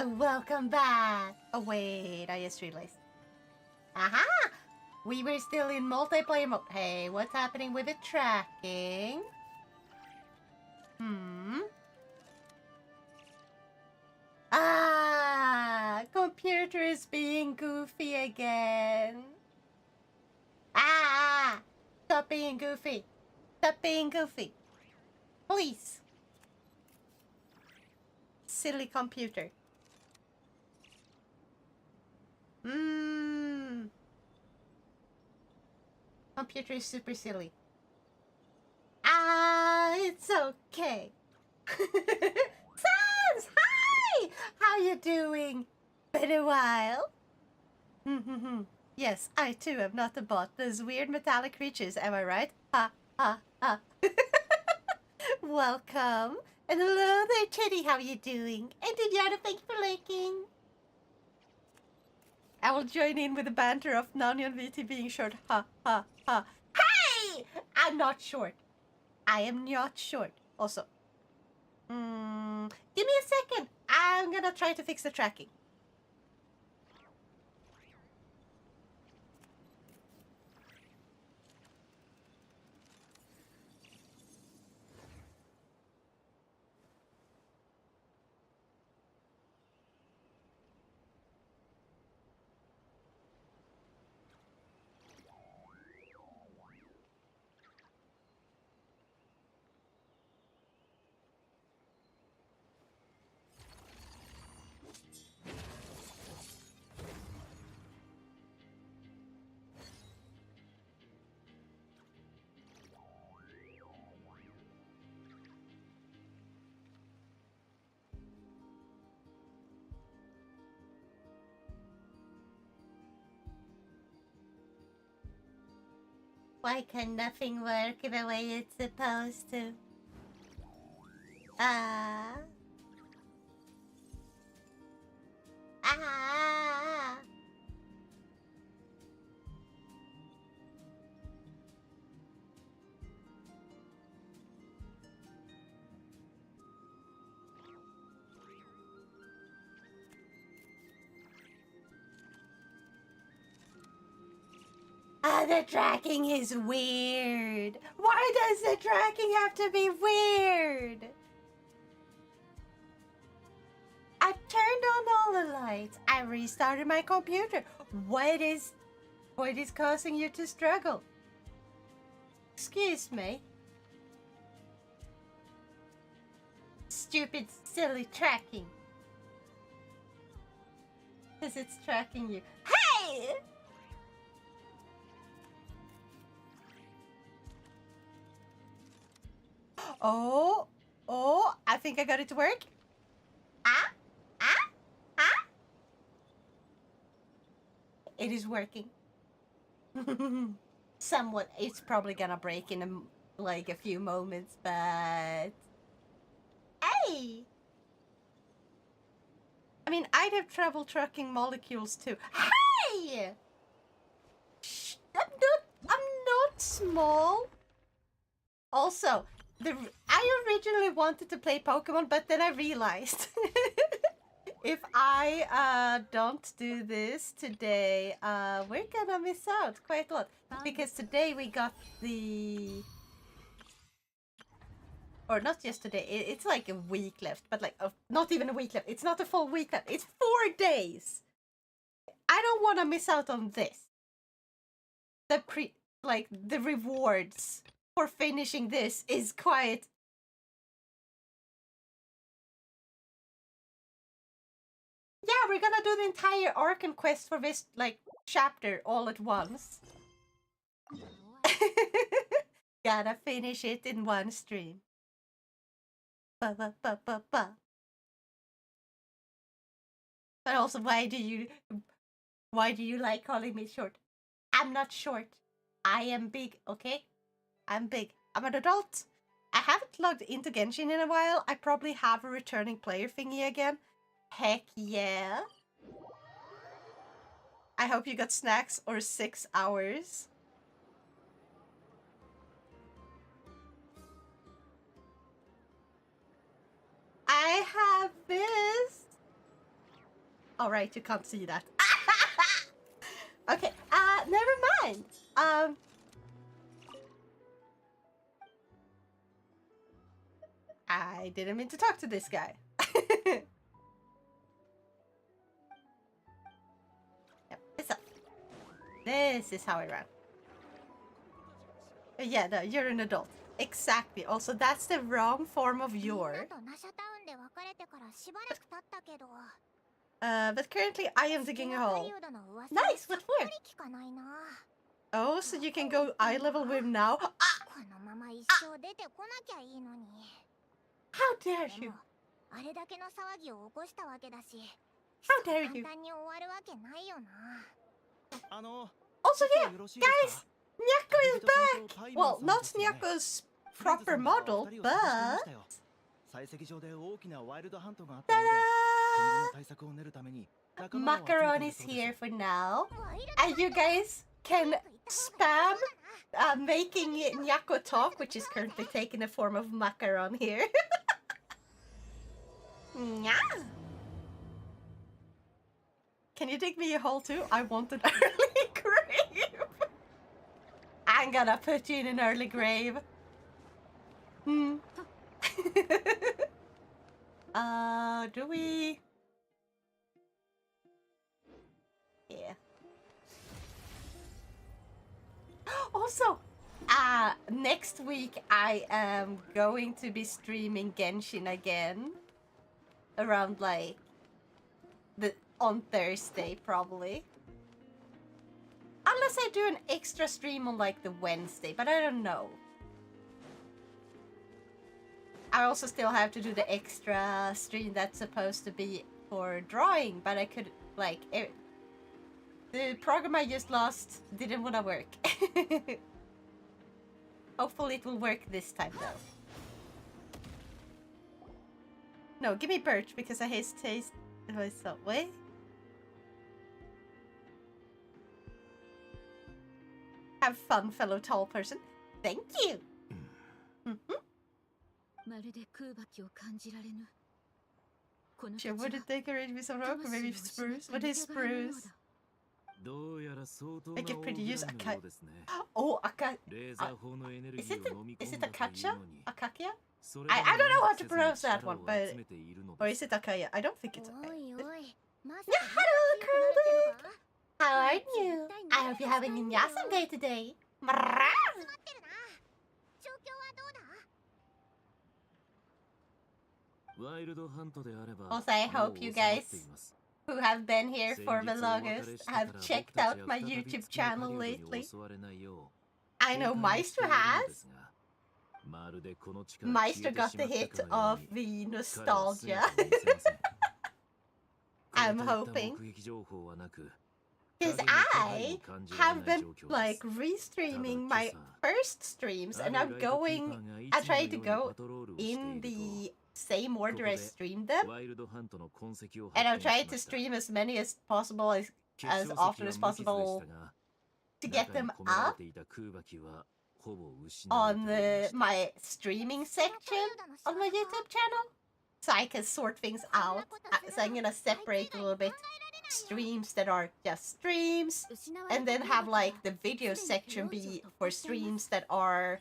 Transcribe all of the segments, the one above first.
Welcome back. Oh wait, I just realized. Aha! We were still in multiplayer mode. Hey, what's happening with the tracking? Computer is being goofy again. Stop being goofy. Stop being goofy. Please. Silly computer. Computer is super silly. It's okay. Sans, hi! How you doing? Been a while. Yes, I too am not a bot. Those weird metallic creatures, am I right? Ha, ha, ha. Welcome. And hello there, Teddy, how you doing? And Diana, thank you for liking. I will join in with the banter of Nani and VT being short. Ha, ha, ha. Hey! I'm not short. I am not short. Also, give me a second. I'm gonna try to fix the tracking. Why can nothing work the way it's supposed to? Ah. Ah. The tracking is weird. Why does the tracking have to be weird? I turned on all the lights. I restarted my computer. What is causing you to struggle? Excuse me. Stupid, silly tracking. Because it's tracking you. Hey! Oh, I think I got it to work. It is working. Somewhat. It's probably gonna break in like a few moments, but... Hey! I mean, I'd have trouble tracking molecules too. Hey! Shh, I'm not small. Also, I originally wanted to play Pokemon, but then I realized if I don't do this today, we're gonna miss out quite a lot. Because today we got the... Or not yesterday, it's like a week left, but like, not even a week left. It's not a full week left, it's 4 days. I don't want to miss out on this. The rewards for finishing this is quite... Yeah, we're gonna do the entire arc and quest for this, like, chapter all at once. Gotta finish it in one stream. But also, why do you like calling me short? I'm not short. I am big, okay? I'm big. I'm an adult. I haven't logged into Genshin in a while. I probably have a returning player thingy again. Heck yeah. I hope you got snacks or 6 hours. I have this. All right, you can't see that. Okay, never mind. I didn't mean to talk to this guy. Yep, it's up. This is how I run. Yeah, no, you're an adult. Exactly. Also, that's the wrong form of your. But currently I am digging a hole. Nice, what for? Oh, so you can go eye level with now? How dare you? How dare you? Also, yeah, guys, Nyakko is back! Well, not Nyakko's proper model, but... Ta-da! Macaron is here for now. And you guys can spam making Nyakko talk, which is currently taking the form of Macaron here. Can you dig me a hole too? I want an early grave. I'm gonna put you in an early grave. Do we? Yeah. Also, next week I am going to be streaming Genshin again. Around like on Thursday probably. Unless I do an extra stream on like the Wednesday, but I don't know. I also still have to do the extra stream that's supposed to be for drawing, but I could like the program I just lost didn't want to work. Hopefully it will work this time though. No, give me birch because I hesitate. Wait. Have fun, fellow tall person. Thank you. Sure, would it decorate with some rock or maybe spruce? What is spruce? Make it pretty. Use Akai. Oh, Akai. Is it Akacha? Akakia? I don't know how to pronounce that one, but... Or is it Akaya? I don't think it's Akaya. Hello, Curly! How are you? I hope you're having an awesome day today. Also, I hope you guys who have been here for the longest have checked out my YouTube channel lately. I know Maestro has. Maestro got the hit of the nostalgia. I'm hoping. Because I have been like restreaming my first streams and I tried to go in the same order I streamed them. And I'm trying to stream as many as possible, as often as possible to get them up on my streaming section on my YouTube channel, so I can sort things out. So I'm gonna separate a little bit streams that are just streams, and then have like the video section be for streams that are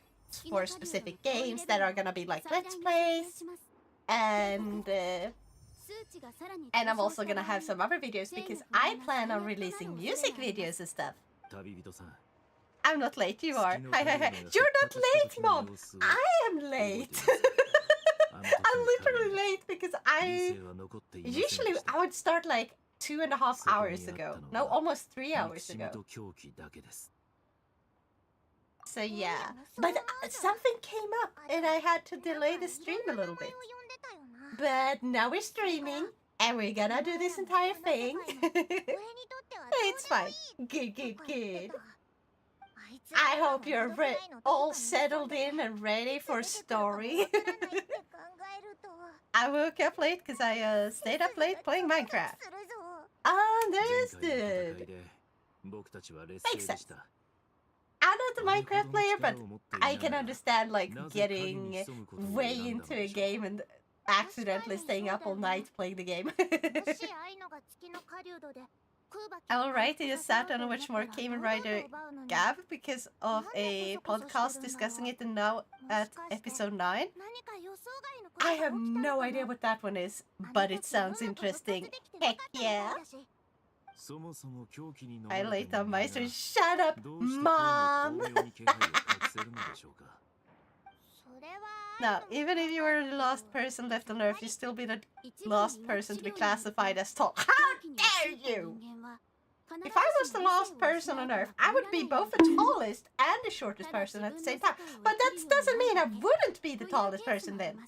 for specific games that are gonna be like let's plays, and I'm also gonna have some other videos because I plan on releasing music videos and stuff. I'm not late, you are. Hi. You're not late, Mom! I am late! I'm literally late because usually I would start like 2.5 hours ago. No, almost 3 hours ago. So yeah. But something came up and I had to delay the stream a little bit. But now we're streaming and we're gonna do this entire thing. It's fine. Good. I hope you're all settled in and ready for story. I woke up late because I stayed up late playing Minecraft. Understood. Makes sense. I'm not a Minecraft player, but I can understand like getting way into a game and accidentally staying up all night playing the game. Alright, I just sat down and watched more Kamen Rider Gab because of a podcast discussing it, and now at episode 9. I have no idea what that one is, but it sounds interesting. Heck yeah! I laid down Meister. Shut up, Mom! Now, even if you were the last person left on Earth, you'd still be the last person to be classified as tall. How dare you! If I was the last person on Earth, I would be both the tallest and the shortest person at the same time. But that doesn't mean I wouldn't be the tallest person then.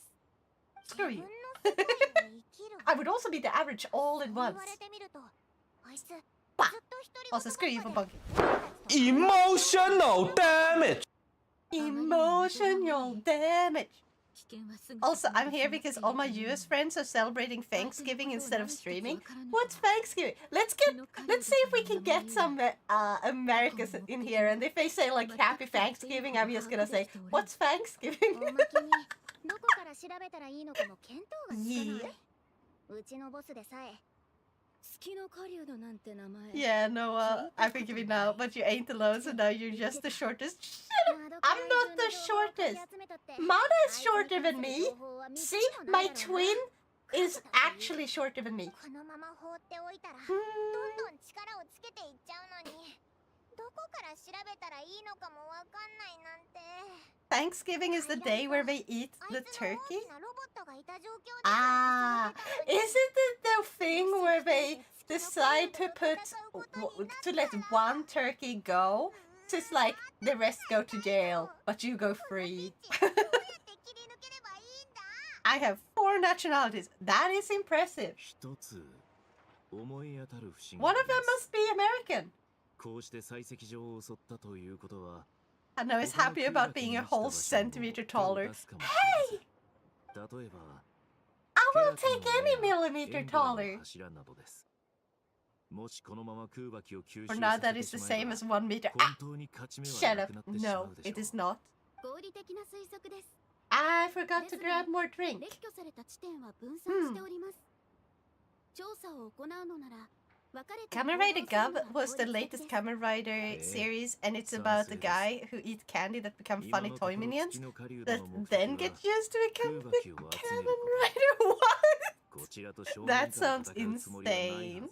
Screw you. I would also be the average all at once. Bah! Also, screw you for bunking. Emotional damage! Emotional damage. Also, I'm here because all my US friends are celebrating Thanksgiving instead of streaming. What's Thanksgiving? Let's see if we can get some Americans in here, and if they say like Happy Thanksgiving, I'm just gonna say, what's Thanksgiving? Yeah. Yeah, Noah, I forgive you now, but you ain't alone, so now you're just the shortest. Shut up! I'm not the shortest! Mana is shorter than me! See? My twin is actually shorter than me. Thanksgiving is the day where they eat the turkey? Ah, isn't it the thing where they decide to let one turkey go? So it's like the rest go to jail, but you go free. I have 4 nationalities. That is impressive. One of them must be American. Hanno is happy about being a whole centimeter taller. Hey! I will take any millimeter taller. For now that is the same as 1 meter. Ah, shut up. No, it is not. I forgot to grab more drink. Kamen Rider Gub was the latest Kamen Rider series, and it's about a guy who eats candy that become funny toy minions that then get used to become the Kamen Rider. What? That sounds insane.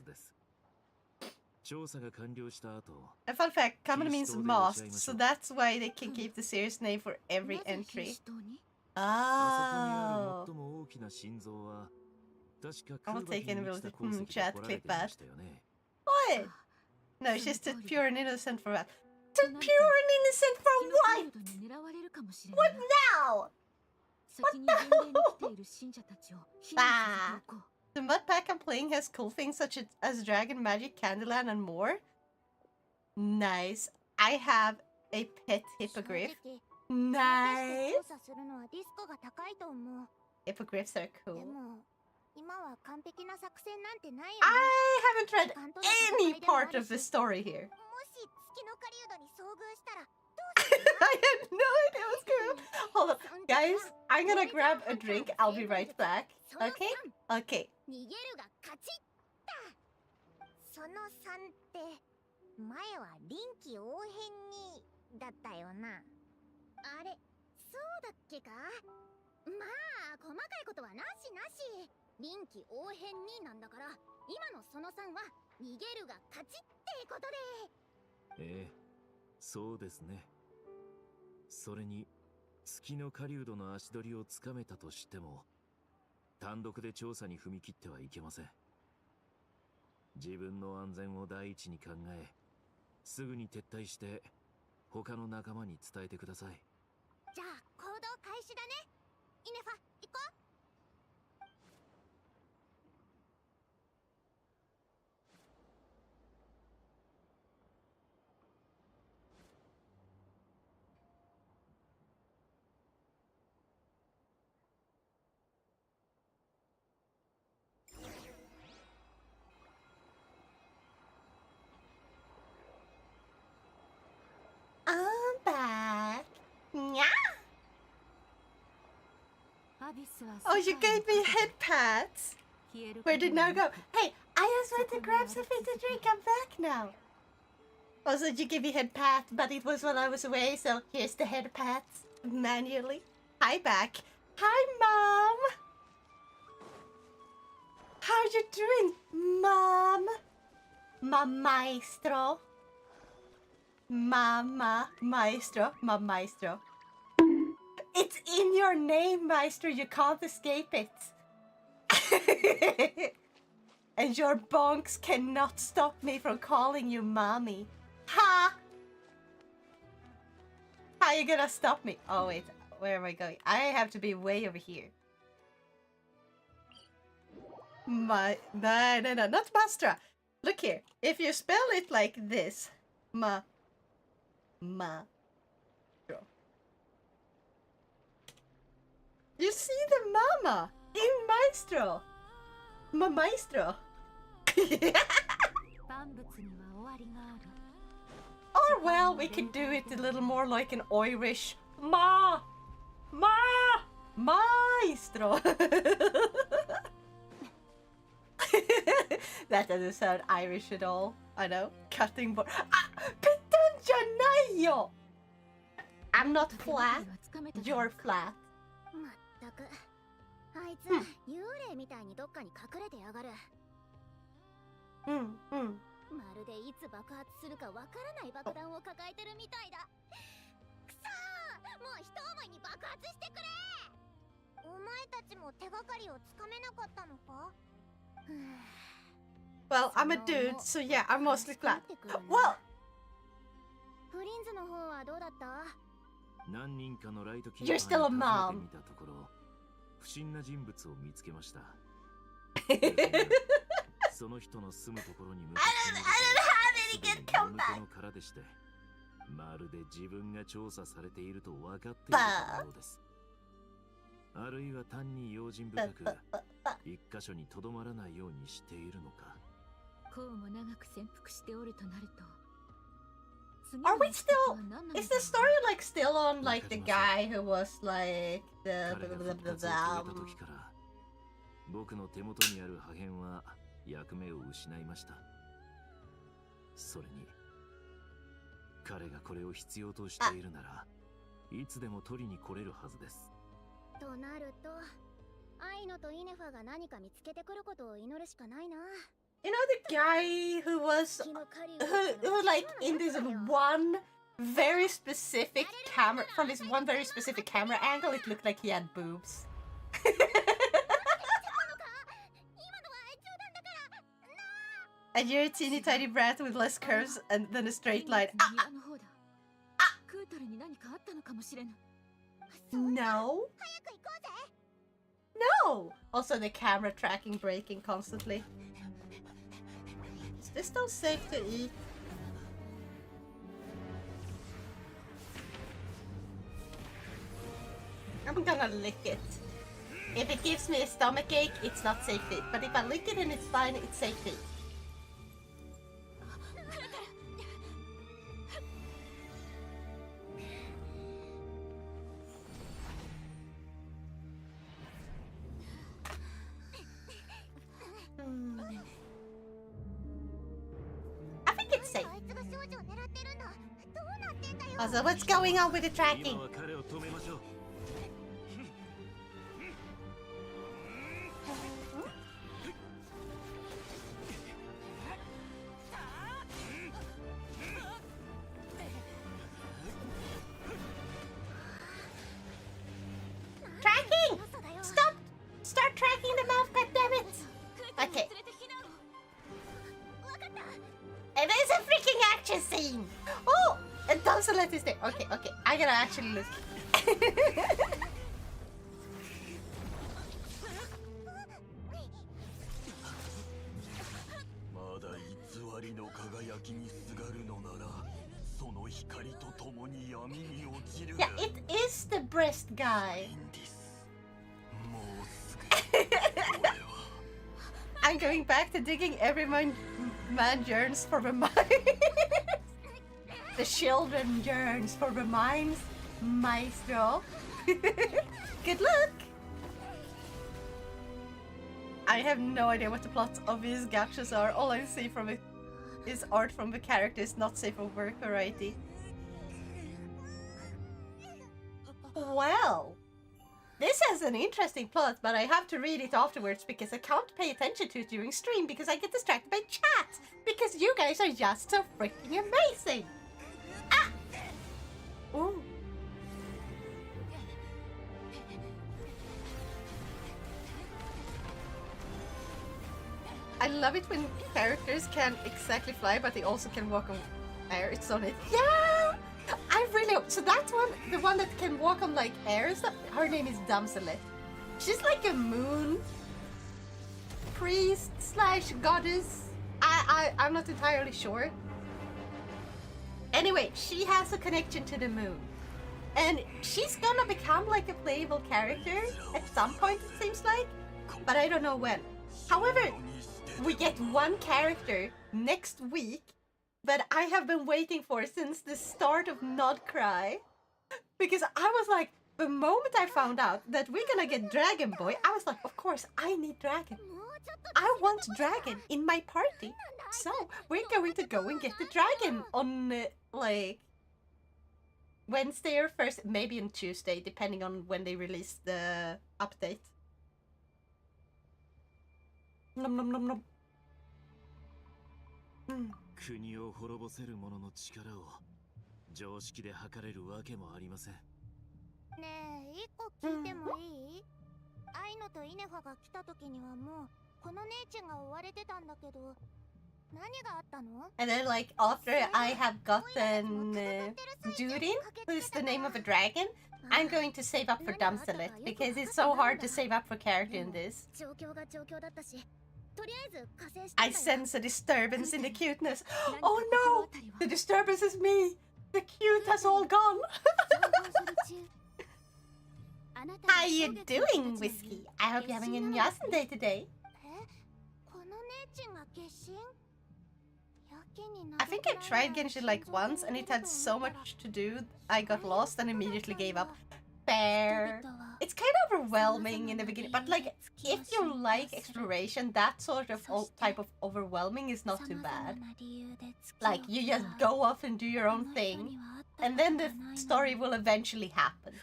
A fun fact, Kamen means masked, so that's why they can keep the series name for every entry. Oh. I will take any ability. Chat, click that. What? No, she's too pure and innocent for that. Too pure and innocent for what? What now? What now? Bah. The mud pack I'm playing has cool things such as Dragon Magic, Candyland, and more. Nice. I have a pet hippogriff. Nice. Hippogriffs are cool. I haven't read any part of the story here. I had no idea what's going on. Hold up. Guys, I'm gonna grab a drink. I'll be right back. Okay? Okay. I'm back. Yeah. Oh, you gave me head pats. Where did now go? Hey, I just went to grab something to drink. I'm back now. Also, you gave me head pat, but it was while I was away, so here's the head pats manually. Hi, back. Hi, Mom. How you doing, Mom? Maestro. Mama Maestro. Maestro. It's in your name, Maestro. You can't escape it. And your bonks cannot stop me from calling you mommy. Ha! How are you gonna stop me? Oh wait, where am I going? I have to be way over here. No, not Mastra. Look here. If you spell it like this, ma. You see the mama in Maestro. Maestro. Or well, we could do it a little more like an Irish Maestro. That doesn't sound Irish at all. I know. Cutting board. Pitanjanayo! I'm not flat. You're flat. Hmm. まるでいつ爆発するかわからない爆弾を抱えてるみたいだ。くそー！もう一思いに爆発してくれ！お前たちも手がかりをつかめなかったのか？ Well, I'm a dude, so yeah, I'm mostly flat. Well, プリンズの方はどうだった？ You're still a mom. 不審な人物を見つけました。その人の住むところに向かってみると、眠気の殻でして、まるで自分が調査されていると分かっているかのようです。あるいは単に用心深く、一箇所にとどまらないようにしているのか。こうも長く潜伏しておるとなると。Are we still? Is the story like still on like the guy who was like the 僕の手元にある破片は役目を失いました。それに彼がこれを必要としているならいつでも取りに来れるはずです。となるとアイノとイネファが何か見つけてくることを祈るしかないな。You know the guy who was who like in this one very specific camera from this one very specific camera angle it looked like he had boobs. And you're a teeny tiny brat with less curves and then a straight line. No. No. Also the camera tracking breaking constantly. Is this still safe to eat? I'm gonna lick it. If it gives me a stomachache, it's not safe to eat. But if I lick it and it's fine, it's safe to eat. I think it's safe. Also, what's going on with the tracking? Tracking! Stop! Start tracking the mouth, goddammit! Okay. And there's a freaking action scene! Oh! And Donsalet is there. Okay, okay. I gotta actually look. Yeah, it is the breast guy. I'm going back to digging every man yearns for remind. The children yearns for reminds, Maestro. Good luck. I have no idea what the plot of his gachas are. All I see from it is art from the characters, not safe for work variety. Well, this has an interesting plot, but I have to read it afterwards because I can't pay attention to it during stream because I get distracted by chat. Because you guys are just so freaking amazing. Ah! Ooh. I love it when characters can exactly fly, but they also can walk on air. It's on it. Yeah! I really... So that's one, the one that can walk on like air and stuff. Her name is Damselet. She's like a moon priest slash goddess. I'm not entirely sure. Anyway, she has a connection to the moon. And she's gonna become like a playable character at some point, it seems like. But I don't know when. However, we get one character next week that I have been waiting for since the start of Nod Cry. Because I was like, the moment I found out that we're gonna get Dragon Boy, I was like, of course, I need Dragon. I want Dragon in my party. So, we're going to go and get the Dragon on, like, Wednesday or first, maybe on Tuesday, depending on when they release the update. Nom nom nom nom. 国を滅ぼせる者の力を常識で測れるわけもありません。ねえ、一個聞いてもいい？アイノとイネファが来た時にはもうこの姉ちゃんが追われてたんだけど、何があったの？ And then, like, after I have gotten Durin, who is the name of a dragon, I'm going to save up for Damselet, because it's so hard to save up for character in this. I sense a disturbance in the cuteness. Oh no! The disturbance is me! The cute has all gone! How you doing, Whiskey? I hope you're having an awesome day today. I think I tried Genshin like once and it had so much to do, I got lost and immediately gave up. Fair. It's kind of overwhelming in the beginning, but like, if you like exploration, that sort of type of overwhelming is not too bad. Like, you just go off and do your own thing, and then the story will eventually happen.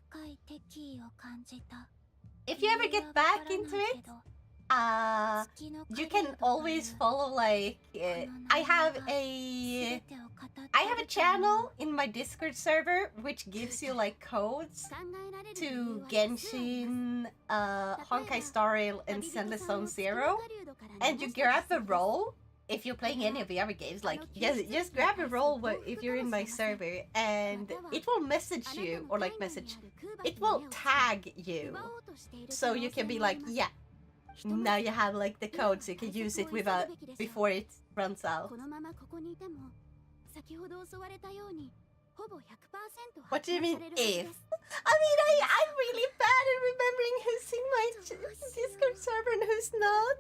If you ever get back into it, you can always follow, like, I have a channel in my Discord server which gives you like codes to Genshin, Honkai Star Rail, and Zenless Zone Zero, and you grab the role if you're playing any of the other games. Like, just grab a role if you're in my server, and it will message you, or like it will tag you, so you can be like, yeah. Now you have like the code, so you can use it without before it runs out. What do you mean if? I mean, I'm really bad at remembering who's in my Discord server and who's not.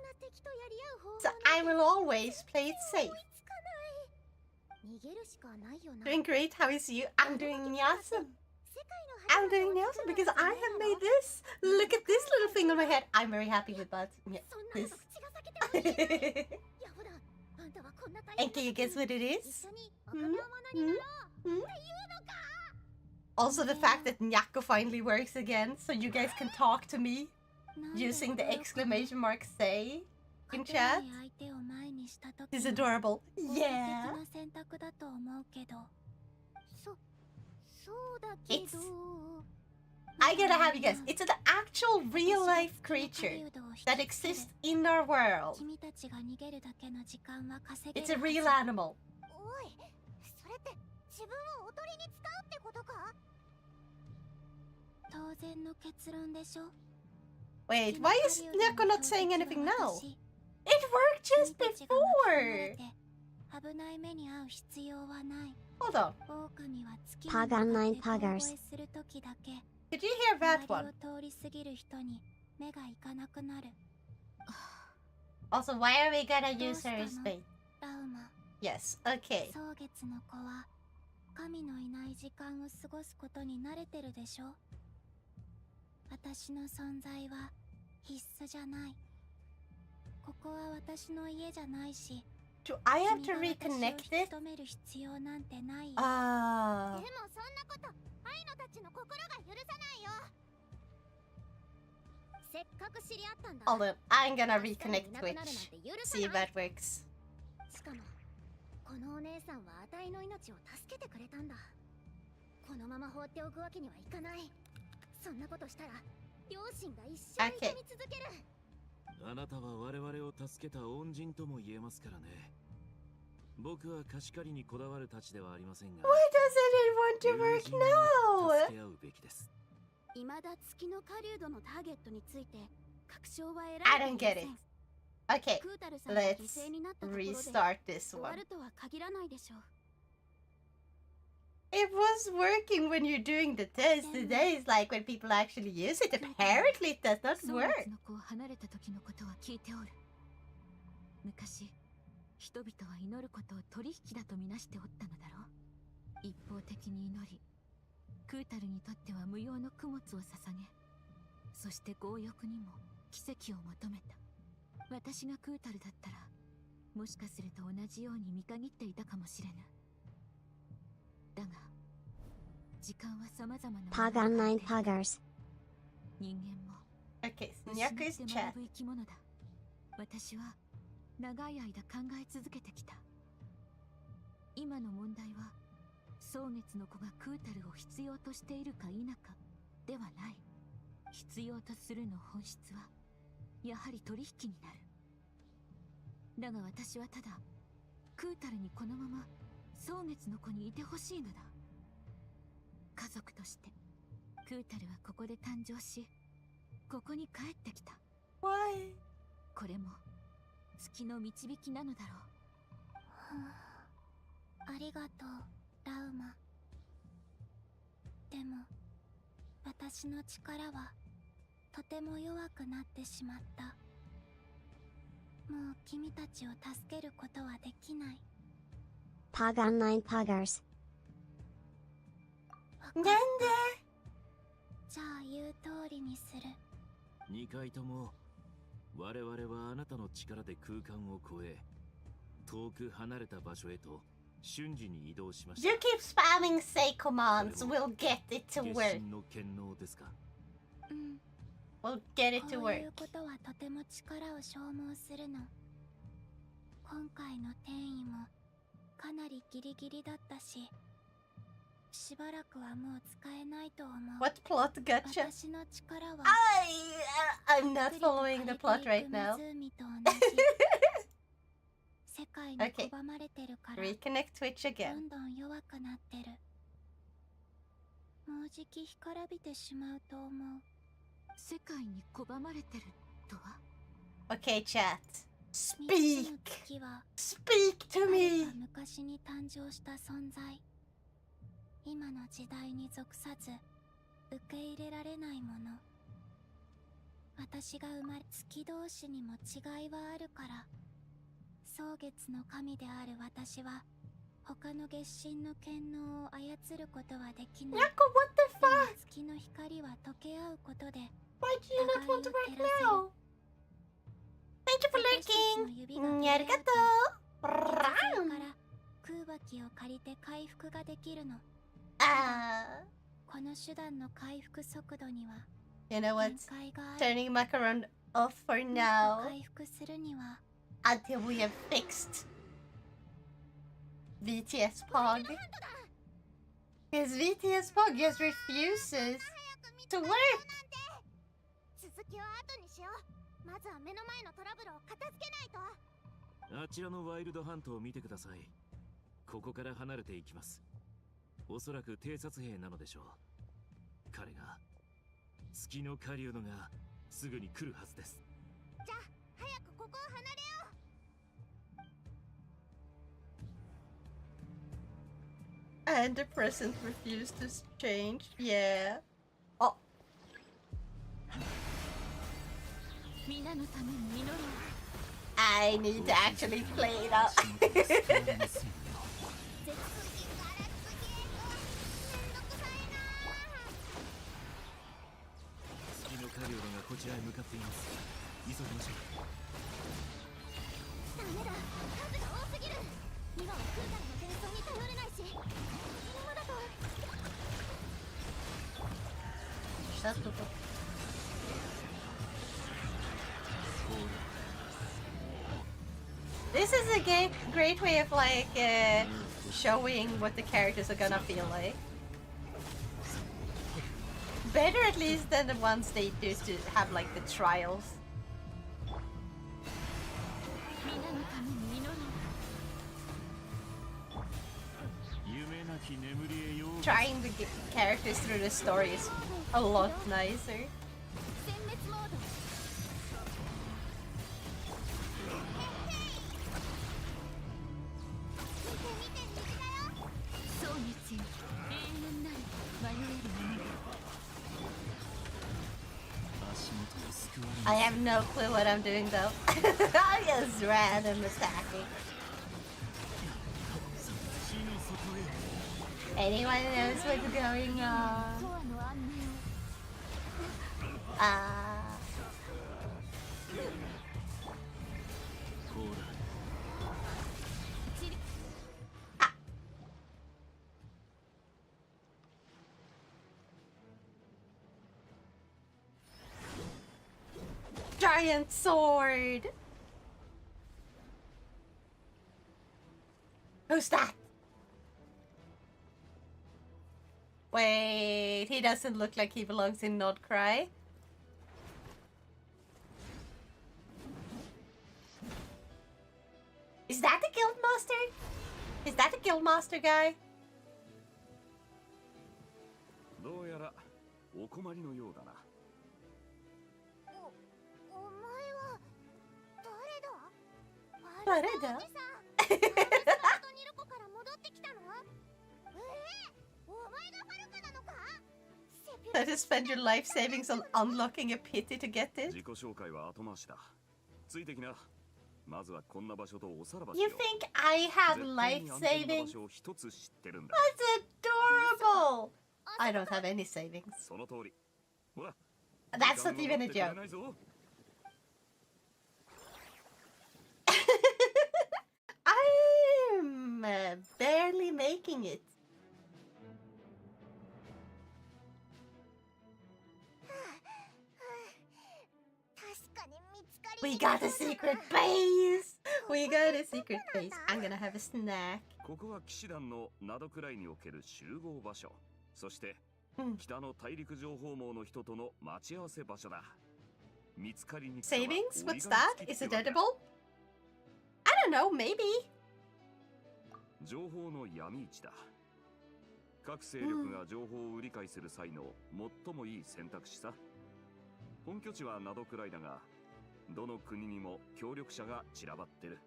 So I will always play it safe. Doing great, how is you? I'm doing awesome. I'm doing awesome because I have made this. Look at this little thing on my head. I'm very happy with that. Yeah, this. And can you guess what it is? Also the fact that Nyakko finally works again, so you guys can talk to me using the exclamation mark say in chat. It's adorable. Yeah. It's... I gotta have you guys. It's an actual real-life creature that exists in our world. It's a real animal. Wait, why is Nyakko not saying anything now? It worked just before! Hold on. Pog online poggers. Did you hear that one? Also, why are we gonna use her as bait? Yes, okay. ここは私の家じゃないし、 Do I have to 君が私を reconnect 引 it? き止める必要なんてないよ。Ah. でもそんなことアイノたちの心が許さないよ。せっかく知り合ったんだ。 Hold on. I'm gonna あっさり reconnect いなくなるなん Twitch. て許 See さ if ない。 that works. しかもこのお姉さんはあたいの命を助けてくれたんだ。このまま放っておくわけにはいかない。そんなことしたら両親が一生痛み続ける。あなたは我々を助けた恩人とも言えますからね。僕は貸し借りにこだわるたちではありませんが、 Why doesn't it want to 友 work 人は now? 助け合うべきです。未だ月の狩人のターゲットについて確証は得 I られ don't てい get ませ it. ん。 Okay, クータルさんが犠 let's 牲になったところで restart this 終わ one. るとは限らないでしょう。 It was working when you're doing the test. Today is like when people actually use it. Apparently, it does not 宗 work. 月の子を離れた時のことは聞いておる。昔人々は祈ることを取引だとみなしておったのだろう。一方的に祈り、クータルにとっては無用の供物を捧げ、そして強欲にも奇跡を求めた。私がクータルだったら、もしかすると同じように見限っていたかもしれぬ。だが時間は様々なものを Pagan 9変えていく。 Pagars. 人間も Okay, so 失 Nyakko っ is て chat. 学ぶ生き物だ。私は長い間考え続けてきた。今の問題は蒼月の子がクータルを必要としているか否かではない。必要とするの本質はやはり取引になる。だが私はただクータルにこのまま蒼月の子にいてほしいのだ。家族としてクータルはここで誕生し、ここに帰ってきた。 Why? これも月の導きなのだろう。ありがとう、ラウマ。でも私の力はとても弱くなってしまった。もう君たちを助けることはできない。 Pagan 9 Pagars. なんで？じゃあ言う通りにする。2回とも我々はあなたの力で空間を超え、遠く離れた場所へと瞬時に移動しました。 You keep spamming say commands. We'll get it to 決 work. 心の権能ですか。うん。 We'll get it to こうい work. うことはとても力を消耗するの。今回の転移もかなりギリギリだったし、しばらくはもう使えないと思う。 What plot gotcha? 私の力は I'm not following the plot right now. 湖と同じ。世界に Okay. 拒まれてるから、 Reconnect Twitch ど again. んどん弱くなってる。もうじき干からびてしまうと思う。世界に拒まれてるとは。 Okay, chat. 三つの Speak. 月は Speak to 誰 me. か昔に誕生した存在。今の時代に属さず受け入れられないもの。私が生まれ月同士にも違いはあるから、蒼月の神である私は他の月神の権能を操ることはできない。 Nyakko, what the でも fuck? 月の光は溶け合うことで Why do you not want to work now? Thank you for 私たちの lurking. 指が触れ合うと Arigato. 月 Ram. から空爆を借りて回復ができるの。 Ah, この手段の回復速度には you know 限 what? 界がある。 Turning macaron off for もっと now 回復するには until we have fixed VTS Pog. Because VTS Pog just refuses to work. 続きは後にしよう。まずは目の前のトラブルを片付けないと。あちらのワイルドハントを見てください。ここから離れていきます。おそらく偵察兵なのでしょう。彼が月の狩人がすぐに来るはずです。じゃあ早くここを離れよう。 And the present refused to change. Yeah. Oh, 皆のために祈ろう。 I need to actually play it out. 絶好機から次へと。めんどくさいな。月の狩人がこちらへ向かっています。急ぎましょう。ダメだ、数が多すぎる。今は空からの伝送に頼れないし、このままだと。 Shut the fuck. This is a great way of like showing what the characters are gonna feel like. Better at least than the ones they do to have like the trials. Trying to get characters through the story is a lot nicer. I have no clue what I'm doing though. I just random attacking. Anyone knows what's going on? Giant sword! Who's that? Wait, he doesn't look like he belongs in Not Cry. Is that the Guildmaster? Is that the Guildmaster guy? どうやらお困りのようだな。お前は誰だ？誰だ？スタートニルコから戻ってきたの？お前がファルカなのか？ Had to spend your life savings on unlocking a pity to get this? 自己紹介は後回しだ。ついてきな。まずはこんな場所とおさらばしよ You think I have life 絶対に安全な savings? 場所を一つ知ってるんだ。 That's adorable! I don't have any savings. その通り。ほら。 That's not even a joke. I'm barely making it. We got a secret base! We got a secret base. I'm gonna have a snack. ここは騎士団の灘くらいにおける集合場所。そして、北の大陸情報網の人との待ち合わせ場所だ。見つかりにくさは Savings? What's that? Is it edible? I don't know, maybe. 情報の闇市だ。各勢力が情報を売り買いする際の最もいい選択肢さ。本拠地は灘くらいだが、どの国にも協力者が散らばってる。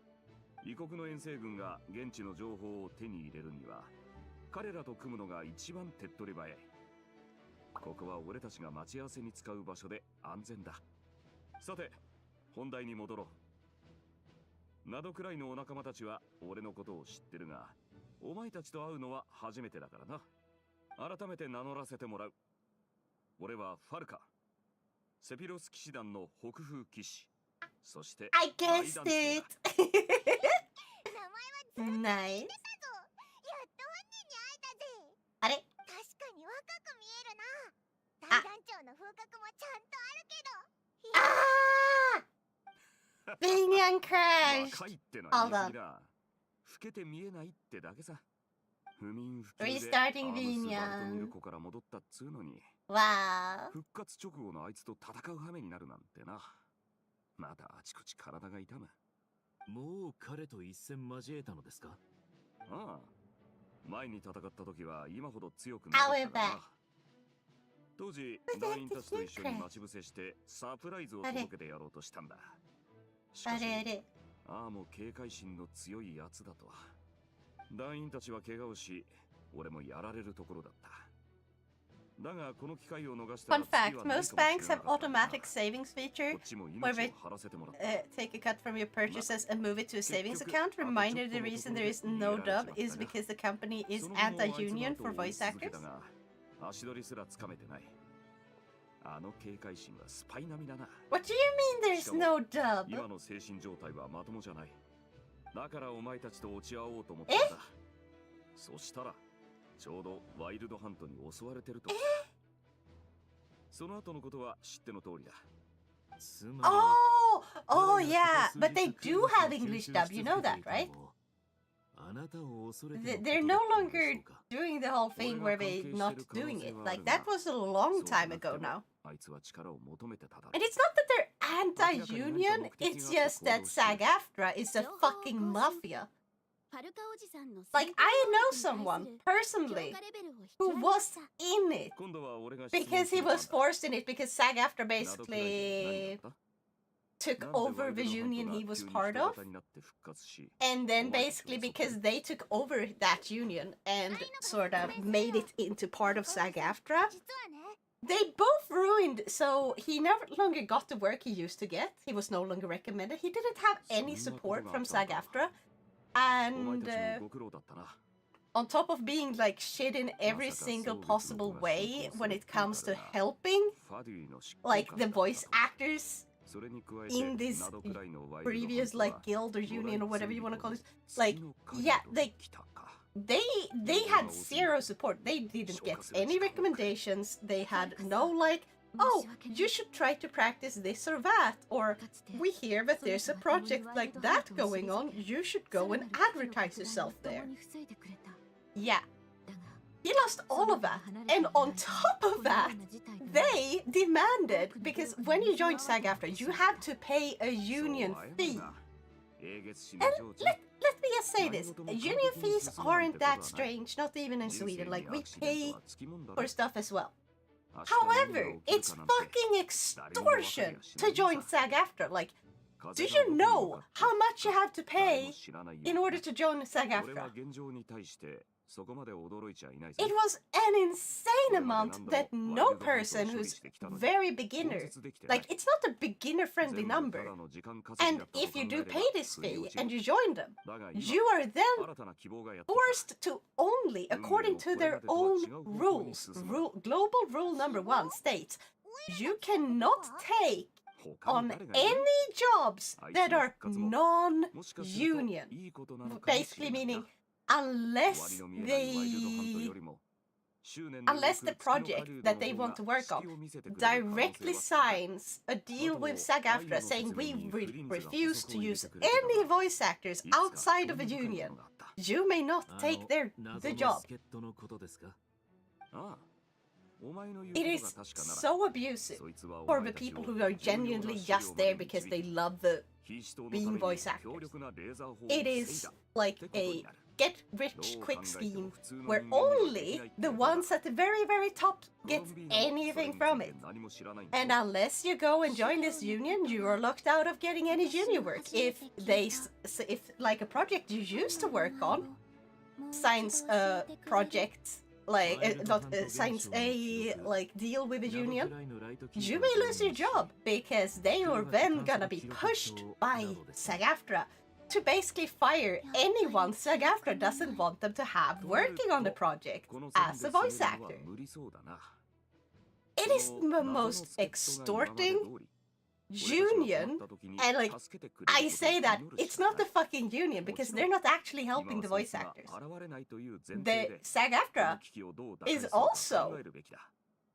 異国の遠征軍が現地の情報を手に入れるには、彼らと組むのが一番手っ取り早い。ここは俺たちが待ち合わせに使う場所で安全だ。さて、本題に戻ろう。灘くらいのお仲間たちは俺のことを知ってるが、お前たちと会うのは初めてだからな。改めて名乗らせてもらう。俺はファルカ。セピロス騎士団の北風騎士。そして、 I guessed it! Nice. あれ？確かに若く見えるな。大団長の風格もちゃんとあるけど。Binion crashed. 若いってのは Hold 言い過 on. ぎだ。老けて見えないってだけさ。不眠不休で Restarting アームスバルトニ Binion. ルコから戻ったっつうのに、 Wow. 復活直後のあいつと戦う羽目になるなんてな。まだあちこち体が痛む。もう彼と一戦交えたのですか？ああ。前に戦った時は今ほど強くなかったからな。当時、団員たちと一緒に待ち伏せしてサプライズを届けてやろうとしたんだ。しかし、ああも警戒心の強いやつだとは。団員たちは怪我をし、俺もやられるところだった。だがこの機会を逃したら Fun fact, most banks have automatic savings feature こっちも where 命 they を張らせてもらった。 take a cut from your purchases and move it to a savings account. Reminder, the reason there is no dub is because the company is anti-union for voice actors. 足取りすらつかめてない。あの警戒心はスパイ並みだな。 What do you mean there's no dub? 今の精神状態はまともじゃない。だからお前たちと落ち合おうと思ったんだ。そしたらちょうどワイルドハントに襲われてると。その後のことは知っての通りだ。 Oh yeah, but they do have English dub, you know that, right? They're no longer doing the whole thing where they're not doing it. Like, that was a long time ago now. And it's not that they're anti-union, it's just that SAG-AFTRA is a fucking mafia. Like, I know someone, personally, who was in it because he was forced in it because SAG-AFTRA basically took over the union he was part of, and then basically because they took over that union and sort of made it into part of SAG-AFTRA, they both ruined, so he no longer got the work he used to get, he was no longer recommended, he didn't have any support from SAG-AFTRA, and on top of being like shit in every single possible way when it comes to helping, like the voice actors in this previous like guild or union or whatever you want to call it, like, yeah, they had zero support. They didn't get any recommendations. They had no like, oh, you should try to practice this or that, or we hear that there's a project like that going on, you should go and advertise yourself there. Yeah. He lost all of that, and on top of that, they demanded, because when you join SAG-AFTRA, you have to pay a union fee. And let me just say this, union fees aren't that strange, not even in Sweden, like we pay for stuff as well. However, it's fucking extortion to join SAG-AFTRA, like, do you know how much you have to pay in order to join SAG-AFTRA? It was an insane amount that no person who's very beginner, like, it's not a beginner-friendly number. And if you do pay this fee and you join them, you are then forced to only, according to their own rules, global rule number 1 states, you cannot take on any jobs that are non-union. Basically meaning, unless the project that they want to work on directly signs a deal with SAG-AFTRA saying we refuse to use any voice actors outside of a union, you may not take the job. It is so abusive for the people who are genuinely just there because they love being voice actors. It is like a get-rich-quick scheme where only the ones at the very, very top get anything from it. And unless you go and join this union, you are locked out of getting any junior work. If like a project you used to work on signs a project, like signs a like deal with a union, you may lose your job because they are then gonna be pushed by SAG-AFTRA to basically fire anyone SAG-AFTRA doesn't want them to have working on the project as a voice actor. It is the most extorting union, and like, I say that, it's not the fucking union because they're not actually helping the voice actors. The SAG-AFTRA is also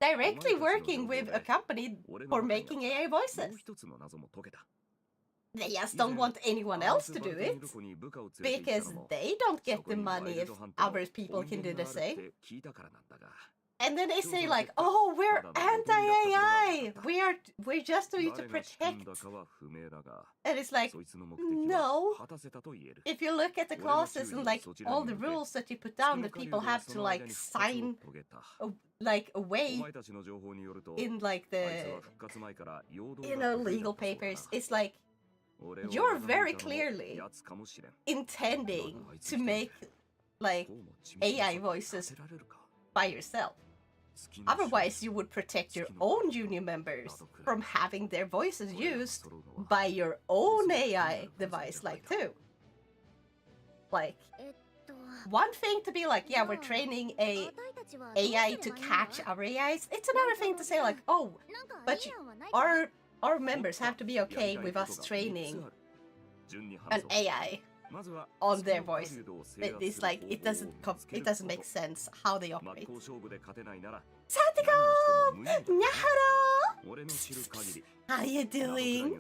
directly working with a company for making AI voices. They just don't want anyone else to do it, because they don't get the money if other people can do the same. And then they say like, oh, we're anti-AI, we're just doing it to protect. And it's like, no. If you look at the clauses and like all the rules that you put down that people have to like sign away in like the legal papers, it's like, you're very clearly intending to make like AI voices by yourself. Otherwise, you would protect your own union members from having their voices used by your own AI device, like too. Like, one thing to be like, yeah, we're training a AI to catch our AIs. It's another thing to say like, oh, but our members have to be okay with us training an AI on their voice. It's like it doesn't make sense how they operate. Satiko! Nyaharo! How you doing?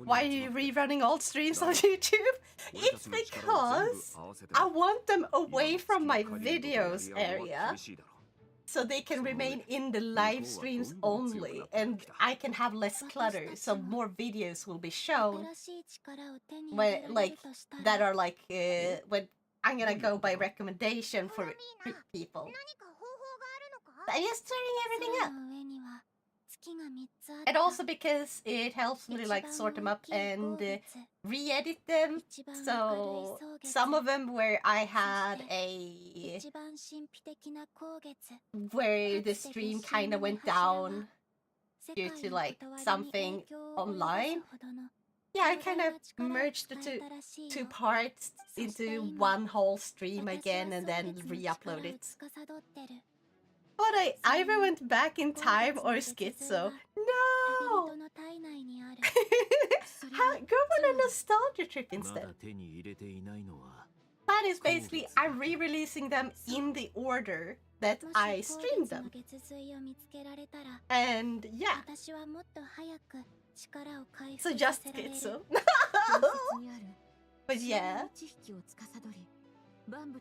Why are you rerunning old streams on YouTube? It's because I want them away from my videos area so they can remain in the live streams only, and I can have less clutter, so more videos will be shown when, like, that are like when I'm gonna go by recommendation for people. I'm just turning everything up. And also because it helps me like sort them up and re-edit them. So some of them where I had where the stream kind of went down due to like something online. Yeah, I kind of merged the two parts into one whole stream again and then re-upload it. But I either went back in time or schizo. No! Go on a nostalgia trip instead. That is basically, I'm re-releasing them in the order that I streamed them. And yeah. So just schizo. But yeah.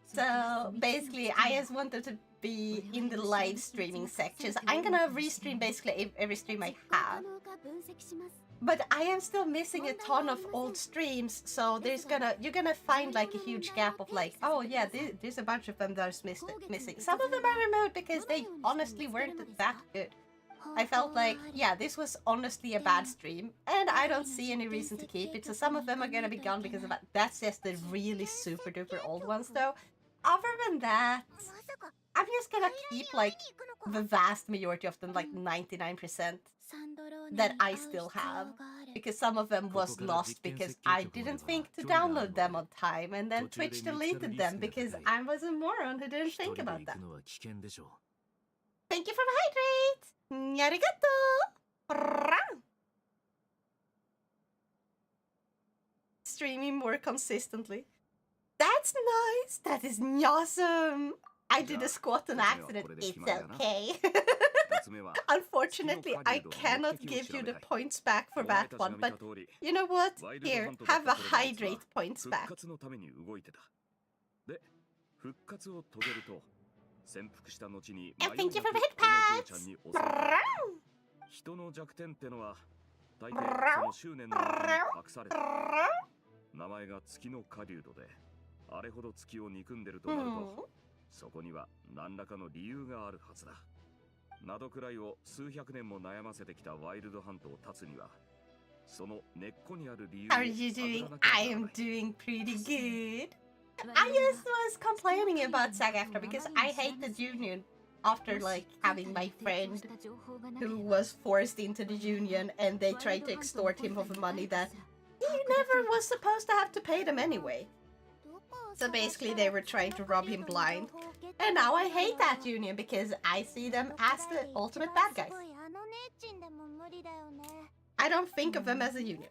So basically, I just wanted to be in the live streaming sections. I'm gonna restream basically every stream I have. But I am still missing a ton of old streams, so you're gonna find like a huge gap of like, oh yeah, there's a bunch of them that are missing. Some of them I removed because they honestly weren't that good. I felt like, yeah, this was honestly a bad stream, and I don't see any reason to keep it, so some of them are gonna be gone because of that. That's just the really super duper old ones though. Other than that, I'm just gonna keep like the vast majority of them, like 99%, that I still have. Because some of them was lost because I didn't think to download them on time, and then Twitch deleted them because I was a moron who didn't think about that. Thank you for the hydrate! Arigato! Streaming more consistently. That's nice! That is awesome! I did a squat on accident. It's okay. Unfortunately, I cannot give you the points back for that one, but you know what? Here, have a hydrate points back. And thank you for the hit pads! How are you doing? I am doing pretty good. I just was complaining about SAG-AFTRA because I hate the union after like having my friend who was forced into the union and they tried to extort him of money that he never was supposed to have to pay them anyway. So basically they were trying to rob him blind. And now I hate that union because I see them as the ultimate bad guys. I don't think of them as a union.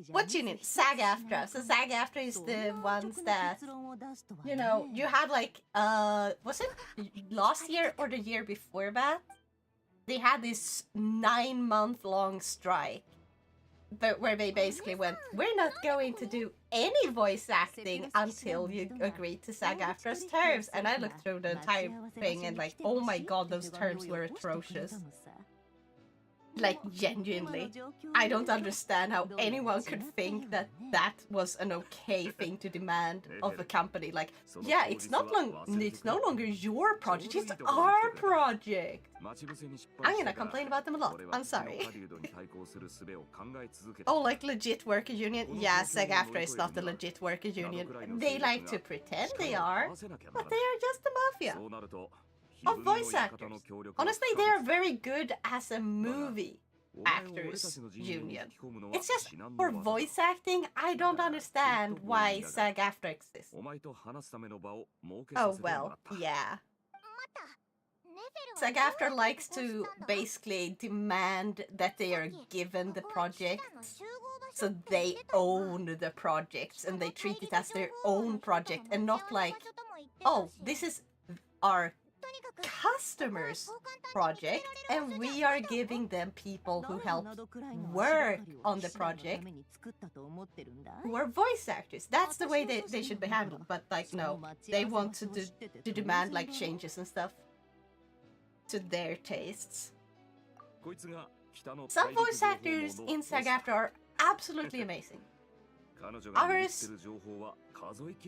What union? SAG-AFTRA. So SAG-AFTRA is the ones that, you know, you had like, was it last year or the year before that? They had this 9-month-long strike. But where they basically went, we're not going to do any voice acting until you agree to SAG-AFTRA's terms. And I looked through the entire thing and like, oh my god, those terms were atrocious. Like, genuinely. I don't understand how anyone could think that that was an okay thing to demand of a company. Like, yeah, it's no longer your project, it's our project. I'm gonna complain about them a lot. I'm sorry. Oh, like legit worker union? Yeah, SAG-AFTRA is not a legit worker union. They like to pretend they are, but they are just the mafia of voice actors. Honestly, they are very good as a movie. Actors Union. It's just for voice acting, I don't understand why SAG-AFTRA exists. Oh well, yeah. SAG-AFTRA likes to basically demand that they are given the project, so they own the projects and they treat it as their own project and not like, oh, this is our customers' project and we are giving them people who helped work on the project who are voice actors. That's the way they should be handled, but like no, they want to demand like changes and stuff to their tastes. Some voice actors in SAG-AFTRA are absolutely amazing. Others,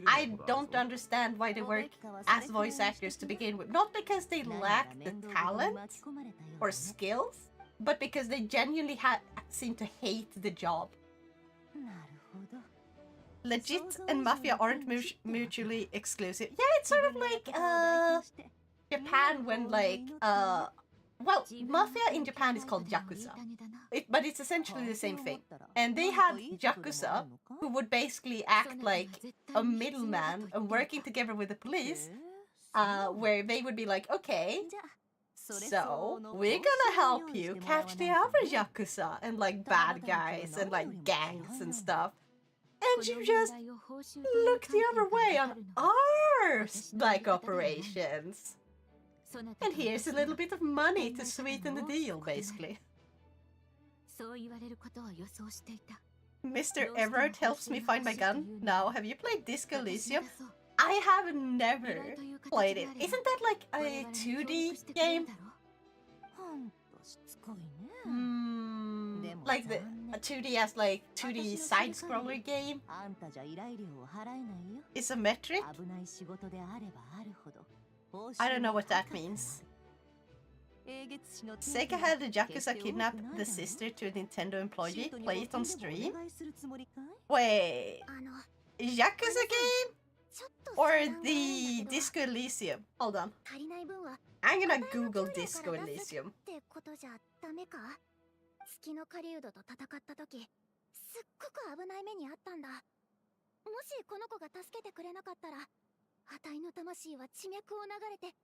I don't understand why they work as voice actors to begin with. Not because they lack the talent or skills, but because they genuinely seem to hate the job. Legit and Mafia aren't mutually exclusive. Yeah, it's sort of like Japan when like well, Mafia in Japan is called Yakuza, but it's essentially the same thing. And they had Yakuza, who would basically act like a middleman and working together with the police, where they would be like, okay, so we're gonna help you catch the other Yakuza and like bad guys and like gangs and stuff. And you just look the other way on our like operations. And here's a little bit of money to sweeten the deal, basically. Mr. Everett helps me find my gun. Now, have you played Disco Elysium? I have never played it. Isn't that like a 2D game? Like the 2D as like 2D side-scroller game? Isometric? I don't know what that means. Sega had the Yakuza kidnap the sister to a Nintendo employee, play it on stream? Wait, Yakuza game? Or the Disco Elysium? Hold on. I'm gonna Google Disco Elysium.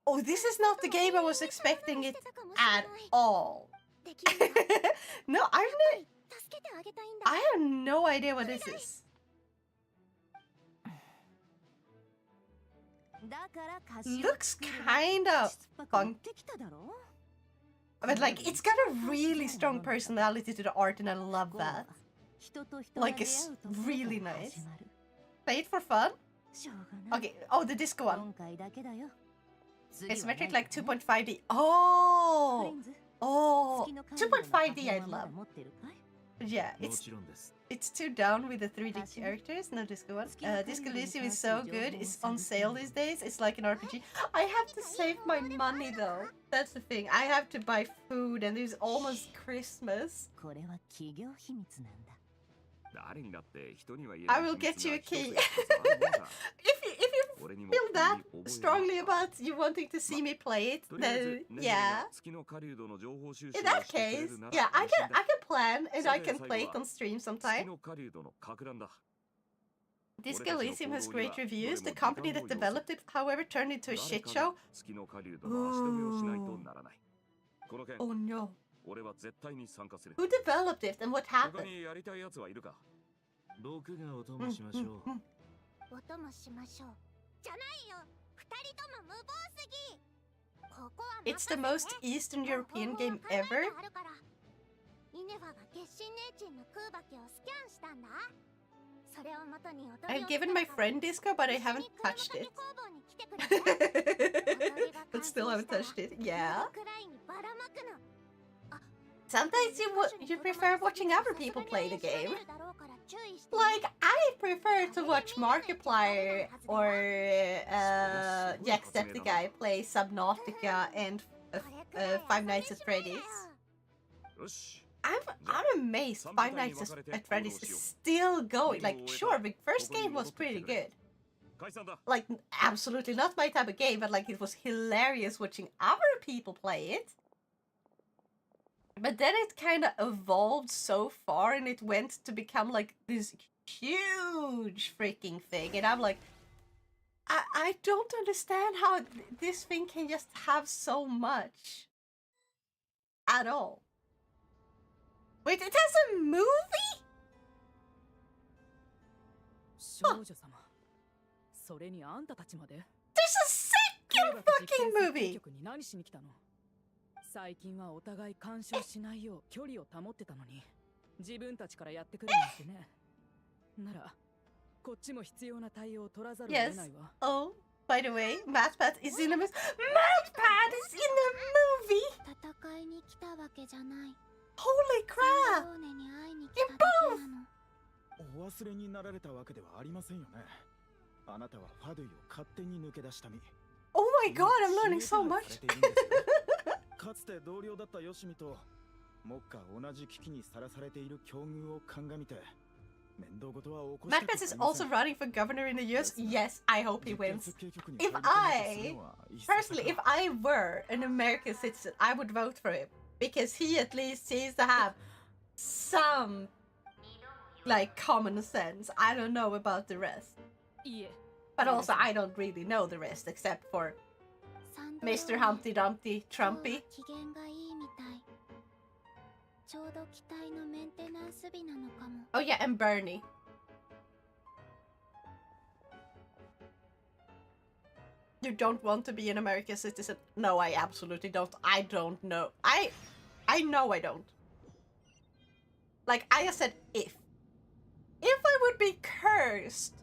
Oh, this is not the game I was expecting it at all. No, I have no idea what this is. Looks kind of fun. But like, it's got a really strong personality to the art and I love that. Like, it's really nice. Play it for fun? Okay, oh, the disco one. It's metric like 2.5D. Oh! Oh! 2.5D I love. Yeah, it's too down with the 3D characters. No disco one. Disco Elysium is so good. It's on sale these days. It's like an RPG. I have to save my money though. That's the thing. I have to buy food and it's almost Christmas. I will get you a key. If you feel that strongly about you wanting to see me play it, then yeah. In that case, yeah, I can plan and I can play it on stream sometime. Disco Elysium has great reviews. The company that developed it, however, turned into a shit show. Ooh. Oh no. Who developed it and what happened? It's the most Eastern European game ever. I've given my friend Disco, but I haven't touched it. But still haven't touched it. Yeah. Sometimes you prefer watching other people play the game. Like, I prefer to watch Markiplier or Jacksepticeye play Subnautica and Five Nights at Freddy's. I'm amazed Five Nights at Freddy's is still going. Like, sure, the first game was pretty good. Like, absolutely not my type of game, but like, it was hilarious watching other people play it. But then it kind of evolved so far and it went to become like this huge freaking thing. And I'm like, I don't understand how this thing can just have so much at all. Wait, it has a movie? 少女様、それにあんたたちまで There's a second fucking movie! 局に何しに来たの？最近はお互い干渉しないよう距離を保ってたのに、自分たちからやってくるなんてね。なら、こっちも必要な対応を取らざるを得ないわ。Oh, by the way, MatPat is in a movie. MatPat is in a movie! 戦いに来たわけじゃない。 Holy crap! 少年に会いに来ただけなの。お忘れになられたわけではありませんよね。あなたはファドゥイを勝手に抜け出した身。 Oh my god, I'm learning so much! かつて同僚だったヨシミと目下同じ危機にさらされている境遇を鑑みて面倒事は起こしたくありません。 MatPat is also running for governor in the US. Yes, I hope he wins. If I, personally, if I were an American citizen, I would vote for him. Because he at least seems to have some, like, common sense. I don't know about the rest. いえ、 But also, I don't really know the rest, except for Mr. Humpty Dumpty Trumpy. 機嫌がいいみたい。ちょうど機体のメンテナンス日なのかも。 Oh yeah, and Bernie. You don't want to be an American citizen? No, I absolutely don't. I don't know. I know I don't. Like, I just said if. If I would be cursed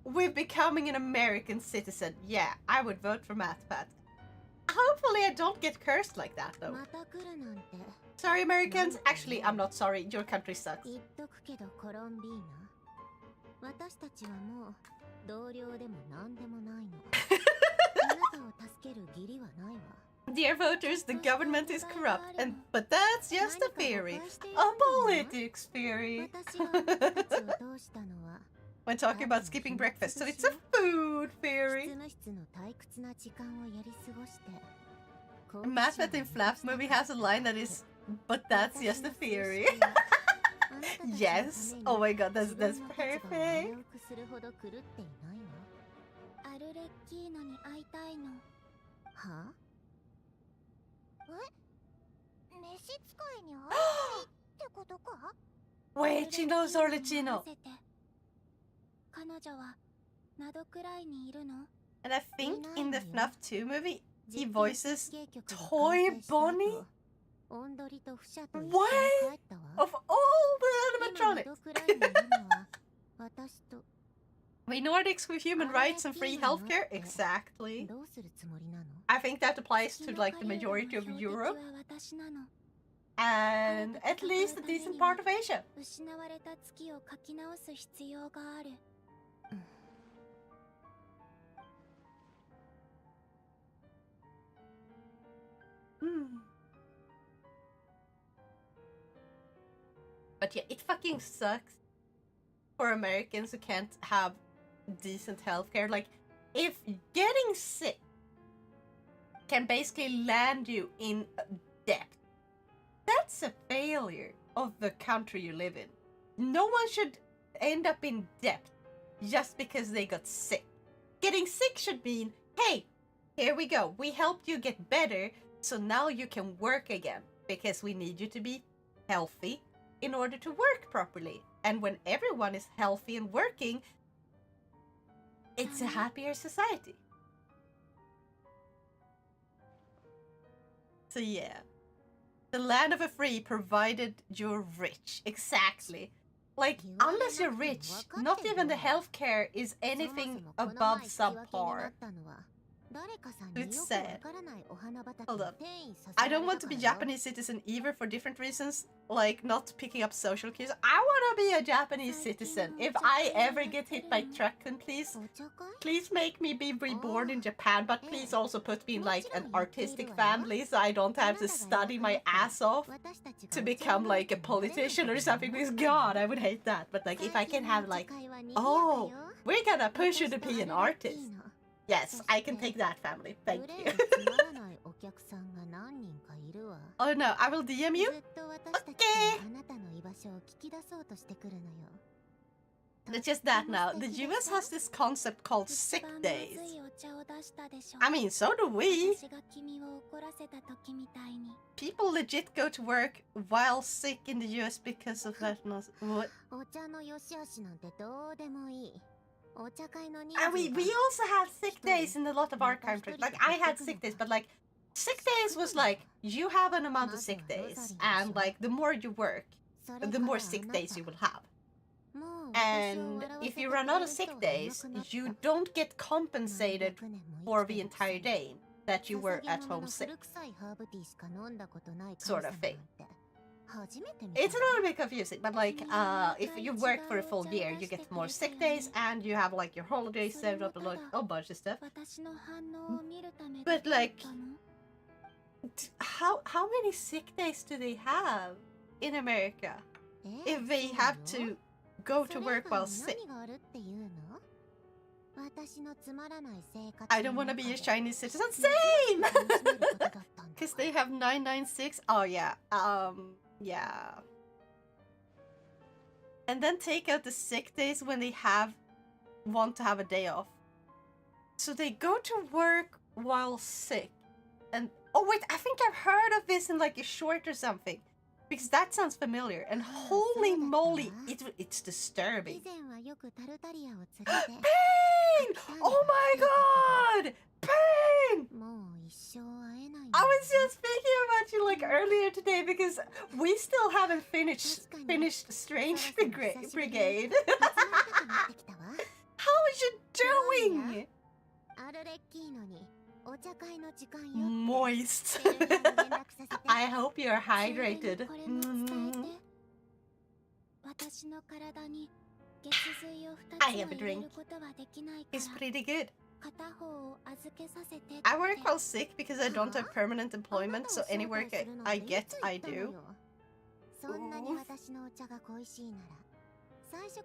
with becoming an American citizen, yeah, I would vote for MatPat. Hopefully I don't get cursed like that, though. また来るなんて。 Sorry, Americans. Actually, I'm not sorry. Your country sucks. 言っとくけどコロンビーナ。私たちはもう同僚でも何でもないの。あなたを助ける義理はないわ。 Dear voters, the government is corrupt, but that's just a theory. A politics theory. 私があなたたちを通したのは When talking about skipping breakfast, so it's a food 執 theory. 務室の退屈な時間をやり過ごして。 MatPat in Flaps movie has a line that is, but that's just a theory. Yes. Oh my god, that's perfect. するほど狂っていないわ。アルレッキーノに会いたいの。は？え？召使いに会いたいってことか？ Wait, she knows Orlicino. 彼女は窓くらいにいるの？ And I think in the FNAF 2 movie, he voices Toy Bonnie? What? Of all the animatronics! We Nordics with human rights and free healthcare? Exactly. I think that applies to like the majority of Europe. And at least a decent part of Asia. 失われた月を書き直す必要がある。 But yeah, it fucking sucks for Americans who can't have decent healthcare. Like, if getting sick can basically land you in debt, that's a failure of the country you live in. No one should end up in debt just because they got sick. Getting sick should mean, hey, here we go. We helped you get better, so now you can work again because we need you to be healthy in order to work properly. And when everyone is healthy and working, it's a happier society. So yeah. The land of the free, provided you're rich. Exactly. Like, unless you're rich, not even the healthcare is anything above subpar. It's sad. Hold on. I don't want to be Japanese citizen either for different reasons, like not picking up social cues. I want to be a Japanese citizen. If I ever get hit by truck, then please make me be reborn in Japan, but please also put me in like an artistic family so I don't have to study my ass off to become like a politician or something, because god, I would hate that. But like if I can have like, oh, we're gonna push you to be an artist. Yes, I can take that family. Thank you. 客さんが何人かいるわ。 Oh no, I will DM you. ずっと私たちからあなたの居場所を聞き出そうとしてくるのよ。 It's just that now. The US has this concept called sick days. I mean, so do we. 私が君を怒らせた時みたいに。 People legit go to work while sick in the US because of that. What? お茶の良し悪しなんてどうでもいい。お茶会の人 And we 数 also had sick days in a lot of our countries. Like, I had sick days, but like, sick days was like, you have an amount of sick days, and like, the more you work, the more sick days you will have. And if you run out of sick days, you don't get compensated for the entire day that you were at home sick. Sort of thing. It's a little bit confusing, but like, if you work for a full year, you get more sick days, and you have like your holidays saved up and like a bunch of stuff. But like, how many sick days do they have in America if they have to go to work while sick? I don't want to be a Chinese citizen. Same! Because they have 996. Oh yeah. Yeah. And then take out the sick days when they want to have a day off. So they go to work while sick. And oh wait, I think I've heard of this in like a short or something. Because that sounds familiar. And holy moly, it's disturbing. Pain! Oh my god! Pain! I was just thinking about you like earlier today because we still haven't finished Strange Brigade. How is you doing? Moist. I hope you're hydrated. I have a drink. It's pretty good. I work while sick because I don't have permanent employment, so any work I get, I do. Ooh.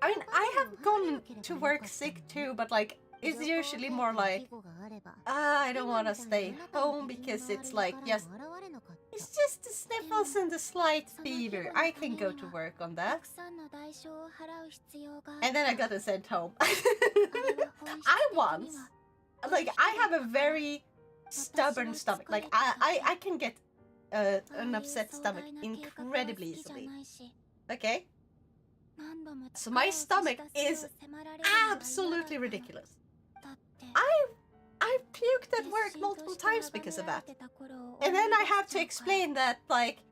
I mean, I have gone to work sick too, but like, it's usually more like, I don't want to stay home because it's like, it's just the sniffles and the slight fever. I can go to work on that. And then I got sent home. I have a very stubborn stomach. Like, I can get an upset stomach incredibly easily. Okay? So my stomach is absolutely ridiculous. I puked at work multiple times because of that. And then I have to explain that, like,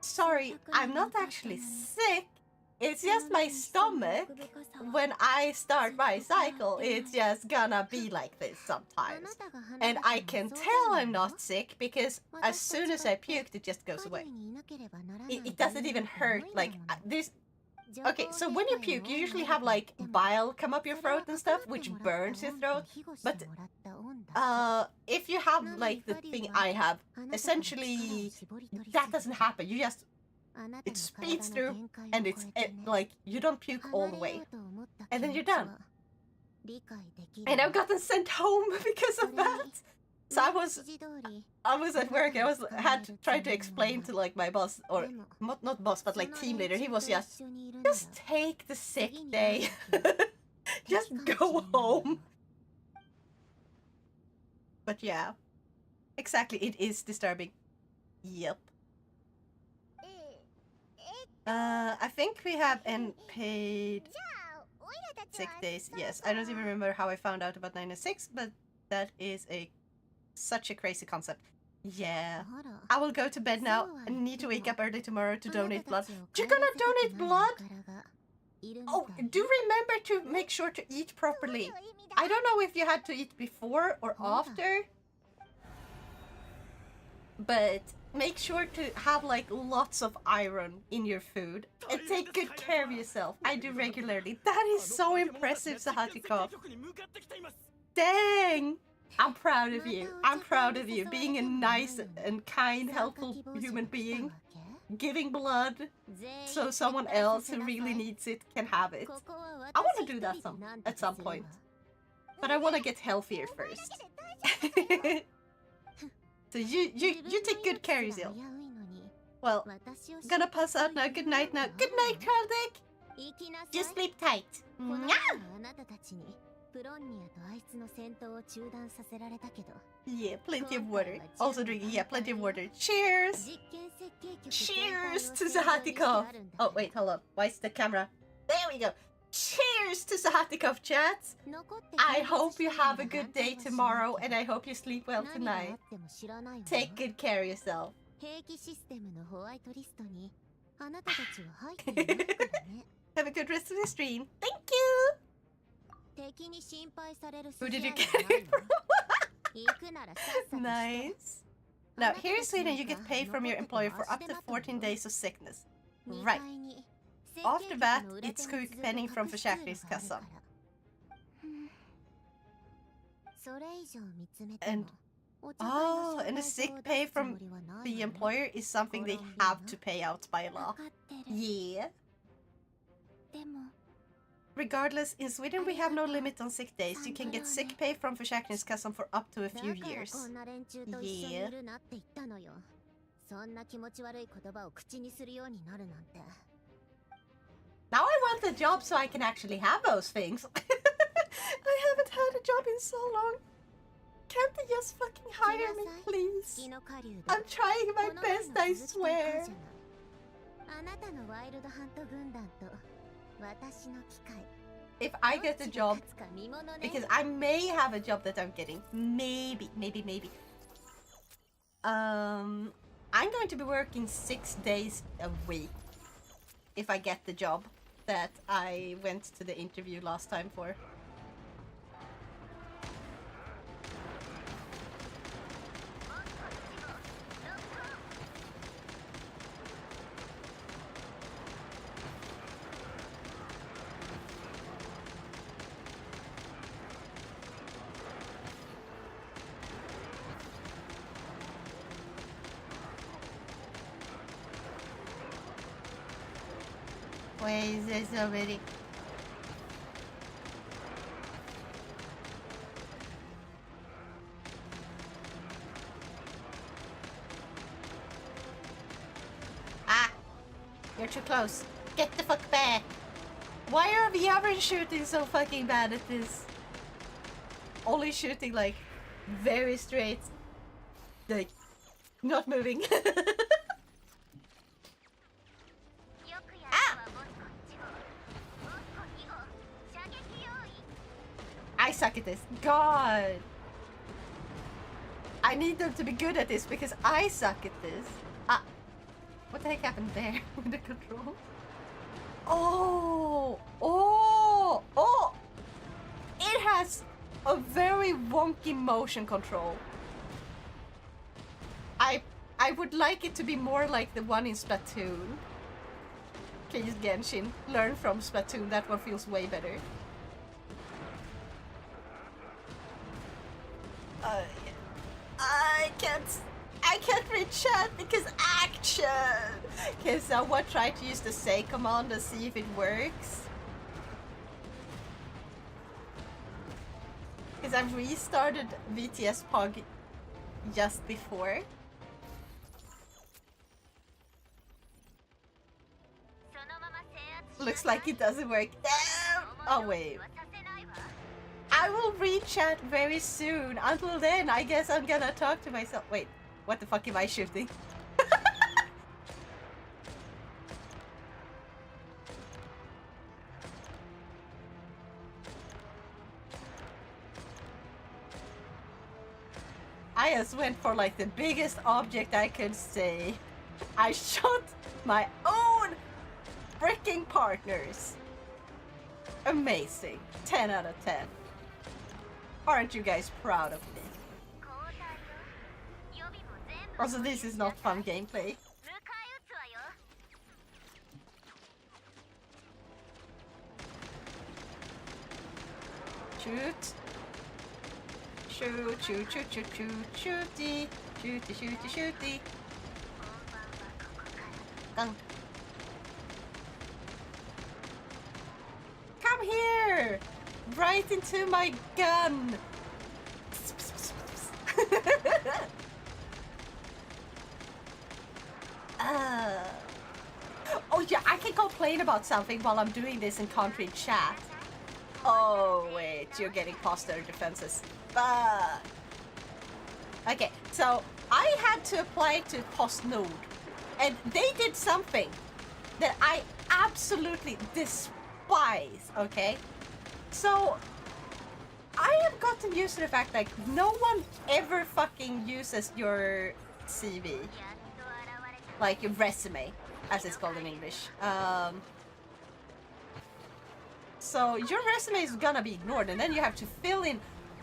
sorry, I'm not actually sick. It's just my stomach. When I start my cycle, it's just gonna be like this sometimes. And I can tell I'm not sick because as soon as I puked, it just goes away. It doesn't even hurt. Like, this. Okay, so when you puke, you usually have like bile come up your throat and stuff, which burns your throat. But if you have like the thing I have, essentially that doesn't happen. You just, it speeds through, and it's like you don't puke all the way, and then you're done. And I've gotten sent home because of that. So I was at work. I had to try to explain to like my boss, or not boss, but like team leader. He was just take the sick day. Just go home. But yeah, exactly. It is disturbing. Yep. I think we have unpaid sick days. Yes, I don't even remember how I found out about 906, but that is such a crazy concept. Yeah. I will go to bed now. I need to wake up early tomorrow to donate blood. You're gonna donate blood? Oh, do remember to make sure to eat properly. I don't know if you had to eat before or after, but make sure to have like lots of iron in your food and take good care of yourself. I do regularly. That is so impressive, Sahachiko. Dang! I'm proud of you. I'm proud of you being a nice and kind, helpful human being. Giving blood so someone else who really needs it can have it. I want to do that at some point. But I want to get healthier first. So you take good care of yourself. Well, gonna pass out now. Good night now. Good night, Kardik. You sleep tight. この Mwah! 前はあなたたちにプロンニアとあいつの戦闘を中断させられたけど Yeah, plenty of water. Also drinking, yeah, plenty of water. Cheers! 実験設計局 Cheers 全 to 体を Zahatikov! 知る必要があるんだ Oh, wait, hold on. Why is the camera? There we go! Cheers to Zahatikov, chat! 残って I 開発 hope you したの have a が good day 反対は tomorrow, しないけど and I hope you sleep well 何があ tonight. っても知らないわよ Take good care of yourself. 兵器システムのホワイトリストにあなたたちは入っていないからね Have a good rest of the stream. Thank you! 敵に心配される Who did you 筋 get 合いはない it わ from? 行くならさっさとして Nice. Now, here in Sweden, you get paid from your employer for up to 14 days of sickness. 2 Right. 階に After that, 設計局の裏 it's 手に sjukpenning 続 from く隠し通路がある Försäkringskassan. からうんそれ以上見つめて And- もお茶会の Oh, and the 招 sick 待状を pay 出すつ from もりはないわ the ね employer is something they have to pay out by わ law. かってる Yeah. でも Regardless, in Sweden we have no limit on sick days. You can get sick pay from Försäkringskassan for up to a だ few から years. こんな連中と一緒にいるなって言ったのよそんな気持ち悪い言葉を口にするようになるなんて Now I want a job so I can actually have those things. I haven't had a job in so long. Can't they just fucking hire me, please? 月の下流で I'm trying こ my の best, I 世の鈴木という swear. 彼女があなたのワイルドハント軍団と私の機械 If I get a どっち job, が勝つか見ものね because I may have a job that I'm getting. Maybe. I'm going to be working 6 days a week if I get the job that I went to the interview last time for. Why is there so many? Ah! You're too close. Get the fuck back! Why are the others shooting so fucking bad at this? Only shooting like very straight. Like, not moving. よくやるわボスコ1号ボスコ2号射撃用意 I suck at this. God! I need them to be good at this because I suck at this. Ah! What the heck happened there with the control? Oh! Oh! Oh! It has a very wonky motion control. I would like it to be more like the one in Splatoon. Please, Genshin, learn from Splatoon. That one feels way better. I can't read chat because action. Can someone try to use the say command and see if it works? Because I've restarted VTS Pog just before. そのまま制圧し Looks like it doesn't work. Damn! Oh wait. はさせないわ I will read chat very soon. Until then, I guess I'm gonna talk to myself. Wait, what the fuck am I shooting? I just went for like the biggest object I could say. I shot my own freaking partners. Amazing. 10 out of 10. Aren't you guys proud of me? 交代よ予備も全部 Also, this is not fun gameplay. 迎え撃つわよ Shoot. Shoot, shoot, shoot, shoot, shoot, shooty. Shooty, shooty, shooty. 本番はここから Come. Come here! Right into my gun! Oh yeah, I can complain about something while I'm doing this and can't read chat. Oh wait, you're getting past their defenses. But okay, so I had to apply to PostNord, and they did something that I absolutely despise. Okay, so I have gotten used to the fact like no one ever fucking uses your CV, like your resume, as it's called in English. So your resume is gonna be ignored, and then you have to fill in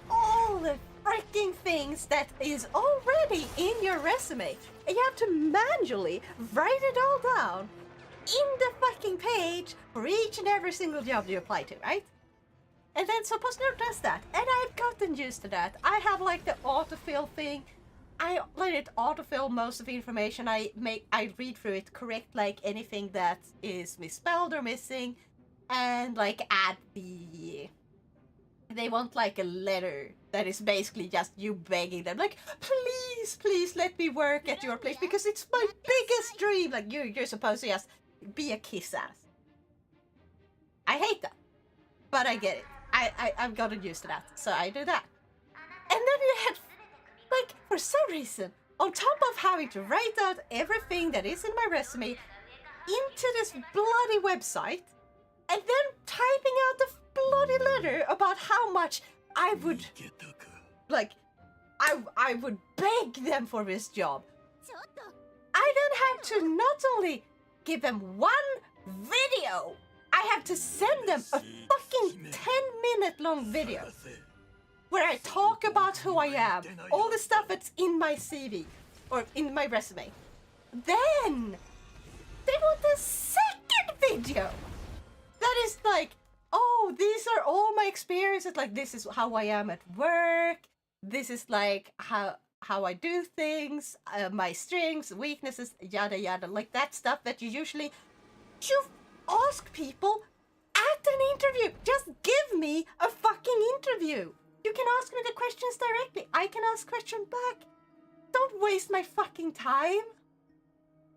all the freaking things that is already in your resume, and you have to manually write it all down in the fucking page for each and every single job you apply to, right? And then so PostNord does that, and I've gotten used to that. I have like the autofill thing. I let it autofill most of the information. I read through it, correct like anything that is misspelled or missing, and like add the. They want like a letter that is basically just you begging them, like, please, please let me work at your place because it's my biggest dream. Like you're supposed to just be a kiss ass. I hate that, but I get it. I've gotten used to that, so I do that. And then you had, like, for some reason, on top of having to write out everything that is in my resume into this bloody website, and then typing out the bloody letter about how much I would, like, I would beg them for this job. I then have to not only give them one video, I have to send them a fucking 10-minute long video where I talk about who I am, all the stuff that's in my CV or in my resume. Then they want a second video that is like, oh, these are all my experiences. Like, this is how I am at work. This is like how I do things, my strengths, weaknesses, yada yada, like that stuff that you ask people at an interview. Just give me a fucking interview. You can ask me the questions directly. I can ask questions back. Don't waste my fucking time.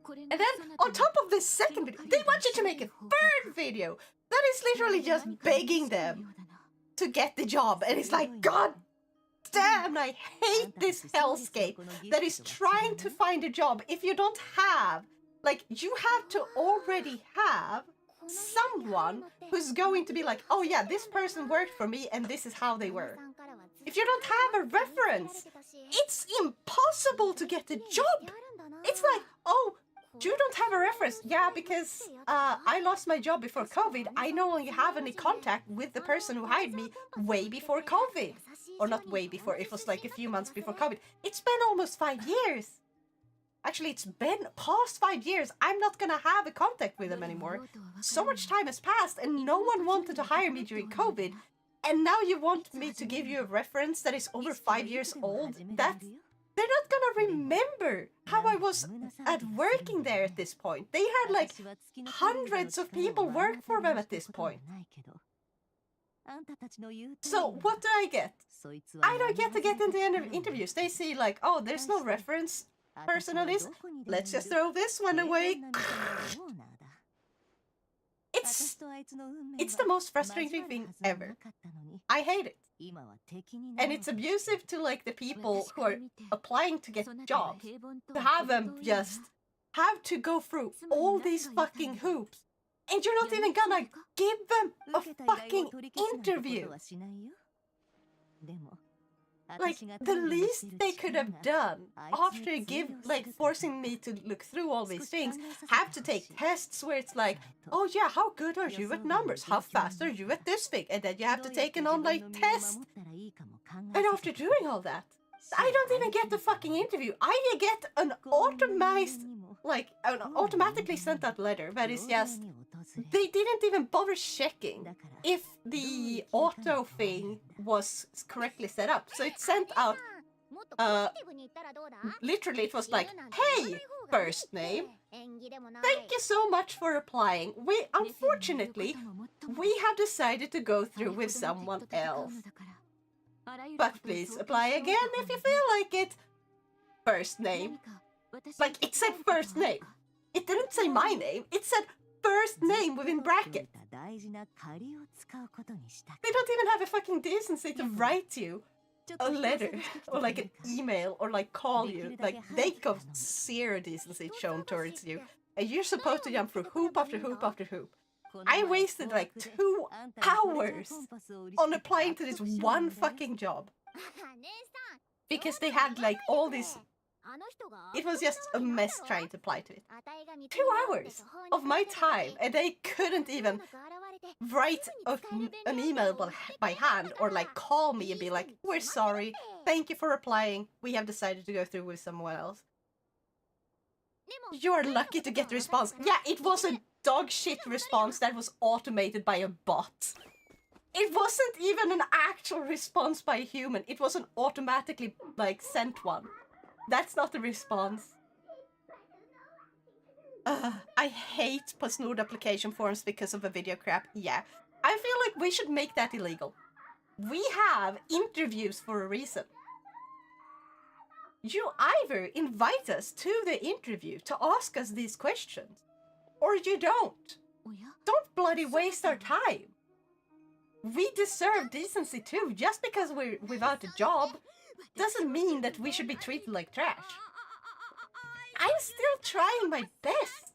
And then on top of this second video, they want you to make a third video that is literally just begging them to get the job. And it's like, God damn, I hate this hellscape that is trying to find a job. If you don't have, like, you have to already have someone who's going to be like, oh yeah, this person worked for me and this is how they were. If you don't have a reference, it's impossible to get a job. It's like, oh, you don't have a reference. Yeah, because I lost my job before COVID. I no longer have any contact with the person who hired me way before COVID. Or not way before, it was like a few months before COVID. It's been almost 5 years. Actually, it's been past 5 years. I'm not gonna have a contact with them anymore. So much time has passed and no one wanted to hire me during COVID. And now you want me to give you a reference that is over 5 years old? That they're not gonna remember how I was at working there at this point. They had like hundreds of people work for them at this point. So what do I get? I don't get to get into interviews. They see like, oh, there's no reference person on this. Let's just throw this one away. It's the most frustrating thing ever. I hate it. And it's abusive to like the people who are applying to get jobs, to have them just have to go through all these fucking hoops, and you're not even gonna give them a fucking interview. Like, the least they could have done after forcing me to look through all these things, have to take tests where it's like, oh yeah, how good are you at numbers? How fast are you at this thing? And then you have to take an online test. And after doing all that, I don't even get the fucking interview. I get an automatically sent out letter that is just, they didn't even bother checking if the auto thing was correctly set up. So it sent out, literally it was like, hey, first name, thank you so much for applying. Unfortunately, we have decided to go through with someone else. But please apply again if you feel like it. First name. Like, it said first name. say my name. It said first name within bracket. They don't even have a fucking decency to write you a letter or like an email or like call you. Like they got zero decency shown towards you. And you're supposed to jump through hoop after hoop after hoop. I wasted like 2 hours on applying to this one fucking job. Because they had like all this. It was just a mess trying to apply to it. 2 hours of my time, and they couldn't even write an email by hand or like call me and be like, we're sorry, thank you for applying, we have decided to go through with someone else. You are lucky to get the response. Yeah, it was a dog shit response that was automated by a bot. It wasn't even an actual response by a human. It was an automatically like sent one. That's not the response. I hate PostNord application forms because of a video crap. Yeah, I feel like we should make that illegal. We have interviews for a reason. You either invite us to the interview to ask us these questions, or you don't. Don't bloody waste our time. We deserve decency too. Just because we're without a job doesn't mean that we should be treated like trash. I'm still trying my best.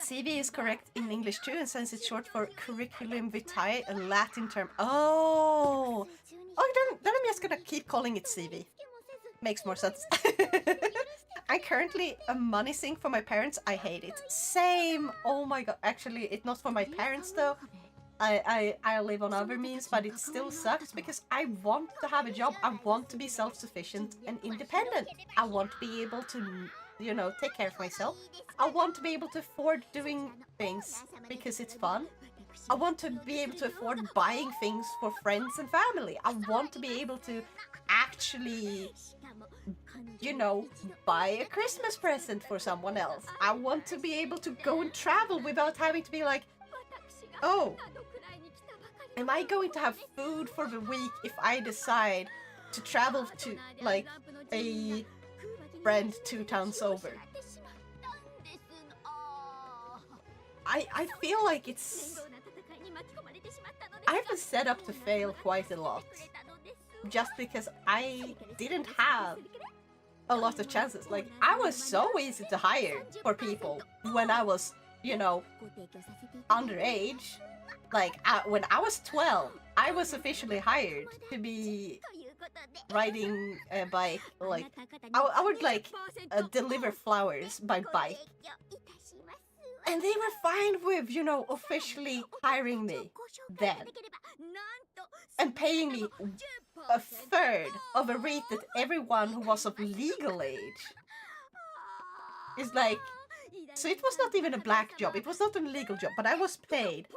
CV is correct in English too, and since it's short for curriculum vitae, a Latin term. Oh, then I'm just gonna keep calling it CV. Makes more sense. I'm currently a money sink for my parents. I hate it. Same. Oh my god. Actually, it's not for my parents though. I live on other means, but it still sucks because I want to have a job. I want to be self-sufficient and independent. I want to be able to, you know, take care of myself. I want to be able to afford doing things because it's fun. I want to be able to afford buying things for friends and family. I want to be able to actually, you know, buy a Christmas present for someone else. I want to be able to go and travel without having to be like, oh, am I going to have food for the week if I decide to travel to, like, a friend 2 towns over? I feel like it's... I've been set up to fail quite a lot. Just because I didn't have a lot of chances. Like, I was so easy to hire for people when I was, you know, underage. Like, when I was 12, I was officially hired to be riding a bike. Like, I would, like, deliver flowers by bike. And they were fine with, you know, officially hiring me then. And paying me a third of a rate that everyone who was of legal age is like... So it was not even a black job, it was not an illegal job, but I was paid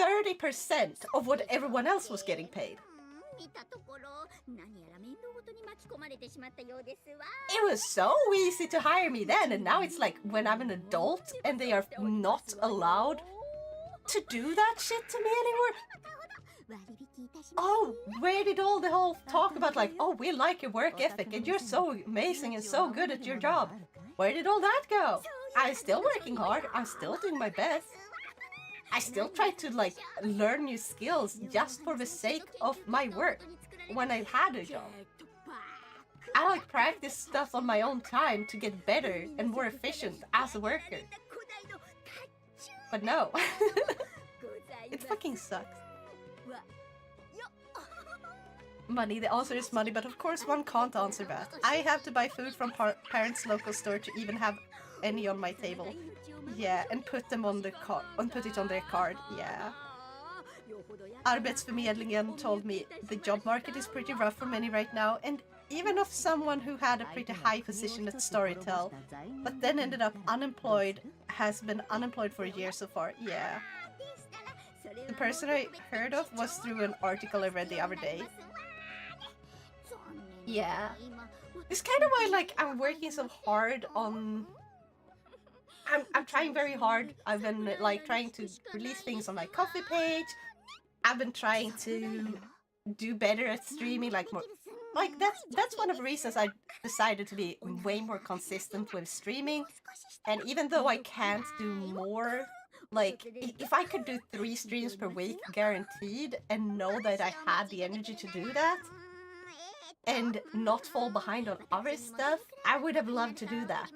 30% of what everyone else was getting paid. It was so easy to hire me then, and now it's like when I'm an adult and they are not allowed to do that shit to me anymore. Oh, where did all the whole talk about like, oh, we like your work ethic and you're so amazing and so good at your job? Where did all that go? I'm still working hard, I'm still doing my best. I still try to like learn new skills just for the sake of my work when I had a job. I like practice stuff on my own time to get better and more efficient as a worker. But no. It fucking sucks. Money, the answer is money, but of course one can't answer that. I have to buy food from parents' local store to even have any on my table. Yeah, and put them on the put it on their card. Yeah. Arbetsförmedlingen told me the job market is pretty rough for many right now, and even of someone who had a pretty high position at Storytel, but then ended up unemployed, has been unemployed for a year so far. Yeah. The person I heard of was through an article I read the other day. Yeah. It's kind of why like I'm working so hard on... I'm trying very hard. I've been like trying to release things on my coffee page. I've been trying to do better at streaming, like like that's one of the reasons I decided to be way more consistent with streaming. And even though I can't do more, like if I could do 3 streams per week guaranteed and know that I had the energy to do that and not fall behind on other stuff, I would have loved to do that.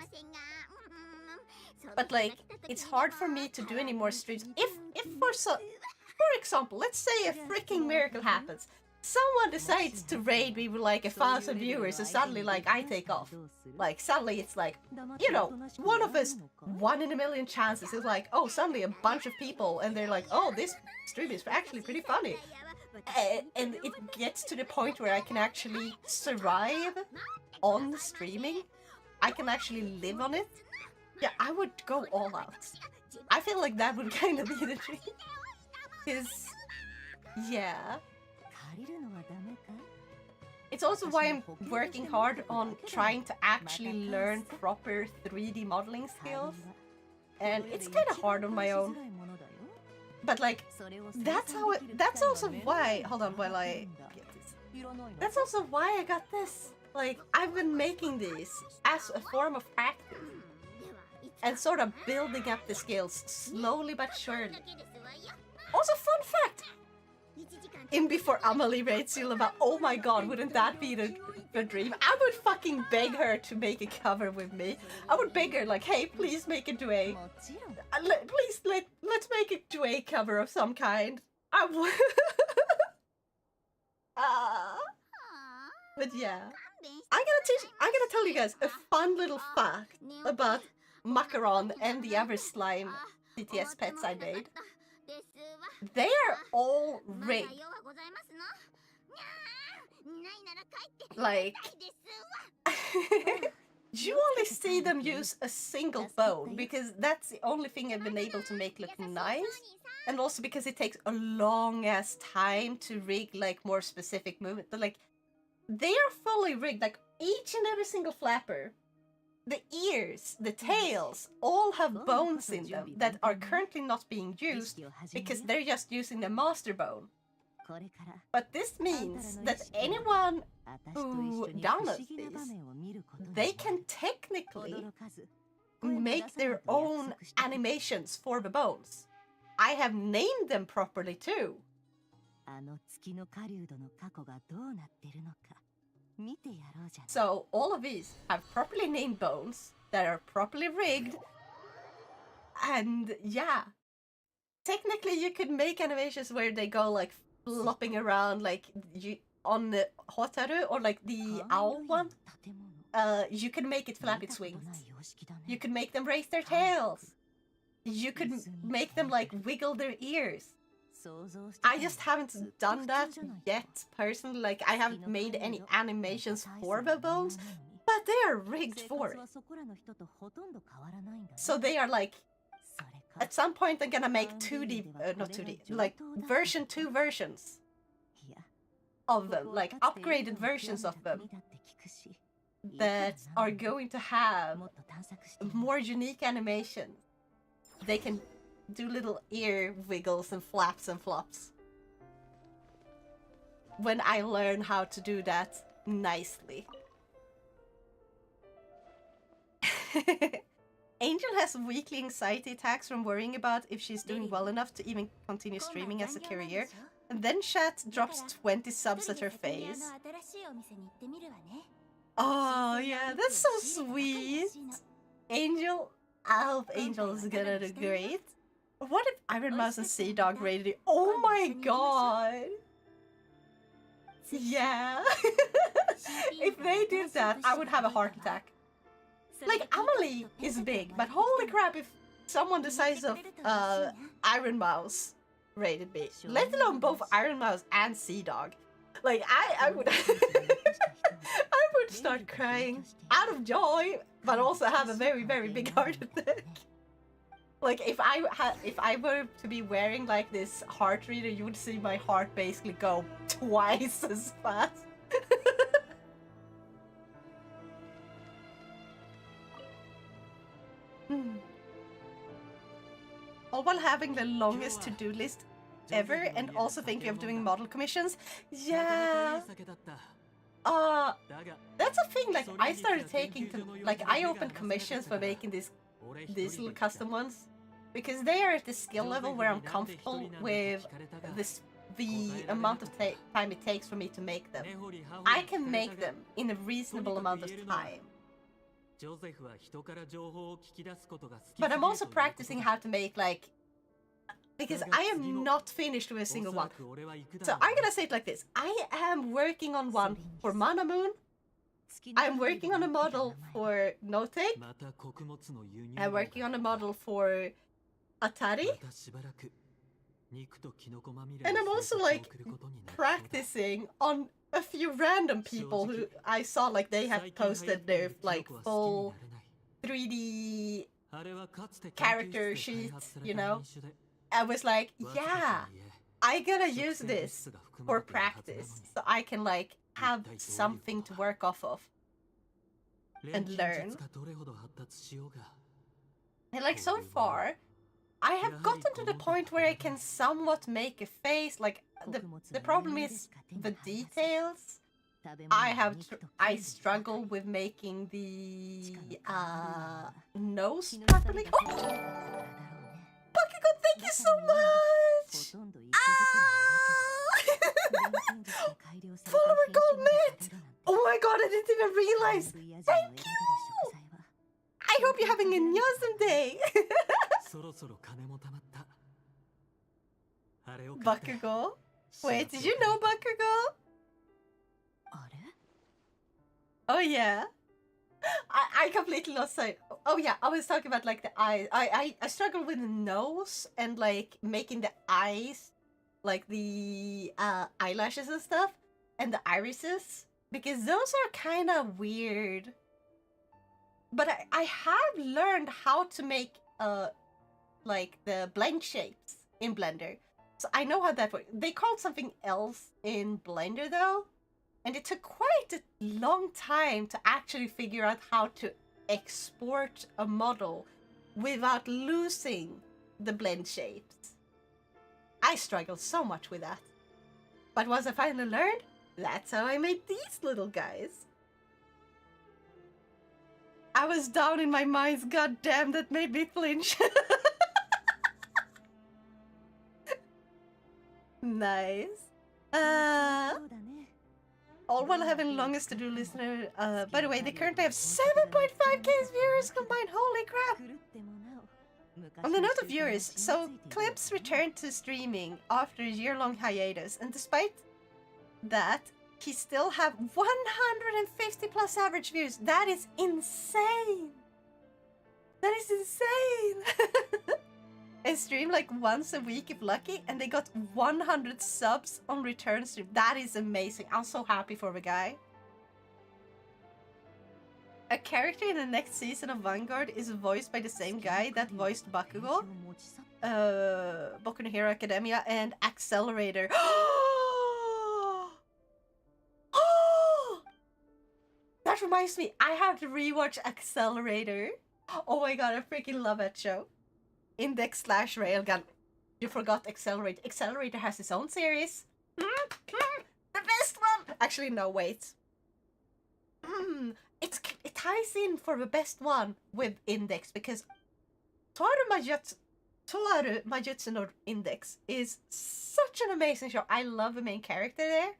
But like, it's hard for me to do any more streams. If for example, let's say a freaking miracle happens. Someone decides to raid me with like 1,000 viewers and suddenly like I take off. Like suddenly it's like, you know, one of us 1 in a million chances is like, oh, suddenly a bunch of people and they're like, oh, this stream is actually pretty funny. And it gets to the point where I can actually survive on streaming. I can actually live on it. Yeah, I would go all out. I feel like that would kind of be the dream. Because, yeah. It's also why I'm working hard on trying to actually learn proper 3D modeling skills. And it's kind of hard on my own. But like, that's also why, hold on while I get this. That's also why I got this. Like, I've been making these as a form of practice. And sort of building up the skills slowly but surely. Also, fun fact! In before Amelie raids Silva, oh my god, wouldn't that be the dream? I would fucking beg her to make a cover with me. I would beg her like, hey, please make a duet. Let's make a duet cover of some kind. I would. But yeah, I'm gonna tell you guys a fun little fact about Macaron and the other slime CTS pets I made. They are all rigged. Like, you only see them use a single bone because that's the only thing I've been able to make look nice. And also because it takes a long ass time to rig like more specific movement. But like, they are fully rigged, like each and every single flapper. The ears, the tails, all have bones in them that are currently not being used because they're just using the master bone. But this means that anyone who downloads these, they can technically make their own animations for the bones. I have named them properly too. So all of these have properly named bones that are properly rigged, and yeah, technically you could make animations where they go like flopping around like you on the Hotaru or like the owl one. You can make it flap its wings. You can make them raise their tails. You could make them like wiggle their ears. I just haven't done that yet, personally. Like, I haven't made any animations for the bones, but they are rigged for it. So they are like, at some point I'm gonna make 2D, not 2D, like version 2 versions of them, like upgraded versions of them that are going to have more unique animations. They can do little ear wiggles and flaps and flops. When I learn how to do that nicely. Angel has weekly anxiety attacks from worrying about if she's doing well enough to even continue streaming as a career. And then chat drops 20 subs at her face. Oh yeah, that's so sweet. Angel, I hope Angel is gonna do great. What if Iron Mouse and Sea Dog raided you? Oh my god! Yeah! If they did that, I would have a heart attack. Like, Amelie is big, but holy crap, if someone the size of Iron Mouse raided me, let alone both Iron Mouse and Sea Dog, like, I would... I would start crying out of joy, but also have a very, very big heart attack. Like, if I were to be wearing like this heart reader, you would see my heart basically go twice as fast. All while having the longest to-do list ever and also thinking of doing model commissions. Yeah. That's a thing. Like I started taking I opened commissions for making these little custom ones because they are at the skill level where I'm comfortable with the amount of time it takes for me to make them. I can make them in a reasonable amount of time. But I'm also practicing how to make because I am not finished with a single one. So I'm gonna say it like this. I am working on one for Mana Moon. I'm working on a model for No Take. I'm working on a model for Atari. And I'm also practicing on a few random people who I saw they have posted their full 3D character sheets, you know. I was like, yeah, I gotta use this for practice so I can have something to work off of and learn. And so far, I have gotten to the point where I can somewhat make a face. The problem is the details. I struggle with making the nose properly. Oh! Bakugo, thank you so much! Follower gold net! Oh my god, I didn't even realize! Thank you! I hope you're having an awesome day! Bakugo? Wait, did you know Bakugo? Oh yeah. I completely lost sight. Oh yeah, I was talking about the eyes. I struggle with the nose and making the eyes, the eyelashes and stuff, and the irises, because those are kind of weird. But I have learned how to make the blend shapes in Blender, so I know how that works. They called something else in Blender though. And it took quite a long time to actually figure out how to export a model without losing the blend shapes. I struggled so much with that. But once I finally learned, that's how I made these little guys. I was down in my mines, goddamn, that made me flinch. Nice. All while having longest to-do listener. By the way, they currently have 7.5k viewers combined. Holy crap! On the note of viewers, so Clips returned to streaming after a year-long hiatus, and despite that, he still have 150 plus average views. That is insane! That is insane! And stream once a week if lucky, and they got 100 subs on return stream. That is amazing. I'm so happy for the guy. A character in the next season of Vanguard is voiced by the same guy that voiced Bakugo, Boku no Hero Academia, and Accelerator. That reminds me, I have to rewatch Accelerator. Oh my god, I freaking love that show. Index/Railgun. You forgot Accelerator. Accelerator has his own series. The best one! Actually, no, wait. It ties in for the best one with Index, because Toaru Majutsu no Index is such an amazing show. I love the main character there.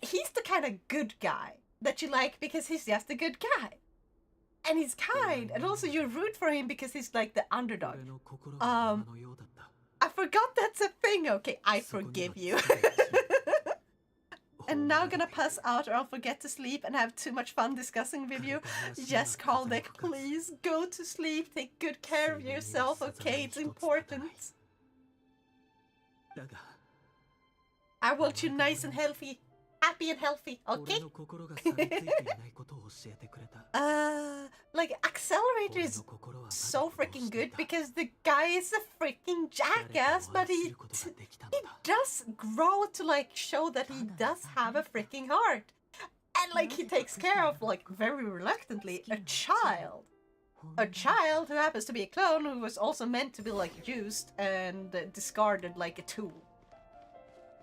He's the kind of good guy that you like because he's just a good guy. And he's kind, and also you root for him because he's the underdog. I forgot that's a thing. Okay, I forgive you. And now gonna pass out or I'll forget to sleep and have too much fun discussing with you. Yes, Karlbeck, please go to sleep. Take good care of yourself, okay? It's important. I want you nice and healthy. Happy and healthy, okay? Accelerator is so freaking good because the guy is a freaking jackass, but he does grow to show that he does have a freaking heart. And he takes care of very reluctantly a child. A child who happens to be a clone who was also meant to be used and discarded like a tool.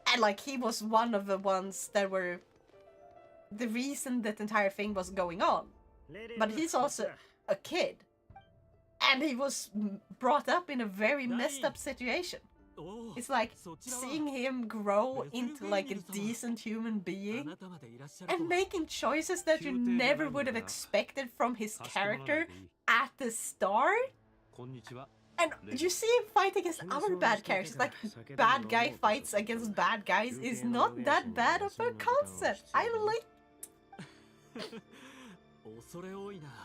And he was one of the ones that were the reason that entire thing was going on. But he's also a kid. And he was brought up in a very messed up situation. It's like seeing him grow into like a decent human being and making choices that you never would have expected from his character at the start. And you see him fight against other bad characters, like bad guy fights against bad guys is not that bad of a concept. I like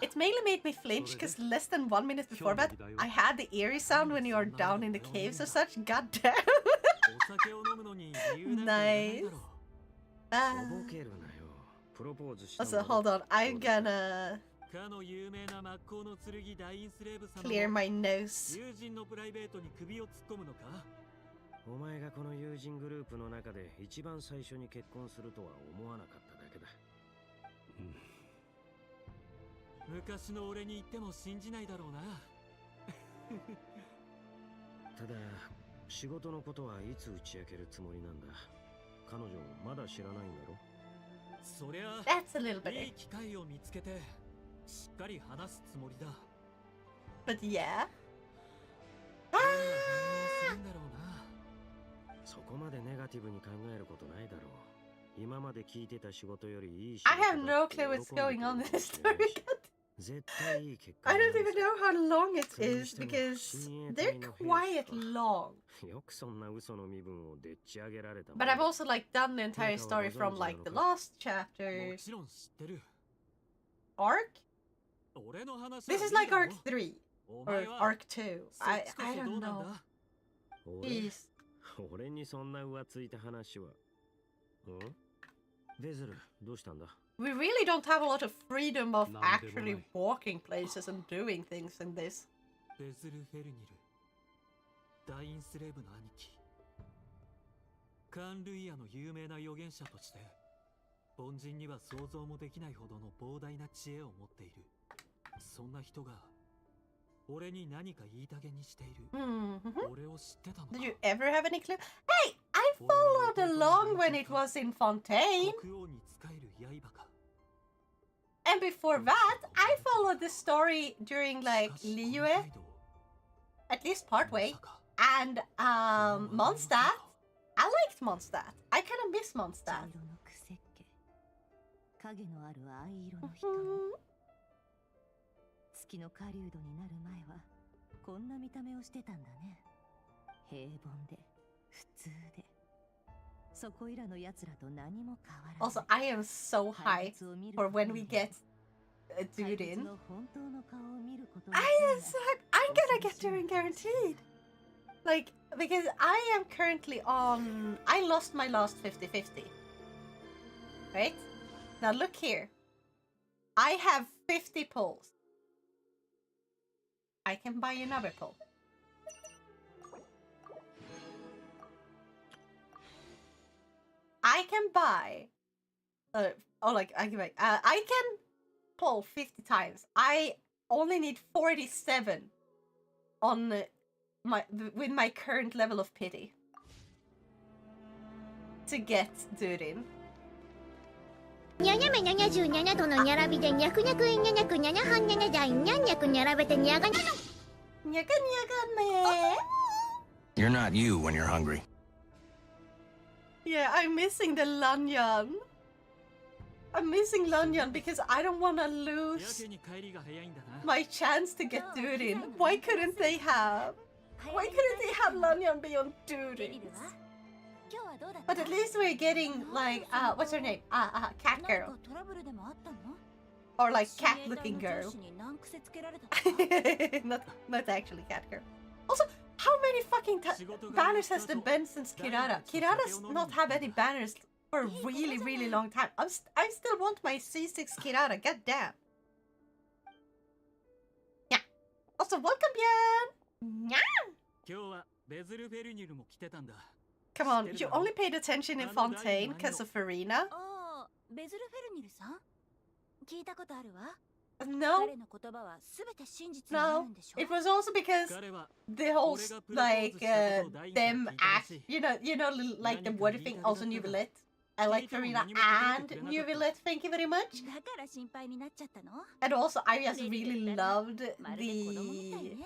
it mainly made me flinch because less than 1 minute before that, I had the eerie sound when you are down in the caves or such. God damn. Nice. Also, hold on. I'm gonna clear my nose. お前がこの友人グループの中で一番最初に結婚するとは思わなかっただけだ。昔の俺に言っても信じないだろうな。ただ仕事のことはいつ打ち明けるつもりなんだ。彼女まだ知らないんだろ。そりゃ That's a little bit. いい機会を見つけてしっかり話すつもりだ。But yeah. どうするんだろうな。そこまでネガティブに考えることないだろう。今まで聞いてた仕事よりいい仕 I 事 have no clue what's going on in this story. 絶対いい結果 I don't even know how long it is because they're quite long. よくそんな嘘の身分をでっち上げられた。 But I've also like done the entire story from like the last chapter もちろん知ってる。 arc. 俺の話 This is like arc 3お or 前は arc 2. そっ I ちこそ don't どうなん know. だ。俺 Jeez. 俺にそんな浮ついた話は。ベズル、どうしたんだ？ We really don't have a lot of freedom of actually walking places and doing things in this. ベズル・フェルニル、ダインスレーブの兄貴。カーン・ルイヤの有名な預言者として、凡人には想像もできないほどの膨大な知恵を持っている。そんな人が、俺に何か言いたげにしている。俺を知ってたのか。 Did you ever have any clue? Hey, I followed along when it was in Fontaine. 国王に仕える刃か。 And before that, I followed the story during like Liyue, at least partway, and Mondstadt. I liked Mondstadt. I kind of miss Mondstadt. 影のある藍色の瞳。月の狩人になる前はこんな見た目をしてたんだね。平凡で普通でそこいらの奴らと何も変わらない。 Also, I am so hyped for when we get Durin. I am so hyped. I'm gonna get Durin guaranteed. Like, because I am currently on... I lost my last 50-50. Right? Now look here. I have 50 pulls. I can buy another pull. I can buy... I can pull 50 times. I only need 47 on with my current level of pity to get Durin. にゃにゃめにゃにゃじゅうにゃにゃとのにゃらびでにゃくにゃくいにゃにゃくにゃにゃはんにゃにゃじゃいにゃんにゃくにゃらべてにゃがにゃにゃかにゃがね You're not you when you're hungry. Yeah, I'm missing the Lanyan. I'm missing Lanyan because I don't want to lose my chance to get Durin. Why couldn't they have Lanyan be on Durin? But at least we're getting like what's her name? Cat girl. Or like cat looking girl. not actually cat girl. Also, how many fucking banners has there been since Kirara? Kirara's not have any banners for a really, really long time. I still want my C6 Kirara, god damn. Yeah. Also, welcome, Björn! Yeah! Come on, you only paid attention in Fontaine because of Farina? No. No, it was also because the whole, like, them act, you know, like the water thing also knew lit. I like Farina and New Villette, thank you very much. だから心配になっちゃったの？ And also, I just really loved the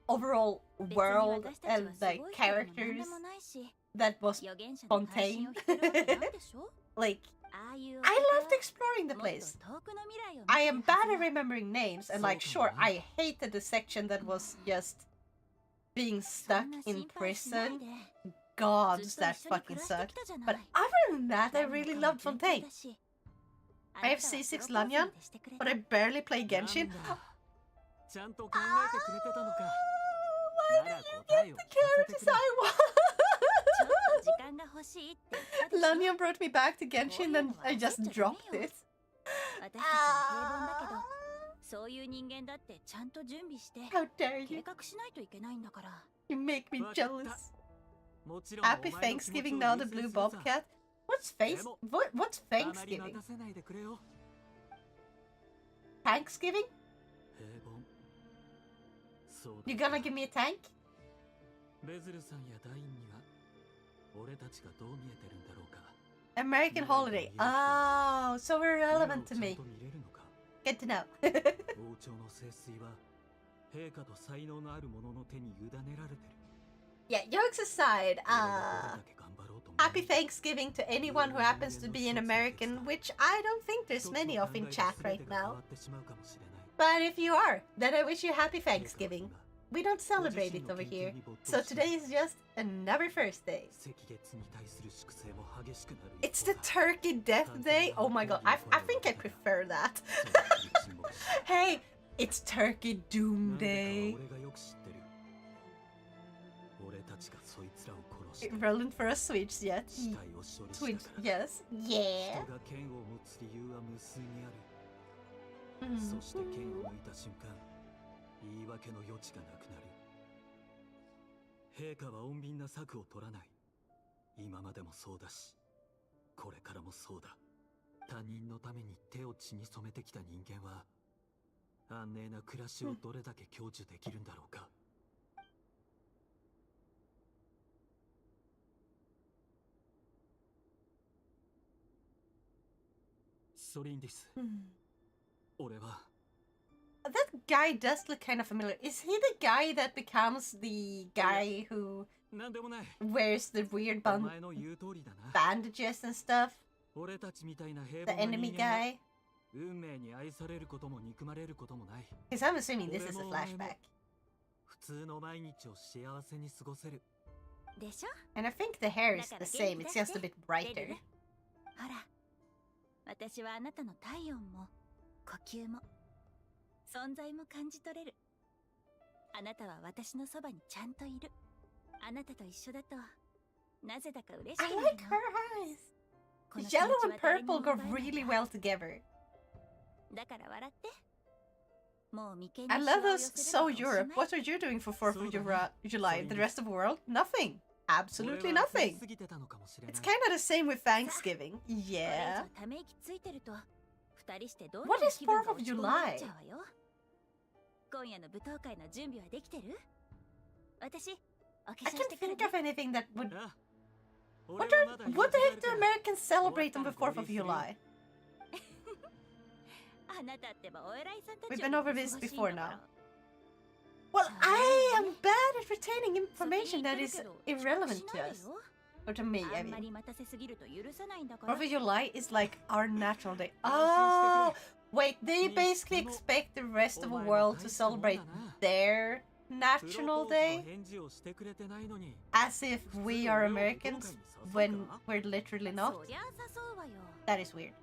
overall world and the characters that was contained. Like, I loved exploring the place. I am bad at remembering names, and like, sure, I hated the section that was just being stuck in prison. Gods, that fucking sucked. But other than that, I really loved Fontaine. I have C6 Lanyan, but I barely play Genshin. Oh, why did you get the characters I want? Lanyan brought me back to Genshin and I just dropped it. そういう人間だってちゃんと準備して How dare you? 計画しないといけないんだから。 You make me jealous. Happy Thanksgiving now, the blue bobcat. What's Thanksgiving? Thanksgiving? You gonna give me a tank? American holiday. Oh, so irrelevant to me. Good to know. Yeah, jokes aside, happy Thanksgiving to anyone who happens to be an American, which I don't think there's many of in chat right now. But if you are, then I wish you happy Thanksgiving. We don't celebrate it over here, so today is just another Thursday. It's the Turkey Death Day? Oh my god, I think I prefer that. Hey, it's Turkey Doom Day. Relevant for a Switch yet? Switch, yes. Yeah. That guy does look kind of familiar. Is he the guy that becomes the guy who wears the weird bandages and stuff? The enemy guy? Because I'm assuming this is a flashback. And I think the hair is the same, it's just a bit brighter. 私はあなたの体温も呼吸も存在も感じ取れる。あなたは私のそばにちゃんといる。あなたと一緒だとなぜだか嬉しくなるの。I like her eyes. Yellow and purple go really well together. だから笑って。もう眉間に I love us so Europe. What are you doing for 4th of July? The rest of the world? Nothing. Absolutely nothing. It's kind of the same with Thanksgiving. Yeah. What is 4th of July? I can't think of anything that would... What the heck do Americans celebrate on the 4th of July? We've been over this before now. Well, I am bad at retaining information that is irrelevant to us. Or to me, I mean. 4th of July is like our natural day. Oh! Wait, they basically expect the rest of the world to celebrate their national day? As if we are Americans when we're literally not? That is weird.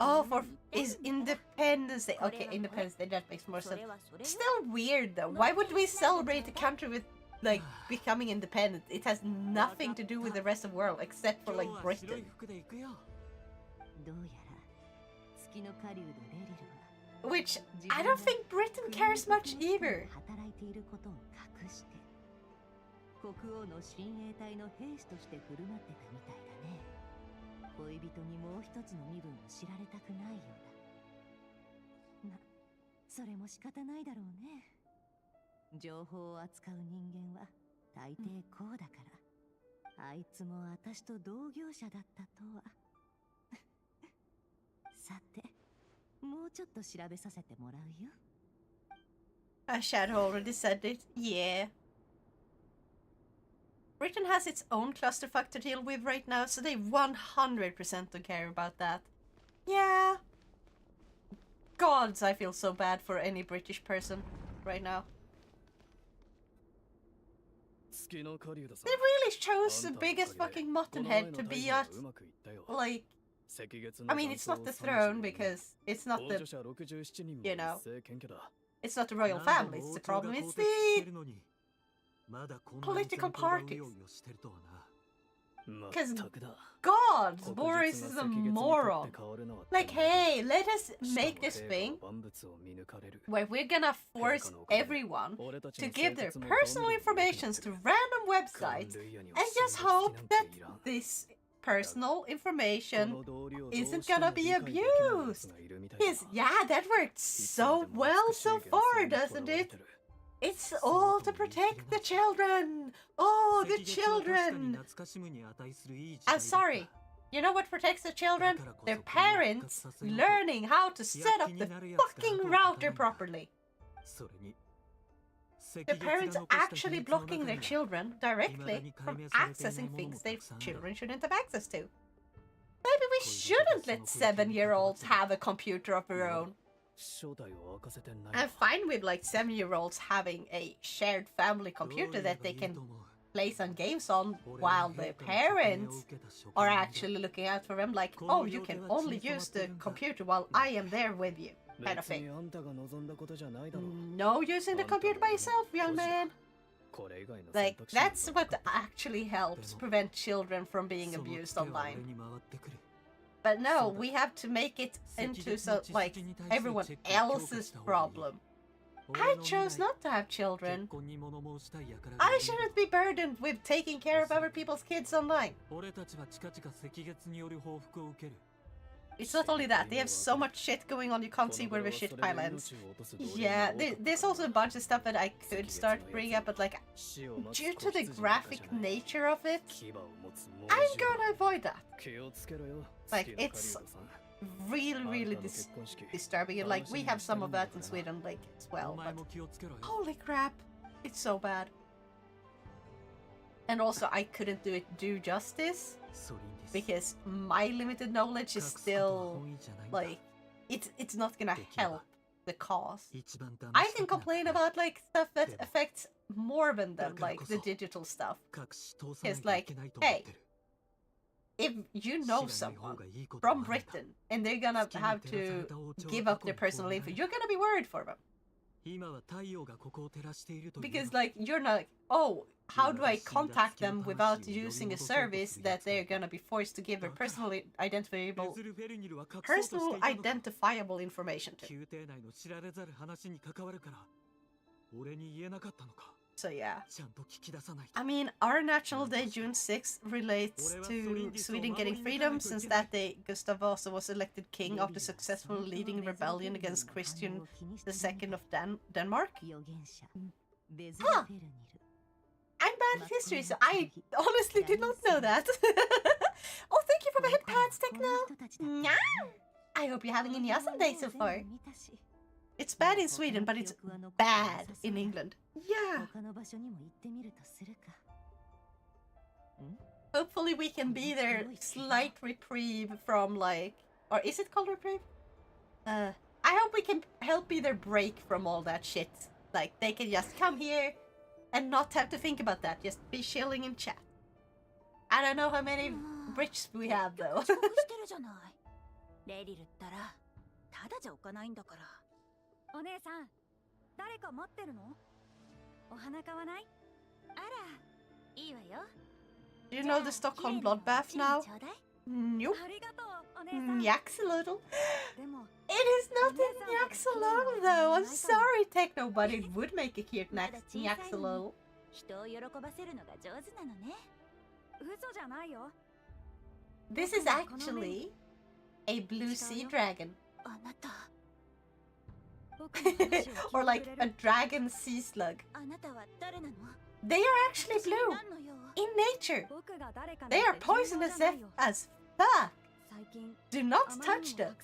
Oh, 4th is Independence Day. Okay, Independence Day, that makes more sense. Still weird though. Why would we celebrate a country with, like, becoming independent? It has nothing to do with the rest of the world, except for, like, Britain. Which, I don't think Britain cares much either. あいつも私と同業者だったとは。さて、もうちょっと調べさせてもらうよ。Shadow already said it. Yeah. Britain has its own clusterfuck to deal with right now, so they 100% don't care about that. Yeah. Gods, I feel so bad for any British person right now. They really chose the biggest fucking mutton head to be at, like, I mean, it's not the throne because it's not the, you know, it's not the royal family, it's the problem, it's the political parties. Because gods, Boris is a moron. Like, hey, let us make this thing where we're gonna force everyone to give their personal information to random websites and just hope that this personal information isn't gonna be abused. Because, yeah, that worked so well so far, doesn't it? It's all to protect the children! Oh, the children! I'm sorry. You know what protects the children? Their parents learning how to set up the fucking router properly. The parents actually blocking their children directly from accessing things their children shouldn't have access to. Maybe we shouldn't let 7-year-olds have a computer of their own. I'm fine with like 7-year-olds having a shared family computer that they can play some games on while their parents are actually looking out for them, like, oh, you can only use the computer while I am there with you, kind of thing. No using the computer by yourself, young man. Like, that's what actually helps prevent children from being abused online. But no, we have to make it into so like everyone else's problem. I chose not to have children. I shouldn't be burdened with taking care of other people's kids online. It's not only that, they have so much shit going on you can't see where the shit pile ends. Yeah, there's also a bunch of stuff that I could start bringing up, but like, due to the graphic nature of it, I'm gonna avoid that. Like, it's really disturbing, and like, we have some of that in Sweden, like, as well, but holy crap, it's so bad. And also, I couldn't do justice, because my limited knowledge is still, like, it's not gonna help the cause. I can complain about, like, stuff that affects more than them, like, the digital stuff. It's like, hey, if you know someone from Britain and they're gonna have to give up their personal info, you're gonna be worried for them. Because, like, you're not, oh, how do I contact them without using a service that they're gonna be forced to give their personally identifiable information to? So yeah. I mean, our National Day, June 6th, relates to Sweden getting freedom, since that day Gustav Vasa was elected king after successfully leading a rebellion against Christian II of Denmark. Huh. I'm bad at history, so I honestly did not know that. Oh, thank you for the head pads, Techno! I hope you're having an awesome day so far. It's bad in Sweden, but it's bad in England. Yeah. Hopefully we can be their slight reprieve from, like... Or is it called reprieve? I hope we can help be their break from all that shit. Like, they can just come here and not have to think about that. Just be chilling in chat. I don't know how many Brits we have, though. お姉さん、誰か待ってるの？お花買わない？あら、いいわよ。Do you know the Stockholm bloodbath now? Nope. Nyaxolotl. It is not a Nyaxolotl though. I'm sorry, Techno, but it would make a cute Nyaxolotl. 人を喜ばせるのが上手なのね。嘘じゃないよ。 This is actually a blue sea dragon. あなた。Or like a dragon sea slug. あなたは誰なの？ They are actually blue. In nature. They are poisonous as fuck. Do not touch them.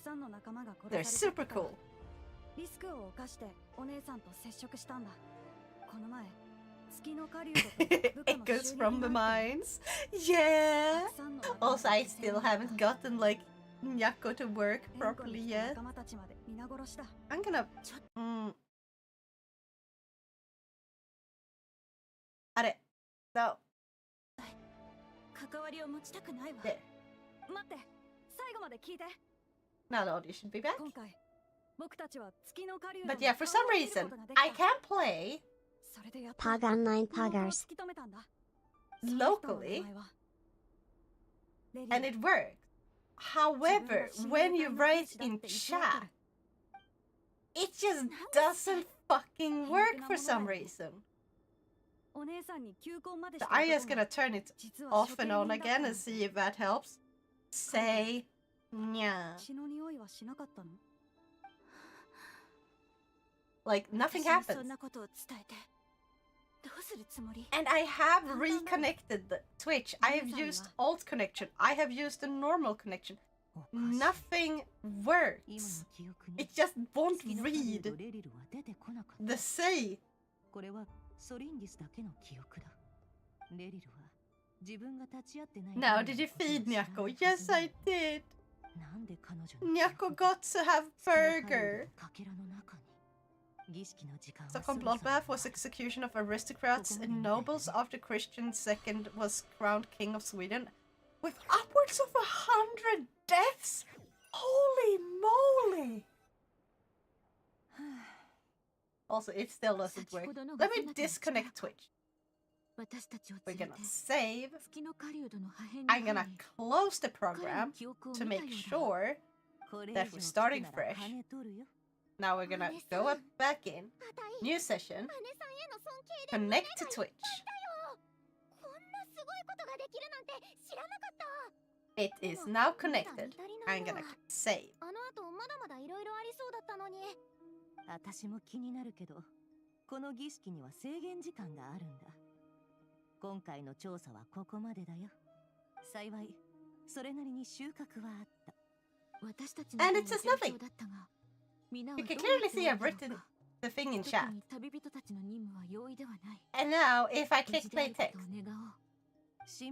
They're super cool. リスクを冒してお姉さんと接触したんだ。この前、月の狩人と部下の Echoes from the mines. Yeah. Also, I still haven't gotten like Nyakko to work properly yet. I'm gonna. あれ No. 関わりを持ちたくないわ。 There. 待って、最後まで聞いて。 Now the audio should be back. 今回、僕たちは月の狩人 But yeah, for some reason, I can play それでやっと Pagan 9 本当を Poggers. 突き止めたんだ。 locally レリ and it works. However, when you write in chat, it just doesn't fucking work for some reason. お姉さんに求婚までし So た I'm 男 just が gonna turn it 実は off 処刑 and 人 on だった again の and see if that helps. Say nya. 血の匂いはしなかったの？ Like nothing 私にそ happens. んなことを伝えてどうするつもり？ And I have reconnected the Twitch. I have used alt connection. I have used the normal connection. Nothing 今 works. の記憶に It just won't 月の狩 read 人レリルは出てこなかった。 the say. これはソリンギスだけの記憶だ。レリルは自分が立ち会ってない Now, did you feed Nyakko? Yes, I did. なんで彼女の Nyakko got to have burger. かけらの中に儀式の時間は Stockholm bloodbath was execution of aristocrats and nobles after Christian II was crowned king of Sweden with upwards of 100 deaths. Holy moly! Also, it still doesn't work. Let me disconnect Twitch. 私たちを We're 連れ gonna て save. 月の狩人の破片に I'm 入 gonna り close the 彼の program 記憶を to 見た make ようだ。 sure これ以 that 上 we're 聞 starting くなら fresh. 金取るよ。 Now we're gonna go up back in. New session. 姉さんへの尊敬で Connect to Twitch. こんなすごいことができるなんて知らなかった It is now connected. I'm gonna save. あの後まだまだいろいろありそうだったのに私も気になるけど、この儀式には制限時間があるんだ。今回の調査はここまでだよ。幸い、それなりに収穫はあった。私たちの And 方 it が says 順 nothing. 調だったが、皆は You どう can やっ clearly て see 動 I've いたの written か。 the thing in 特 chat. に旅人たちの任務は容易ではない。 And now, if I 無 click 事であ play ること text. を願おう。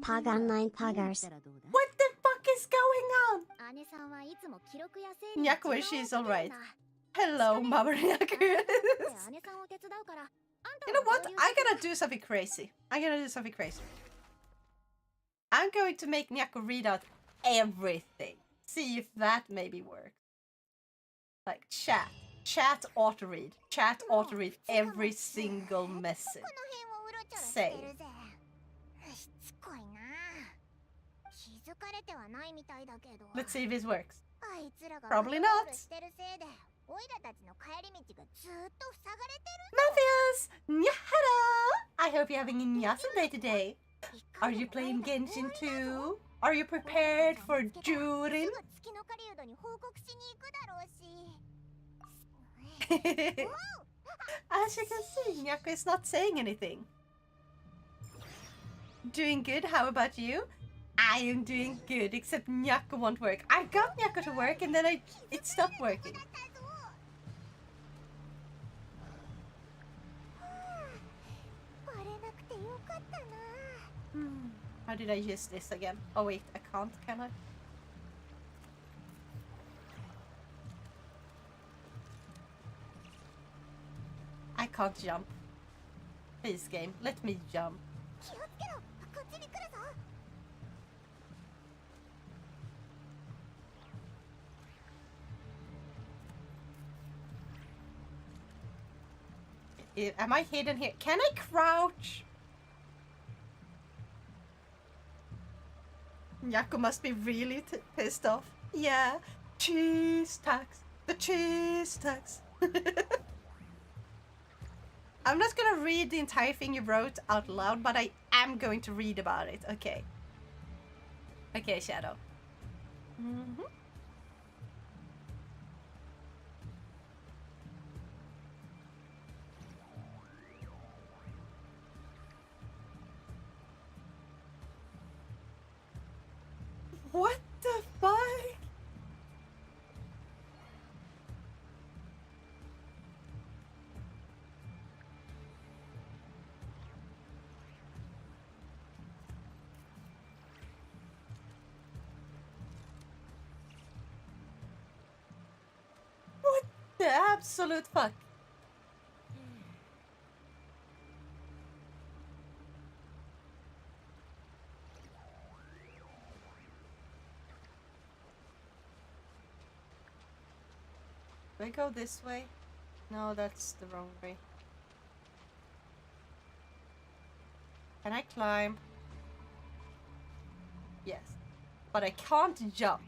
Pagan 9 Poggers. What the fuck is going on? 姉さんはいつも記録や整理 Nyakko, に she's 時間をかけるん alright. だ Hello, Mama Nyakko. 姉さんを手伝うからあんた You know も what? 合流 I'm して gonna do something crazy. I'm gonna do something crazy. I'm going to make Nyakko read out everything. See if that maybe works. Like chat. Chat auto read. Chat auto read every single message. この辺をうろちょろしてるぜしつこいな気づかれてはないみたいだけど Let's see if this works. あいつらが Probably パトロー not. ルしてるせいでオイラたちの帰り道がずーっと塞がれて Matthias! Nyahara! I hope you're having a awesome day today. Are you playing Genshin too? Are you prepared for る Jurin? すぐ月の狩人に報告しに行くだろうし As you can see, Nyakko is not saying anything. Doing good, how about you? I am doing good, except Nyakko won't work. I got Nyakko to work and then it stopped working. バレなくてよかったな How did I use this again? Oh wait, I can't, can I? I can't jump. Please game, let me jump. 気をつけろこっちに来るぞ Am I hidden here? Can I crouch? Nyakko must be really pissed off. Yeah. Cheese tax. The cheese tax. I'm not gonna read the entire thing you wrote out loud, but I am going to read about it. Okay. Okay, Shadow. What the fuck? What the absolute fuck? Do I go this way? No, that's the wrong way. Can I climb? Yes. But I can't jump.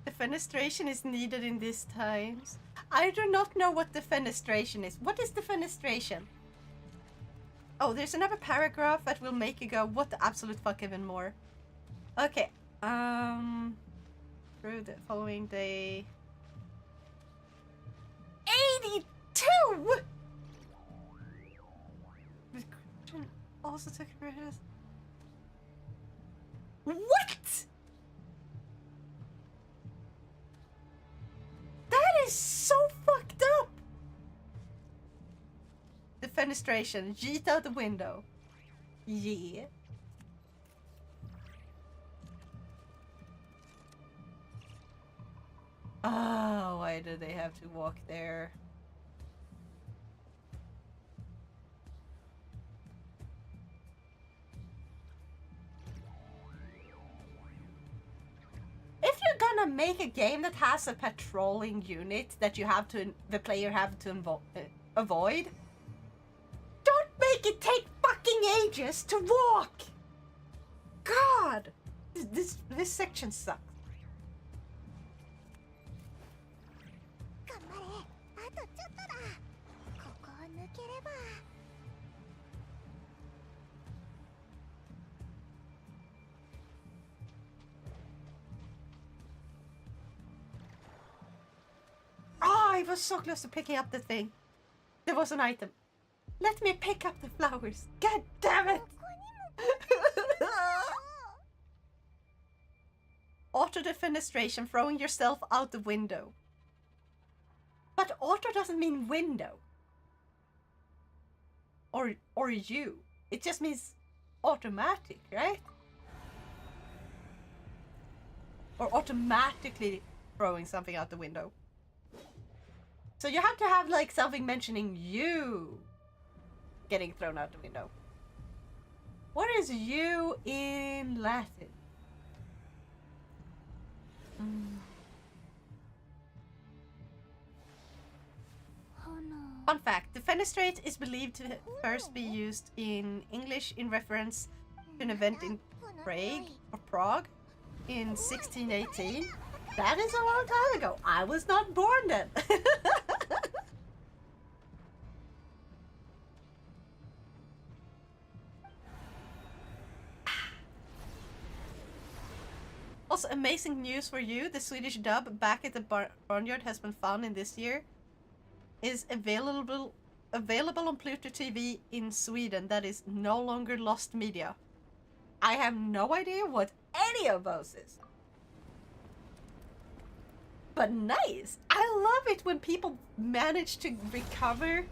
Defenestration is needed in these times. I do not know what defenestration is. What is defenestration? Oh, there's another paragraph that will make you go, what the absolute fuck even more. Okay. Through the following day. 82! The Christian also took credit. What? That is so fucked up! Defenestration. Yeet out the window. Yeah. Oh, why do they have to walk there? If you're gonna make a game that has a patrolling unit that you have to, the player have to avoid, don't make it take fucking ages to walk. God, this section sucks. 頑張れ。あとちょっとだ。ここを抜ければ。Oh, I was so close to picking up the thing. There was an item. Let me pick up the flowers. God damn it! Auto defenestration, throwing yourself out the window. But auto doesn't mean window. Or you. It just means automatic, right? Or automatically throwing something out the window. So you have to have like something mentioning you getting thrown out the window. What is you in Latin? Fun fact, defenestrate is believed to first be used in English in reference to an event in Prague in 1618. That is a long time ago. I was not born then. Also, amazing news for you. The Swedish dub Back at the Barnyard has been found in this year. Is available on Pluto TV in Sweden. That is no longer lost media. I have no idea what any of those is. But nice! I love it when people manage to recover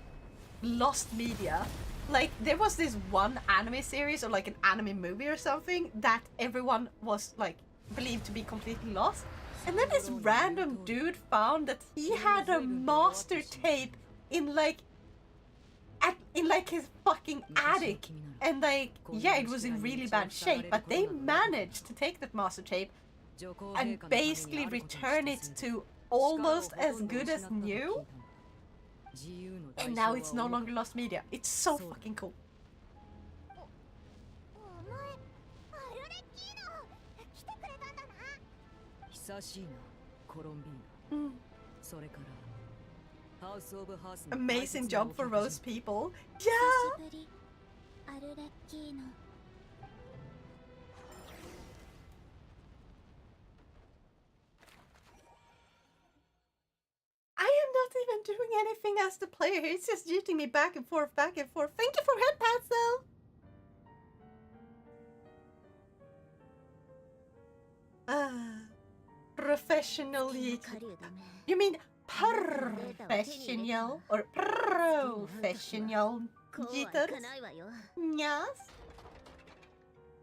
lost media. Like, there was this one anime series or like an anime movie or something that everyone was like believed to be completely lost. And then this random dude found that he had a master tape in like his fucking attic. And like, yeah, it was in really bad shape, but they managed to take that master tape and basically return it to almost as good as new. And now it's no longer lost media. It's so fucking cool. 久しいな、コロンビーナ。それから、ハウスオブハースの Amazing job for those people. 久 Yeah! しぶりアルレッキーノ。doing anything as the player. He's just shooting me back and forth, back and forth. Thank you for headpads, though. Professional YouTube. You mean professional or professional YouTubers? Yes.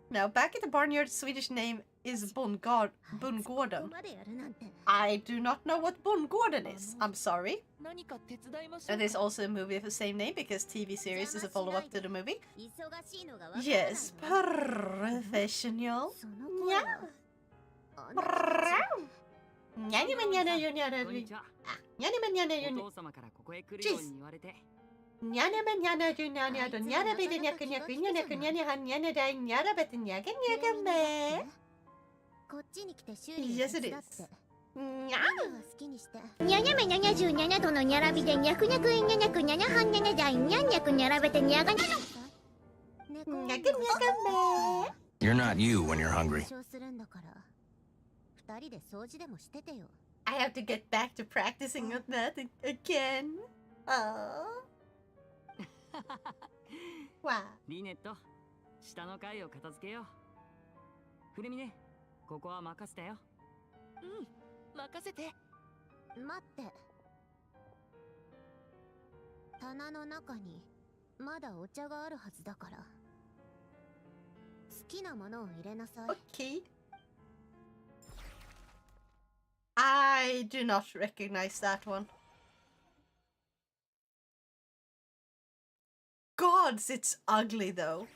Now, back at the barnyard, Swedish name is Bondgården. I do not know what Bondgården is. I'm sorry. And there's also a movie of the same name because TV series is a follow-up to the movie. Yes, professional. Yeah. Yes, it is. にゃにゃめにゃにゃ17とのにゃらびでにゃくにゃくいにゃにゃくにゃにゃはんにゃにゃじゃいにゃんにゃくにゃらべてにゃがにゃ You're not you when you're hungry. I have to get back to practicing on that again. Oh. Wow. リネット、下の階を片付けよう。フレミネ、ここは任せたよ。うん、任せて。待って。棚の中にまだお茶があるはずだから。好きなものを入れなさい。Okay. I do not recognize that one. Gods, it's ugly though.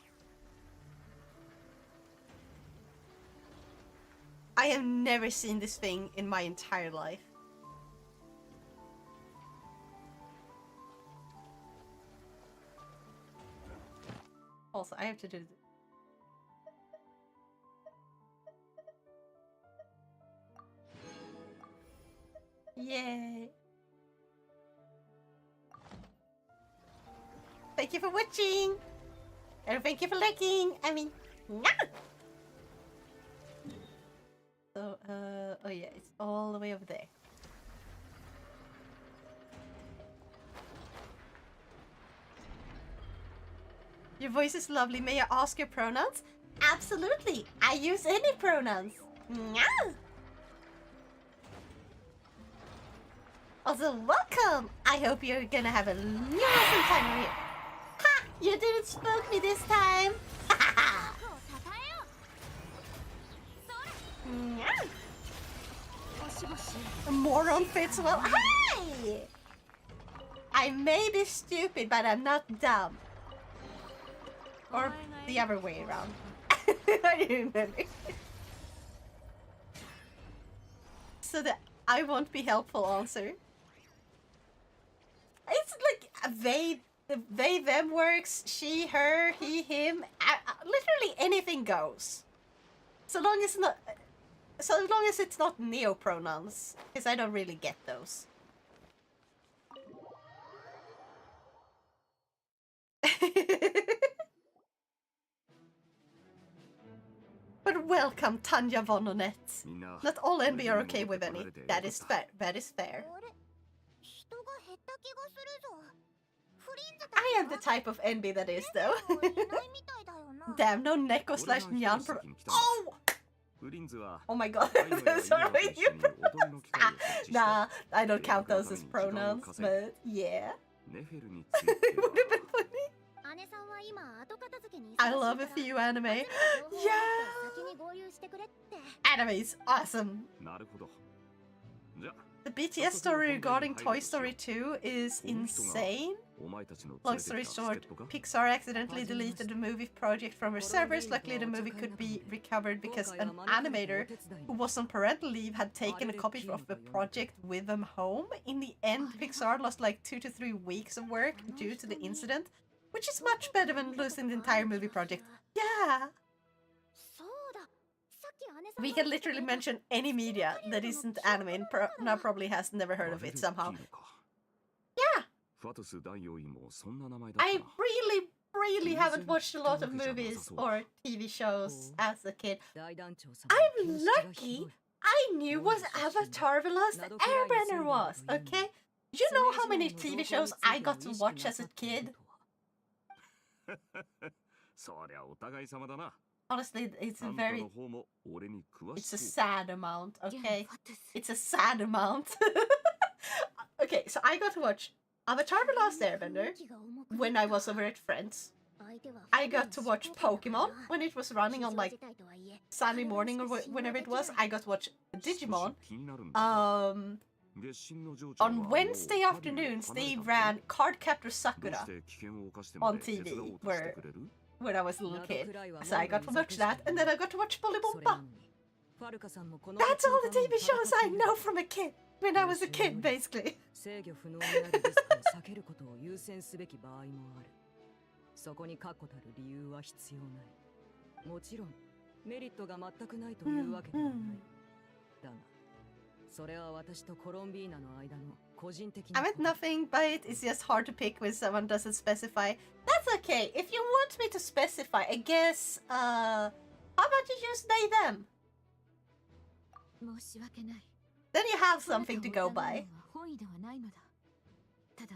I have never seen this thing in my entire life. Also, I have to do this. Yay! Thank you for watching! And thank you for liking! I mean, no! So, oh yeah, it's all the way over there. Your voice is lovely. May I ask your pronouns? Absolutely! I use any pronouns! No! Also, welcome! I hope you're gonna have a awesome time here. Ha! You didn't spook me this time! Moron fits well. Hi! I may be stupid, but I'm not dumb. Or the other way around. I remember. So the I won't be helpful answer. It's like they, them works, she, her, he, him. Literally anything goes. So long as it's not neo-pronouns, because I don't really get those. But welcome, Tanya Vononet. Not all NB are okay with any. That is fair. That is fair. I am the type of NB that is, though. Damn, no Neko slash Nyan pro- Oh! Oh my god, those are you Nah, I don't count those as pronouns, but yeah. It would have been funny. I love a few anime. Yeah! Anime is awesome. The BTS story regarding Toy Story 2 is insane. Long story short, Pixar accidentally deleted the movie project from their servers. Luckily, the movie could be recovered because an animator who was on parental leave had taken a copy of the project with them home. In the end, Pixar lost like 2 to 3 weeks of work due to the incident, which is much better than losing the entire movie project. Yeah! We can literally mention any media that isn't anime and now probably has never heard of it somehow. Yeah! I really haven't watched a lot of movies or TV shows as a kid. I'm lucky I knew what Avatar The Last Airbender was, okay? You know how many TV shows I got to watch as a kid? そりゃお互い様だな。 Honestly, it's a あんた very... の方も俺に詳し It's a そう。 sad amount, okay? It's a sad amount. Okay, so I got to watch Avatar The Last Airbender when I was over at Friends. I got to watch Pokemon when it was running on like Sunday morning or whenever it was. I got to watch Digimon. On Wednesday afternoons, they ran Cardcaptor Sakura on TV when I was a little kid. So I got to watch that, and then I got to watch Bolibompa. That's all the TV shows I know from a kid. When I was a kid, basically. 制御不能になるリスクを避けることを優先すべき場合もある。そこに確固たる理由は必要ない。もちろんメリットが全くないというわけではない。だが、それは私とコロンビーナの間の個人的な。I meant nothing by it. It's just hard to pick when someone doesn't specify. That's okay. If you want me to specify, I guess. How about you use they them? 申し訳ない。 Then you have something to go by.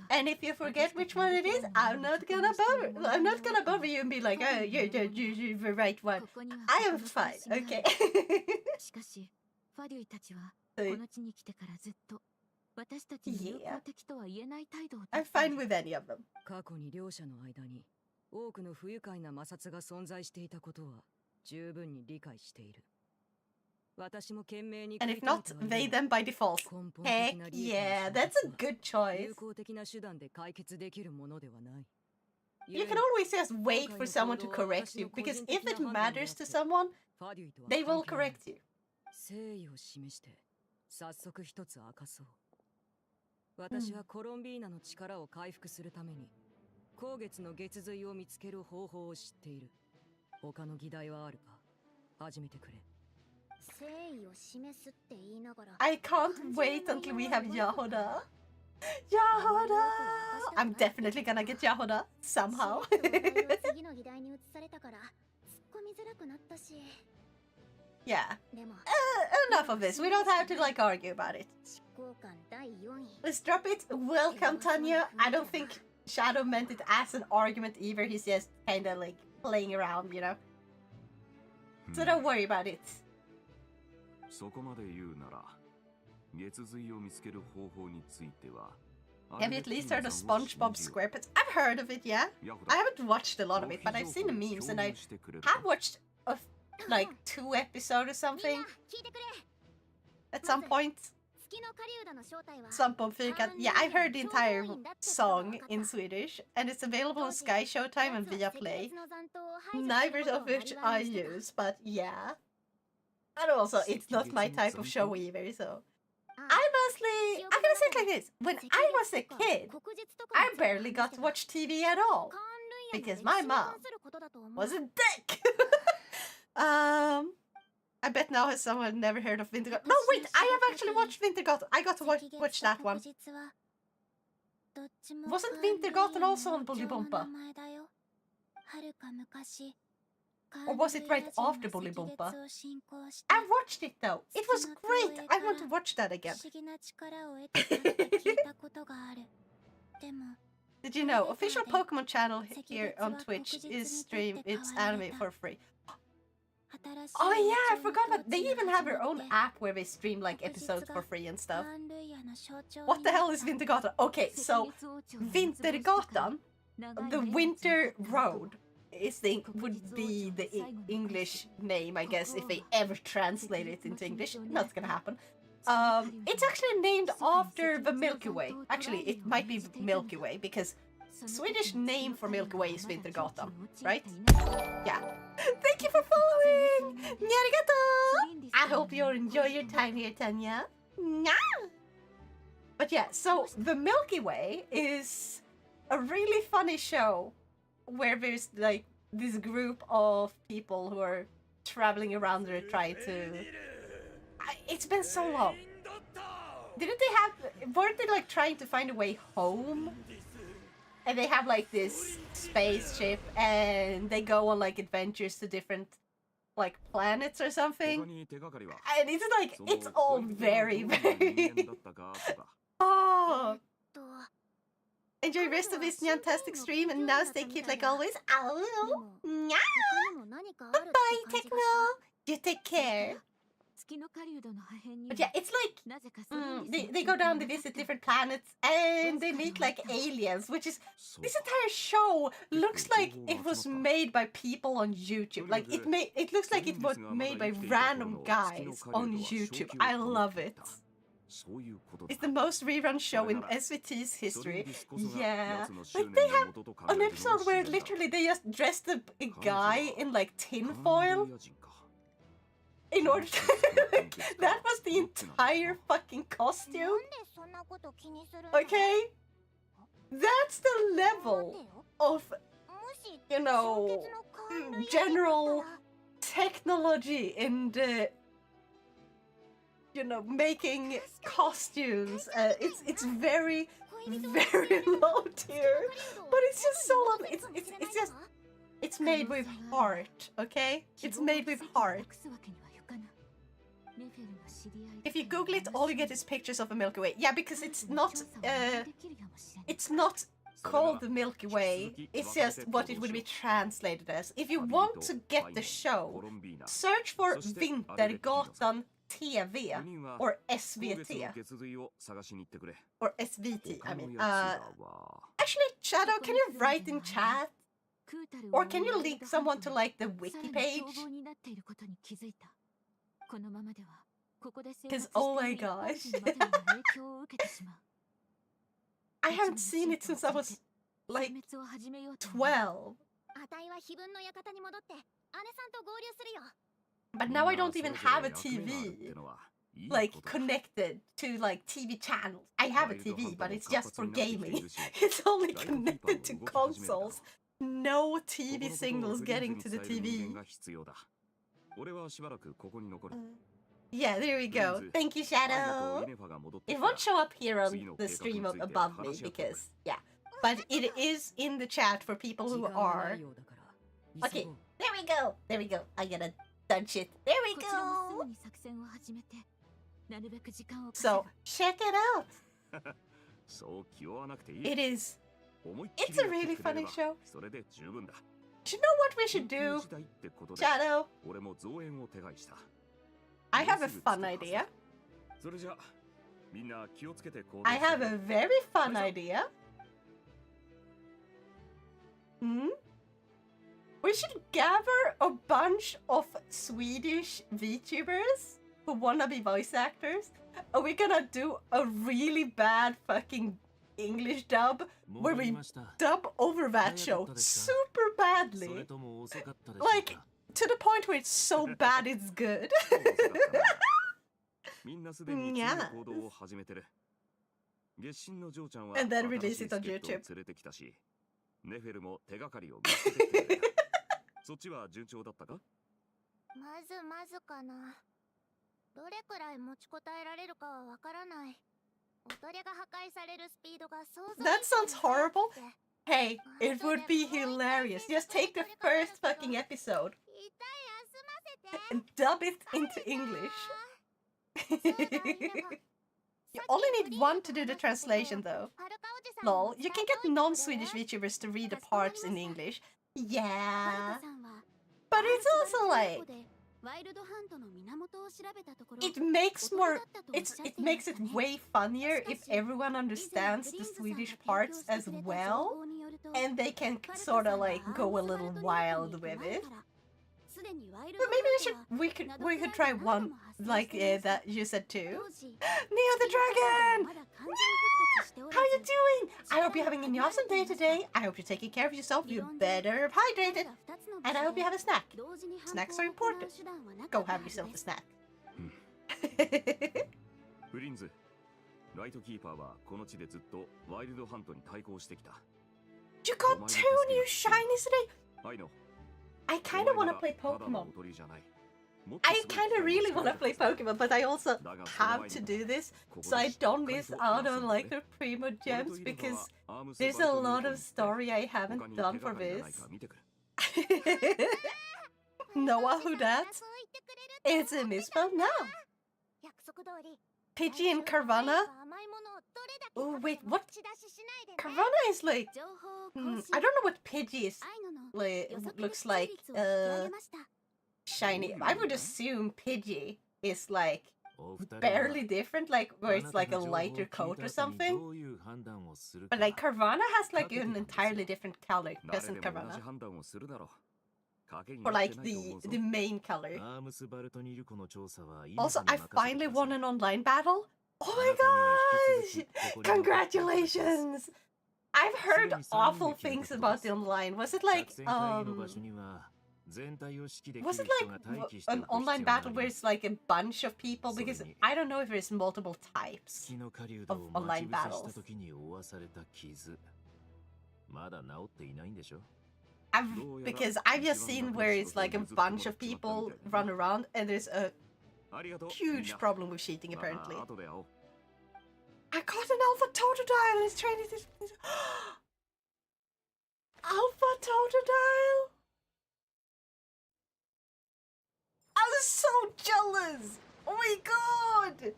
And if you forget which one it is, I'm not gonna bother you and be like, oh, you're the right one. I am fine, okay? しかし、ファデュイたちはこの地に来てからずっと私たちに友好的とは言えない態度を。I'm fine with any of them. 過去に両者の間に多くの不愉快な摩擦が存在していたことは十分に理解している。 And if not, they them by default. Heck yeah, that's a good choice. You can always just wait for someone to correct you, because if it matters to someone, they will correct you. 私はコロンビーナの力を回復するために光月の月髄を見つける方法を知っている。他の議題はあるか？始めてくれ。 I can't wait until we have Yahoda. Yahoda! I'm definitely gonna get Yahoda somehow. Yeah. Enough of this. We don't have to like argue about it. Let's drop it. Welcome, Tanya. I don't think Shadow meant it as an argument either. He's just kind of like playing around, you know. So don't worry about it. そこまで言うなら、月髄を見つける方法については。 Have you at least heard of SpongeBob SquarePants? I've heard of it, yeah. I haven't watched a lot of it, but I've seen the memes, and I have watched like 2 episodes or something. At some point. Yeah, I've heard the entire song in Swedish, and it's available on Sky Showtime and Viaplay. Neither of which I use, but yeah. And also, it's not my type of show either, so... I'm gonna say it like this. When I was a kid, I barely got to watch TV at all. Because my mom was a dick! I bet now has someone never heard of Wintergatan. No, wait! I have actually watched Wintergatan. I got to watch that one. Wasn't Wintergatan also on Bolibompa? Or was it right after Bolibompa? I watched it though. It was great. I want to watch that again. Did you know official Pokemon channel here on Twitch is stream its anime for free? Oh yeah, I forgot that they even have their own app where they stream like episodes for free and stuff. What the hell is Wintergatan? Okay, so Wintergatan, the Winter Road, would be the English name, I guess, if they ever translate it into English. Not gonna happen. It's actually named after the Milky Way. Actually, it might be Milky Way, because Swedish name for Milky Way is Wintergatan, right? Yeah. Thank you for following! Arigato! I hope you enjoy your time here, Tanya. But yeah, so the Milky Way is a really funny show where there's like this group of people who are traveling around there trying to... It's been so long. Weren't they like trying to find a way home? And they have like this spaceship and they go on like adventures to different like planets or something. And it's like, it's all very, very... Oh, Enjoy rest of this fantastic stream, and now stay cute like always. Ow! Meow! Goodbye, Techno! You take care. But yeah, it's like they go down, they visit different planets, and they meet like aliens, which is this entire show looks like it was made by people on YouTube. Like it looks like it was made by random guys on YouTube. I love it. It's the most rerun show in SVT's history. Yeah, like they have an episode where literally they just dressed a guy in like tinfoil. In order to that was the entire fucking costume. Okay? That's the level of, you know, general technology and, you know, making costumes. It's very, very low tier. But it's just so lovely. It's just, it's made with heart, okay? It's made with heart. If you Google it, all you get is pictures of the Milky Way. Yeah, because it's not called the Milky Way. It's just what it would be translated as. If you want to get the show, search for Vintergatan TV or SVT. Or SVT, I mean. Actually, Shadow, can you write in chat? Or can you link someone to like the wiki page? Because oh my gosh. I haven't seen it since I was like 12. But now I don't even have a TV like connected to like TV channels. I have a TV, but it's just for gaming. It's only connected to consoles. No TV signals getting to the TV. Yeah, there we go. Thank you, Shadow. It won't show up here on the stream above me because, yeah. But it is in the chat for people who are. Okay, there we go. There we go. I gotta touch it. There we go. So, check it out. It is. It's a really funny show. Do you know what we should do, Shadow? I have a fun idea. I have a very fun idea. We should gather a bunch of Swedish VTubers who wanna be voice actors, and we're gonna do a really bad fucking English dub where we dub over that show super badly. Like, to the point where it's so bad it's good. Yeah. And then release it on YouTube. That sounds horrible. Hey, it would be hilarious. Just take the first fucking episode and dub it into English. You only need one to do the translation though. Lol, you can get non-Swedish VTubers to read the parts in English. Yeah. But it's also like... It makes it way funnier if everyone understands the Swedish parts as well, and they can sort of like go a little wild with it. But maybe we could try one like that you said too. Neo the Dragon! How you doing? I hope you're having an awesome day today. I hope you're taking care of yourself. You're better hydrated. And I hope you have a snack. Snacks are important. Go have yourself a snack. You got 2 new shinies today? I kind of want to play Pokemon. I kind of really want to play Pokemon, but I also have to do this so I don't miss out on like the Primo Gems because there's a lot of story I haven't done for this. Noah, who that? It's a misspell now. Pidgey and Carvana? Oh wait, what? Carvana is like... I don't know what Pidgey is looks like. Shiny. I would assume Pidgey is like barely different, like where it's like a lighter coat or something. But like Carvana has like an entirely different color, doesn't Carvana? Or like the main color. Also, I finally won an online battle. Oh my gosh! Congratulations! I've heard awful things about the online. Was it like an online battle where it's like a bunch of people? Because I don't know if there's multiple types of online battles. Because I've just seen where it's like a bunch of people run around and there's a huge problem with cheating apparently. I got an Alpha Totodile and it's training this. Alpha Totodile! I'm so jealous! Oh my god!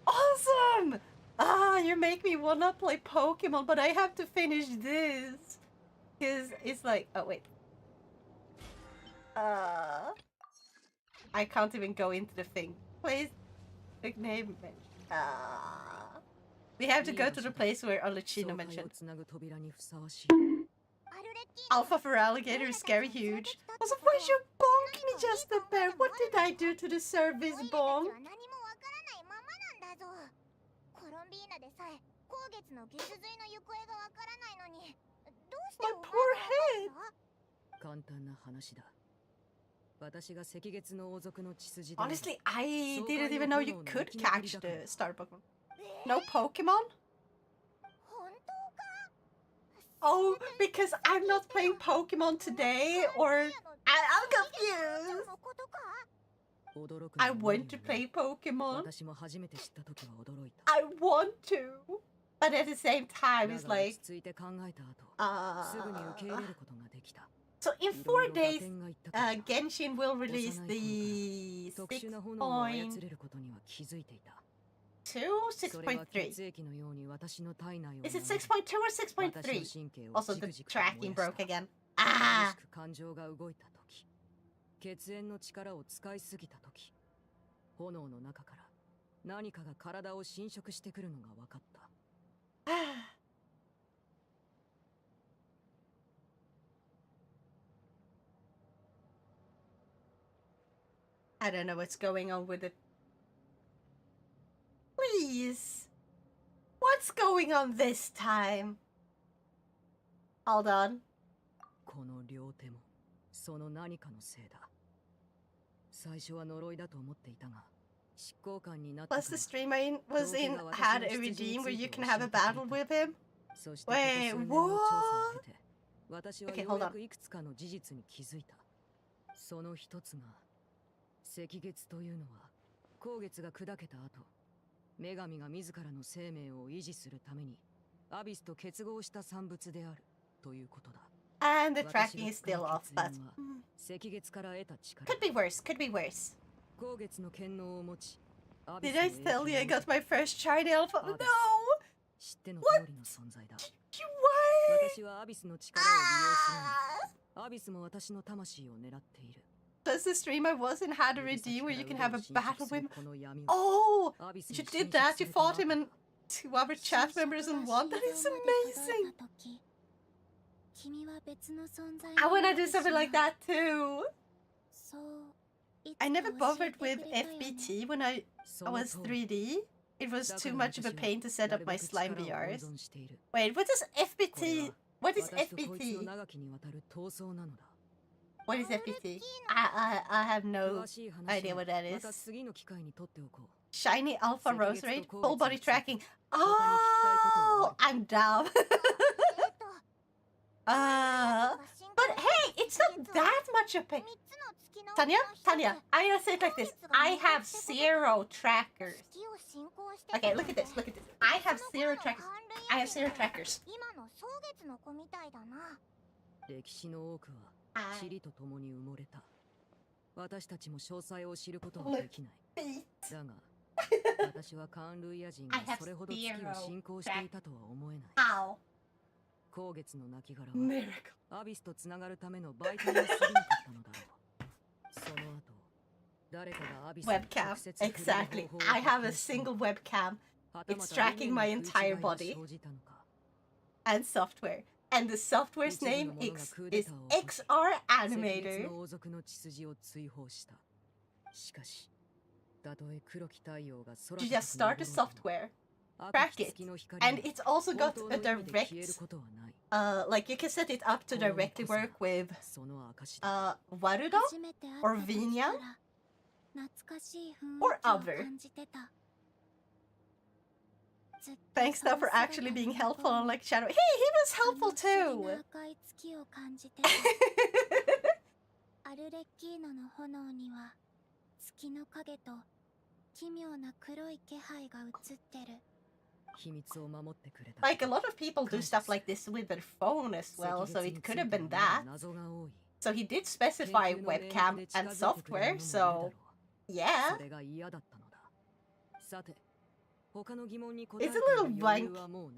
Awesome! You make me wanna play Pokemon, but I have to finish this. Because it's like, oh wait. I can't even go into the thing. Please, nickname. We have to go to the place where Alucino mentioned. Alpha for alligator is scary huge. Also, why you bonk me just a bit? What did I do to deserve this bonk? My poor head! Honestly, I didn't even know you could catch the star Pokemon. No Pokemon? Oh, because I'm not playing Pokemon today, or... I'm confused! I want to play Pokemon. I want to! But at the same time, it's like... So in 4 days, Genshin will release the 6.2, 6.3. Is it 6.2 or 6.3? Also, the tracking broke again. Ah! I don't know what's going on with it. Please. What's going on this time? Hold on. Plus the stream I was in had a redeem where you can have a battle with him. Wait, what? Okay, hold on. 赤月というのは光月が砕けた後、女神が自らの生命を維持するためにアビスと結合した産物であるということだ。And the tracking is still off, but赤月から得た力。Could be worse. Could be worse. 光月の権能を持ち。Did I tell you I got my first shiny alpha? No. 知っての通りの存在だ。私はアビスの力を利用するの。アビスも私の魂を狙っている。Plus the stream I was in had a redeem where you can have a battle with him. Oh, you did that. You fought him and 2 other chat members in one. That is amazing. I want to do something like that too. I never bothered with FBT when I was 3D. It was too much of a pain to set up my slime VRs. Wait, what is FBT? What is FBT? What is FBT? I have no idea what that is. Shiny Alpha Rose Raid? Full body tracking. Oh, I'm down. But hey, it's not that much of pain. Tanya, I'm gonna say it like this. I have 0 trackers. Okay, look at this, look at this. I have 0 trackers. I have 0 trackers. チリと共に埋もれた。私たちも詳細を知ることはできない。だが、私はカーン・ルイヤ人がそれほど月を信仰していたとは思えない。光月の亡骸はアビスとつながるための媒体に過ぎなかったのだろう。その後、誰かがアビスに直接 Exactly. I have a single webcam. It's tracking my entire body. And software. And the software's name is XR Animator. しかし、たとえ黒き太陽が空 You just start the software, track it, and it's also got a direct, like you can set it up to directly work with Warudo or Vinya or other. Thanks though for actually being helpful on like Shadow. Hey, he was helpful too! アルレッキーノの炎には月の影と奇妙な黒い気配が映ってる。 Like a lot of people do stuff like this with their phone as well, so it could have been that. So he did specify webcam and software, so yeah. It's a little blank.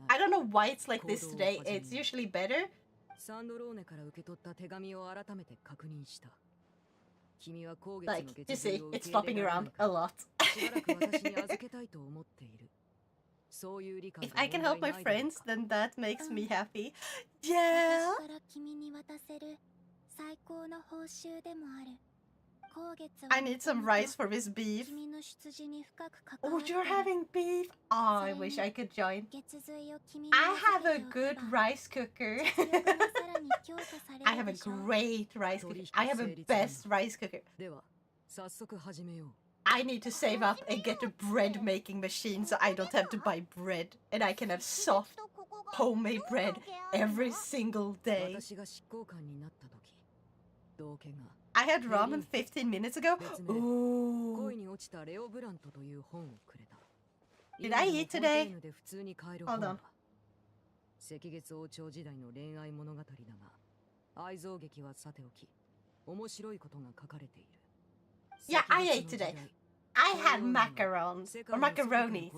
I don't know why it's like this today. It's usually better. サンドローネから受け取った手紙を改めて確認した。君は光月 Like, の you 血 see, 液を it's 受け入 flopping れられ around ないか a lot. しばらく私に預けたいと思っている。そういう理解 If I can help my friends, then that makes me happy. 私 Yeah. から君に渡せる最高の報酬でもある。光月は I need some rice for this beef. 君の出自に深く関わ Oh, ってる。 you're having beef? Oh, I wish I could join. 月髄を君に I 預 have け a てお good けば rice cooker. 実力がさらに強化され I る have a でしょ。 great rice cooker. I have a best rice cooker. では早速始めよう。 I need to save up and get a bread making machine so I don't have to buy bread and I can have soft homemade bread every single day. 私が執行官になった時、道家が I had ramen 15 minutes ago. 別名 Ooh. 恋に落ちたレオ・ブラントという本をくれた。 Did I eat 今でも today? フォンテーヌで普通に買える Hold 本 on. だ。赤月王朝時代の恋愛物語だが、愛憎劇はさておき、面白いことが書かれている。 Yeah, I ate today. I had macarons or macaronis.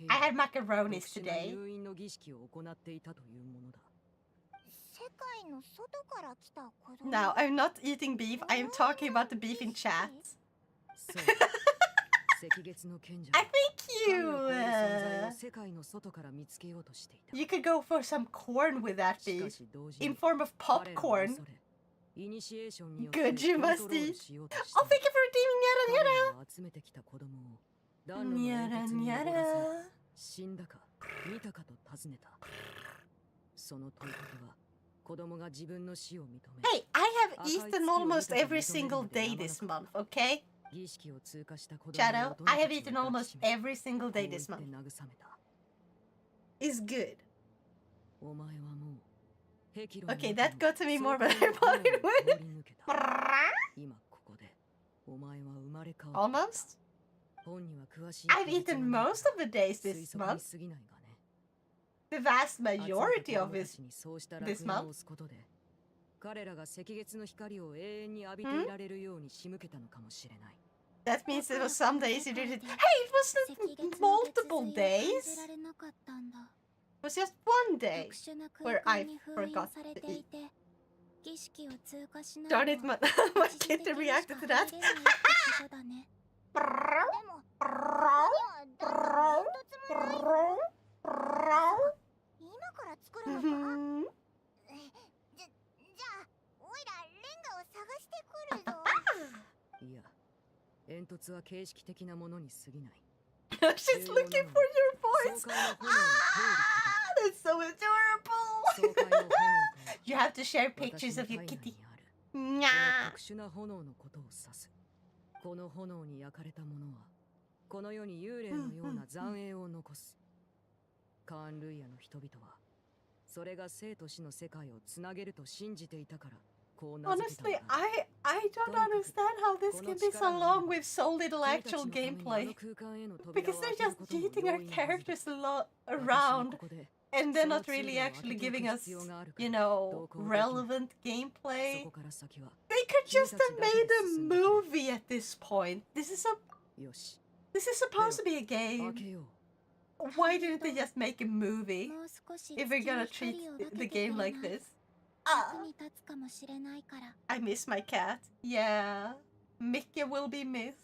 I had macaronis today. 入院の儀式を行っていたというものだ。世界の外から来た子供。 No, I'm not eating beef. I am talking about the beef in chat. そう。赤月の賢者 I think 神を超える存在 you を世界の外から見つけようとしていた。 you could go for some corn with that しか beef し同時に in form of 彼らを popcorn. 恐れイニシエーションによって Good, you コン must トロール eat. しようと Oh, した thank you for redeeming 彼 Yara らが集めてきた子供を暖炉 Yara. の煙突に登らせ Yara. 死んだか見たかと尋ねた。その問いかけは子供が自分の死を認め Hey, I have eaten almost every single day this month, okay? 儀式を通過した子供 Shadow, を大 I 人 have たち eaten が抱 almost きしめ every single こう day 言 this って month. 慰めた。 It's good. お前はもう壁炉の Okay, 中 that の got to me 爽 more 快 than な I 炎を thought 通 it would. り抜けた。今ここでお前は生まれ変わった。 Almost? 本には詳しい I've eaten most of the days 推 this 測に month. 過ぎないがね。 The vast 集めた majority 子 of 供た this ちにそうした this 烙印を month. 押すことで彼らが赤月の光を永遠に浴びていられるように仕向けたのかもしれない。 That means it was some days you did it. Hey, it wasn't multiple days. 感じられなかったんだ。 It was just one day 特殊な where 空 I 間に封印 forgot され to てい eat. て、儀式を通過しない Darn it, my, my kid reacted to that. でも、ここにはだって煙突もない今から作るのか Mhm. じゃあ、おいらレンガを探してくるぞ。いや、煙突は形式的なものに過ぎない。 She's looking for your voice. 爽快な炎を通る That's so 爽 adorable. 快な炎と You have to share 私 pictures の of 体 your 内 kitty. にあるこの Nya. 特殊な炎のことを指す。この炎に焼かれたものはこの世に幽霊のような残影を残す。カーン・ルイヤの人々はそれが生と死の世界をつなげると信じていたからこう名付けたの Honestly, だ。 I don't understand how this can be so long with so little actual gameplay. Because they're just cheating our characters around and they're not really actually giving us, you know, relevant gameplay. They could just have made a movie at this point. This is a... よし、This is supposed to be a game. Why didn't they just make a movie? If we're gonna treat the game like this. I miss my cat. Yeah. Mickey will be missed.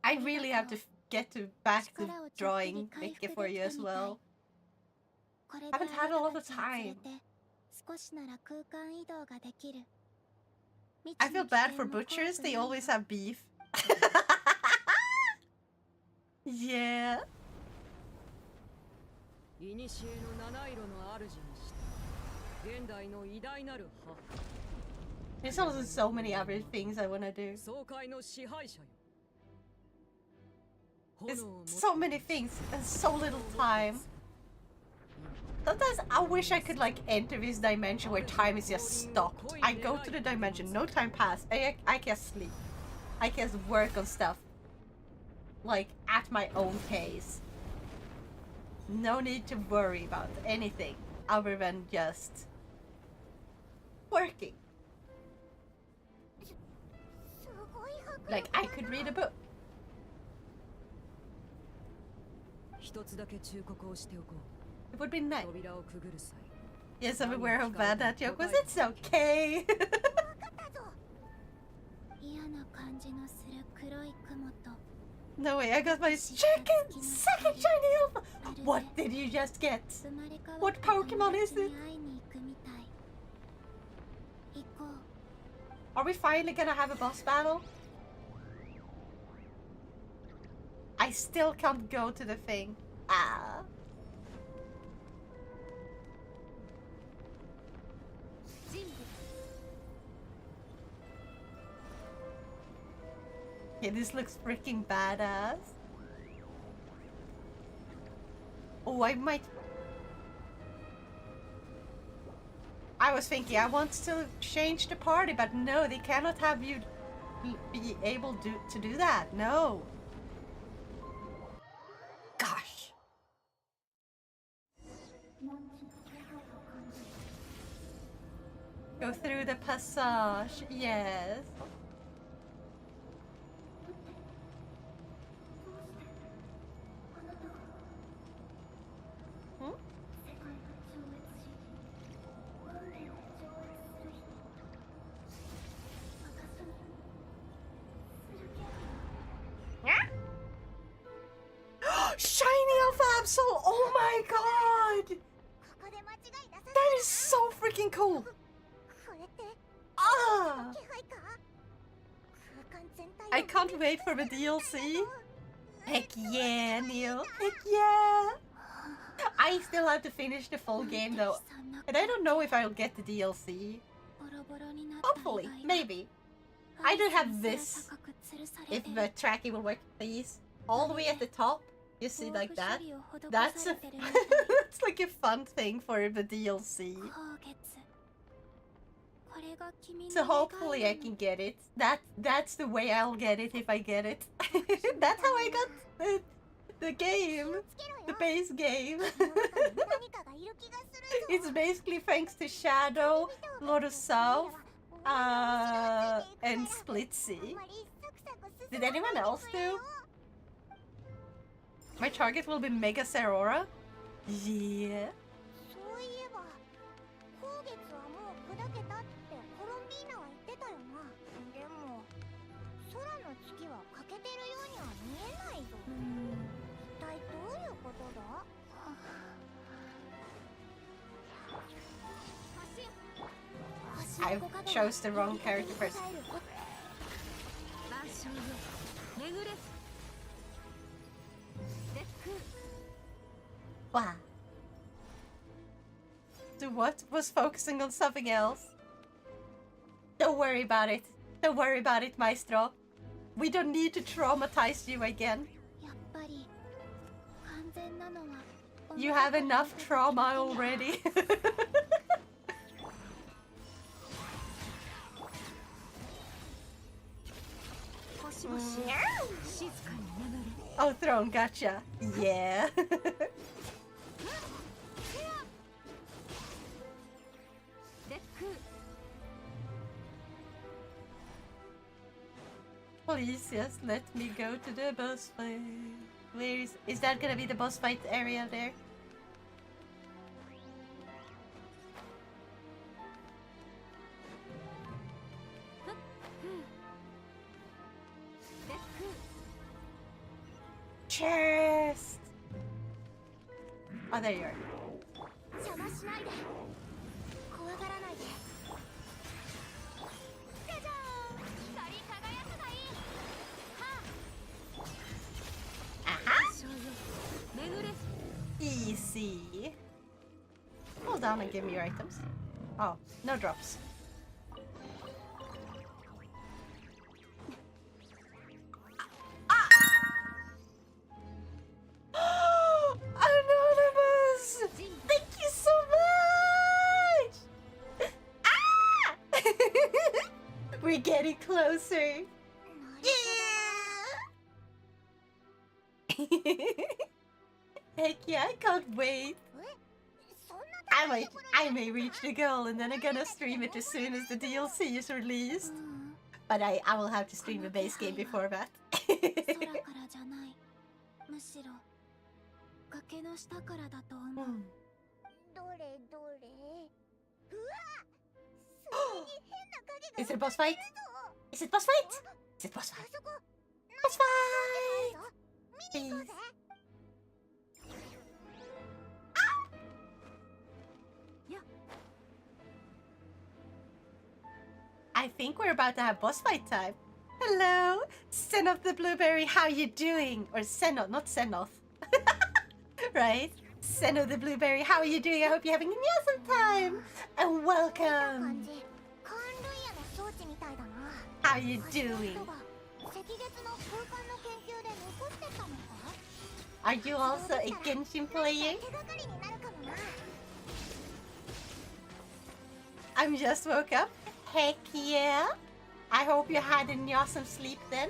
I really have to get back to drawing Mickey for you as well. Haven't had a lot of time. I feel bad for butchers, they always have beef. Yeah. There's also so many other things I wanna do. There's so many things and so little time. Sometimes I wish I could like enter this dimension where time is just stopped. I go to the dimension, no time passed. I can sleep. I can work on stuff. Like at my own pace. No need to worry about anything other than just working. Like I could read a book. It would be nice. Yes, I'm aware how bad that joke was. It's okay. No way, I got my second shiny alpha. What did you just get? What Pokemon is it? Are we finally gonna have a boss battle? I still can't go to the thing. Ah. Yeah, this looks freaking badass. Oh, I might... I was thinking I want to change the party, but no, they cannot have you be able to do that. No. Gosh. Go through the passage, yes. Shiny Alpha Absol! Oh my god! That is so freaking cool! Ah! I can't wait for the DLC. Heck yeah, Neil. Heck yeah! I still have to finish the full game though. And I don't know if I'll get the DLC. Hopefully, maybe. I don't have this. If the tracking will work, please. All the way at the top. You see like that? That's a that's like a fun thing for the DLC. So hopefully I can get it. That's the way I'll get it if I get it. That's how I got the game. The base game. It's basically thanks to Shadow, Lord of South, and Splitzy. Did anyone else do? My target will be Mega Serora? Yeah. I chose the wrong character first. Wow. So what? Was focusing on something else? Don't worry about it. Don't worry about it, Maestro. We don't need to traumatize you again. You have enough trauma already. Oh, throne, gotcha. Yeah. Please just let me go to the boss fight. Where is that gonna be the boss fight area there? Chest! Oh, there you are. 邪魔しないで怖がらないでじゃじゃーん光り輝くがいいはあ Easy. Hold down and give me your items. Oh, no drops. Anonymous! Thank you so much! Ah! We're getting closer. Yeah! Heck yeah, I can't wait. I may reach the goal and then I'm gonna stream it as soon as the DLC is released. But I will have to stream the base game before that. むしろ崖の下からだと思う。どれどれ。うわ。すごい変な影が。Is it boss fight? Is it boss fight? Is it boss fight? Boss fight! Please. I think we're about to have boss fight time. Hello, Senoth the Blueberry, how you doing? Or Senoth, not Senoth. Right? Senoth the Blueberry, how are you doing? I hope you're having an awesome time. And welcome. How you doing? Are you also a Genshin player? I'm just woke up. Heck yeah! I hope you had an awesome sleep then.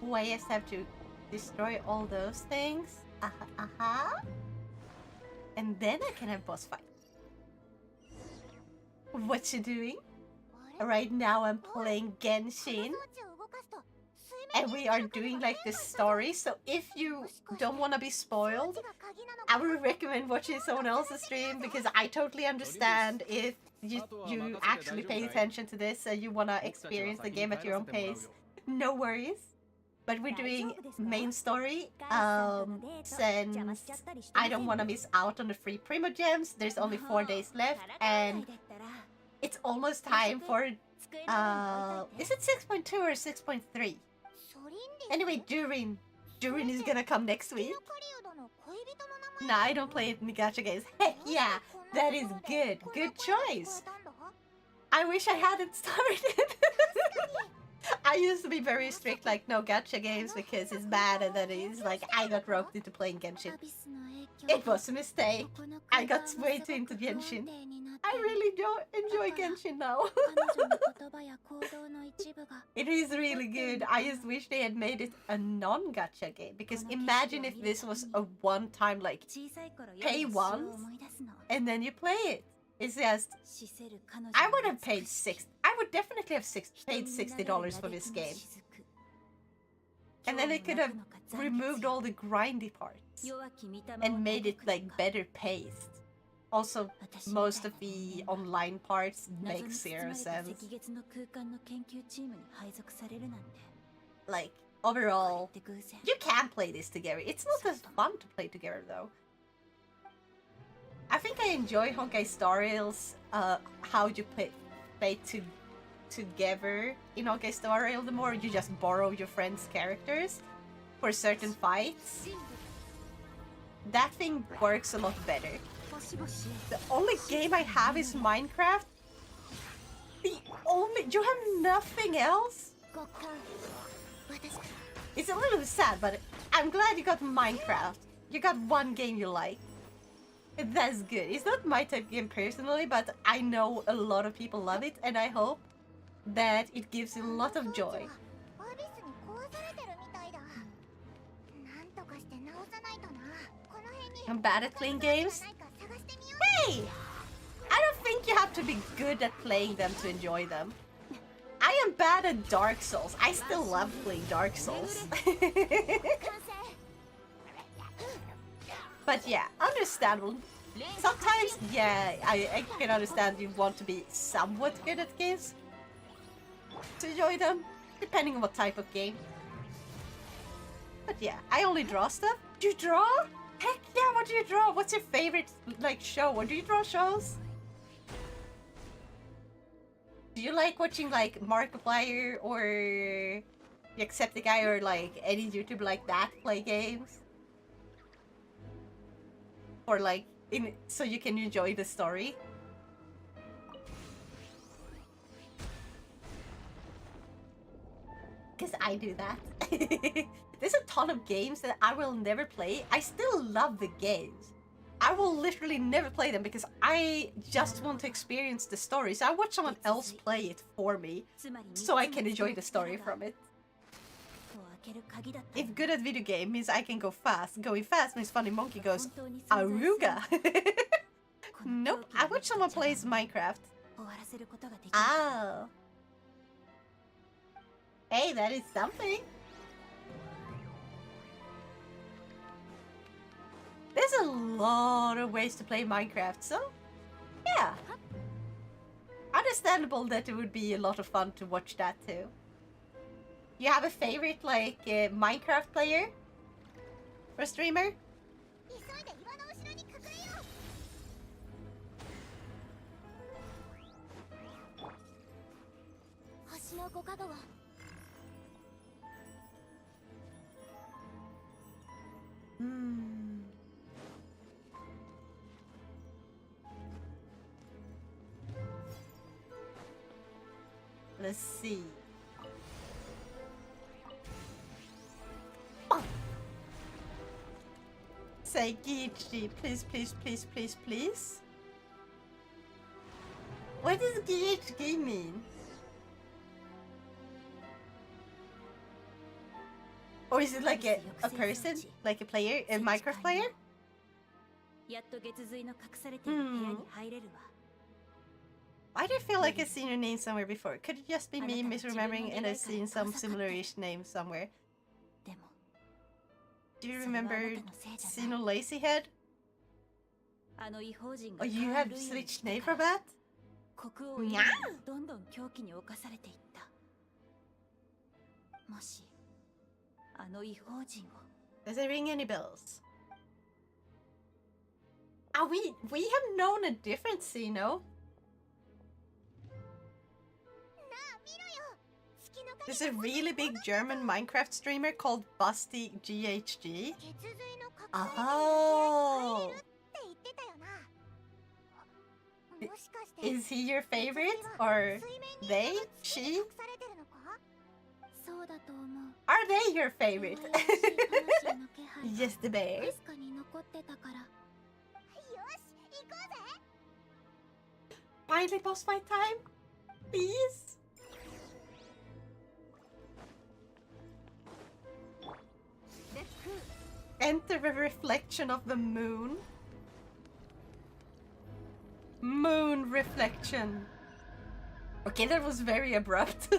Oh, I just have to destroy all those things. And then I can have boss fight. What you doing? Right now I'm playing Genshin. And we are doing like the story. So if you don't want to be spoiled, I would recommend watching someone else's stream because I totally understand if you actually pay attention to this and you want to experience the game at your own pace. No worries. But we're doing main story since I don't want to miss out on the free Primo Gems. There's only 4 days left and it's almost time for is it 6.2 or 6.3? Anyway, Durin is gonna come next week. Nah, I don't play it in the gacha games. Heck yeah, that is good. Good choice. I wish I hadn't started. I used to be very strict, like no gacha games because it's bad, and then it's like I got roped into playing Genshin. It was a mistake. I got way too into Genshin. I really don't enjoy Genshin now. It is really good. I just wish they had made it a non-gacha game. Because imagine if this was a one-time, like, pay once and then you play it. It's just... I would have paid I would definitely have paid $60 for this game. And then they could have removed all the grindy parts and made it, like, better paced. Also, most of the online parts make zero sense. Like, overall, you can play this together. It's not as fun to play together, though. I think I enjoy Honkai Star Rail's, how you play together in Honkai Star Rail. The more you just borrow your friend's characters for certain fights. That thing works a lot better. The only game I have is Minecraft. You have nothing else? It's a little sad, but I'm glad you got Minecraft. You got one game you like. That's good. It's not my type of game personally, but I know a lot of people love it, and I hope that it gives you a lot of joy. I'm bad at playing games. Hey! I don't think you have to be good at playing them to enjoy them. I I am bad at Dark Souls. I still love playing Dark Souls. But yeah, understandable. Sometimes, yeah, I can understand you want to be somewhat good at games to enjoy them, depending on what type of game. But yeah, I only draw stuff. Do you draw? Heck yeah, what do you draw? What's your favorite, like, show? Or do you draw shows? Do you like watching, like, Markiplier or Jacksepticeye or, like, any YouTuber like that play games? Or, like, so you can enjoy the story? Because I do that. There's a ton of games that I will never play. I still love the games. I will literally never play them because I just want to experience the story. So I watch someone else play it for me so I can enjoy the story from it. If good at video game means I can go fast, going fast means Funny Monkey goes Aruga. Nope, I watch someone plays Minecraft. Oh. Hey, that is something. There's a lot of ways to play Minecraft, so yeah. Understandable that it would be a lot of fun to watch that too. You have a favorite, like, Minecraft player? Or streamer? Let's see. Oh. Say Gichi, please, please, please, please, please. What does GHG mean? Or is it like a person? Like a player? A Minecraft player? Why do I feel like I've seen your name somewhere before? Could it just be me misremembering and I've seen some similar-ish name somewhere? Do you remember Sino Lazyhead? Oh, you have switched name for that? Yeah. Does it ring any bells? Ah, we have known a different Sino. There's a really big German Minecraft streamer called Busty GHG. Oh. Is he your favorite? Or they? She? Are they your favorite? Yes, the bears. Finally boss fight time? Please? Enter the reflection of the moon. Moon reflection. Okay, that was very abrupt.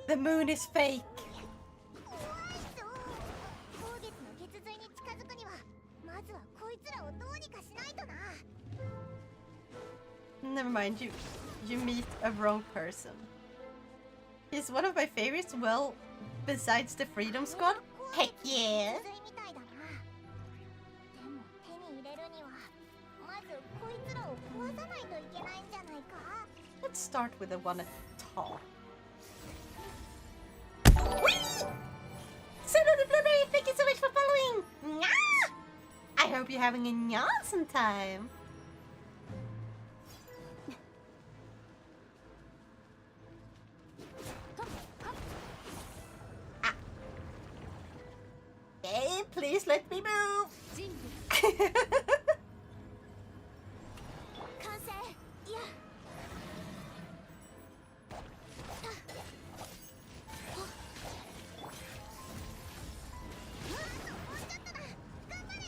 The moon is fake. Never mind, you meet a wrong person. He's one of my favorites, well, besides the Freedom Squad. Heck yeah! Let's start with the one at the top. Soda Blueberry, thank you so much for following! Nyah! I hope you're having an awesome time! Hey, please let me move!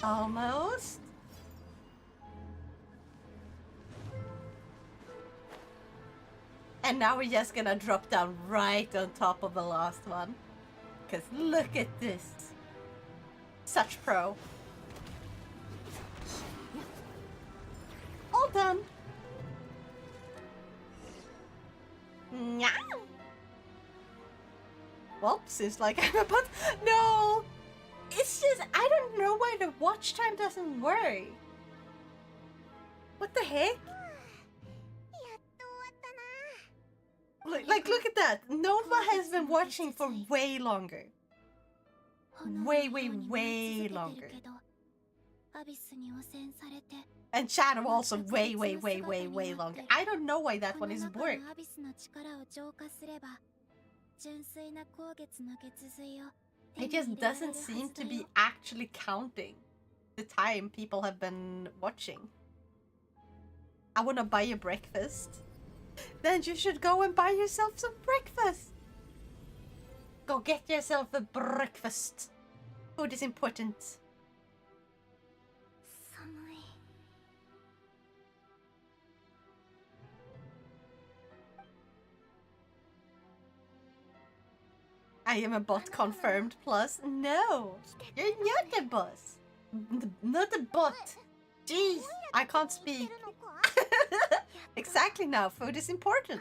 Almost. And now we're just gonna drop down right on top of the last one. Because look at this. Such pro. All done. Meow. Well, seems like I'm about... No! It's just, I don't know why the watch time doesn't work. What the heck? Like, look at that. Nova has been watching for way longer. Way longer. And Shadow also way longer. I don't know why that one is work. It just doesn't seem to be actually counting the time people have been watching. I wanna buy you breakfast. Then you should go and buy yourself some breakfast. Go get yourself a breakfast. Food is important. I am a bot confirmed plus. No, you're not a boss. Not a bot. Jeez, I can't speak. Exactly now, food is important.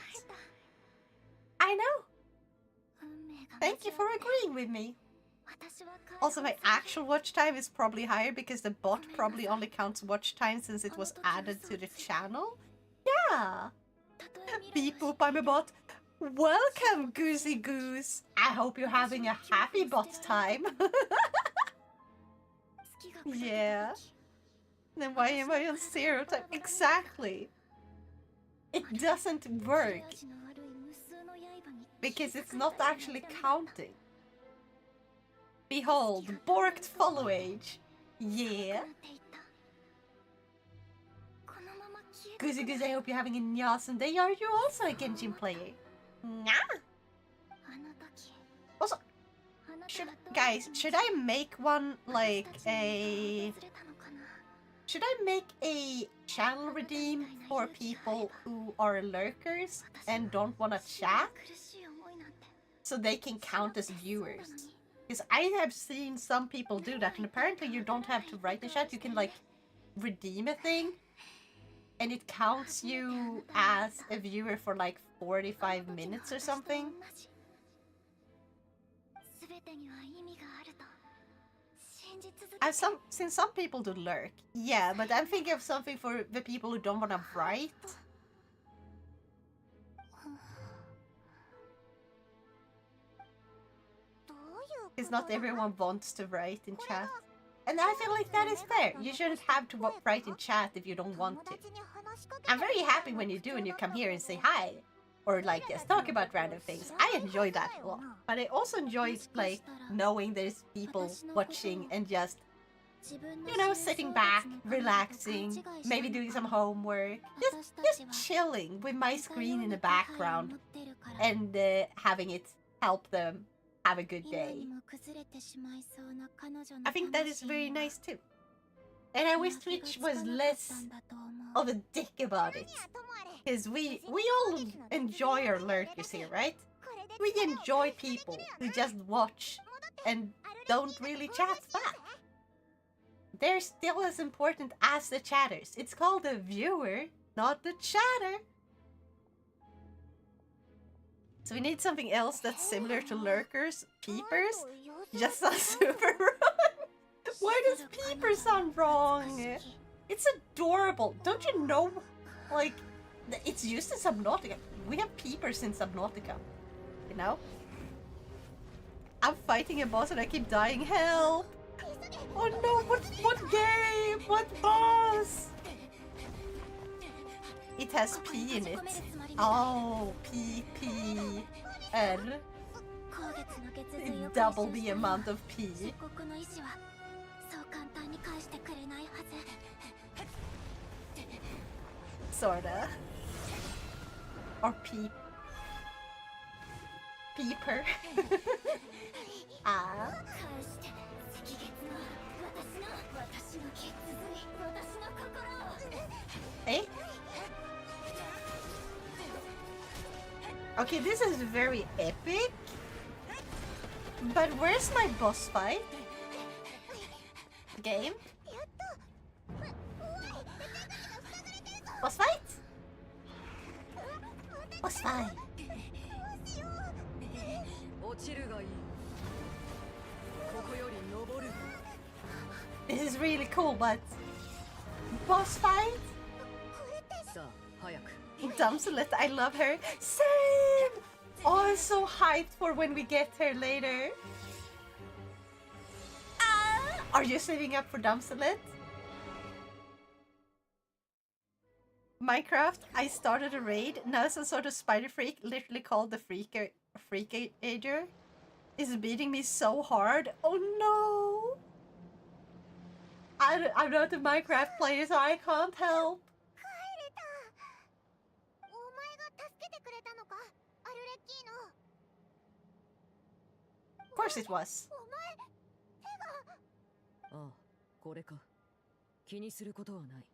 I know. Thank you for agreeing with me. Also, my actual watch time is probably higher because the bot probably only counts watch time since it was added to the channel. Yeah. Beep boop, I'm a bot. Welcome, Goosey Goose. I hope you're having a happy bot time. Yeah. Then why am I on 0 time? Exactly. It doesn't work. Because it's not actually counting. Behold, borked follow age. Yeah. Goosey Goose, I hope you're having an awesome day. Are you also a Genshin player? Nah. Also, guys, should I make one like a... Should I make a channel redeem for people who are lurkers and don't want to chat? So they can count as viewers. Because I have seen some people do that, and apparently you don't have to write the chat, you can like redeem a thing. And it counts you as a viewer for like 45 minutes or something. I've seen some people do lurk. Yeah, but I'm thinking of something for the people who don't want to write. Because not everyone wants to write in chat. And I feel like that is fair. You shouldn't have to write in chat if you don't want to. I'm very happy when you do and you come here and say hi. Or like just talk about random things. I enjoy that a lot. But I also enjoy like knowing there's people watching and just, you know, sitting back, relaxing, maybe doing some homework. Just chilling with my screen in the background. And having it help them have a good day. I think that is very nice too. And I wish Twitch was less of a dick about it. Because we all enjoy our lurkers here, right? We enjoy people who just watch and don't really chat back. They're still as important as the chatters. It's called the viewer, not the chatter. So we need something else that's similar to lurkers. Peepers? Just sounds super wrong. Why does Peeper sound wrong? It's adorable. Don't you know? Like, it's used in Subnautica. We have Peepers in Subnautica. You know? I'm fighting a boss and I keep dying. Help! Oh no, what game? What boss? It has P in it. Oh, P. R. Double the amount of P. Sorta. Or Peeper. Ah. Eh? Okay, this is very epic. But where's my boss fight? Game? Boss fight? Boss fight. This is really cool, but boss fight? Dumpslet, I love her. Same! Oh, I'm so hyped for when we get her later. Are you saving up for Dumpslet? Minecraft, I started a raid. Now some sort of spider freak, literally called the Freakager, is beating me so hard. Oh no! I'm not a Minecraft player, so I can't help. Of course it was. ああ、これか。気にすることはない。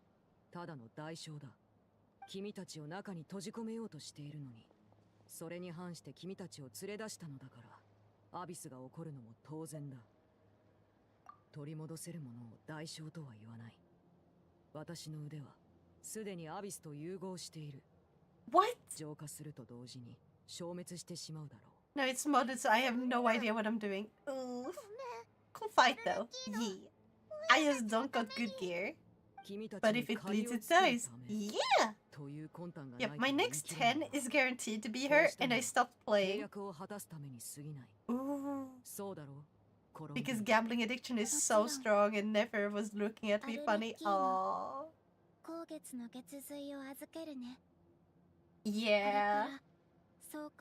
ただの代償だ。君たちを中に閉じ込めようとしているのに、それに反して君たちを連れ出したのだから、アビスが起こるのも当然だ。取り戻せるものを代償とは言わない。私の腕はすでにアビスと融合している。What? 浄化すると同時に消滅してしまうだろう。 No, it's modded, so I have no idea what I'm doing. Oof. Cool fight though. Yeah. I just don't got good gear. But if it bleeds, it dies. Yeah! Yep, my next 10 is guaranteed to be her, and I stopped playing. Ooh. Because gambling addiction is so strong and never was looking at me funny. Aww. Yeah.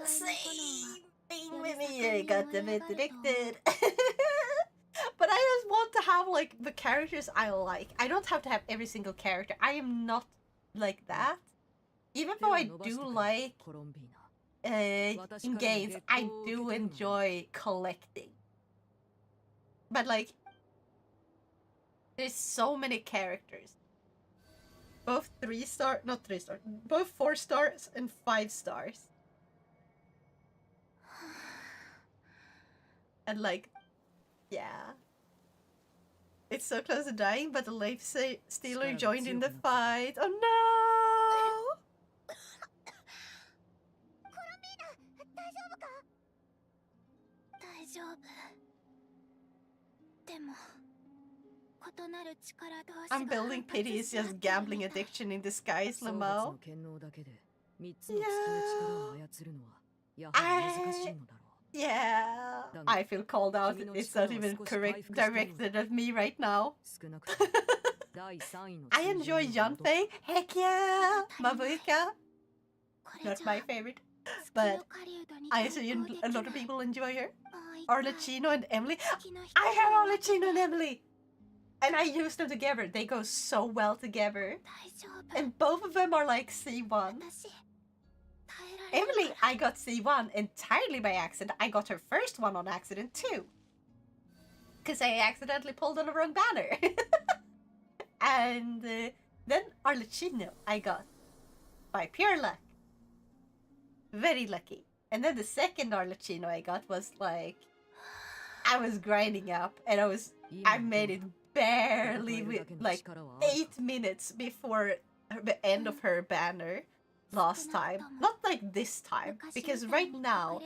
Same thing with me. I got a bit addicted. But I just want to have like the characters I like. I don't have to have every single character. I am not like that. Even though I do like in games, I do enjoy collecting. But like, there's so many characters. Both 3-star, not 3-star, both 4 stars and 5 stars. And like, yeah. It's so close to dying, but the life stealer joined in the fight. Oh no! I'm building pity is just gambling addiction in disguise, Lamo. Yeah, I feel called out. It's not even correct directed at me right now. I enjoy Junpei. Heck yeah! Mabuika. Not my favorite. But I assume a lot of people enjoy her. Arlecchino and Emily. I have Arlecchino and Emily! And I use them together. They go so well together. And both of them are like C1. Emily, I got C1 entirely by accident. I got her first one on accident too. Because I accidentally pulled on the wrong banner. And then Arlecchino I got by pure luck. Very lucky. And then the second Arlecchino I got was like, I was grinding up and I made it barely with like 8 minutes before the end of her banner. Last time. Not like this time, because right now,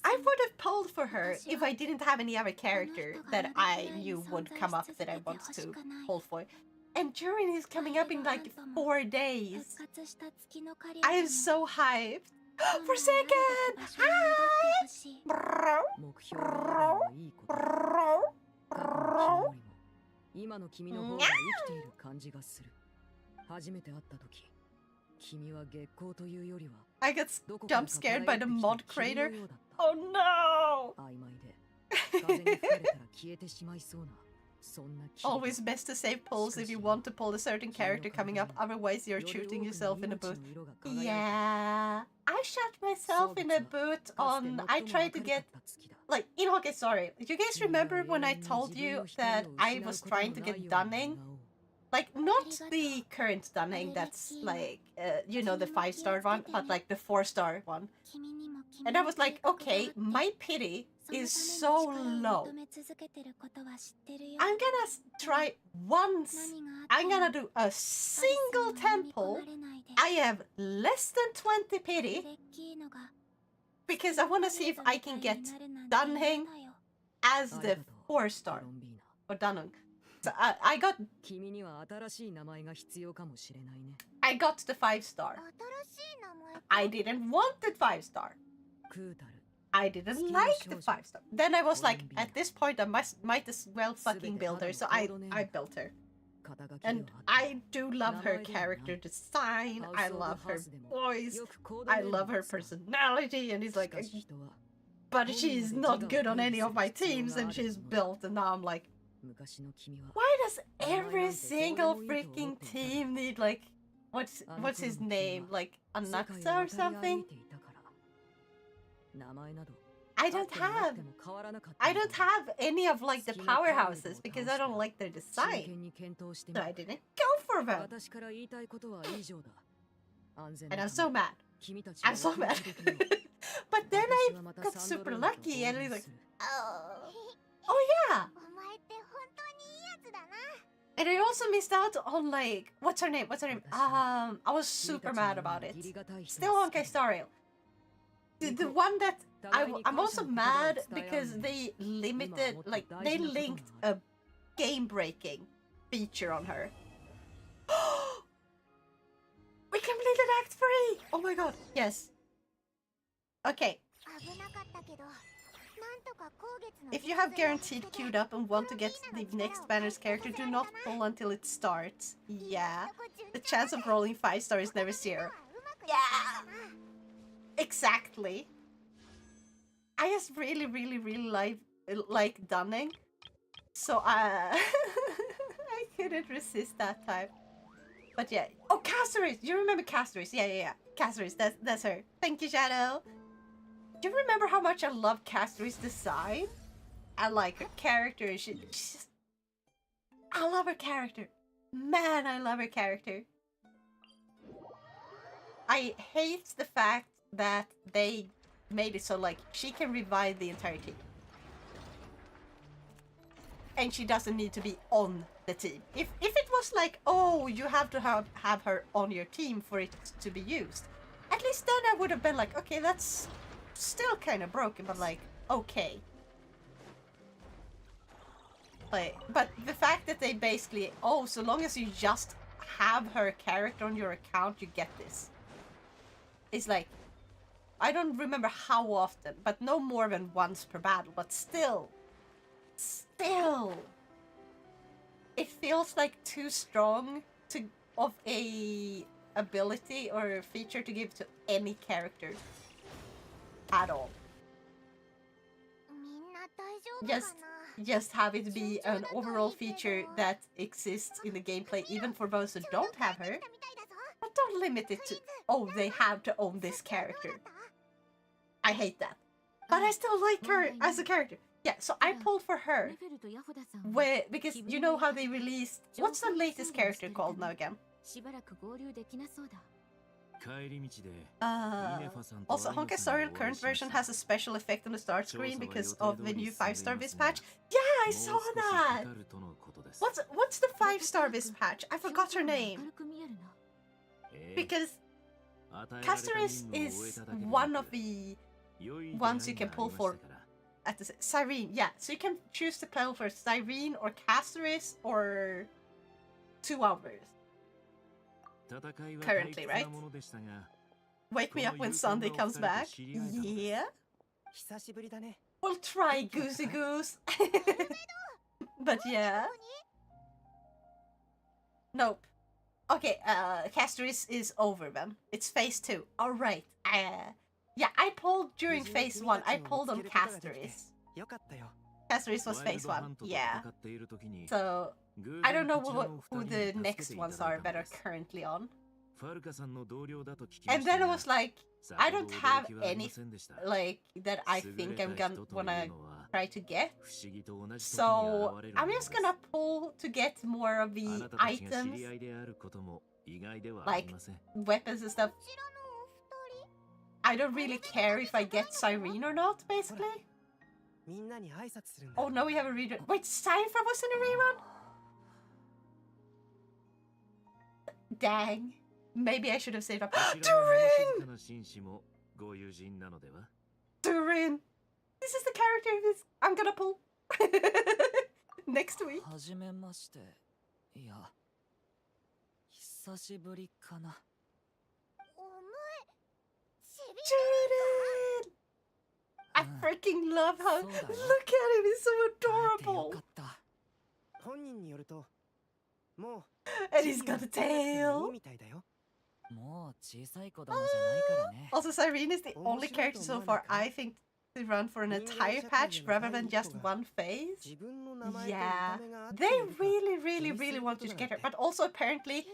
I would have pulled for her if I didn't have any other character that I knew would come up that I wanted to pull for. And Durin is coming up in like 4 days. I am so hyped. For a second! Hi! Bro. Bro. I got jump scared by the mod creator. Oh no! Always best to save pulls if you want to pull a certain character coming up, otherwise you're shooting yourself in a boot. Yeah, I shot myself in a boot on... I tried to get... Like, okay, sorry. You guys remember when I told you that I was trying to get Dunning? Like, not the current stunning that's like, you know, the 5-star one, but like the 4-star one. And I was like, okay, my pity is so low. I'm gonna try once. I'm gonna do a single temple. I have less than 20 pity. Because I want to see if I can get Dunhing as the 4-star. Or Dunhing. So I got the 5-star. I didn't want the 5-star. I didn't like the 5-star. Then I was like, at this point I might as well fucking build her. So I built her. And I do love her character design. I love her voice. I love her personality. And he's like, but she's not good on any of my teams. And she's built. And now I'm like, why does every single freaking team need like, what's his name? Like Anaxa or something? I don't have any of like the powerhouses because I don't like their design. So I didn't go for them. And I'm so mad. I'm so mad. But then I got super lucky and he's like, oh yeah. And I also missed out on like, what's her name? I was super mad about it. Still on Kaistario. The one that I'm also mad because they limited, like, they linked a game-breaking feature on her. We completed Act 3! Oh my god, yes. Okay. If you have Guaranteed queued up and want to get the next banner's character, do not pull until it starts. Yeah. The chance of rolling 5-star is never 0. Yeah! Exactly. I just really like Dunning. So I couldn't resist that time. But yeah. Oh, Caceres! You remember Caceres? Yeah. Caceres, that's her. Thank you, Shadow. Do you remember how much I love Caceres' design? I like her character. She's just... I love her character. Man, I love her character. I hate the fact that they made it so like she can revive the entire team. And she doesn't need to be on the team. If it was like, oh, you have to have her on your team for it to be used, at least then I would have been like, okay, that's still kind of broken, but like, okay. Like, but the fact that they basically, oh, so long as you just have her character on your account, you get this. It's like, I don't remember how often, but no more than once per battle, but still, it feels like too strong of a ability or feature to give to any character at all. Just have it be an overall feature that exists in the gameplay, even for those who don't have her. But don't limit it to, oh, they have to own this character. I hate that. But I still like her as a character. Yeah, so I pulled for her. Because you know how they released... What's the latest character called now again? Also, Honkai Star Rail current version has a special effect on the start screen because of the new 5-star Vis patch. Yeah, I saw that! What's the 5-star Vis patch? I forgot her name. Because Caceres is one of the ones you can pull for at the Cyrene. Yeah, so you can choose to pull for Cyrene or Caceres or 2 others. Currently, right? Wake me up when Sunday comes back. Yeah. We'll try Goosey Goose. But yeah. Nope. Okay, Caceres is over then. It's phase 2. Alright. Yeah, I pulled during phase 1. I pulled on Caceres. Caceres was phase 1. Yeah. So, I don't know who the next ones are that are currently on. And then I was like, I don't have any like that I think I'm gonna try to get. So I'm just gonna pull to get more of the items, like weapons and stuff. I don't really care if I get Cyrene or not, basically. Oh, no, we have a rerun. Wait, Cypher was in a rerun? Dang. Maybe I should have saved up. Durin! Durin! This is the character I'm gonna pull. Next week. はじめまして。いや、久しぶりかな。Durin! I freaking love how. Look at him, he's so adorable. And he's got a tail. Also, Cyrene is the only character so far I think to run for an entire patch rather than just one phase. Yeah, they really want you to get her. But also apparently,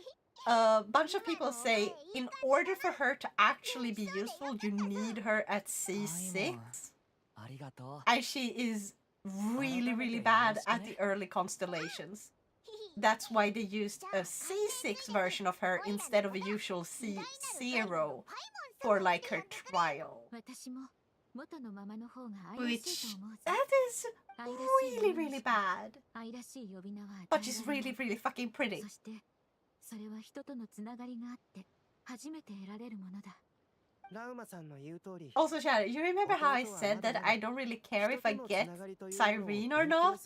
a bunch of people say in order for her to actually be useful, you need her at C6. And she is really bad at the early constellations. That's why they used a C6 version of her instead of a usual C0 for like her trial. Which, that is really bad. But she's really fucking pretty. Also, Shadow, you remember how I said that I don't really care if I get Cyrene or not?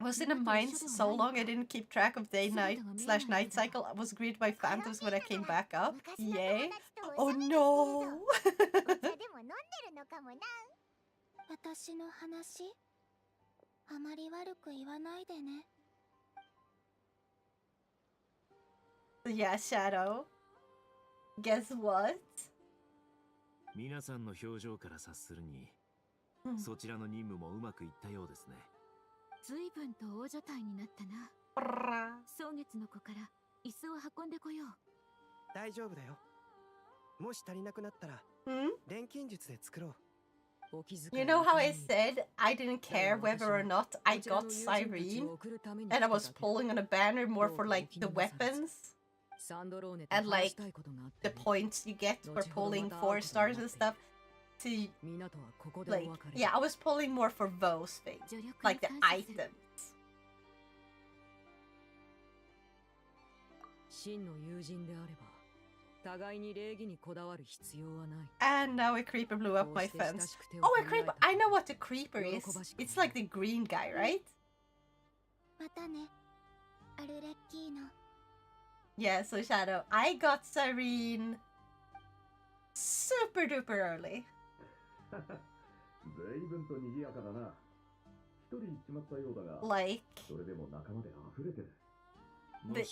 I was in the mines so long I didn't keep track of day/night cycle. I was greeted by phantoms when I came back up. Yay. Oh no! Yeah, Shadow. Guess what? 皆さんの表情から察するに、そちらの任務もうまくいったようですね。随分と大所帯になったな。蒼月の子から椅子を運んでこよう。大丈夫だよ。もし足りなくなったら、錬金術で作ろう。You know how I said I didn't care whether or not I got Cyrene, and I was pulling on a banner more for like the weapons and like the points you get for pulling 4 stars and stuff. To like, yeah, I was pulling more for those things, like the items. And now a creeper blew up my fence. Oh, a creeper! I know what a creeper is. It's like the green guy, right? Yeah, so Shadow, I got Cyrene super duper early.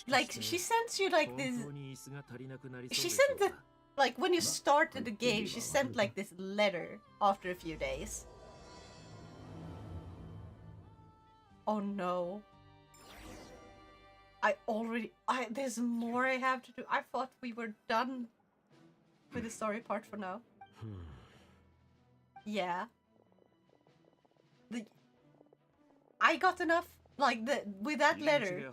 Like, she sends you like this. She sent it like when you started the game. She sent like this letter after a few days. Oh no! There's more I have to do. I thought we were done with the story part for now. Yeah. I got enough, like, with that letter.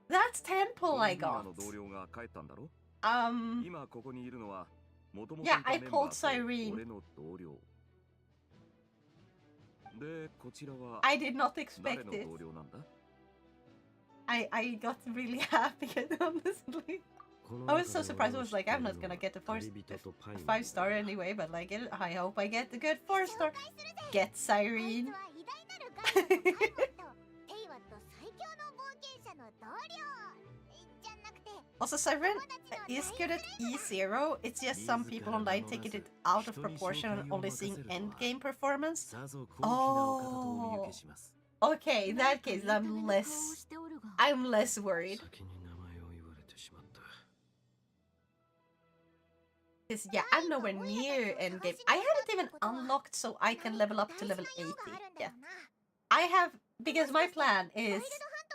That's 10 pull I got. Yeah, I pulled Cyrene. I did not expect it. I got really happy, honestly. I was so surprised. I was like, I'm not gonna get a 5-star anyway, but like, I hope I get the good 4-star. Get Cyrene. Also, Cyrene is good at E0. It's just some people online taking it out of proportion and only seeing endgame performance. Oh. Okay, in that case, I'm less worried. Because, yeah, I'm nowhere near endgame. I haven't even unlocked so I can level up to level 80 yet. I have because my plan is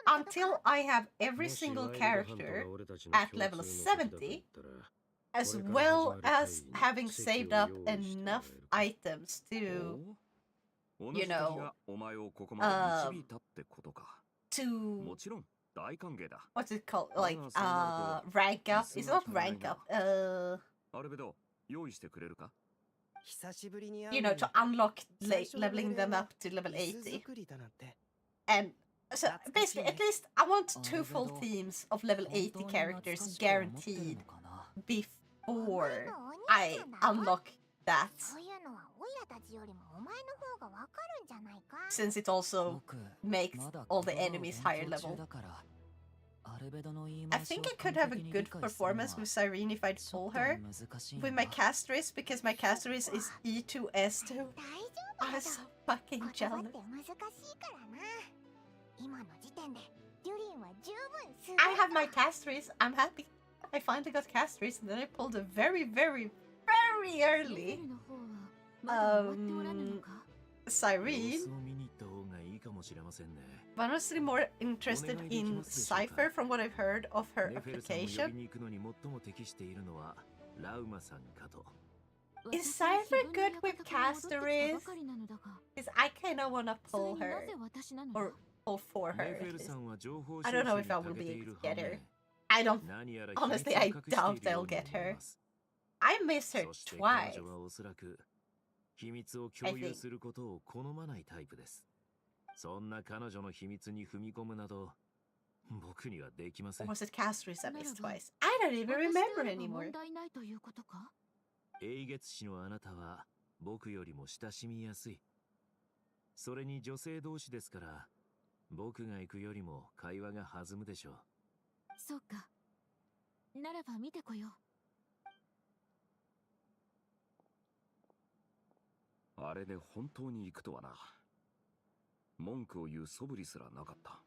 until I have every single character at level 70, as well as having saved up enough items to, you know, to what's it called? Like rank up. It's not rank up. You know, to unlock leveling them up to level 80. And so basically, at least I want 2 full teams of level 80 characters guaranteed before I unlock that. Since it also makes all the enemies higher level. I think I could have a good performance with Cyrene if I'd pull her with my Castris, because my Castris is E2S2. I'm so fucking jealous. I have my Castris. I'm happy. I finally got Castris, and then I pulled a very, very, very early Cyrene. But I'm honestly more interested in Cypher from what I've heard of her application. Is Cypher good with Castris? Because I kinda wanna pull her. Or pull for her. I don't know if I will be able to get her. Honestly, I doubt they'll get her. I miss her twice. I think. そんな彼女の秘密に踏み込むなど僕にはできません。 Was it Castris I missed twice? I don't even remember anymore. 英月氏のあなたは僕よりも親しみやすい。それに女性同士ですから僕が行くよりも会話が弾むでしょう。そうか。ならば見てこよう。あれで本当に行くとはな。文句を言う素振りすらなかった。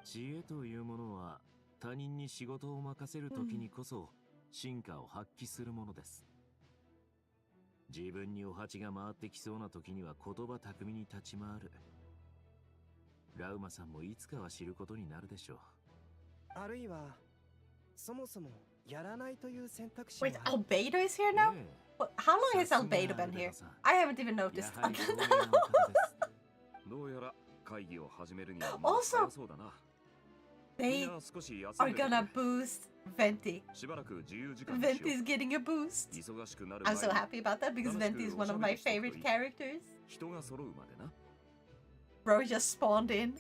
知恵というものは他人に仕事を任せるときにこそ進化を発揮するものです。自分にお鉢が回ってきそうな時には言葉巧みに立ち回る。ラウマさんもいつかは知ることになるでしょう。あるいはそもそもやらないという選択肢。 Wait, Albedo is here now? How long has Albedo been here? I haven't even noticed. Also, they are gonna boost Venti. Venti is getting a boost. I'm so happy about that because Venti is one of my favorite characters. Bro just spawned in.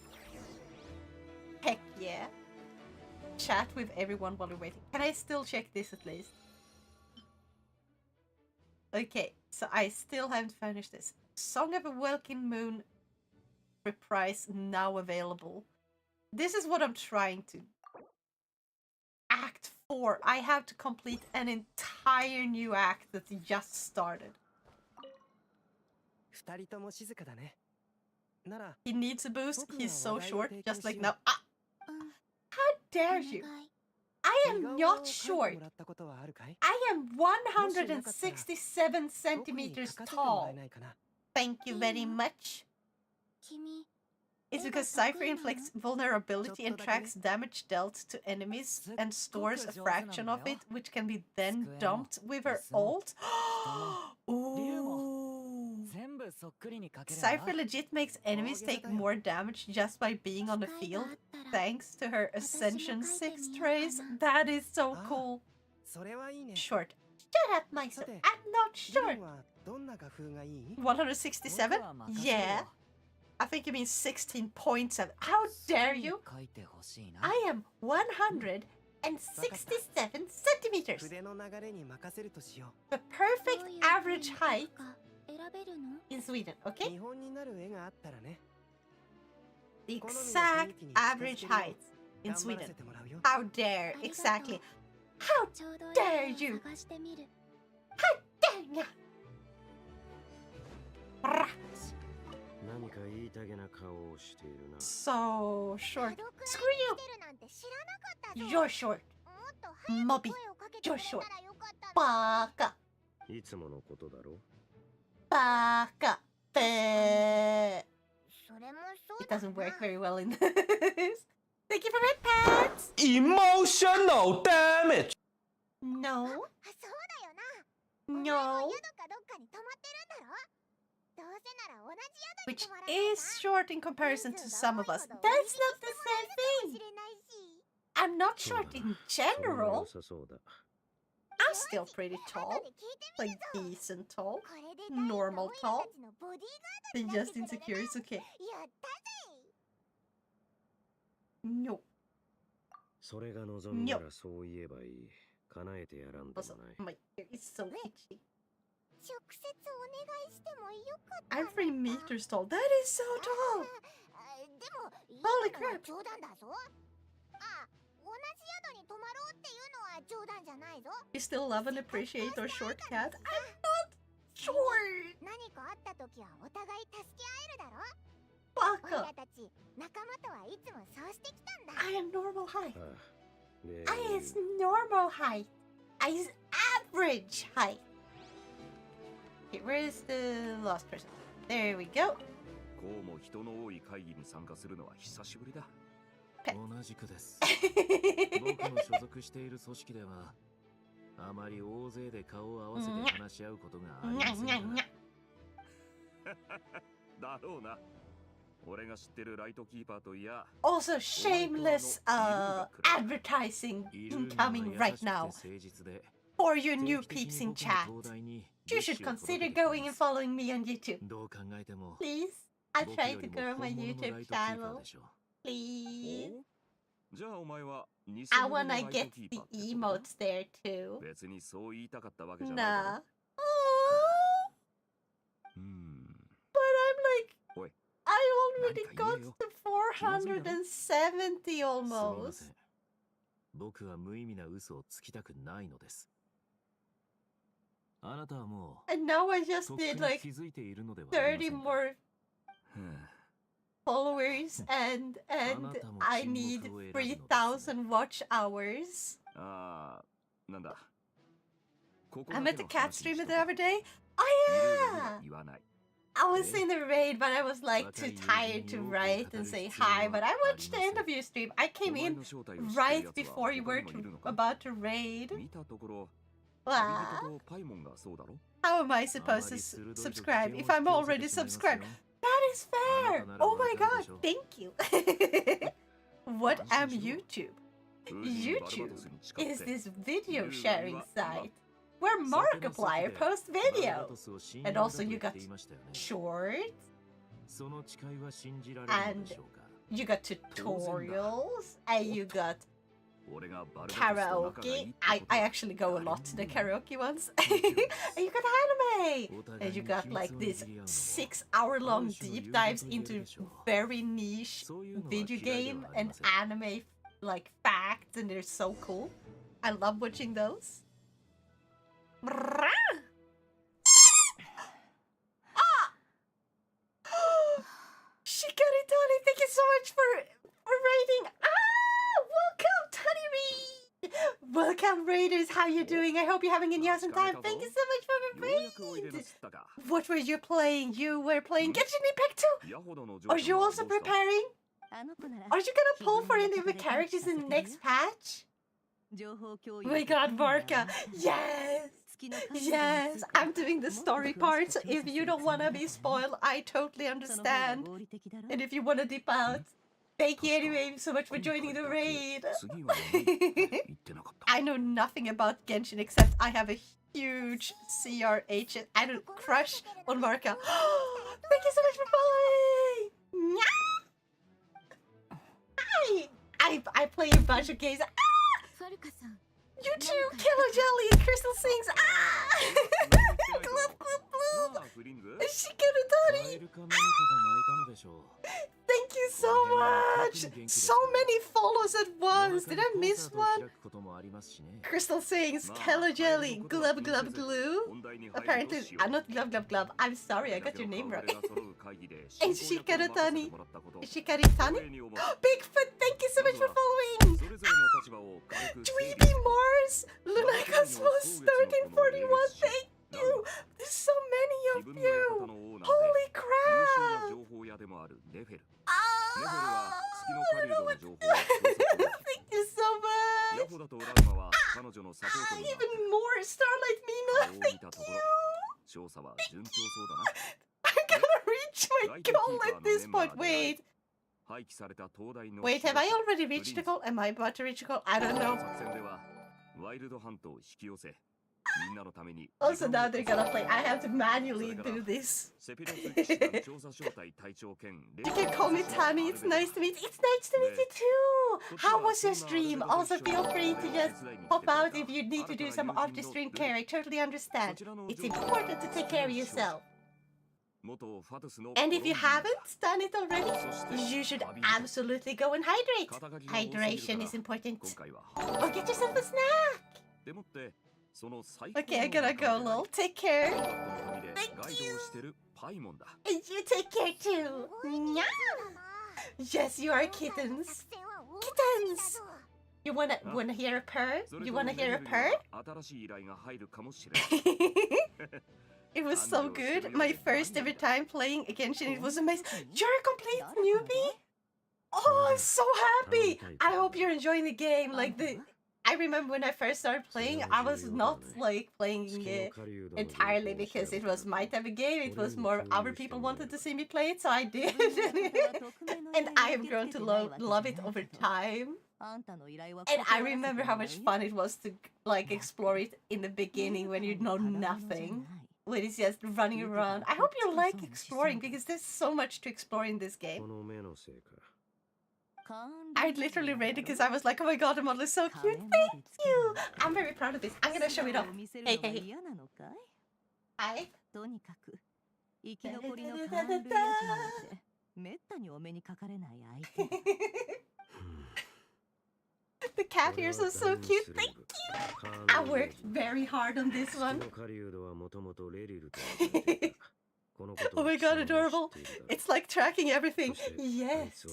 Heck yeah. Chat with everyone while we're waiting. Can I still check this at least? Okay, so I still haven't finished this. Song of a Welkin Moon reprise now available. This is what I'm trying to. Act 4. I have to complete an entire new act that just started. He needs a boost. He's so short, just like now. Ah! How dare you? I am not short. I am 167 centimeters tall. Thank you very much. It's because Cypher inflicts vulnerability and tracks damage dealt to enemies and stores a fraction of it, which can be then dumped with her ult. Ooh. Cypher legit makes enemies take more damage just by being on the field, thanks to her Ascension 6 trace. That is so cool. Short. Shut up, Meister. I'm not short. 167? Yeah. I think you mean 16.7. How dare you? I am 167 centimeters. The perfect average height in Sweden, okay? The exact average height in Sweden. How dare, exactly. How dare you? How dare you? So short. Screw you! You're short. Mobby, you're short. Baka. Baka. It doesn't work very well in this. Thank you for red pants! Emotional damage! No. そうだよな。 No. 宿かどっかに泊まってるんだろ。どうせなら同じ宿に Which 泊まらないか。 is short in comparison to some of us. That's not the same thing. I'm not short in general. I'm still pretty tall. Like decent tall. Normal tall. Then just insecure is okay. やったぜ。 No. それが望みならそう言えばいい。叶えてやらんで Also, もない。 my hair is so itchy. 直接お願いしてもよかった。 I'm 3 meters tall. That is so tall. でも、 Holy いいのは crap. 冗談だぞ。あ、同じ宿に泊まろうっていうのは冗談じゃないぞ。 You still love and appreciate our short cat? I'm not short. 何かあった時はお互い助け合えるだろ。 Baka. 俺らたち仲間とはいつもそうしてきたんだ。 I am normal height. ああ、例 I is normal height. I is average height. Okay, where is the lost person? There we go. こうも人の多い会議に参加するのは久しぶりだ。同じくです。僕の所属している組織では、あまり大勢で顔を合わせて話し合うことがありませんから。だろうな。俺が知ってるライトキーパーといや。 Also, shameless advertising incoming right now. For your new peeps in chat, you should consider going and following me on YouTube. Please, I try to grow my YouTube channel. Please. じゃあお前は I wanna get the emotes there too. 別にそう言いたかったわけじゃないだろ。 Nah. But I'm like, I already got to 470 すみま almost. せん。僕は無意味な嘘をつきたくないのです。あなたはもう And now I just とっく did に like 気づいているのではありませ 30んか。 more followers and I need 3,000 watch hours. ああ、なんだ。 I'm at the cat stream the other day. Oh yeah! 言わない。 I was in the raid, but I was like too tired to write and say hi. But I watched the end of your stream. I came in right before you were about to raid. 見たところ、 Wow. パイモンがそうだろ。 How am I supposed to subscribe if I'm already subscribed? That is fair! Oh my god, thank you! What am YouTube? YouTube is this video sharing site where Markiplier posts videos. And also you got shorts, and you got tutorials, and you got karaoke. I actually go a lot to the karaoke ones. And you got anime! And you got like this 6-hour-long deep dives into very niche video game and anime like facts, and they're so cool. I love watching those. Shikari Tony, thank you so much for raiding. Welcome, Tony Reed. Welcome, raiders. How you doing? I hope you're having an awesome time. Thank you so much for the raid. What were you playing? You were playing Genshin Impact 2? Are you also preparing? Are you gonna pull for any of the characters in the next patch? Oh my god, Marka. Yes! Yes! I'm doing the story part, so if you don't wanna be spoiled, I totally understand. And if you wanna dip out, thank you anyway so much for joining the raid. I know nothing about Genshin except I have a huge CRH and I don't crush on Marka. Thank you so much for following! Hi! I play a bunch of games. You too, Killer Jelly and Crystal Sings. Glub glub glub. Shikaratari. Thank you so much. So many follows at once. Did I miss one? Crystal Sings, Killer Jelly, Glub glub glue. Apparently, I'm not glub glub glub. I'm sorry, I got your name wrong. And Shikaratani. Shikaritani? Bigfoot, thank you so much for following. Dweeby Mars, Luna Cosmos 1341, thank you. There's so many of you. Holy crap. ネフェル。ネフェル Oh, は月の I 狩 don't know 人 what の情報を to 調査中だ。 Thank you so ヤ much. ホだとラルマは彼女のサポートになって Even more Starlight 顔を Mina. 見た Thank ところ you. 調査は順調そうだな。 I'm gonna reach my goal at this point. Wait. 廃棄された東大の Wait, have I already reached the goal? Am I about to reach the goal? I don't know. 作戦ではワイルドハントを引き寄せ、みんなのために Also, now they're gonna play. I have to manually do this. セピロス騎士団調査小隊隊長兼 You can call me Tani. It's nice to meet you. It's nice to meet you too. How was your stream? Also, feel free to just pop out if you need to do some off-the-stream care. I totally understand. It's important to take care of yourself. And if you haven't done it already, you should absolutely go and hydrate. Hydration is important. Or get yourself a snack. Okay, I gotta go, lol. Take care. Thank you. And you take care too. Nya. Yes, you are kittens. Kittens. You wanna hear a purr? You wanna hear a purr? It was so good. My first ever time playing Genshin. It was amazing. You're a complete newbie? Oh, I'm so happy. I hope you're enjoying the game. I remember when I first started playing, I was not like playing it entirely because it was my type of game. It was more other people wanted to see me play it, so I did. And I have grown to love it over time. And I remember how much fun it was to like explore it in the beginning when you know nothing. When it's just running around. I hope you like exploring because there's so much to explore in this game. I literally read it because I was like, oh my god, the model is so cute. Thank you. I'm very proud of this. I'm gonna show it off. Hey, hey. Hi. The cat ears are so cute. Thank you. I worked very hard on this one. Oh my god, adorable. It's like tracking everything. Yes.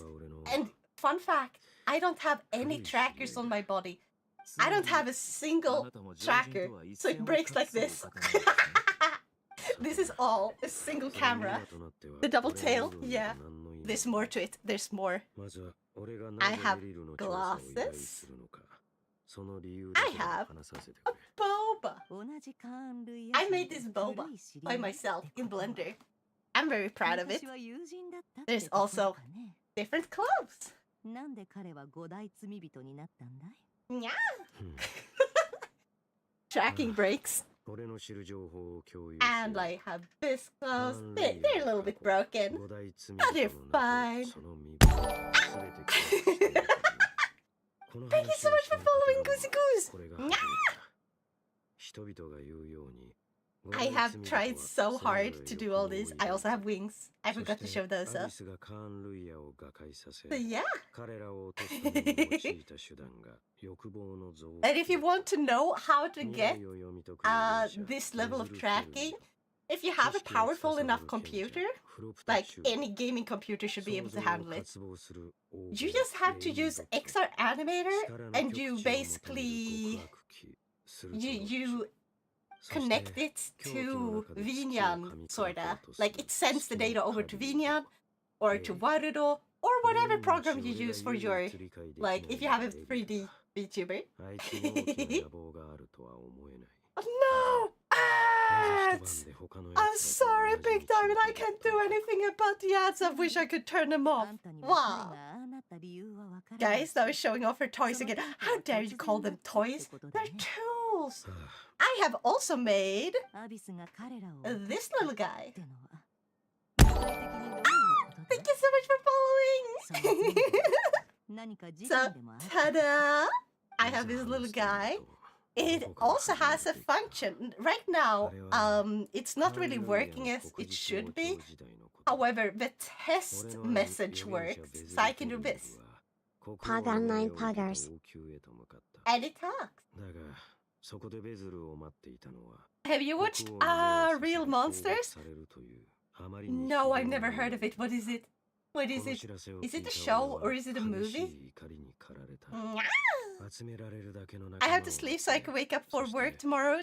And fun fact, I don't have any trackers on my body. I don't have a single tracker. So it breaks like this. This is all a single camera. The double tail, yeah. There's more to it. There's more. I have glasses. I have a boba. I made this boba by myself in Blender. I'm very proud of it. There's also different clothes. Yeah. Tracking breaks. And I have this clothes. They're a little bit broken. But they're fine. Thank you so much for following Goosey Goose. I have tried so hard to do all this. I also have wings. I forgot to show those up. So yeah. And if you want to know how to get this level of tracking, if you have a powerful enough computer, like any gaming computer should be able to handle it, you just have to use XR Animator and you basically you connect it to Vinian, sorta. Like it sends the data over to Vinian or to Warudo or whatever program you use for your, like if you have a 3D VTuber. Oh no! Ads! I'm sorry, Big Diamond, I can't do anything about the ads. I wish I could turn them off. Wow. Guys, now is showing off her toys again. How dare you call them toys? They're tools. I have also made this little guy. Thank you so much for following. So, ta-da! I have this little guy. It also has a function. Right now, it's not really working as it should be. However, the test message works, so I can do this. Pagan 9 Puggers. And it talks. Have you watched Real Monsters? No, I've never heard of it. What is it? What is it? Is it a show or is it a movie? I have to sleep so I can wake up for work tomorrow.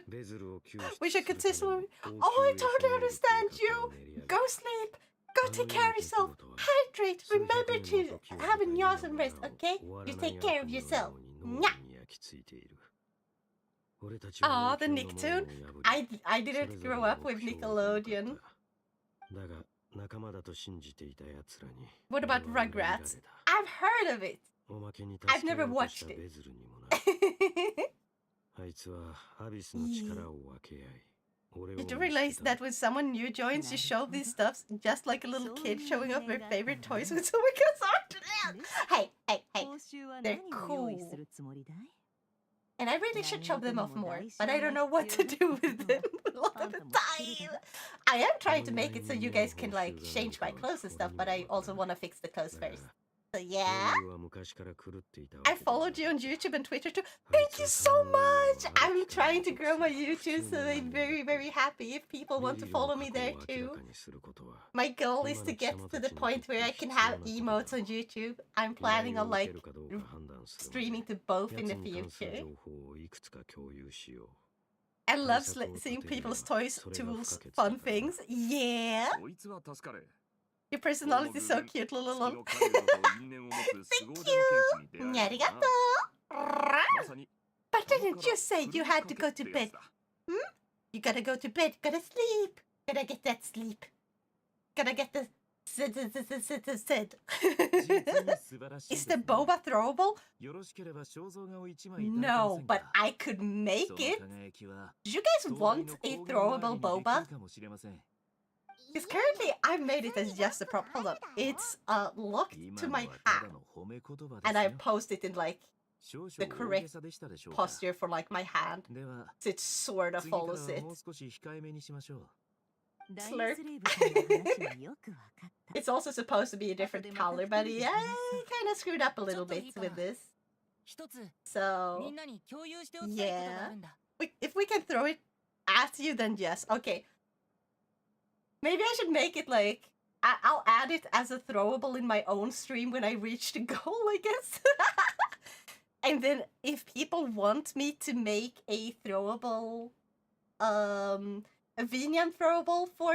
Wish I could say something. Oh, I totally understand you. Go sleep. Go take care of yourself. Hydrate. Remember to have a awesome rest, okay? You take care of yourself. Nya. Aw, the Nicktoon. I didn't grow up with Nickelodeon. What about Rugrats? I've heard of it. I've never watched it. Did you realize that when someone new joins, you show these stuffs just like a little kid showing off their favorite toys when someone goes on to them? Hey, they're cool. And I really should show them off more, but I don't know what to do with them a lot of the time. I am trying to make it so you guys can like change my clothes and stuff, but I also want to fix the clothes first. So yeah, I followed you on YouTube and Twitter too. Thank you so much! I'm trying to grow my YouTube, so I'm very, very happy if people want to follow me there too. My goal is to get to the point where I can have emotes on YouTube. I'm planning on like streaming to both in the future. I love seeing people's toys, tools, fun things. Yeah! Your personality is so cute, lol. Thank you! Arigato! But didn't you say you had to go to bed? You gotta go to bed, gotta sleep. Gotta get that sleep. Gotta get the... Is the boba throwable? No, but I could make it. Do you guys want a throwable boba? Because currently I made it as just a prop. Hold on. It's locked to my hand. And I post it in like the correct posture for like my hand. So it sort of follows it. Slurp. It's also supposed to be a different color, but yeah, I kind of screwed up a little bit with this. So, yeah. If we can throw it at you, then yes. Okay. Maybe I should make it like... I'll add it as a throwable in my own stream when I reach the goal, I guess. And then if people want me to make a throwable... a Vinian throwable for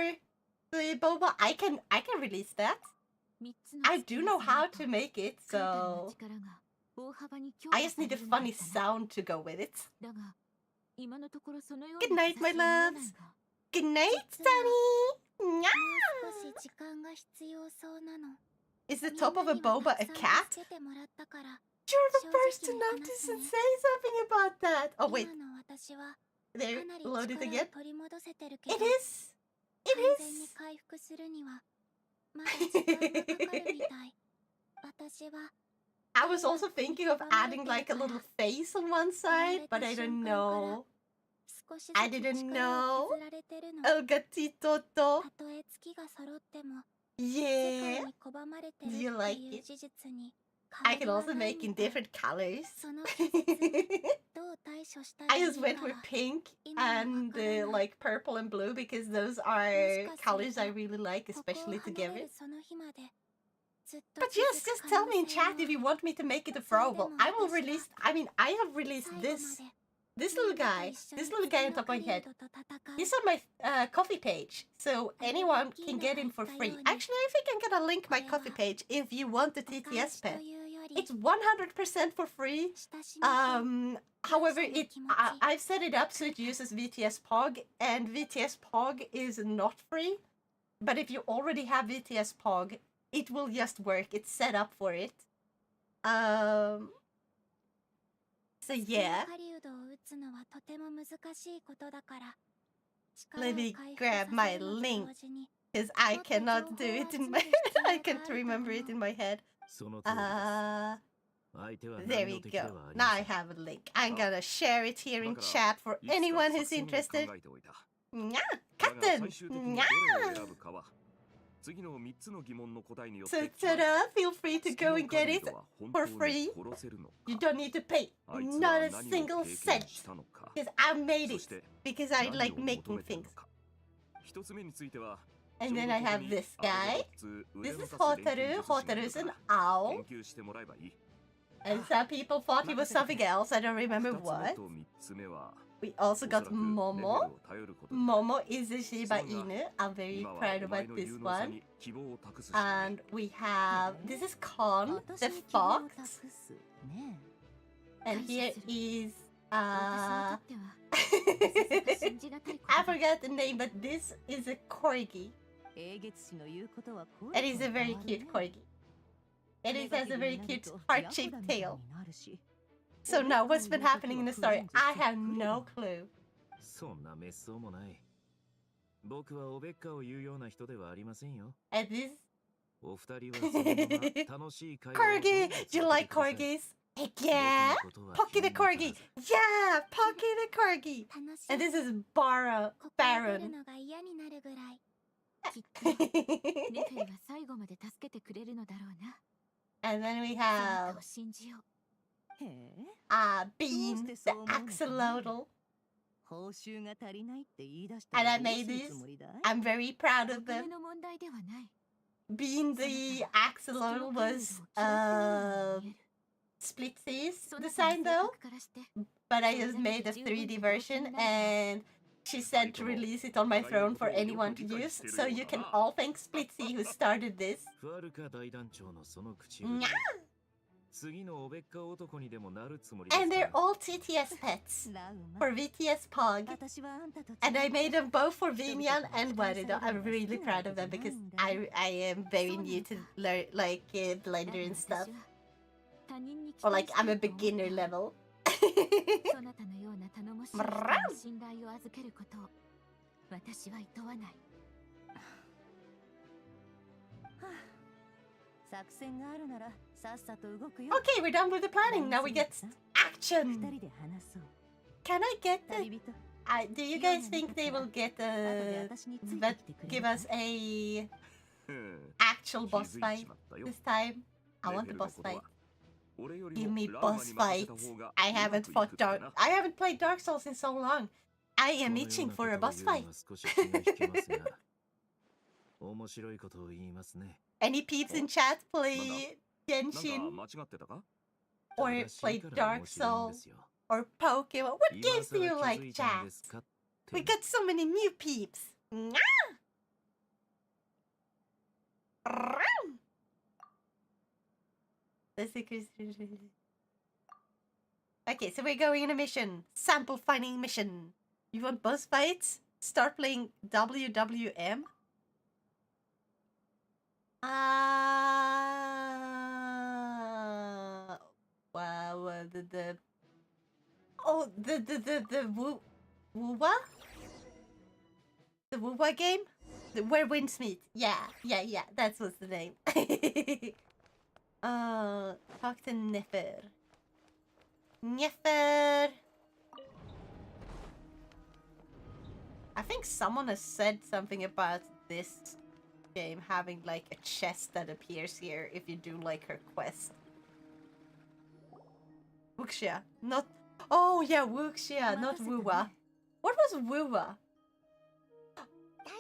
the boba, I can release that. I do know how to make it, so... I just need a funny sound to go with it. Good night, my loves. Good night, Sunny. Is the top of a boba a cat? You're the first to notice and say something about that. Oh wait. There, load it again. It is. It is. I was also thinking of adding like a little face on one side, but I don't know. I didn't know. Oh, gatito. Yeah. Do you like it? I can also make in different colors. I just went with pink and like purple and blue because those are colors I really like, especially together. But yes, just tell me in chat if you want me to make it a throwable. I will release, I mean, I have released this little guy on top of my head. He's on my coffee page, so anyone can get him for free. Actually, I think I'm gonna link my coffee page if you want the TTS pen. It's 100% for free. However, I've set it up so it uses VTS Pog, and VTS Pog is not free. But if you already have VTS Pog, it will just work. It's set up for it. So yeah. Let me grab my link, because I cannot do it in my I can't remember it in my head. There we go. Now I have a link. I'm gonna share it here in chat for anyone who's interested. Nya! Captain! Nya! So ta-da! Feel free to go and get it for free. You don't need to pay not a single cent. Because I made it. Because I like making things. And then I have this guy. This is Hotaru. Hotaru's an owl. And some people thought he was something else. I don't remember what. We also got Momo. Momo is a Shiba Inu. I'm very proud about this one. And we have, this is Kon, the fox. And here is, I forgot the name, but this is a corgi. It is a very cute corgi. It has a very cute heart-shaped tail. So now, what's been happening in the story? I have no clue. そんな滅相もない。僕はおべっかを言うような人ではありませんよ。And this... お二人はそのまま楽しい会話を Corgi! Do you like corgis? Heck yeah! Pocky the corgi! Yeah! Pocky the corgi! And this is Baron. Baron. And then we have... Bean, the axolotl. And I made this. I'm very proud of them. Bean the axolotl was Splitzy's design though. But I just made a 3D version and she said to release it on my throne for anyone to use. So you can all thank Splitzy who started this. And they're all TTS pets for VTS Pog. And I made them both for Vinyan and Warido. I'm really proud of them because I am very new to learn like Blender and stuff. Or like I'm a beginner level. Okay, we're done with the planning. Now we get action. Can I get the... do you guys think they will get give us a actual boss fight this time? I want the boss fight. Give me boss fights. I haven't played Dark Souls in so long. I am itching for a boss fight. Any peeps in chat play Genshin? Or play Dark Souls? Or Pokemon? What games do you like, chat? We got so many new peeps! Okay, so we're going on a mission. Sample finding mission. You want boss fights? Start playing WWM? Wow, the Woowa? The Woowa game? Where winds meet. Yeah, that's what's the name. Talk to Nefer. Nefer! I think someone has said something about this game having like a chest that appears here if you do like her quest. Wuxia, not... Oh yeah, Wuxia, not Woowa. What was Woowa?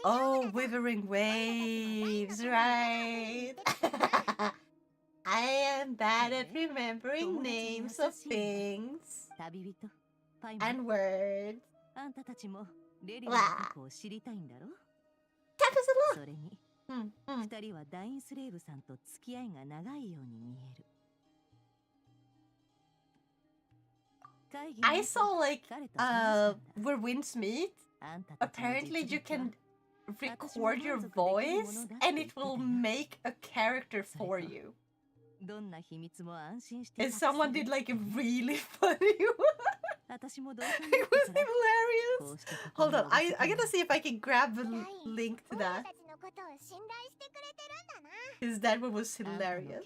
Oh, Withering Waves, right. I am bad at remembering names of things and words. Wow. That was a lot. I saw like where winds meet. Apparently you can record your voice and it will make a character for you. And someone did like a really funny one. It was hilarious. Hold on, I gotta see if I can grab a link to that. Because that one was hilarious.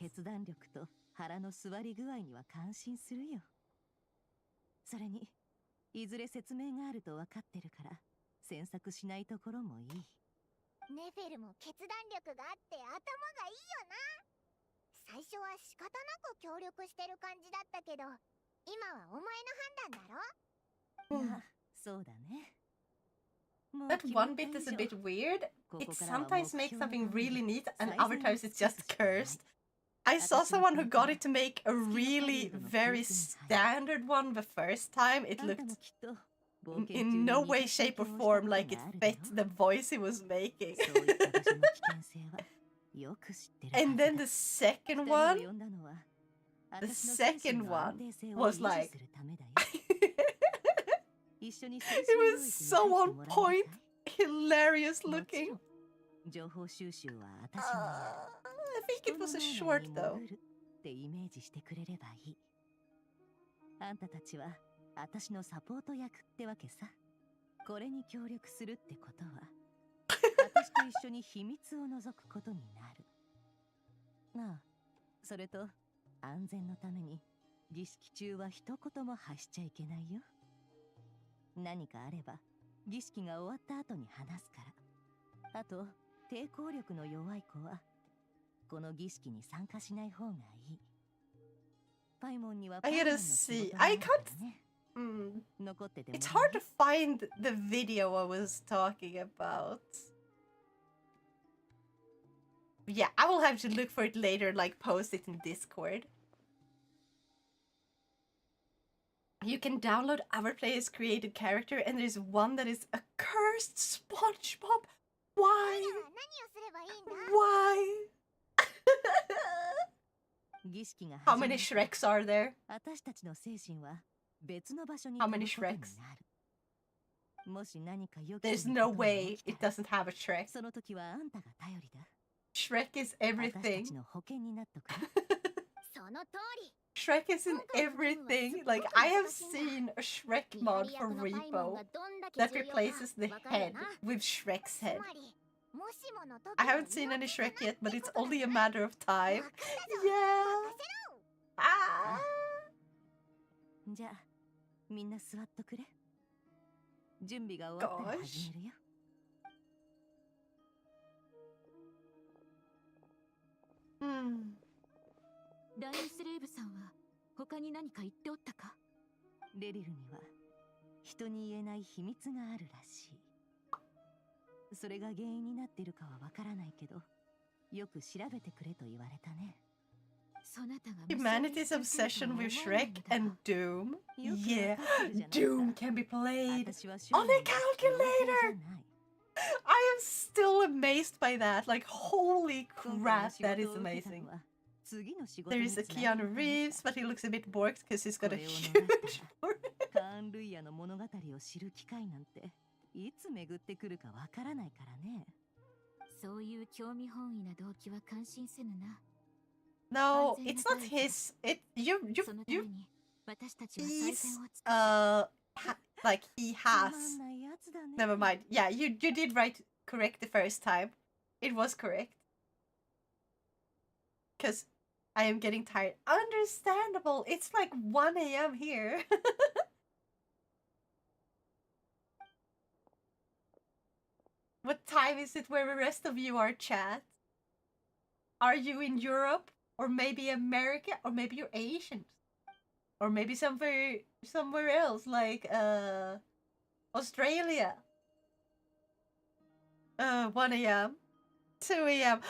That one bit is a bit weird. It sometimes makes something really neat and other times it's just cursed. I saw someone who got it to make a really very standard one the first time. It looked in no way, shape, or form like it fit the voice he was making. And then the second one was like it was so on point, hilarious looking. I think it was a short though. あんたたちは私のサポート役ってわけさ。これに協力するってことは私と一緒に秘密を覗くことになる。ああ、それと安全のために儀式中は一言も発しちゃいけないよ。何かあれば儀式が終わった後に話すから。あと抵抗力の弱い子はこの儀式に参加しない方がいい。 I gotta see. I can't. It's hard to find the video I was talking about. Yeah, I will have to look for it later, like post it in Discord. You can download our player's created character, and there's one that is a cursed SpongeBob. Why? Why? How many Shreks are there? How many Shreks? There's no way it doesn't have a Shrek. Shrek is everything. Shrek is in everything. Like, I have seen a Shrek mod for Repo that replaces the head with Shrek's head. I haven't seen any Shrek yet, but it's only a matter of time. Yeah. Ah. じゃあみんな座っとくれ。準備が終わったら始めるよ。ラインスレーブさんは他に何か言っておったか？レリルには人に言えない秘密があるらしい。それが原因になっているかはわからないけど、よく調べてくれと言われたね。 Humanity's obsession with Shrek and Doom. Yeah, Doom can be played on a calculator. I am still amazed by that. Like, holy crap, that is amazing. There is a Keanu Reeves, but he looks a bit borked because he's got a huge forehead. いつ巡ってくるかわからないからね。そういう興味本位な動機は感心せぬな。No, it's not his. You. He's like he has. Never mind. Yeah, you did right. Correct the first time. It was correct. Cause I am getting tired. Understandable. It's like 1 a.m. here. What time is it where the rest of you are, chat? Are you in Europe? Or maybe America? Or maybe you're Asian? Or maybe somewhere else, like Australia? 1 a.m. 2 a.m.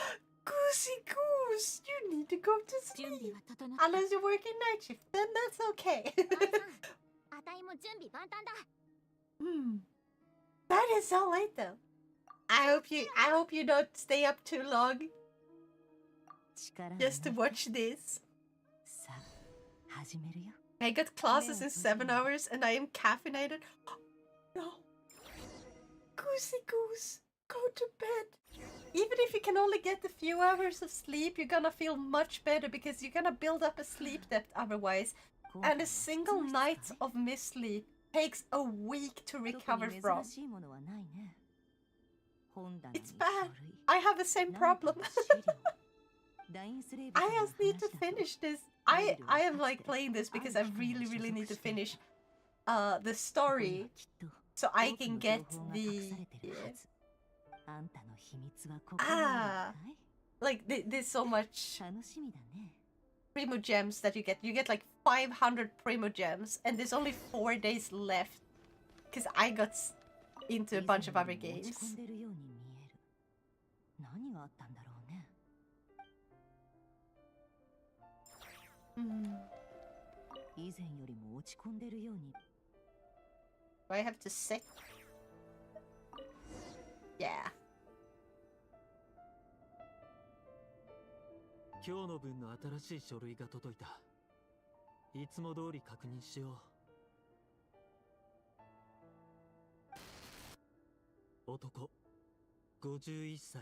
Goosey goose! You need to go to sleep. Unless you're working night shift, then that's okay. That is so late though. I hope you don't stay up too long just to watch this. I got classes in 7 hours and I am caffeinated. No. Goosey goose, go to bed. Even if you can only get a few hours of sleep, you're gonna feel much better because you're gonna build up a sleep debt otherwise. And a single night of missleep takes a week to recover from. It's bad. I have the same problem. I just need to finish this. I am like playing this because I really need to finish the story so I can get the like there's so much primo gems that you get. You get like 500 primo gems and there's only 4 days left because I got into a bunch of other games. Do I have to sit? Yeah. 今日の分の新しい書類が届いた。いつも通り確認しよう。男、51歳、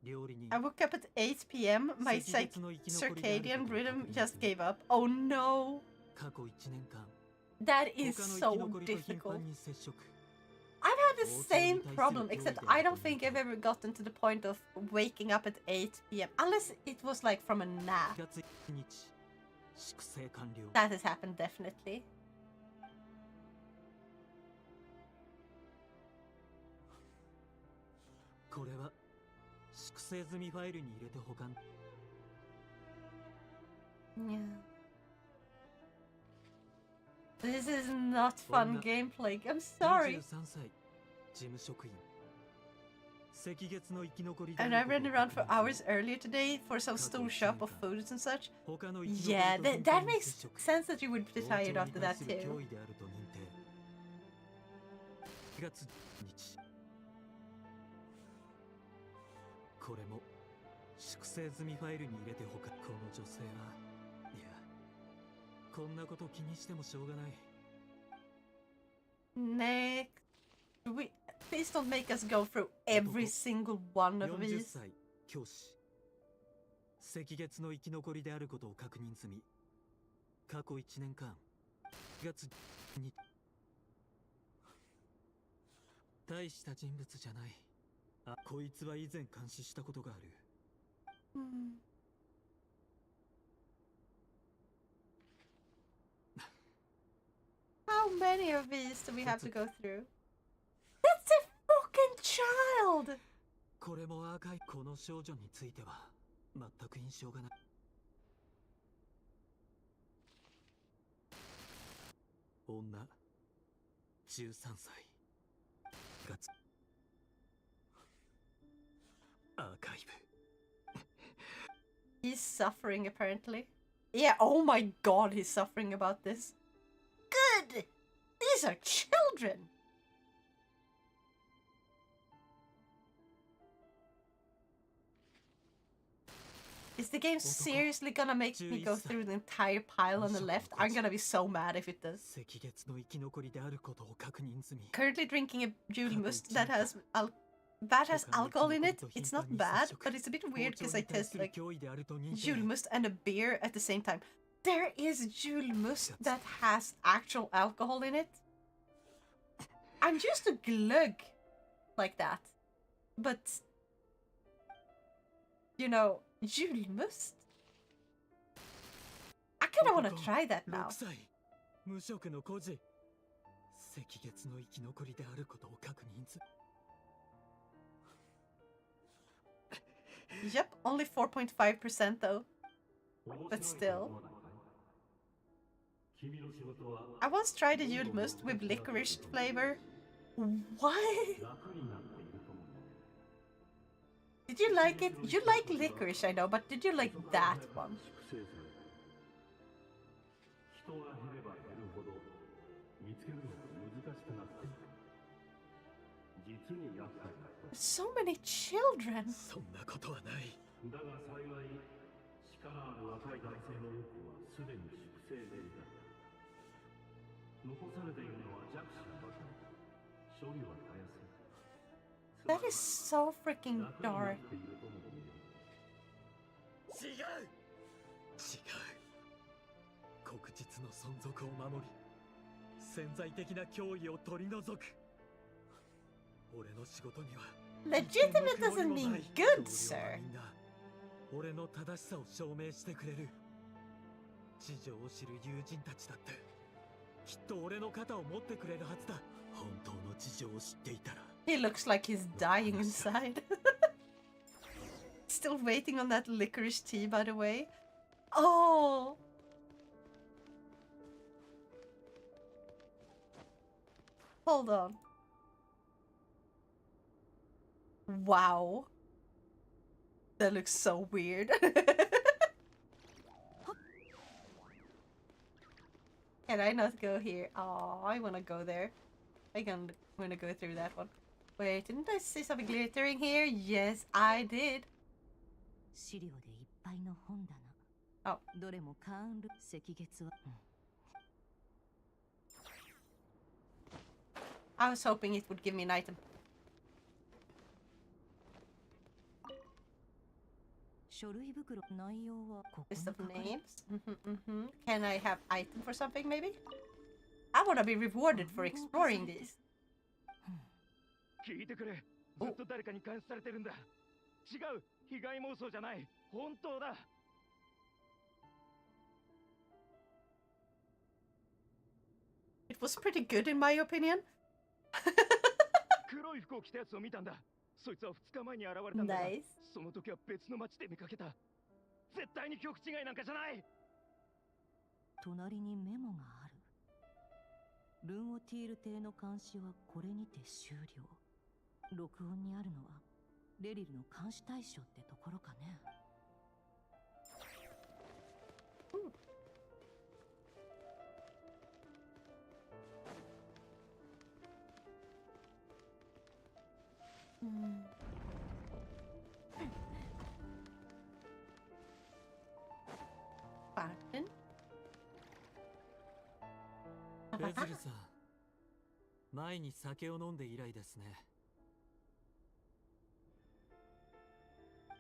料理人。 I woke up at 8 p.m. My circadian rhythm just gave up. Oh no! 過去1年間、 That is so difficult. I've had the same problem, except I don't think I've ever gotten to the point of waking up at 8 p.m. Unless it was like from a nap. That has happened, definitely. これは粛清済みファイルに入れて保管。 Yeah. This is not fun gameplay. I'm sorry. 23歳、事務職員。赤月の生き残り。 And I ran around for hours earlier today for some store shop of foods and such. Yeah, that makes sense that you would be tired after that too. 4月日。これも粛清済みファイルに入れて保管。この女性は、いや、こんなこと気にしてもしょうがない。 Next, please don't make us go through every single one of 40 these. 歳、教師。赤月の生き残りであることを確認済み。過去1年間、4月に。大した人物じゃない。あ、こいつは以前監視したことがある。How many of these do we have to go through? That's a fucking child! これも赤い。この少女については全く印象がない。女、13歳。月。アーカイブ。 He's suffering apparently. Yeah, oh my god, he's suffering about this. Good! These are children! Is the game seriously gonna make me go through the entire pile on the left? I'm gonna be so mad if it does. 赤月の生き残りであることを確認済み。 Currently drinking a Julie Must that has alcohol in it. It's not bad, but it's a bit weird because I taste like Julie Must and a beer at the same time. There is Julie Must that has actual alcohol in it. I'm used to glug like that, but you know, Julie Must. I kind of want to try that now. 6歳、無職の孤児。赤月の生き残りであることを確認済み。 Yep, only 4.5% though. But still. I once tried a Yule Must with licorice flavor. What? Did you like it? You like licorice, I know, but did you like that one? So many children. そんなことはない。だが幸い、力ある若い男性の多くはすでに粛清済みだ。残されているのは弱者ばかり。処理はたやすい。 That is so freaking dark. 違う。違う。黒日の存続を守り、潜在的な脅威を取り除く。俺の仕事には。 Legitimate doesn't mean good, sir. 俺の正しさを証明してくれる。事情を知る友人たちだって、きっと俺の肩を持ってくれるはずだ。本当の事情を知っていたら。 He looks like he's dying inside. Still waiting on that licorice tea, by the way. Oh. Hold on. Wow. That looks so weird. Can I not go here? Oh, I wanna go there. I'm gonna go through that one. Wait, didn't I see something glittering here? Yes, I did. 資料でいっぱいの本棚。Oh. どれもカーンル赤月は。I was hoping it would give me an item. 書類袋内容はここに List 書 of かれ names. Can I have item for something, maybe? I wanna be rewarded for exploring this. 聞いてくれ。ずっと誰かに監視されてるんだ。違う。被害妄想じゃない。本当だ。It was pretty good in my opinion. 黒い服を着たやつを見たんだ。そいつは2日前に現れたんだが。Nice. その時は別の町で見かけた。絶対に曲違いなんかじゃない。隣にメモがある。ルンオティール邸の監視はこれにて終了。録音にあるのはレリルの監視対象ってところかね。Pardon? ベズルさん、前に酒を飲んで以来ですね。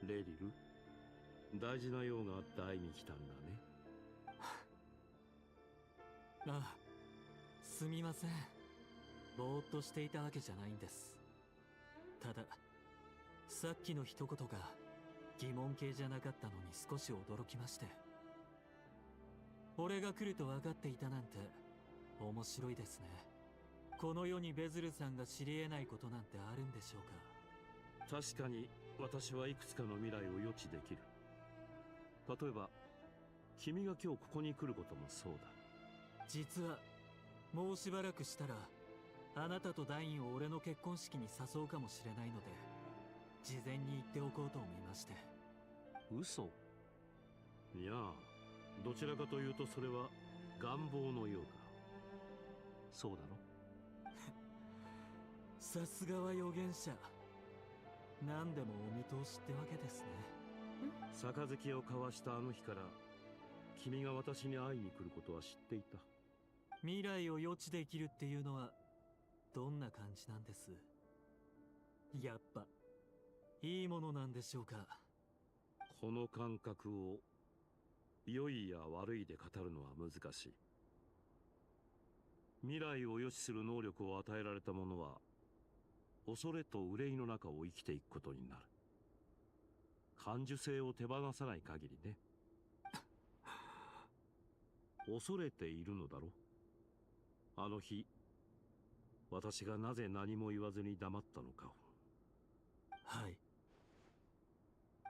レリル、大事な用があって会いに来たんだね。ああ、すみません。ぼーっとしていたわけじゃないんです。ただ、さっきの一言が疑問形じゃなかったのに少し驚きまして。俺が来ると分かっていたなんて面白いですね。この世にベズルさんが知り得ないことなんてあるんでしょうか。確かに私はいくつかの未来を予知できる。例えば君が今日ここに来ることもそうだ。実はもうしばらくしたらあなたとダインを俺の結婚式に誘うかもしれないので、事前に言っておこうと思いまして。嘘？いや、どちらかというとそれは願望のようだ。そうだろ？さすがは預言者。何でもお見通しってわけですね。杯を交わしたあの日から君が私に会いに来ることは知っていた。未来を予知できるっていうのはどんな感じなんです？やっぱいいものなんでしょうか。この感覚を良いや悪いで語るのは難しい。未来を予知する能力を与えられた者は恐れと憂いの中を生きていくことになる。感受性を手放さない限りね。恐れているのだろ。あの日私がなぜ何も言わずに黙ったのかを。はい。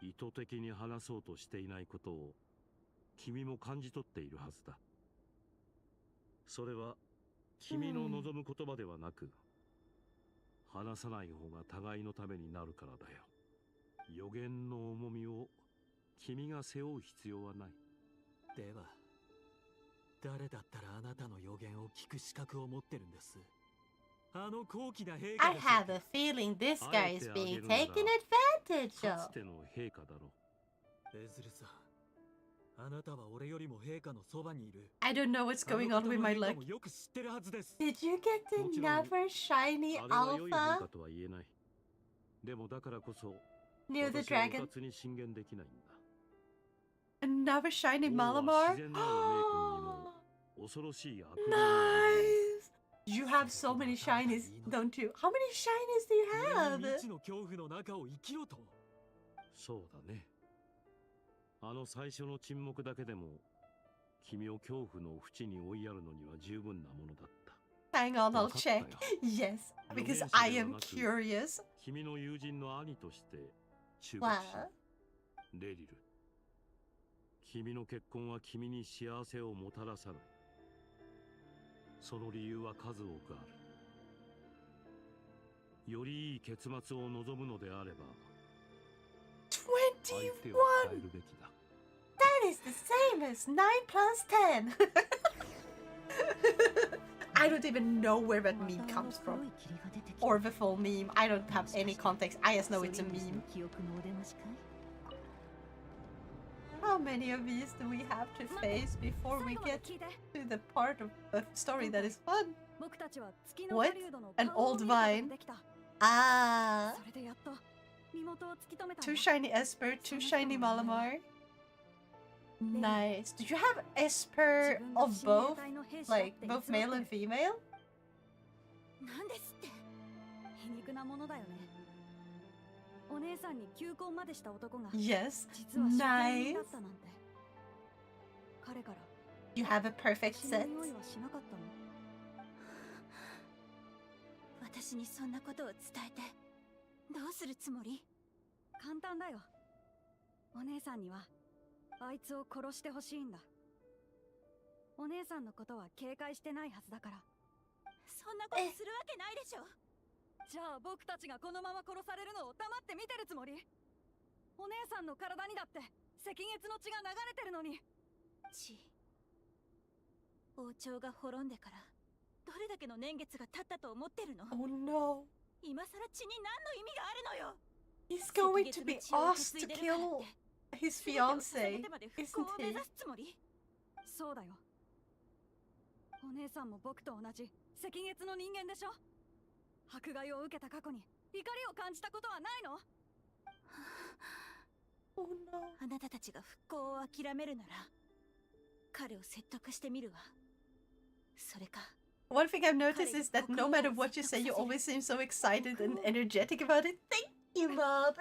意図的に話そうとしていないことを君も感じ取っているはずだ。それは君の望む言葉ではなく、話さない方が互いのためになるからだよ。予言の重みを君が背負う必要はない。では誰だったらあなたの予言を聞く資格を持ってるんです？あの高貴な陛下 I です。 have a feeling this guy is being taken advantage か of. つての陛下だろ。ベズルさん、あなたは俺よりも陛下のそばにいる。 I don't know what's going on with my あの方の陛下 leg. もよく知ってるはずです。 Did you get another shiny あれは良い陛 alpha 下とは言えない。でもだからこそ near the 私は dragon? うかつに進言できないんだ。 Another shiny 王は Malamar? 自然なる名君にも恐ろしい悪霊がいる。 Nice! You have so many shinies, don't you? How many shinies do you 俺に have? 未知の恐怖の中を生きろと。そうだね。あの最初の沈黙だけでも君を恐怖の淵に追いやるのには十分なものだった。 Hang on, I'll わかったよ。 check. Yes, because 預言者 I では am なく、 curious. 君の友人の兄として忠 What? 告しよう。レリル、君の結婚は君に幸せをもたらさない。その理由は数多くある。よりいい結末を望むのであれば相手を変えるべきだ。 That is the same as 9 plus 10. I don't even know where that meme comes from. Or the full meme. I don't have any context. I just know it's a meme. How many of these do we have to face before we get to the part of the story that is fun? What? An old vine? Ah. 2 shiny Esper, 2 shiny Malamar. Nice. Did you have Esper of both? Like, both male and female? なんですって皮肉なものだよね。お姉さんに求婚までした男が Yes. 実は主権 Nice. だったなんて。彼から You have a perfect 血の set. 匂いはしなかったの。私にそんなことを伝えてどうするつもり？簡単だよ。お姉さんにはあいつを殺してほしいんだ。お姉さんのことは警戒してないはずだから。そんなことするわけないでしょ。じゃあ僕たちがこのまま殺されるのを黙って見てるつもり？お姉さんの体にだって赤月の血が流れてるのに。血。王朝が滅んでからどれだけの年月が経ったと思ってるの？ Oh no. 今さら血に何の意味があるのよ。 He's going to be asked to kill his fiancée, isn't he? そうだよ。お姉さんも僕と同じ赤月の人間でしょ。迫害を受けた過去に怒りを感じたことはないの？ Oh no. あなたたちが復興を諦めるなら彼を説得してみるわ。それか One thing I've noticed is that no matter what you say, you always seem so excited and energetic about it. Thank you, Mom.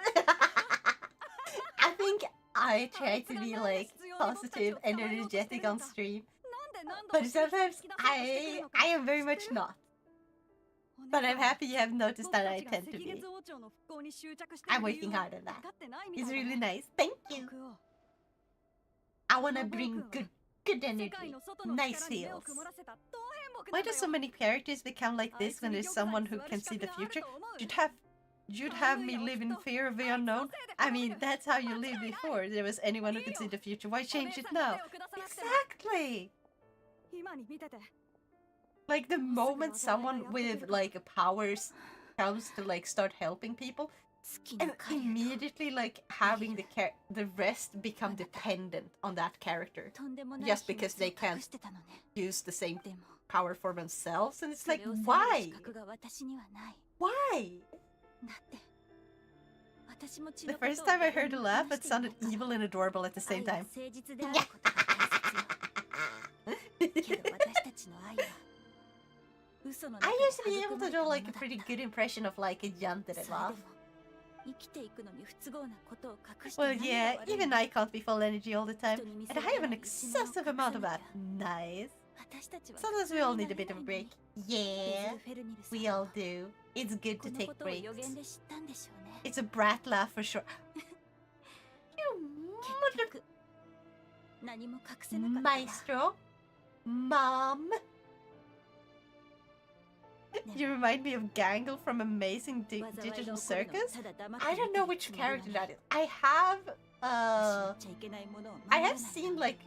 I think I try to be like positive and energetic on stream, but sometimes I am very much not. But I'm happy you have noticed that I tend to be. I'm working hard on that. It's really nice. Thank you. I wanna bring good energy, nice feels. Why do so many characters become like this when there's someone who can see the future? You'd have me live in fear of the unknown. I mean, that's how you lived before. There was anyone who could see the future. Why change it now? Exactly! Like, the moment someone with, like, powers comes to, like, start helping people, and immediately, like, having the rest become dependent on that character. Just because they can't use the same power for themselves. And it's like, why? Why? The first time I heard a laugh, it sounded evil and adorable at the same time. I used to be able to do like a pretty good impression of like a yandere laugh. Well, yeah, even I can't be full energy all the time, and I have an excessive amount of that. Nice. Sometimes we all need a bit of a break. Yeah, we all do. It's good to take breaks. It's a brat laugh for sure. You mother... Maestro? Mom? You remind me of Gangle from Amazing Digital Circus? I don't know which character that is. I have seen like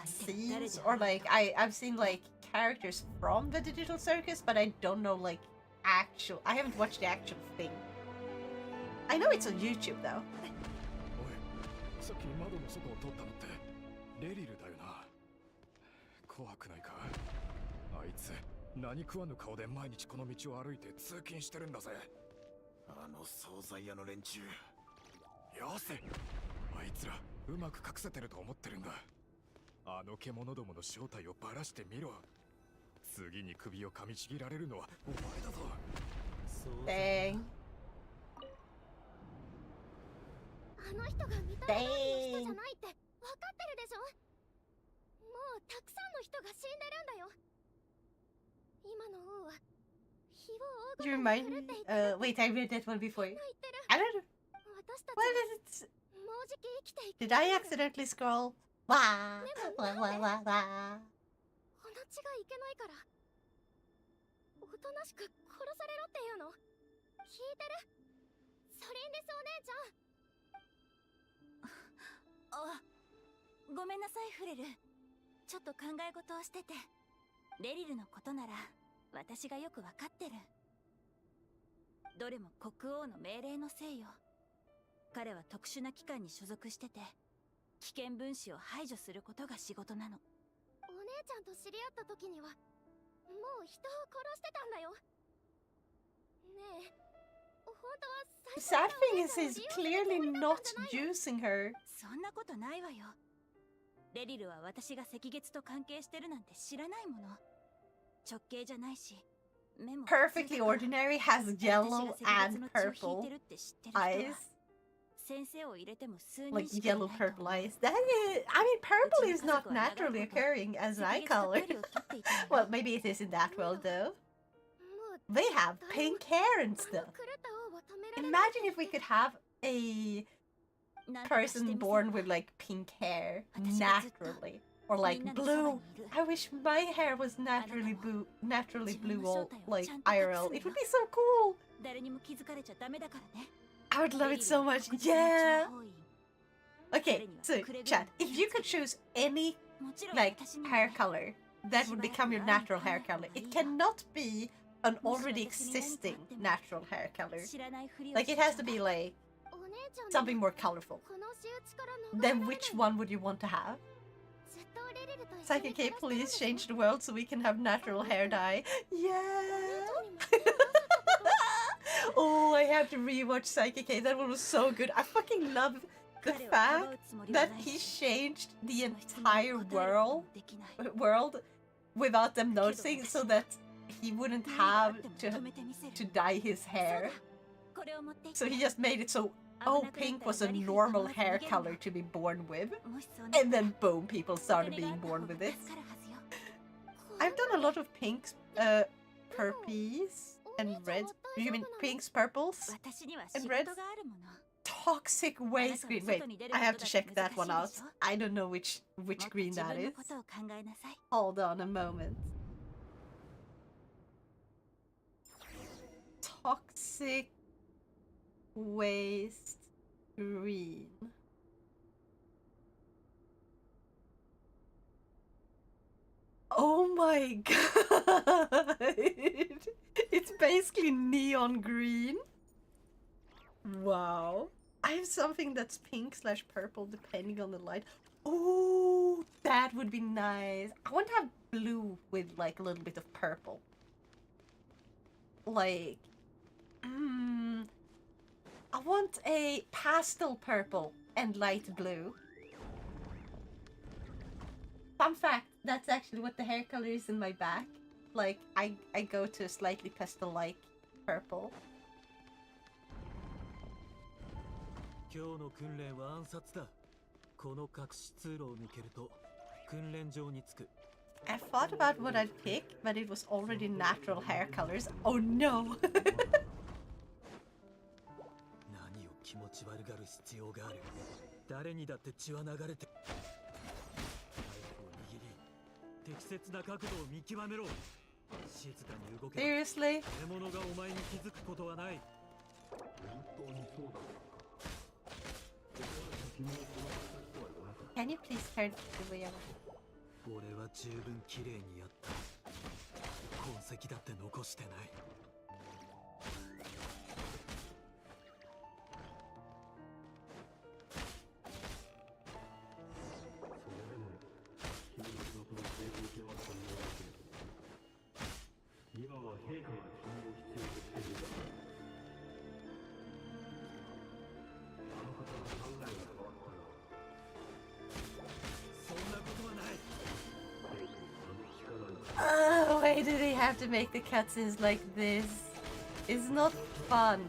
scenes or like I've seen like characters from the Digital Circus, but I don't know like actual. I haven't watched the actual thing. I know it's on YouTube though. さっき窓の外を通ったのってレリルだよな。怖くないか？あいつ何食わぬ顔で毎日この道を歩いて通勤してるんだぜ。あの惣菜屋の連中。よせ。あいつらうまく隠せてると思ってるんだ。あの獣どもの正体をばらしてみろ。次に首を噛みちぎられるのはお前だぞ。Dang. あの人が見た目通りの人じゃないって分かってるでしょ。もうたくさんの人が死んでるんだよ。今の王は日を You remind me? Wait, I read that one before. I don't know. What is it? Did I accidentally scroll? Wah! Wah, wah, wah, wah. この血がいけないからおとなしく殺されろっていうの聞いてる？ソリンリスお姉ちゃん。あ、ごめんなさいフレル。ちょっと考え事をしてて。レリルのことなら私がよくわかってる。どれも国王の命令のせいよ。彼は特殊な機関に所属してて、危険分子を排除することが仕事なの。お姉ちゃんと知り合った時にはもう人を殺してたんだよ。ねえ、本当は The sad thing is he's clearly not using her. そんなことないわよ。レリルは私が赤月と関係してるなんて知らないもの。直系じゃないし、目も Perfectly ordinary has yellow and purple eyes. 先生を入れても数人 Like しかいない yellow と purple eyes. That is, I mean, purple is not naturally occurring as an eye color. Well, maybe it is in that world though. They have pink hair and stuff. Imagine if we could have a person born with like pink hair naturally, or like blue. I wish my hair was naturally blue all like IRL. It would be so cool. 誰にも気づかれちゃダメだからね。I would love it so much. Yeah. Okay, so chat, if you could choose any like hair color that would become your natural hair color, it cannot be an already existing natural hair color. Like it has to be like something more colorful. Then which one would you want to have? Psychic K, please change the world so we can have natural hair dye. Yeah. Oh, I have to rewatch Psychic K. That one was so good. I fucking love the fact that he changed the entire world without them noticing, so that he wouldn't have to dye his hair. So he just made it so, oh, pink was a normal hair color to be born with, and then boom, people started being born with it. I've done a lot of pinks, purpies, and reds. You mean pinks, purples, and reds? Toxic waste green. Wait, I have to check that one out. I don't know which green that is. Hold on a moment. Toxic waste green. Oh my god! It's basically neon green. Wow. I have something that's pink/purple depending on the light. Oh, that would be nice. I want to have blue with like a little bit of purple. Like, I want a pastel purple and light blue. Fun fact, that's actually what the hair color is in my back. Like, I go to a slightly pastel-like purple. 今日の訓練は暗殺だ。この隠し通路を抜けると訓練場に着く。I thought about what I'd pick, but it was already natural hair colors. Oh no! 何を気持ち悪がる必要がある。誰にだって血は流れて。ナイフを握り、適切な角度を見極めろ。静かに動け。Seriously? 獲物がお前に気づくことはない。本当にそうだ。 Can you please turn the way over? 俺は十分綺麗にやった。痕跡だって残してない。それでも君の仕事の成功性はそんなわけだ。今は陛下が君を必要としているから。あの方の考えが変わったら。 Oh, why do they have to make the cutscenes like this? It's not fun.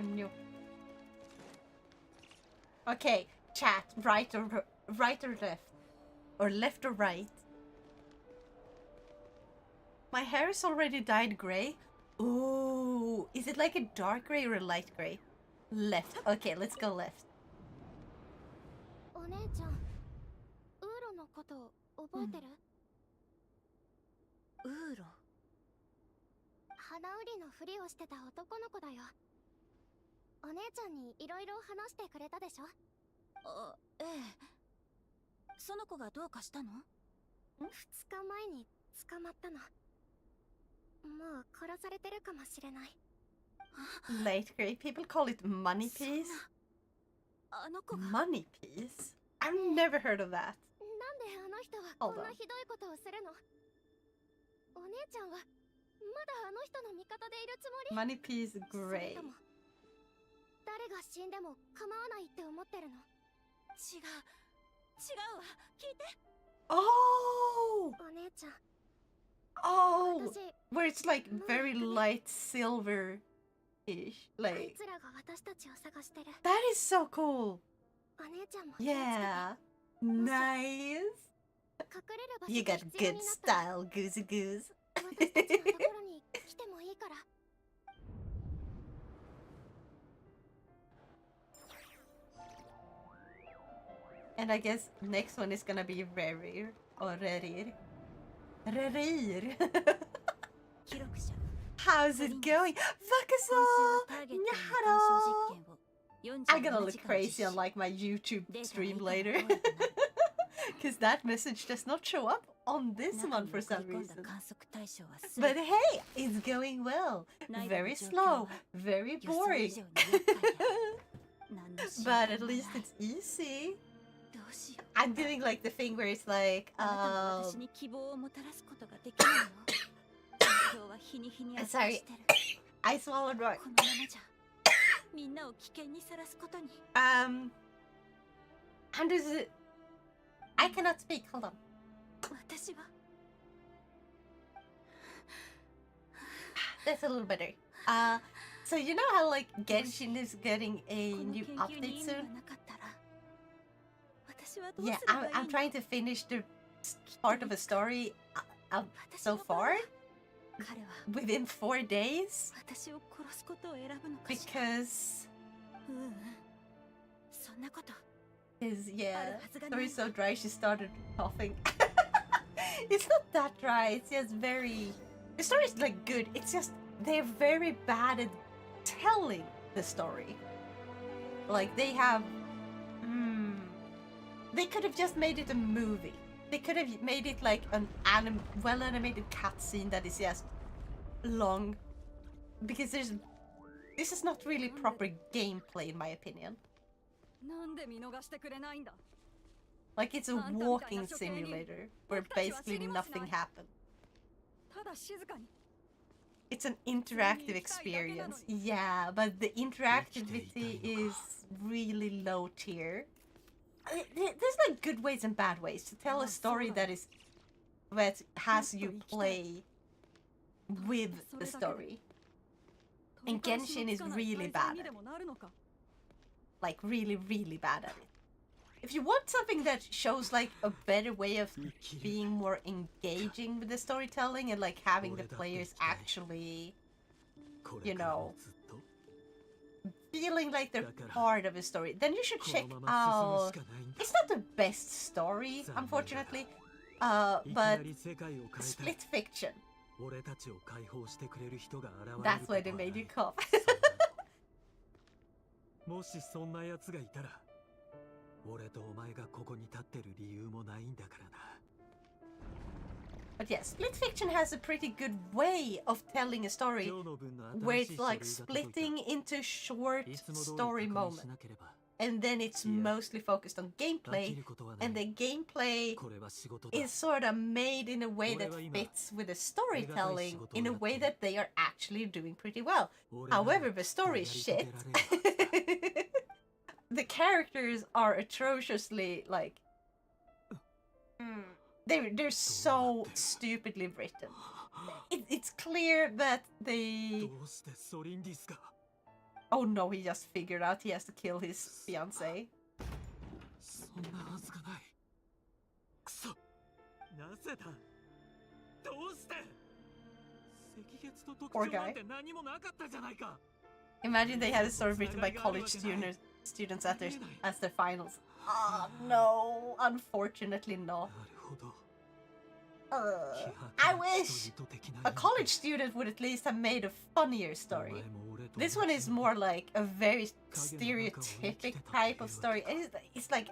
Oh no. Okay, chat, right or left? Or left or right? My hair is already dyed gray. Ooh, is it like a dark gray or a light gray? Left. Okay, let's go left. お姉ちゃん、ウーロのこと覚えてる？ウーロ。花売りのふりをしてた男の子だよ。お姉ちゃんにいろいろ話してくれたでしょ？あ、ええ。その子がどうかしたの？2日前に捕まったの。もう殺されてるかもしれない。Light gray. People call it money piece. Money piece? I've never heard of that. なんであの人はこんなひどいことをするの？お姉ちゃんはまだあの人の味方でいるつもり？ Money piece gray. 誰が死んでも構わないって思ってるの？違うわ。聞いて。Oh! お姉ちゃん。Oh! Where it's like very light silver-ish. Like, that is so cool. Yeah. Nice. You got good style, Goosey Goose. And I guess next one is gonna be Rerir or Rerir. Rerir. How's it going? Fukaso! Nyaharo! I'm gonna look crazy on like my YouTube stream later. Cause that message does not show up on this one for some reason. But hey, it's going well. Very slow, very boring. But at least it's easy. I'm doing like the thing where it's like, sorry, I swallowed wrong. How does it? I cannot speak. Hold on. That's a little better. So you know how like Genshin is getting a new update soon? Yeah, I'm trying to finish the part of a story so far within 4 days because yeah, story's so dry she started coughing. It's not that dry, it's just very, the story's like good, it's just they're very bad at telling the story. Like they have they could have just made it a movie. They could have made it like an well-animated cutscene that is just long. Because this is not really proper gameplay in my opinion. Like it's a walking simulator where basically nothing happened. It's an interactive experience. Yeah, but the interactivity is really low tier. There's like good ways and bad ways to tell a story that has you play with the story. And Genshin is really bad at it. Like really, really bad at it. If you want something that shows like a better way of being more engaging with the storytelling and like having the players actually, you know, feeling like they're part of a story, then you should check out, it's not the best story, unfortunately, but Split Fiction. That's why they made you cough. But yeah, Split Fiction has a pretty good way of telling a story where it's like splitting into short story moments. And then it's mostly focused on gameplay, and the gameplay is sort of made in a way that fits with the storytelling in a way that they are actually doing pretty well. However, the story is shit. The characters are atrociously like they're so stupidly written. It's clear that they Oh no, he just figured out he has to kill his fiancée. そんなはずがない。くそ。なぜだ。どうして。赤月と特徴なんて何もなかったじゃないか。Imagine they had a story written by college students as their finals. Oh no, unfortunately not. I wish a college student would at least have made a funnier story. This one is more like a very stereotypic type of story. It's like...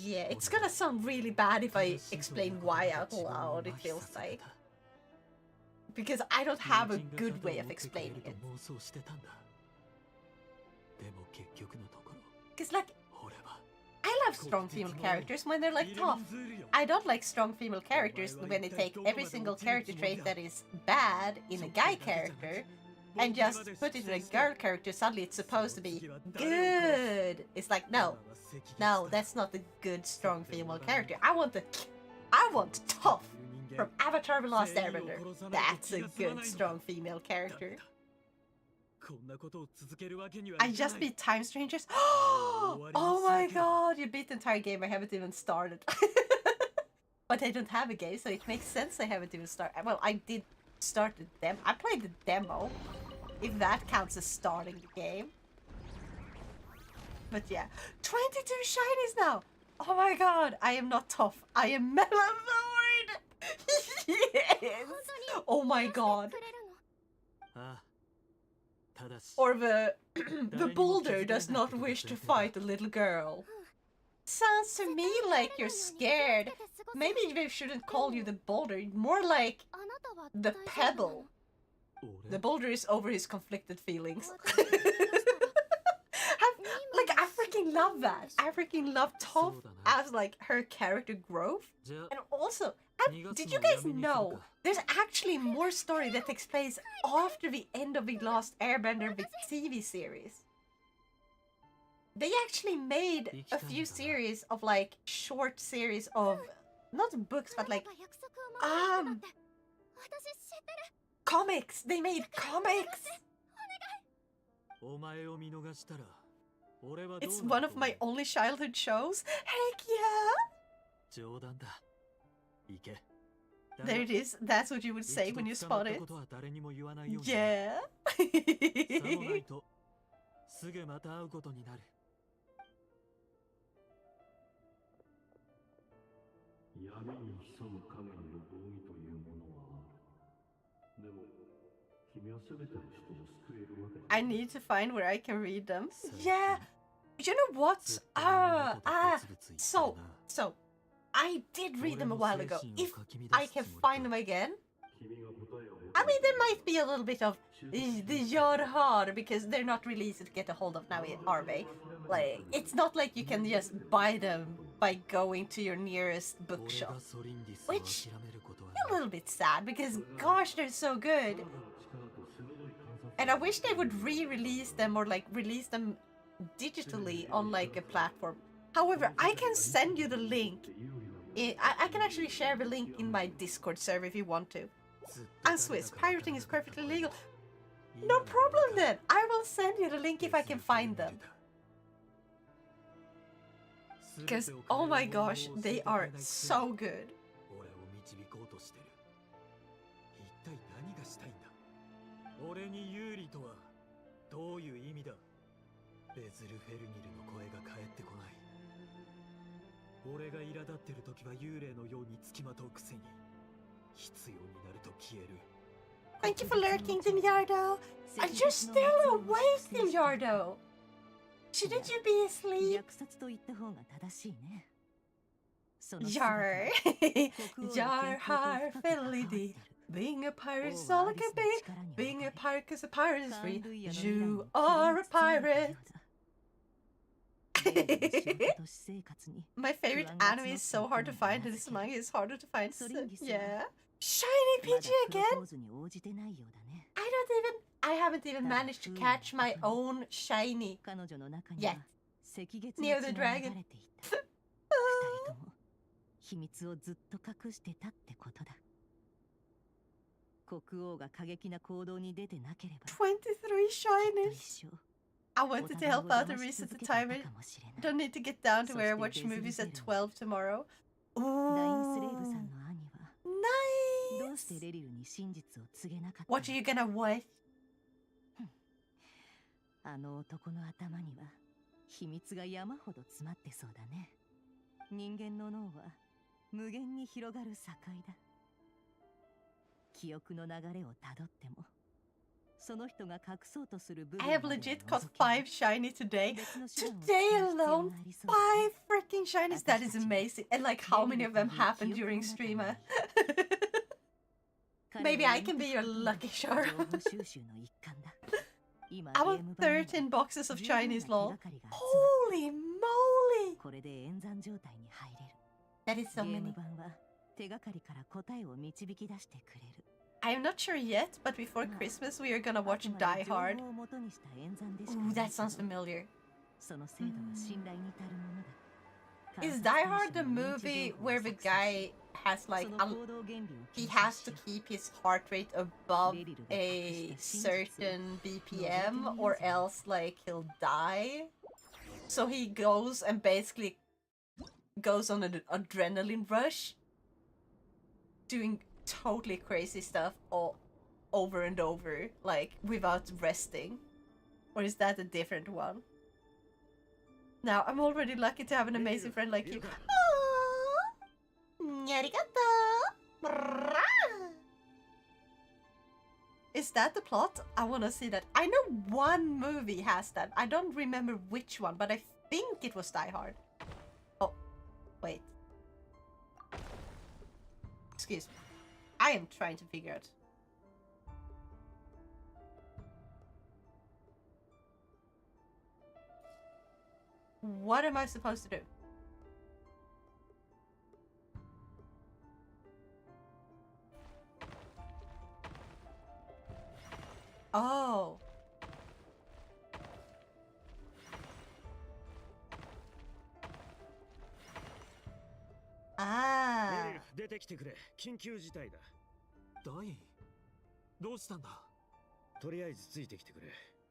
Yeah, it's gonna sound really bad if I explain why out loud, it feels like. Because I don't have a good way of explaining it. Because, like, I love strong female characters when they're, like, tough. I don't like strong female characters when they take every single character trait that is bad in a guy character and just put it in a girl character. Suddenly it's supposed to be good. It's like, no, that's not the good strong female character. I want tough from Avatar: The Last Airbender. That's a good strong female character. I just beat Time Strangers. Oh my god, you beat the entire game. I haven't even started. But I don't have a game, so it makes sense I haven't even started. Well, I did start the demo. I played the demo, if that counts as starting the game. But yeah, 22 shinies now. Oh my god, I am not tough. I am Melavoid. Yes. Oh my god. Or the boulder does not wish to fight a little girl. Sounds to me like you're scared. Maybe they shouldn't call you the boulder, more like the pebble. The boulder is over his conflicted feelings. Like, I freaking love that. I freaking love Toph as, like, her character growth. And also, did you guys know there's actually more story that takes place after the end of the Last Airbender with TV series? They actually made a few series of, like, short series of, not books, but like, comics! They made comics! It's one of my only childhood shows. Heck yeah! There it is. That's what you would say when you spot it. Yeah. I need to find where I can read them. Yeah. You know what? So I did read them a while ago. If I can find them again. I mean, there might be a little bit of the Yarhar because they're not really easy to get a hold of now, are they? Like, it's not like you can just buy them by going to your nearest bookshop. Which is a little bit sad because, gosh, they're so good. And I wish they would re-release them or, like, release them digitally on, like, a platform. However, I can send you the link. I can actually share the link in my Discord server if you want to. And Swiss, pirating is perfectly legal. No problem then. I will send you the link if I can find them. Because, oh my gosh, they are so good. Thank you for lurking, Dimyardo. Are you still awake, Dimyardo? Shouldn't you be asleep? Yar. Yar har fiddly-dee. Being a pirate is all it can be. Being a pirate cause a pirate is free. You are a pirate. My favorite anime is so hard to find, and this manga is harder to find. So, yeah. Shiny PG again? I haven't even managed to catch my own shiny yet. Neo the Dragon. 国王が過激な行動に出てなければ23 shinies. I wanted to help out and reset the timer. Don't need to get down to where I watch movies at 12 tomorrow. ダインスレイブさんの兄は Nice. どうしてレリルに真実を告げなかったの？ What are you gonna what? あの男の頭には秘密が山ほど詰まってそうだね。人間の脳は無限に広がる境だ。記憶の流れをたどってもその人が隠そうとする部分 I have legit caught 5 shiny today. Today alone, 5 freaking shinies. That is amazing. And like, how many of them happened during streamer? Maybe I can be your lucky charm. I want 13 boxes of shinies, lol. Holy moly! That is so many. I am not sure yet, but before Christmas we are gonna watch Die Hard. Ooh, that sounds familiar. Is Die Hard the movie where the guy has like he has to keep his heart rate above a certain BPM or else like he'll die? So he goes and basically goes on an adrenaline rush, doing totally crazy stuff all over and over, like without resting. Or is that a different one? Now, I'm already lucky to have an amazing friend like you. Is that the plot? I want to see that. I know one movie has that. I don't remember which one, but I think it was Die Hard. Oh, wait. Excuse me. I am trying to figure out. What am I supposed to do? Oh. Ah. 出てきてくれ。緊急事態だ。ダイン、どうしたんだ？とりあえずついてきてくれ。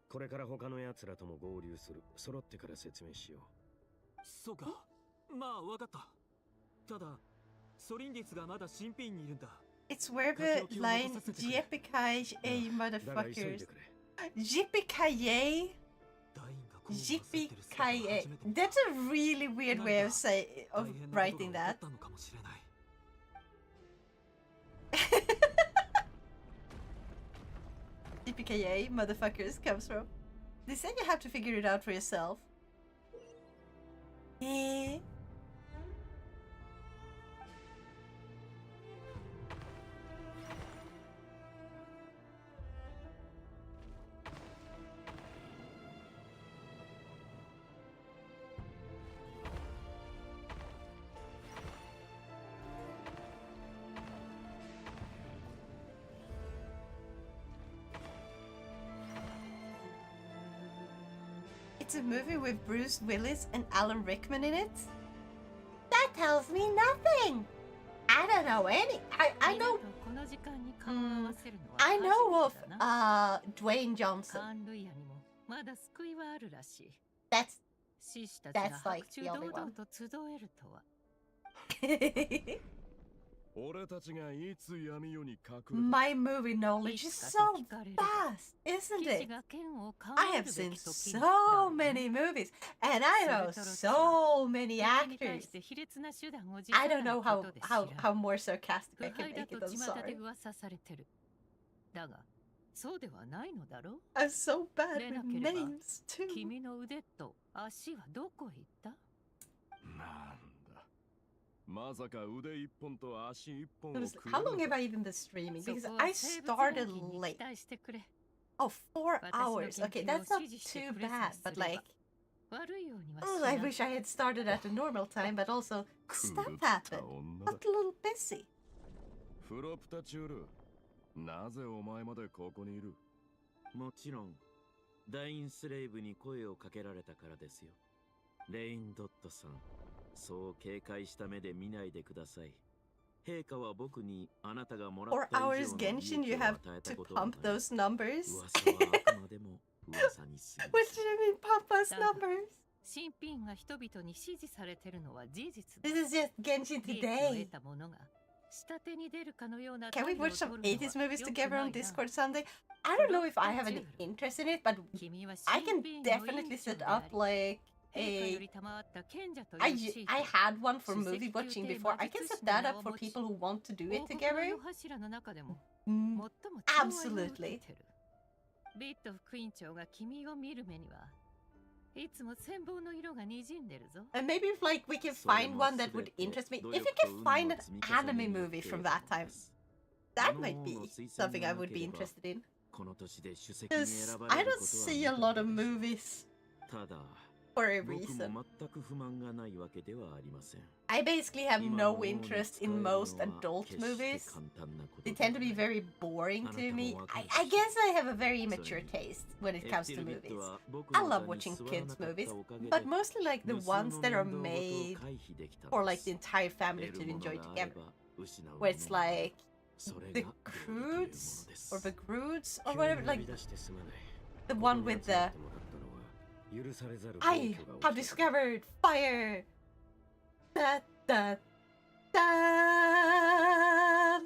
これから他の奴らとも合流する。揃ってから説明しよう。そうか。まあ、わかった。ただ、ソリンディスがまだ新品にいるんだ。It's where the line Yippee-ki-yay, motherfuckers. Yippee-ki-yay? Yippee-ki-yay. That's a really weird way of writing that. Yippee-ki-yay, motherfuckers, comes from. They said you have to figure it out for yourself. Eh? It's a movie with Bruce Willis and Alan Rickman in it? That tells me nothing! I don't know any... I know... I know of, Dwayne Johnson. That's like the only one. My movie knowledge is so vast, isn't it? I have seen so many movies, and I know so many actors. I don't know how more sarcastic I can make it, I'm sorry. I'm so bad with names, too. How long have I even been streaming? Because I started late. Oh, 4 hours. Okay, that's not too bad, but like... Oh, I wish I had started at a normal time, but also stuff happened. Got a little busy. なぜお前までここにいる？もちろん、ダインスレイブに声をかけられたからですよ。レインドットさん、そう警戒した目で見ないでください。4 hours Genshin, you have to pump those numbers. What do you mean, pump those numbers? 新品が人々に支持されてるのは事実 This is just Genshin 利益を today. 得たものが下手に出るかのような Can we 態度を watch some 取るのは 80s movies 良く together な on いな Discord someday? I don't know if I have any interest in it, but I can definitely set up like a... I had one for movie watching before. I can set that up for people who want to do it together. Absolutely. ビット副委員長が君を見る目にはいつも羨望の色が滲んでるぞ And maybe if like we can find one that would interest me. If you can find an anime movie from that time, that might be something I would be interested in. Because I don't see a lot of movies for a reason. I basically have no interest in most adult movies. They tend to be very boring to me. I guess I have a very immature taste when it comes to movies. I love watching kids' movies, but mostly like the ones that are made for like the entire family to enjoy together. Where it's like the Croods or the Groods or whatever, like the one with the I have discovered fire. Da da da.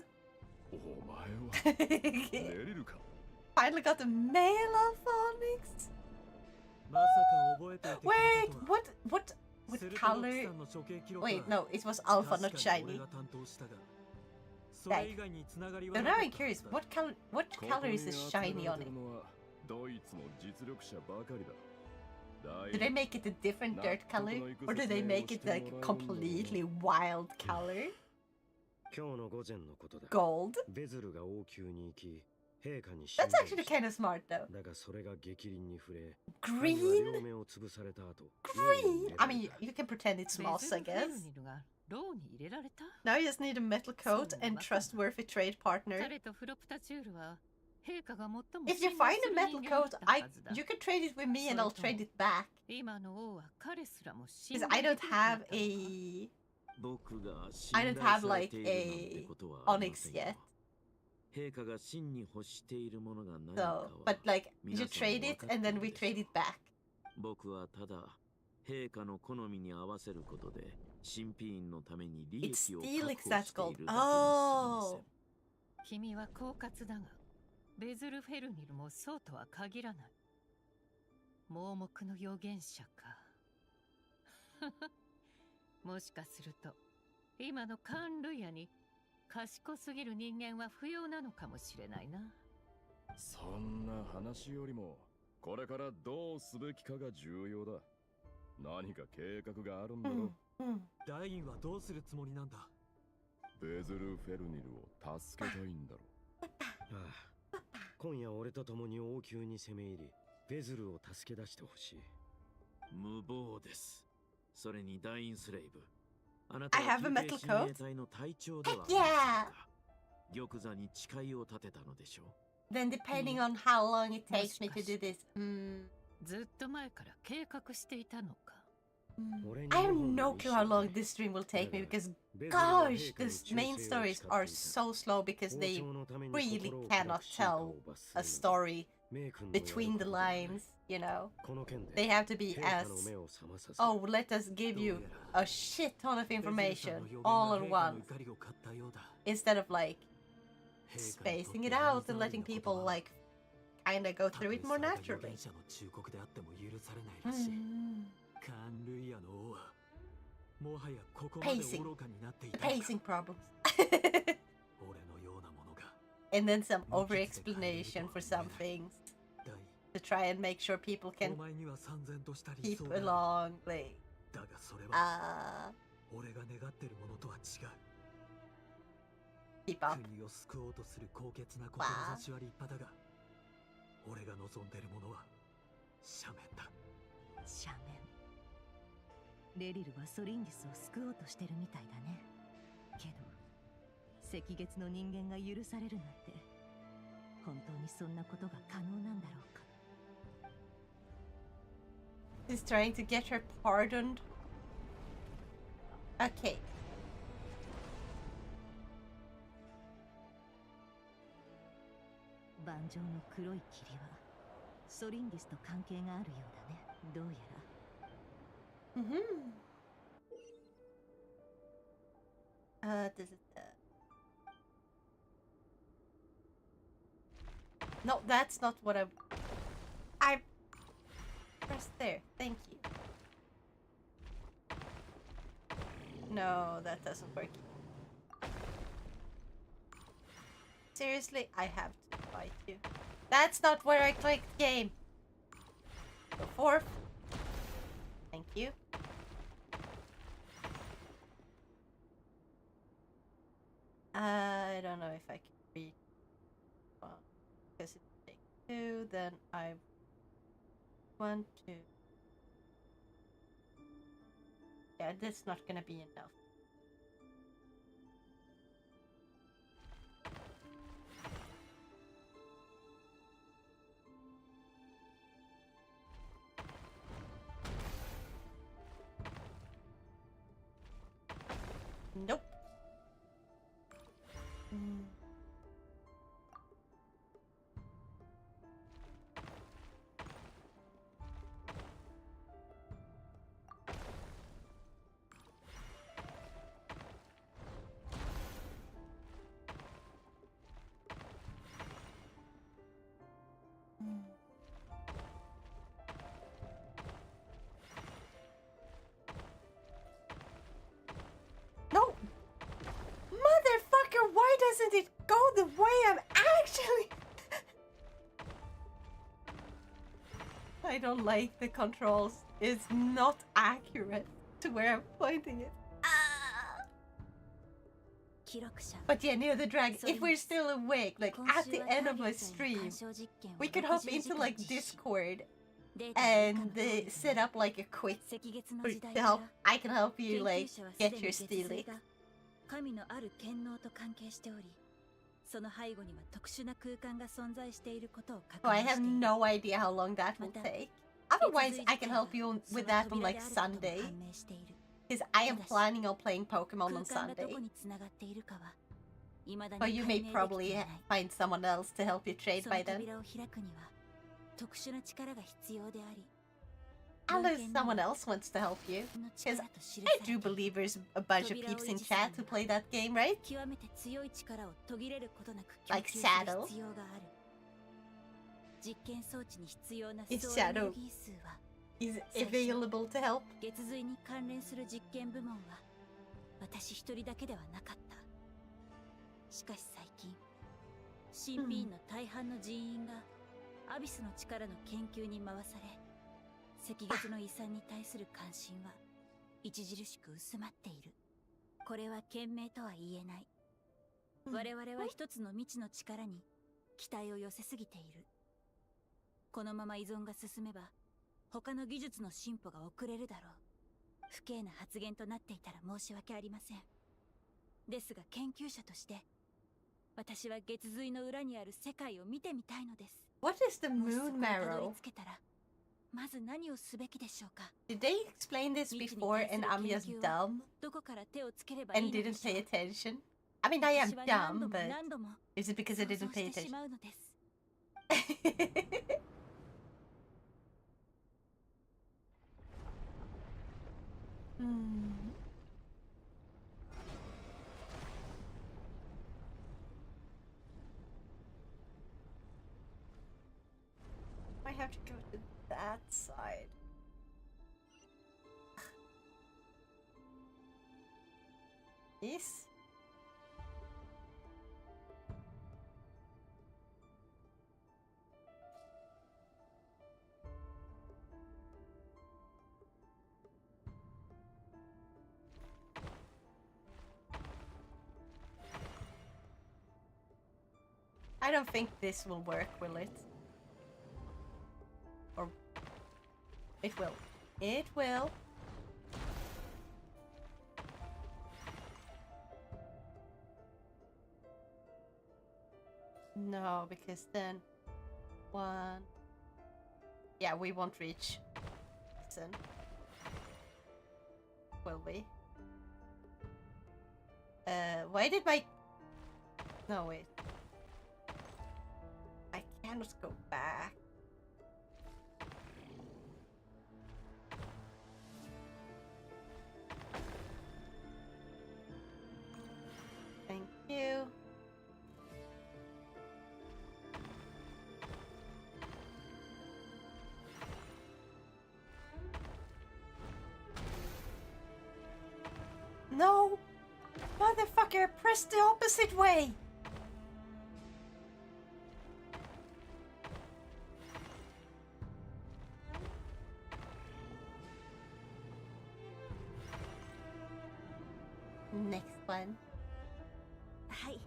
Finally got the male Alphonics. Wait, what color? Wait, no, it was alpha, not shiny. Right. So now I'm curious, what color is the shiny on it? Do they make it a different dirt color? Or do they make it like a completely wild color? Gold? That's actually kind of smart though. Green? Green? I mean, you can pretend it's moss, I guess. Now you just need a metal coat and trustworthy trade partner. If you find a metal coat, you can trade it with me and I'll trade it back. Because I don't have like a Onyx yet. So, but like, you trade it and then we trade it back. It's steel, that's gold. Oh! ベズルフェルニルもそうとは限らない。盲目の預言者か。もしかすると、今のカンルイヤに賢すぎる人間は不要なのかもしれないな。そんな話よりも、これからどうすべきかが重要だ。何か計画があるんだろう。ダインはどうするつもりなんだ。ベズルフェルニルを助けたいんだろう。今夜俺と共に王宮に攻め入り、ベズルを助け出してほしい。無謀です。それにダインスレイブ。あな I たは have a 騎兵 metal 親衛 coat. 隊の隊長ではありません Yeah. か。玉座に誓いを立てたのでしょう。Then depending on how long it takes me to do this. ずっと前から計画していたのか。I have no clue how long this stream will take me because gosh, the main stories are so slow because they really cannot tell a story between the lines, you know. They have to be as, oh, let us give you a shit ton of information all at once instead of like spacing it out and letting people like kind of go through it more naturally. カンルイヤの王はもはやここまで愚かになっていた。Pacing problems. 俺のようなものが。And then some over explanation for some things to try and make sure people can keep along. Like, だがそれは俺が願ってるものとは違う。keep up. 国を救おうとする高潔な志は立派だが、俺が望んでるものは斜面だ。斜面。レリルはソリンジスを救おうとしてるみたいだね。けど赤月の人間が許されるなんて本当にそんなことが可能なんだろうか。 He's trying to get her pardoned. Okay. 上の黒い霧はソリンディスと関係があるようだね。どうやら。This is No, that's not what I pressed there. Thank you. No, that doesn't work. Seriously, I have to fight you. That's not where I clicked game. Go forth. Thank you. I don't know if I can read one because it takes 2. Then I want to. Yeah, that's not gonna be enough. Nope. No! Motherfucker, why doesn't it go the way I'm actually... I don't like the controls. It's not accurate to where I'm pointing it. But yeah, near the dragon, if we're still awake, like at the end of my stream, we could hop into like Discord and set up like a quick to help. I can help you like get your steelix. 神のある権能と関係しており、その背後には特殊な空間が存在していることを確 Oh, I 認して have いる。 no idea how long that will take. Otherwise, I can help you with that on like Sunday. Because I am planning on playing Pokemon on 空間がど Sunday. こに繋がっているかは、未だに But you 解 may 明できてい probably ない。 find someone else to help you trade その by then. 扉を開くには、特殊な力が必要であり、 Unless someone else wants to help you. Because I do believe there's a bunch of peeps in chat who play that game, right? 極めて強い力を途切れることなく研 Like 究する Shadow. 必要がある。実験装置に必要な If 総エネル Shadow ギー数は is available to help. 月髄に関連する実験部門は私一人だけではなかった。しかし最近、新品員の大半の人員がアビスの力の研究に回され、赤月の遺産に対する関心は著しく薄まっている。これは賢明とは言えない。我々は一つの未知の力に期待を寄せすぎている。このまま依存が進めば、他の技術の進歩が遅れるだろう。不敬な発言となっていたら申し訳ありません。ですが研究者として、私は月髄の裏にある世界を見てみたいのです。 What is the moon たどり marrow? 着けたら、まず何をすべきでしょうか。 Did they explain this before and I'm just dumb どこから手をつければいい and ので didn't しょう。 pay attention? I mean, I am 私は何度 dumb, も but 何度も is it because I 想 didn't 像 pay してし attention? まうのです。 I have to go to that side. This? I don't think this will work, will it? Or it will. It will. No, because then one. Yeah, we won't reach. Listen. Will we? Why did my... No, wait. I cannot go back. Thank you. No! Motherfucker, press the opposite way! Next one. はい、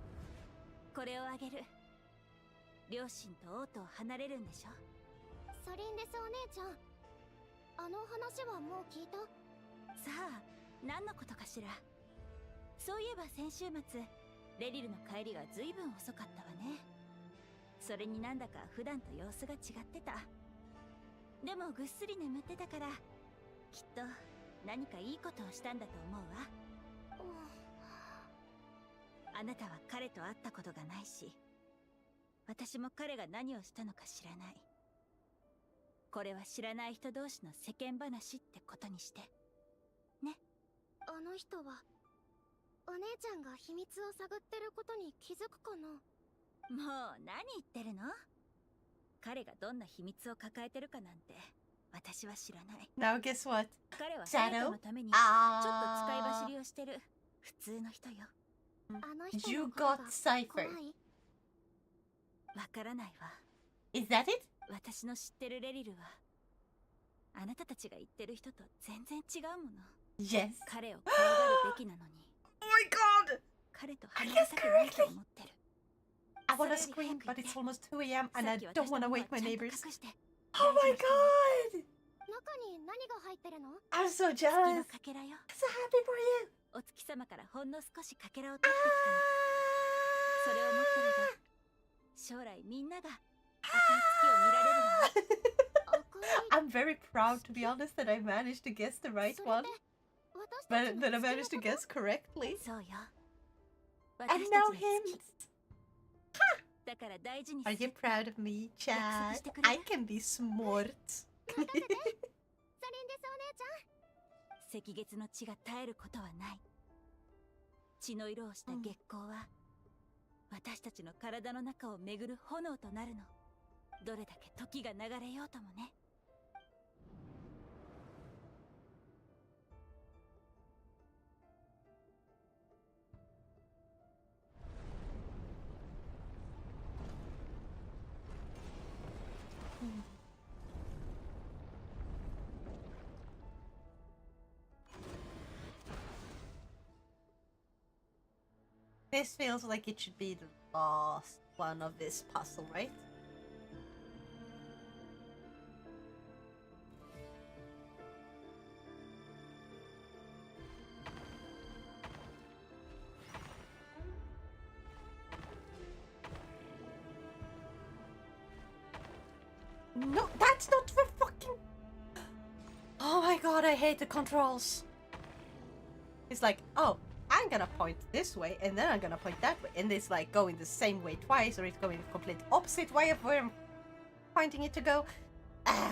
これをあげる。両親と王と離れるんでしょ。サリンですお姉ちゃん。あの話はもう聞いた？さあ、何のことかしら。そういえば先週末、レリルの帰りがずいぶん遅かったわね。それになんだか普段と様子が違ってた。でもぐっすり眠ってたから、きっと何かいいことをしたんだと思うわ。あなたは彼と会ったことがないし、私も彼が何をしたのか知らない。これは知らない人同士の世間話ってことにしてね。あの人はお姉ちゃんが秘密を探ってることに気づくかな？もう何言ってるの？彼がどんな秘密を抱えてるかなんて私は知らない。 Now guess what? 彼は誰かのためにちょっと使い走りをしてる普通の人よ。あの人 You のことが got ciphered. 怖い？わからないわ。 Is that it? 私の知ってるレリルはあなたたちが言ってる人と全然違うもの。 Yes. 彼を怖がるべきなのに。 Oh my god! 彼と離れたくないと思ってる。 I wanna scream, but it's almost 2 a.m. and I don't wanna wake my neighbors. 隠して。 Oh my god! 中に何が入ってるの？ I'm so 月 jealous. のかけらよ。 So happy for you. お月様からほんの少しかけらを取ってきたの。それを持ってれば将来みんなが赤い月を見られるの。 I'm very proud, to be honest, that I managed to guess the right one. But that I managed to guess correctly. そうよ。 And 私た now ちの him. 月。だから大事に Are す you る。 proud of me, Chad? I can be smart. サリンですお姉ちゃん。赤月の血が絶えることはない。血の色をした月光は、私たちの体の中を巡る炎となるの。どれだけ時が流れようともね。This feels like it should be the last one of this puzzle, right? No, that's not the fucking... Oh my god, I hate the controls. It's like, oh, I'm gonna point this way, and then I'm gonna point that way. And it's like going the same way twice, or it's going the complete opposite way of where I'm pointing it to go. Ah.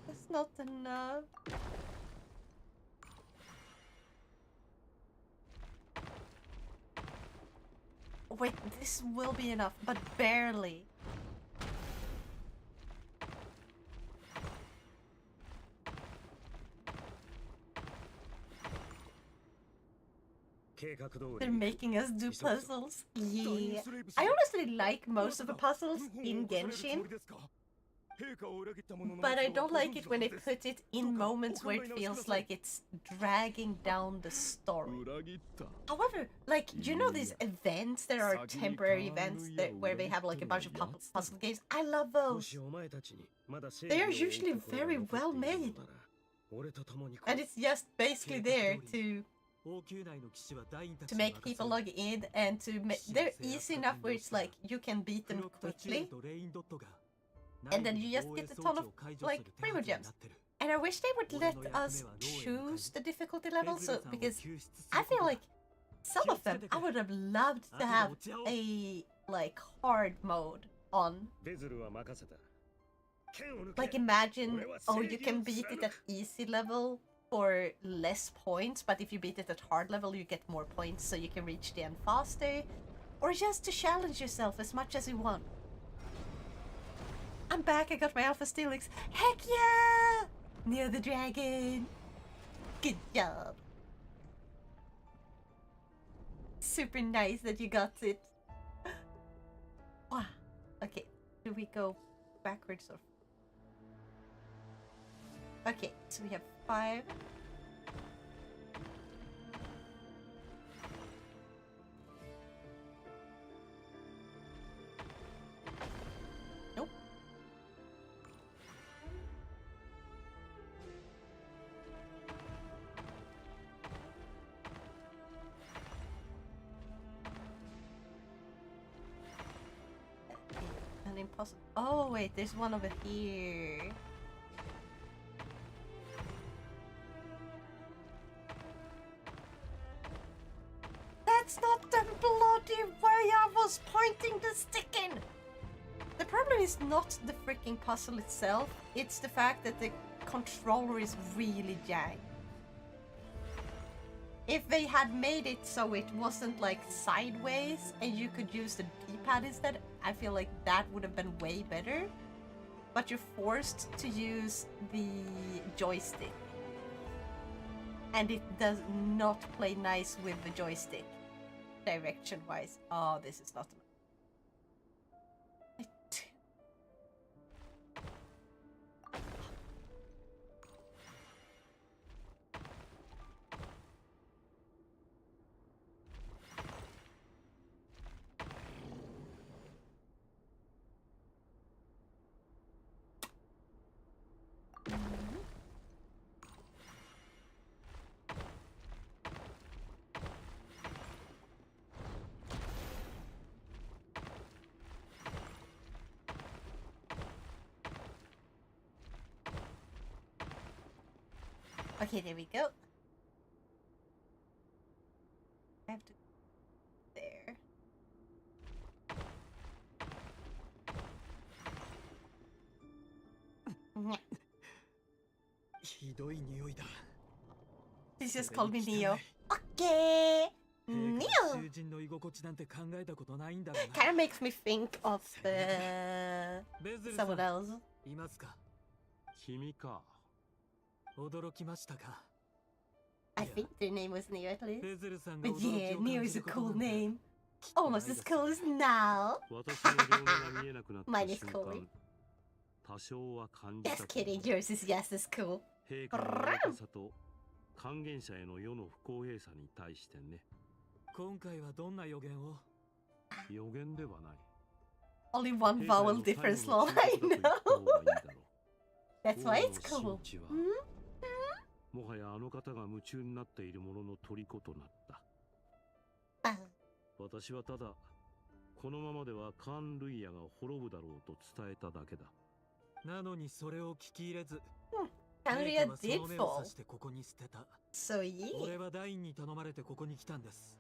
That's not enough. Wait, this will be enough, but barely. They're making us do puzzles. Yeah. I honestly like most of the puzzles in Genshin. But I don't like it when they put it in moments where it feels like it's dragging down the story. However, like, you know these events that are temporary events where they have like a bunch of puzzle games? I love those. They are usually very well made. And it's just basically there to make people log in and to they're easy enough where it's like you can beat them quickly. And then you just get a ton of, like, primo gems. And I wish they would let us choose the difficulty level, so, because I feel like some of them I would have loved to have a, like, hard mode on. Like, imagine, oh, you can beat it at easy level for less points, but if you beat it at hard level, you get more points, so you can reach the end faster. Or just to challenge yourself as much as you want. I'm back, I got my Alpha Steelix. Heck yeah! Near the dragon. Good job. Super nice that you got it. Wow. Okay, do we go backwards or... Okay, so we have 5. Nope. An impossible. Oh wait, there's one over here. That's not the bloody way I was pointing the stick in! The problem is not the freaking puzzle itself, it's the fact that the controller is really jank. If they had made it so it wasn't like sideways and you could use the D-pad instead, I feel like that would have been way better. But you're forced to use the joystick. And it does not play nice with the joystick. Direction-wise. Oh, this is not... Okay, there we go. I have to... There. He just called me Neo. Okay! Neo! Kinda makes me think of someone else. I think their name was Neo at least. But yeah, Neo is a cool name. Almost as cool as now. Mine is cool. Just kidding, yours is just as cool. 還元者への世の不公平さに対してね。今回はどんな予言を？予言ではない。Only one vowel difference, lol. I know. That's why it's cool. もはやあの方が夢中になっているものの虜となった。私はただこのままではカーン・ルイヤが滅ぶだろうと伝えただけだ。なのにそれを聞き入れず。Kanria did fall. So yeah. 俺はダインに頼まれてここに来たんです。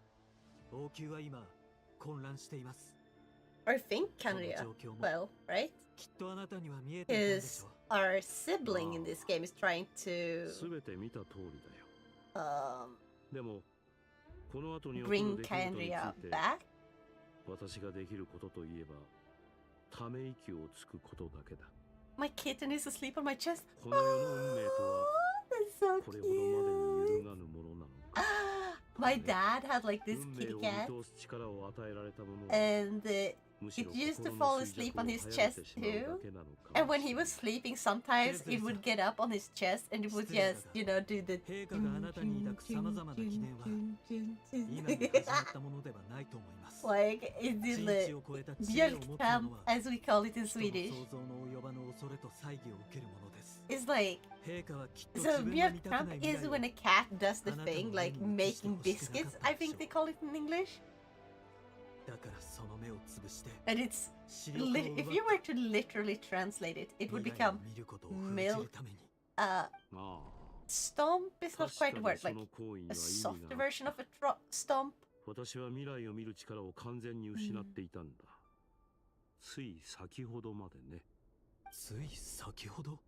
王宮は今混乱しています。I think Kanria. Well, right? きっとあなたには見えているでしょう。Our sibling in this game is trying to 全て見た通りだよ。でもこの後に起こる出来事について私ができることといえばため息をつくことだけだ。My kitten is asleep on my chest. この世の運命とは That's so これほどまでに揺るがぬものなのか。My My dad had like this kitty cat, and it used to fall asleep on his chest too. And when he was sleeping, sometimes it would get up on his chest and it would just, you know, do the. Like it did the mjölkkamp, as we call it in Swedish. It's like, so mjölkkamp is when a cat does the thing, like making biscuits, I think they call it in English. And it's, if you were to literally translate it, it would become milk. Stomp is not quite the word, like a softer version of a stomp. 私は未来を見る力を完全に失っていたんだ。つい先ほどまでね。つい先ほど？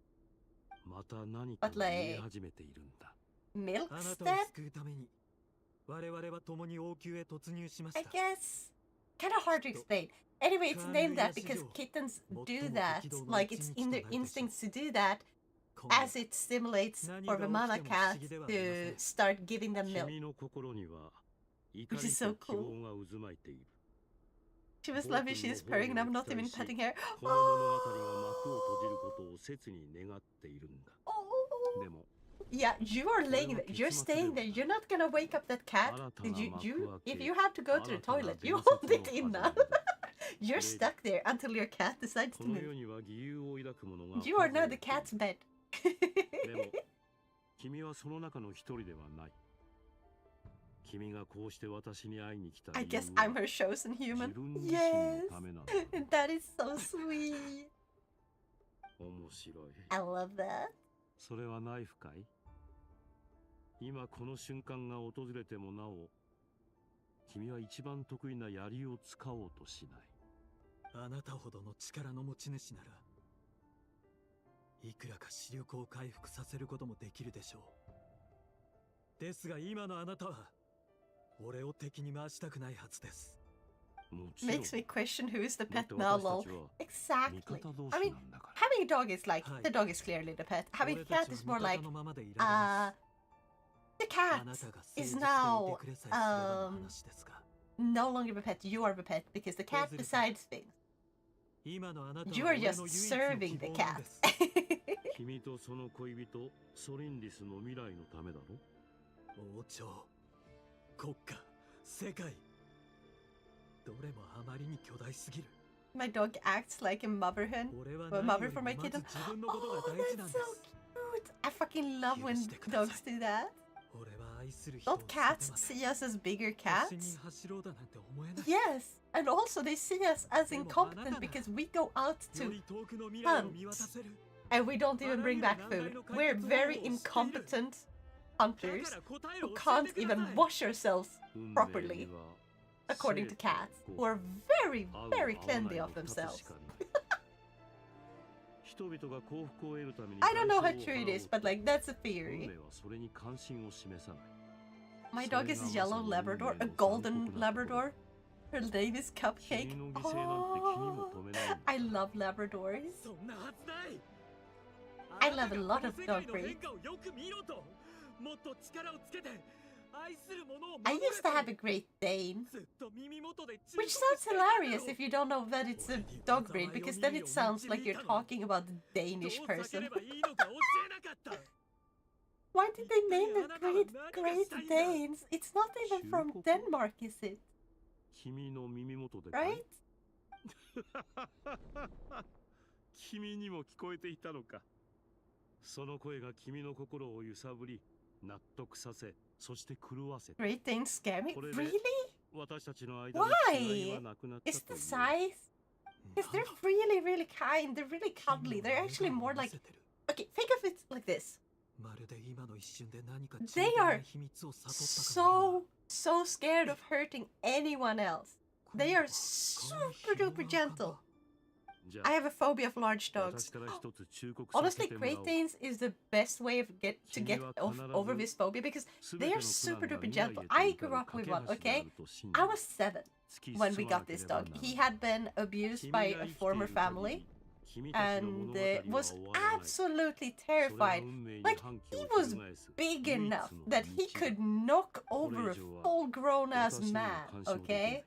また何かが見え始めているんだ。Milk あなたを step? 救うために我々は共に王宮へ突入しました。I guess. Kind of hard to explain. Anyway, it's named that because kittens do that. Like, it's in their instincts to do that as it stimulates for the mama cat to start giving them milk. 君の心には Which is so cool. She was lovely, she's purring, and I'm not even petting her. Yeah, you are laying there. You're staying there. You're not gonna wake up that cat. If you have to go to the toilet, you hold it in now. You're stuck there until your cat decides to move. You are now the cat's bed. I guess I'm her chosen human. Yes! And that is so sweet. I love that. それはない深い。今この瞬間が訪れてもなお、君は一番得意な槍を使おうとしない。あなたほどの力の持ち主なら、いくらか視力を回復させることもできるでしょう。ですが今のあなたは、俺を敵に回したくないはずです。Makes me question who is the pet now, lol. Exactly. I mean, having a dog is like, the dog is clearly the pet. Having a cat is more like, the cat is now, no longer the pet, you are the pet, because the cat decides things. You are just serving the cat. 君とその恋人、ソリンリスの未来のためだろ？王朝、国家、世界。どれもあまりに巨大すぎる。My dog acts like a mother hen, a mother for my kitten. Oh, that's so cute. I fucking love when dogs do that. Don't cats see us as bigger cats? Yes, and also they see us as incompetent because we go out to hunt and we don't even bring back food. We're very incompetent hunters who can't even wash ourselves properly, according to cats, who are very, very cleanly of themselves. I don't know how true it is, but like, that's a theory. My dog is a yellow Labrador, a golden Labrador. Her name is Cupcake. Oh, I love Labradors. I love a lot of dog breeds. I used to have a Great Dane, which sounds hilarious if you don't know that it's a dog breed, because then it sounds like you're talking about the Danish person. Why did they name them Great Danes? It's not even from Denmark, is it? Right? 君にも聞こえていたのか。その声が君の心を揺さぶり、納得させ、そして狂わせ。Great Danes scare me? Really? 私たちの間に違いはなくなったという。 It's the size? Because they're really, really kind. They're really cuddly. They're actually more like... Okay, think of it like this. They are so scared of hurting anyone else. They are super duper gentle. I have a phobia of large dogs. Honestly, Great Danes is the best way to get over this phobia because they are super duper gentle. I grew up with one, okay? I was 7 when we got this dog. He had been abused by a former family. and was absolutely terrified. Like, he was big enough that he could knock over a full-grown-ass man, okay?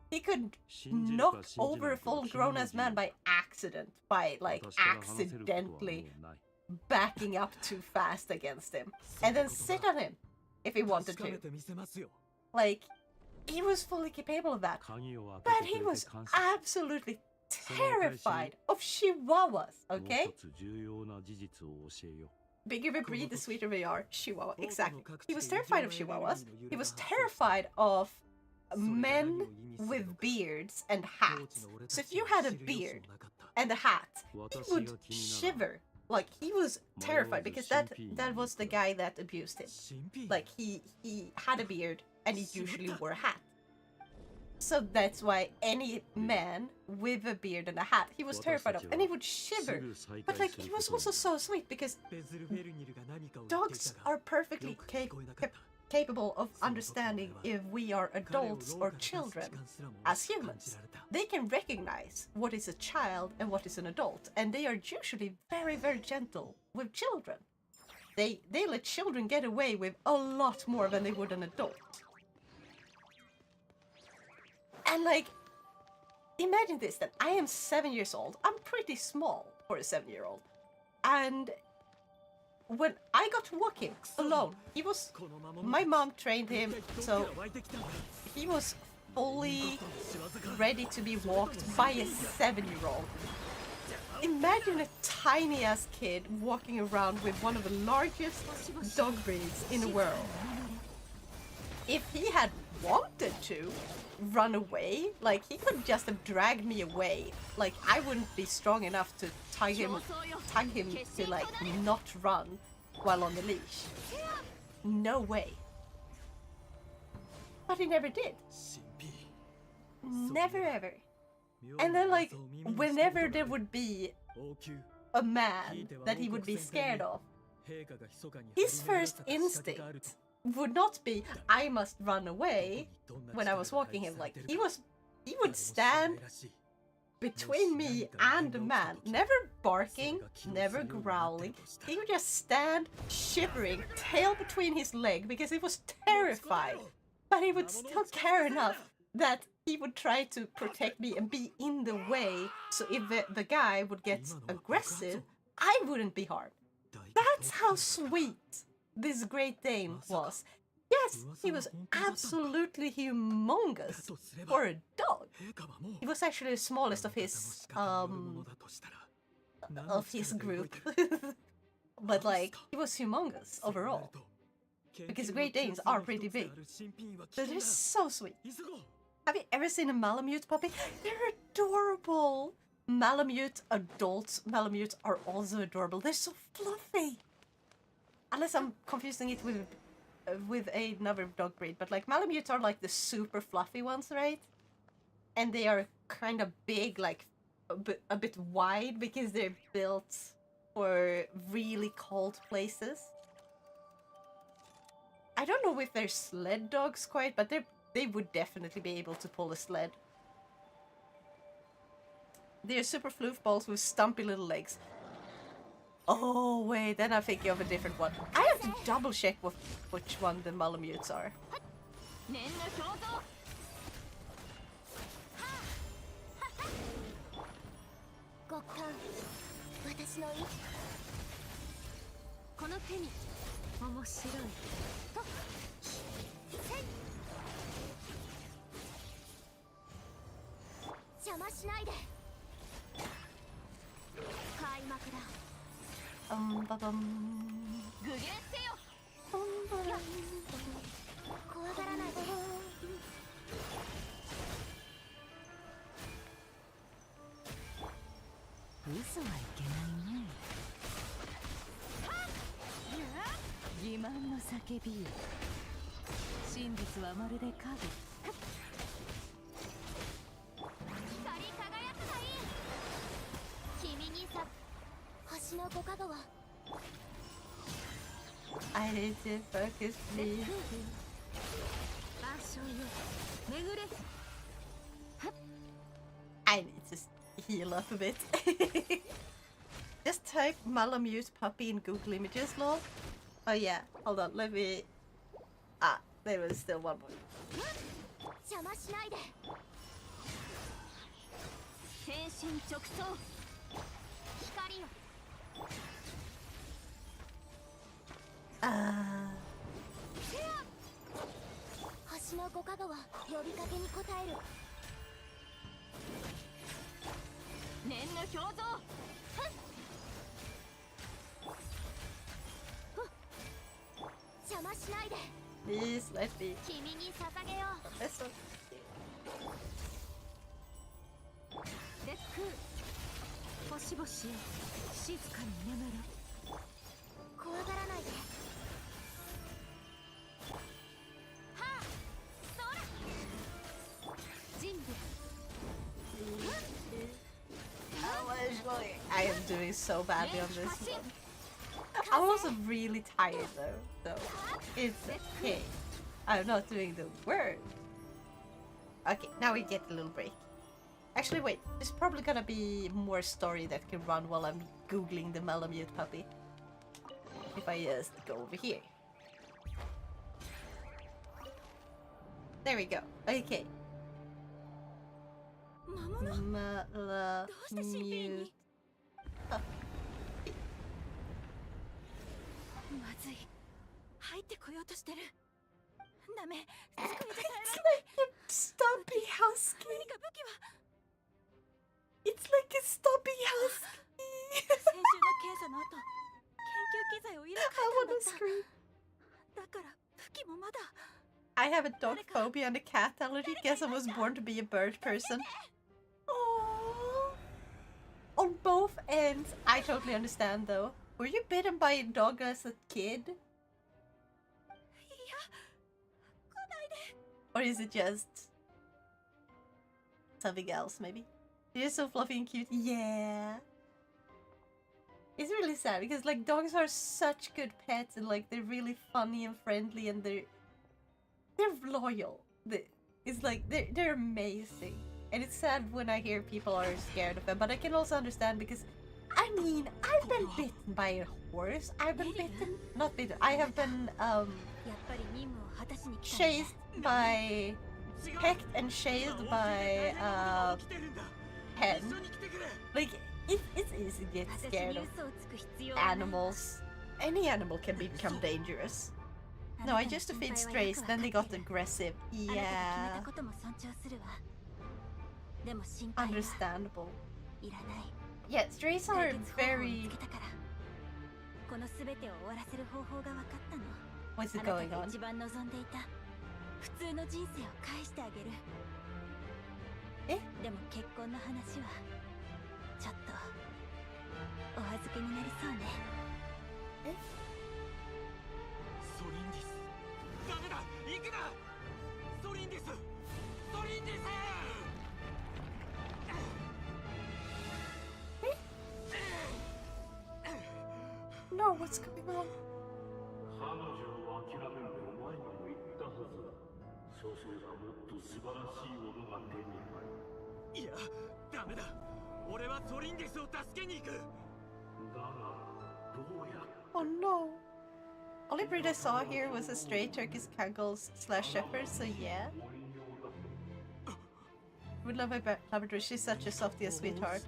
He could knock over a full-grown-ass man by accident, by, like, accidentally backing up too fast against him, and then sit on him if he wanted to. Like, he was fully capable of that. But he was absolutely terrified of chihuahuas, okay? Bigger the breed, the sweeter they are. Chihuahua, exactly. He was terrified of chihuahuas. He was terrified of men with beards and hats. So if you had a beard and a hat, he would shiver. Like, he was terrified because that was the guy that abused him. Like, he had a beard and he usually wore a hat. So that's why any man with a beard and a hat, he was terrified of, and he would shiver. But like, he was also so sweet because dogs are perfectly capable of understanding if we are adults or children as humans. They can recognize what is a child and what is an adult, and they are usually very, very gentle with children. They let children get away with a lot more than they would an adult. And like, imagine this, that I am 7 years old. I'm pretty small for a 7-year-old. And when I got to walk him alone, my mom trained him, so he was fully ready to be walked by a 7-year-old. Imagine a tiny ass kid walking around with one of the largest dog breeds in the world. If he had wanted to run away, like, he could just have dragged me away. Like, I wouldn't be strong enough to tug him to like not run while on the leash. No way. But he never did. Never ever. And then like, whenever there would be a man that he would be scared of, his first instinct would not be, I must run away when I was walking him. Like, he would stand between me and the man, never barking, never growling. He would just stand shivering, tail between his leg, because he was terrified. But he would still care enough that he would try to protect me and be in the way, so if the guy would get aggressive, I wouldn't be harmed. That's how sweet this Great Dane was. Yes, he was absolutely humongous for a dog. He was actually the smallest of his group. But like, he was humongous overall. Because Great Danes are pretty big. But they're so sweet. Have you ever seen a Malamute puppy? They're adorable. Adult Malamutes are also adorable. They're so fluffy. Unless I'm confusing it with another dog breed, but like, Malamutes are like the super fluffy ones, right? And they are kind of big, like a bit wide, because they're built for really cold places. I don't know if they're sled dogs quite, but they would definitely be able to pull a sled. They're super floof balls with stumpy little legs. Oh wait, then I'm thinking of a different one. I have to double check which one the Malamutes are. I need to focus, please. I need to heal up a bit. Just type Malamute puppy in Google Images, lol. Oh yeah, hold on, let me... Ah, there was still one more. 邪魔しないで。変身直送。光よ。橋の五かがは呼びかけに応える。念の表情。邪魔しないで。Please let me. 君に捧げよう。This one. レック星々よ静かに眠れ。怖がらないで。はあ、そら。人類。I am doing so badly on this one. I'm also really tired though, so it's okay. I'm not doing the word. Okay, now we get a little break. Actually, wait, there's probably gonna be more story that can run while I'm googling the Malamute puppy. If I just go over here. There we go. Okay. Malamute. まずい。入ってこようとしてる。ダメ。救いで耐えられない。It's like a stumpy husky. 何か武器は It's like a stumpy husky. 先週の検査の後、研究機材を入れ替えたんだった。だから武器もまだ。I have a dog phobia and a cat allergy. Guess I was born to be a bird person. Aww. On both ends, I totally understand though. Were you bitten by a dog as a kid? Or is it just something else, maybe? You're so fluffy and cute. Yeah. It's really sad because like dogs are such good pets and like they're really funny and friendly and they're loyal. It's like they're amazing. And it's sad when I hear people are scared of them, but I can also understand because I mean, I've been bitten by a horse. I've been bitten, not bitten. I have been chased by, pecked and chased by hen. Like it's easy to get scared of animals. Any animal can become dangerous. No, I used to feed strays, then they got aggressive. Yeah. Understandable. Yeah, strays are very... What's it going on? え？でも結婚の話はちょっとお預けになりそうね。え？ソリンディス。ダメだ、行くな。ソリンディス。ソリンディス。No, what's going on? 彼女を諦めるとお前にも言ったはずだ。そうすればもっと素晴らしいものが手に入る。いや、ダメだ。俺はソリンディスを助けに行く。だが、どうや。Oh no. Only breed I saw here was a stray Turkish Kangles / shepherd, so yeah. Would love my Labrador, she's such a softy and sweetheart.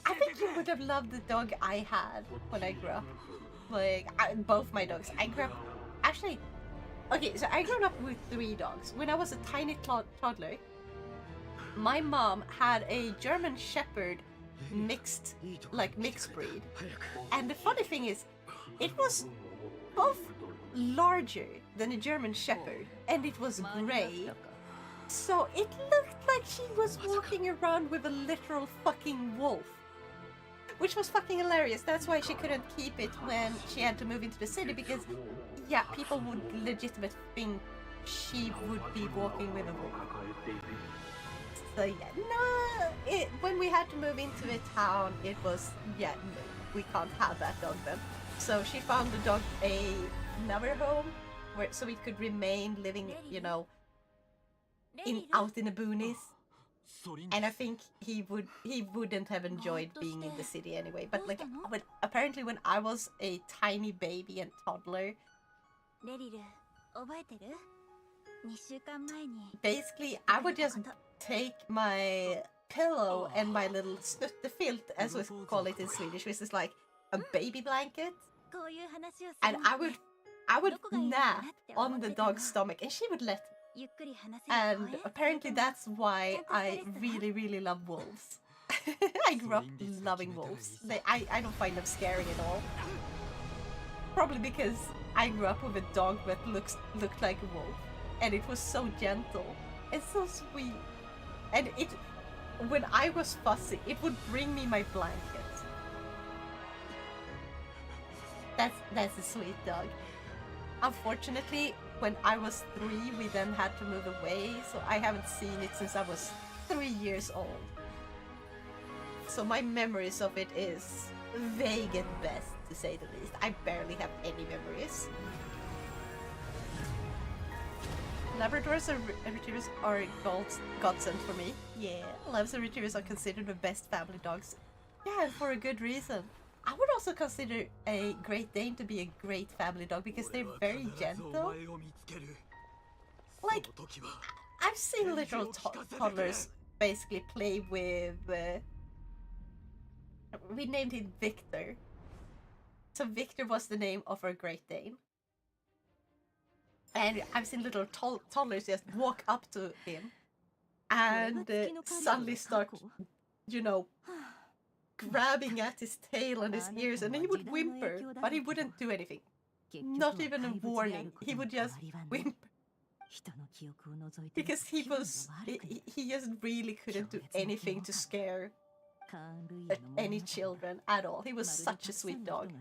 I think you would have loved the dog I had when I grew up. Like, both my dogs. I grew up... Actually, okay, so I grew up with 3 dogs. When I was a tiny toddler, my mom had a German Shepherd mixed breed. And the funny thing is, it was both larger than a German Shepherd, and it was grey. So it looked like she was walking around with a literal fucking wolf. Which was fucking hilarious. That's why she couldn't keep it when she had to move into the city, because, yeah, people would legitimately think she would be walking with a wolf. So yeah, no, when we had to move into a town, it was, yeah, no, we can't have that dog then. So she found the dog another home, so it could remain living, you know, out in the boonies. And I think he wouldn't have enjoyed being in the city anyway. But like, apparently when I was a tiny baby and toddler, basically I would just take my pillow and my little snuttefilt, as we call it in Swedish, which is like a baby blanket, and I would nap on the dog's stomach, and she would let me. And apparently that's why I really love wolves. I grew up loving wolves. I don't find them scary at all. Probably because I grew up with a dog that looked like a wolf, and it was so gentle and so sweet. And when I was fussy, it would bring me my blanket. That's a sweet dog. Unfortunately, when I was 3, we then had to move away, so I haven't seen it since I was 3 years old. So my memories of it is vague at best, to say the least. I barely have any memories. Labradors and Retrievers are godsend for me. Yeah, Labs and Retrievers are considered the best family dogs. Yeah, and for a good reason. I would also consider a Great Dane to be a great family dog because they're very gentle. Like, I've seen little toddlers basically play with... we named him Victor. So Victor was the name of our Great Dane. And I've seen little toddlers just walk up to him and suddenly start, you know, grabbing at his tail and his ears, and he would whimper, but he wouldn't do anything. Not even a warning. He would just whimper. Because he just really couldn't do anything to scare any children at all. He was such a sweet dog.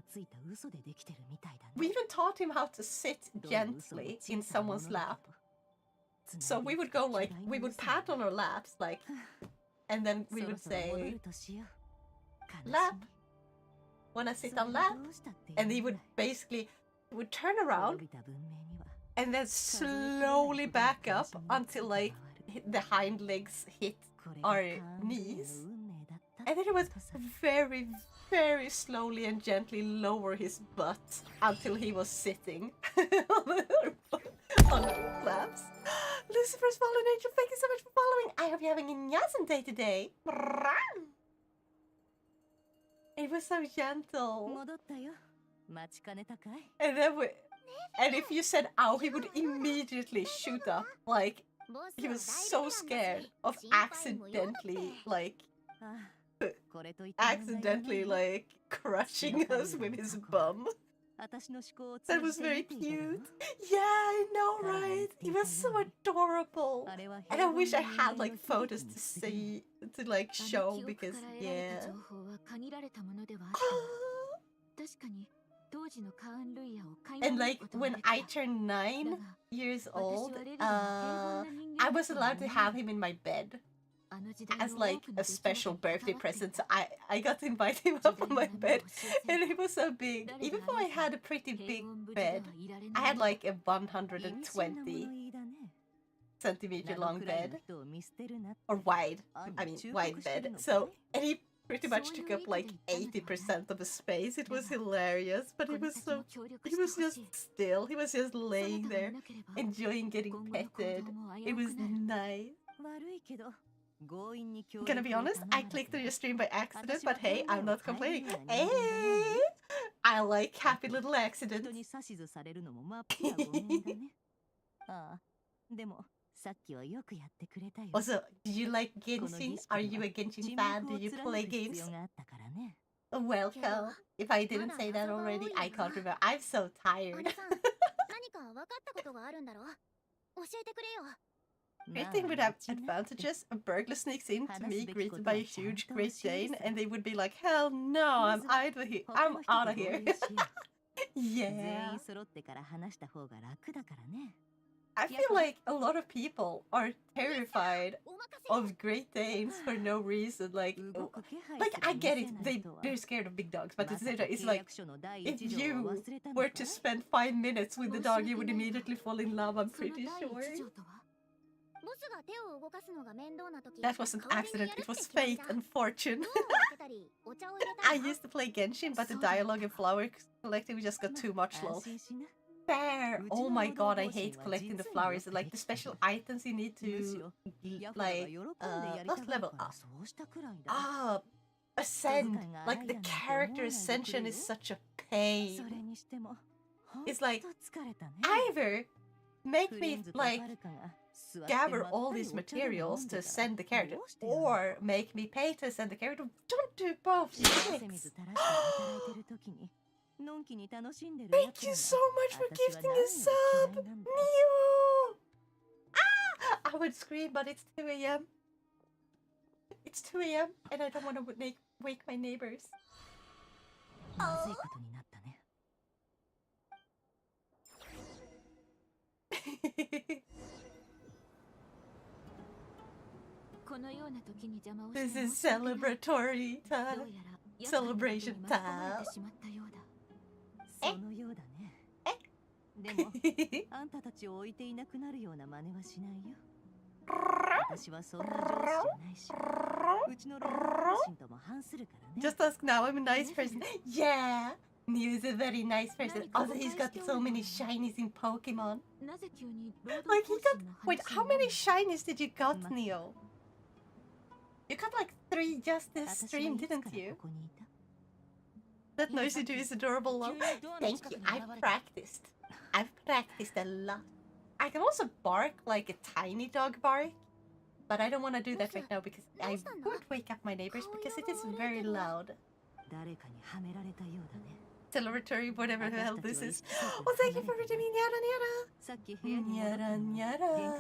We even taught him how to sit gently in someone's lap. So we would go like, we would pat on our laps, like, and then we would say, lap, wanna sit on lap? And he would basically, turn around and then slowly back up until like the hind legs hit our knees. And then he would very, very slowly and gently lower his butt until he was sitting on laps. Lucifer's Fallen Angel, thank you so much for following. I hope you're having a Nyasan day today. It was so gentle. And then and if you said ow, he would immediately shoot up. Like, he was so scared of accidentally crushing us with his bum. That was very cute. Yeah, I know, right? He was so adorable. And I wish I had like photos to see, to like show, because yeah. And like when I turned 9 years old, I was allowed to have him in my bed as like a special birthday present. So I got to invite him up on my bed, and it was so big. Even though I had a pretty big bed, I had like a 120 centimeter long bed, or wide, wide bed. So, and he pretty much took up like 80% of the space. It was hilarious, but he was just still. He was just laying there, enjoying getting petted. It was nice. Gonna be honest, I clicked on your stream by accident, but hey, I'm not complaining. Hey! I like happy little accidents. Also, do you like Genshin? Are you a Genshin fan? Do you play games? Welcome. If I didn't say that already, I can't remember. I'm so tired. Great Dane would have advantages. A burglar sneaks in to me, greeted by a huge Great Dane, and they would be like, hell no, I'm out of here. I'm out of here. Yeah. I feel like a lot of people are terrified of Great Danes for no reason. Like I get it, they're scared of big dogs, but it's like, if you were to spend 5 minutes with the dog, you would immediately fall in love, I'm pretty sure. スが手を動かすのが面倒な時 That wasn't 代わりに accident, やる it って was 決め fate た and fortune. ドアを開けたりお茶を入れた I りな used to play Genshin, but the dialogue in Flower Collecting just got too much lol. Fair! Oh my god, I hate collecting the flowers. Like the special items you need to like not level up. Ascend. Like the character ascension is such a pain. It's like either make me like gather all these materials to ascend the character, or make me pay to ascend the character. Don't do both. Thanks. Thank you so much for gifting a sub, Neo. Ah! I would scream, but it's 2 a.m. It's 2 a.m. and I don't want to wake my neighbors. Oh. このような時に邪魔を This is celebratory time. Celebration time. そのようだね。でも、あんたたちを置いていなくなるような真似はしないよ。私はそんな上司じゃないし、うちの労働方針とも反するからね。Just ask now, I'm a nice person. Yeah! Neo is a very nice person. Also, he's got so many shinies in Pokemon. Like, he got... Wait, how many shinies did you got, Neo? You got like 3 just this stream, didn't you? That noise you do is adorable, love. Thank you, I've practiced. I've practiced a lot. I can also bark like a tiny dog bark. But I don't want to do that right now because I would wake up my neighbors because it is very loud. Celebratory, whatever the hell this is. Oh, thank you for redeeming Nyara Nyara. Nyara Nyara.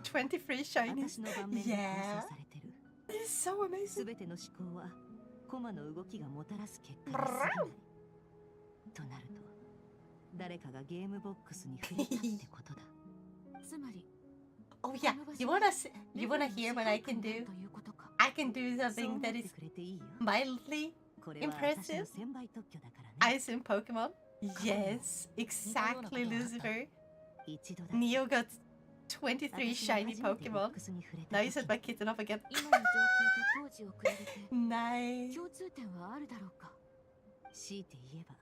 23 shinies. Yeah. This is so amazing. 全ての思考はコマの動きがもたらす結果に過ぎない。となると、誰かがゲームボックスに触れたってことだ。つまり Oh yeah, you wanna hear what I can do? I can do something that is mildly impressive. I assume Pokemon? Yes, exactly, Lucifer. Neo got 23 shiny Pokemon. Now you set my kitten off again. Nice. 共通点はあるだろうか。強いて言えば、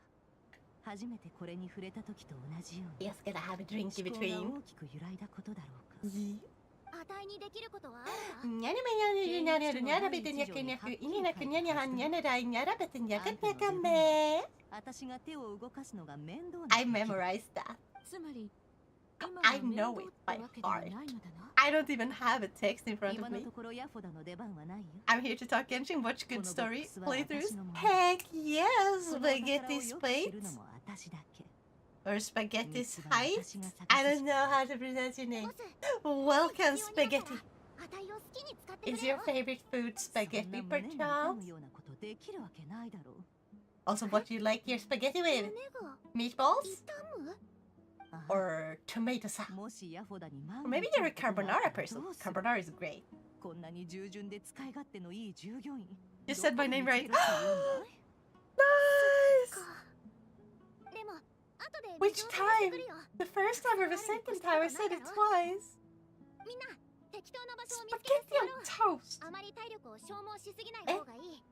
初めてこれに触れた時と同じように。 Yes, gonna have a drink in between. 思考が大きく揺らいだことだろうか。値にできることはあるか。ニャニメニャニャニャニャニャラベテニャクニャクイニナクニャニャハンニャネライニャラベテニャカニャカメ。私が手を動かすのが面倒な。I memorized that. つまり I know it by heart. I don't even have a text in front of me. I'm here to talk Genshin, watch good story playthroughs. Heck yes, Spaghetti Spades. Or Spaghetti Heights. I don't know how to pronounce your name. Welcome, Spaghetti. Is your favorite food spaghetti, perchance? Also, what do you like your spaghetti with? Meatballs? Or tomato sauce? Or maybe you're a carbonara person. Carbonara is great. You said my name right. Nice! Which time? The first time or the second time? I said it twice. Spaghetti on toast. あまり体力を消耗しすぎない方がいい。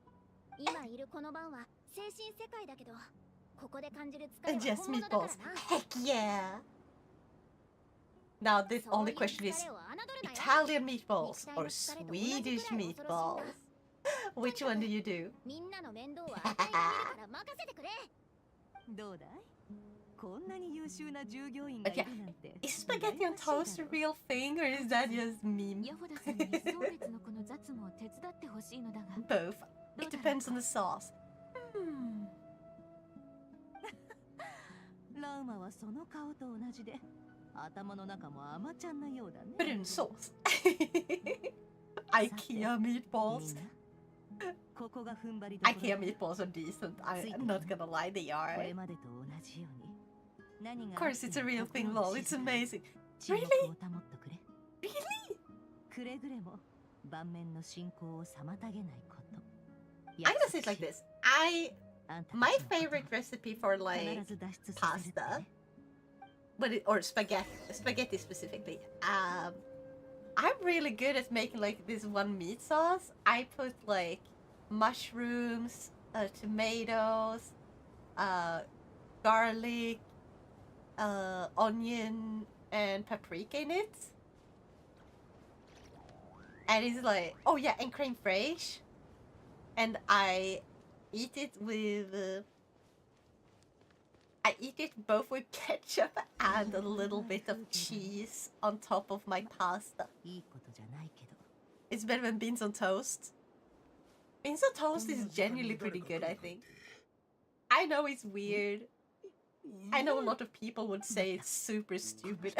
今いるこの番は精神世界だけど、ここで感じる疲れは Just 本物だからな。 meatballs. Heck yeah! Now the only question is Italian meatballs or Swedish meatballs? Which one do you do? みんなの面倒はあたいが見るから任せてくれ。どうだい？こんなに優秀な従業員がい But る yeah, なんて。 is spaghetti on toast a real thing or is that just meme? ヤホダさんに送別のこの雑務を手伝ってほしいのだが。Both. It depends on the sauce. Hmm. ラウマはその顔と同じで、頭の中も甘ちゃんなようだね。 Put it in sauce. IKEA meatballs. ここが踏ん張りどころ。 IKEA meatballs are decent. I'm not gonna lie, they こ are. れまでと同じように。何 Of が course, it's a real thing, lol. It's amazing. 沈 Really? 黙を保っとくれ。 Really? くれぐれも盤面の進行を妨げないこと。 I'm gonna say it like this. I My favorite recipe for like pasta, or spaghetti specifically. I'm really good at making like this one meat sauce. I put like mushrooms, tomatoes, garlic, onion, and paprika in it. And it's like, oh yeah, and creme fraiche. And I eat it with I eat it both with ketchup and a little bit of cheese on top of my pasta. It's better than beans on toast. Beans on toast is genuinely pretty good, I think. I know it's weird. I know a lot of people would say it's super stupid.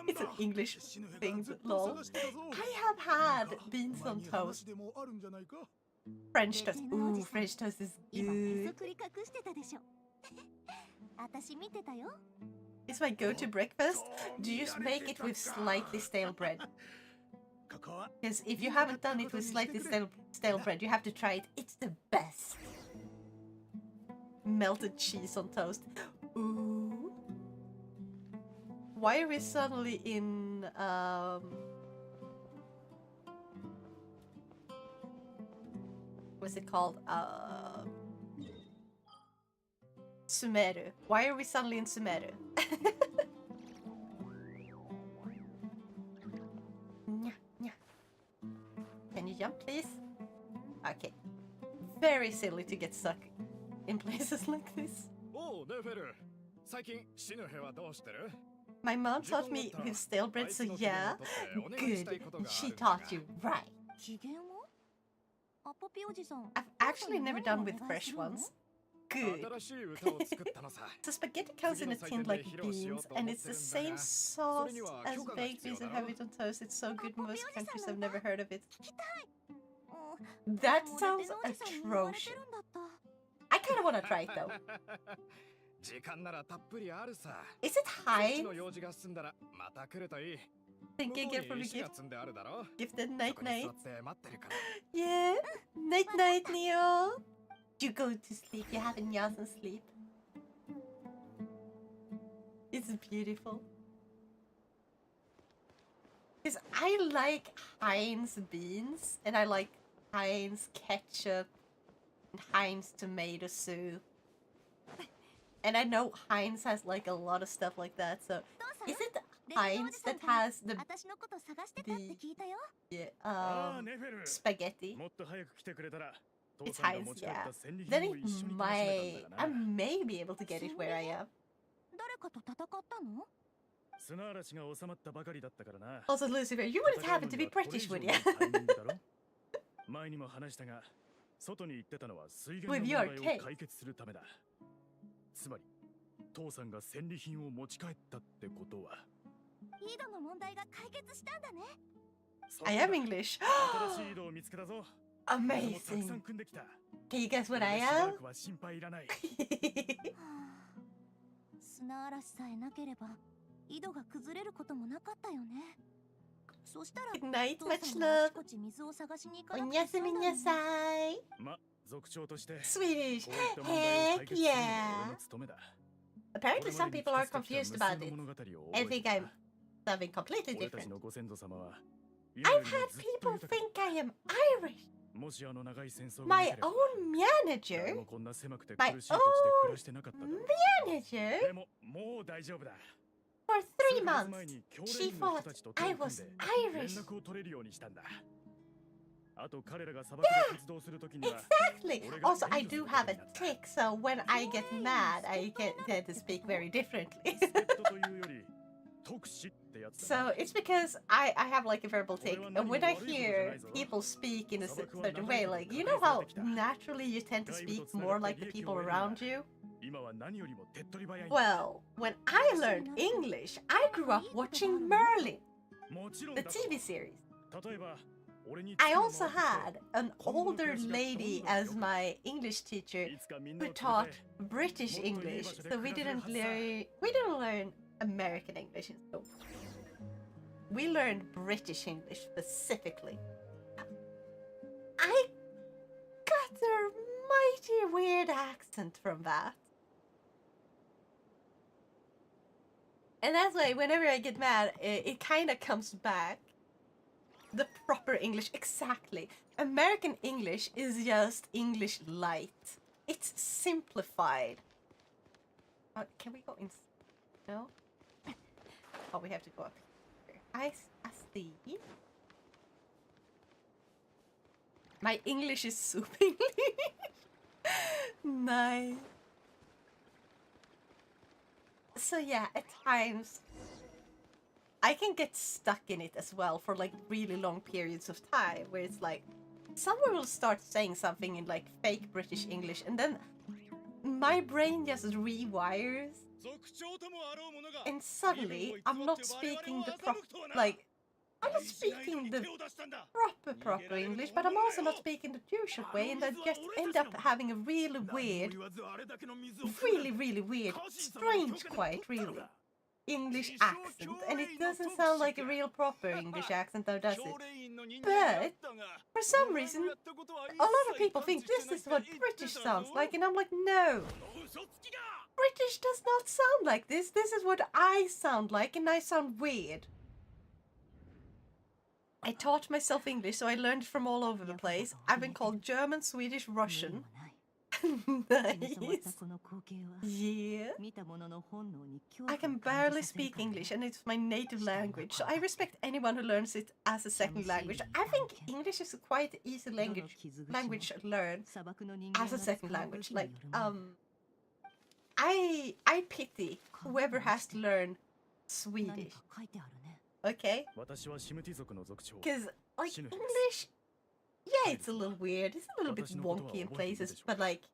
It's an English thing, but lol. I have had beans on toast. French toast. Ooh, French toast is good. It's my go-to breakfast. Do you just make it with slightly stale bread? Because if you haven't done it with slightly stale bread, you have to try it. It's the best. Melted cheese on toast. Ooh. Why are we suddenly in what's it called? Sumeru. Why are we suddenly in Sumeru? Can you jump, please? Okay. Very silly to get stuck in places like this. My mom taught me with stale bread, so yeah. Good. She taught you right. I've actually never done with fresh ones. Good. So spaghetti comes in a tin like beans, and it's the same sauce as baked beans and have it on toast. It's so good in most countries. I've never heard of it. That sounds atrocious. I kind of want to try it though. Is it Heinz? Think I get from the gift? Gifted night night. Yeah. Night night, Neo. You go to sleep. You have a awesome sleep. It's beautiful. Because I like Heinz beans, and I like Heinz ketchup, and Heinz tomato soup. And I know Heinz has like a lot of stuff like that, so is it Heinz that has the spaghetti? It's Heinz, yeah. Then I may be able to get it where I am. Also, Lucifer, you wouldn't happen to be British, would you? With your cake. I am English. Amazing. Can you guess what I am? Good night, much love. Onyasumi nasai. Swedish. Heck yeah. Apparently some people are confused about it and think I'm something completely different. I've had people think I am Irish. My own manager? My own manager? For 3 months, she thought I was Irish. Yeah, exactly. Also, I do have a tick, so when I get mad, I tend to speak very differently. So it's because I have like a verbal tick, and when I hear people speak in a certain way, like, you know how naturally you tend to speak more like the people around you? Well, when I learned English, I grew up watching Merlin, the TV series. I also had an older lady as my English teacher who taught British English, so we didn't learn American English in school. We learned British English specifically. I got a accent from that. And that's why whenever I get mad, it kind of comes back. The proper English, exactly. American English is just English light. It's simplified. Can we go in? No? Oh, we have to go up here. I see. My English is super English. Nice. So yeah, at times I can get stuck in it as well for like really long periods of time where it's like someone will start saying something in like fake British English and then my brain just rewires and suddenly I'm not speaking the I'm not speaking the proper English, but I'm also not speaking the usual way, and I just end up having a really weird, strange, quite really, English accent. And it doesn't sound like a real proper English accent, though, does it? But, for some reason, a lot of people think this is what British sounds like, and I'm like, no! British does not sound like this. This is what I sound like, and I sound weird. I taught myself English, so I learned from all over the place. I've been called German, Swedish, Russian. Nice. Yeah. I can barely speak English, and it's my native language, so I respect anyone who learns it as a second language. I think English is a quite easy language to learn as a second language. Like, I pity whoever has to learn Swedish. Okay? Because, like, English, yeah, it's a little weird. It's a little bit wonky in places, but, like,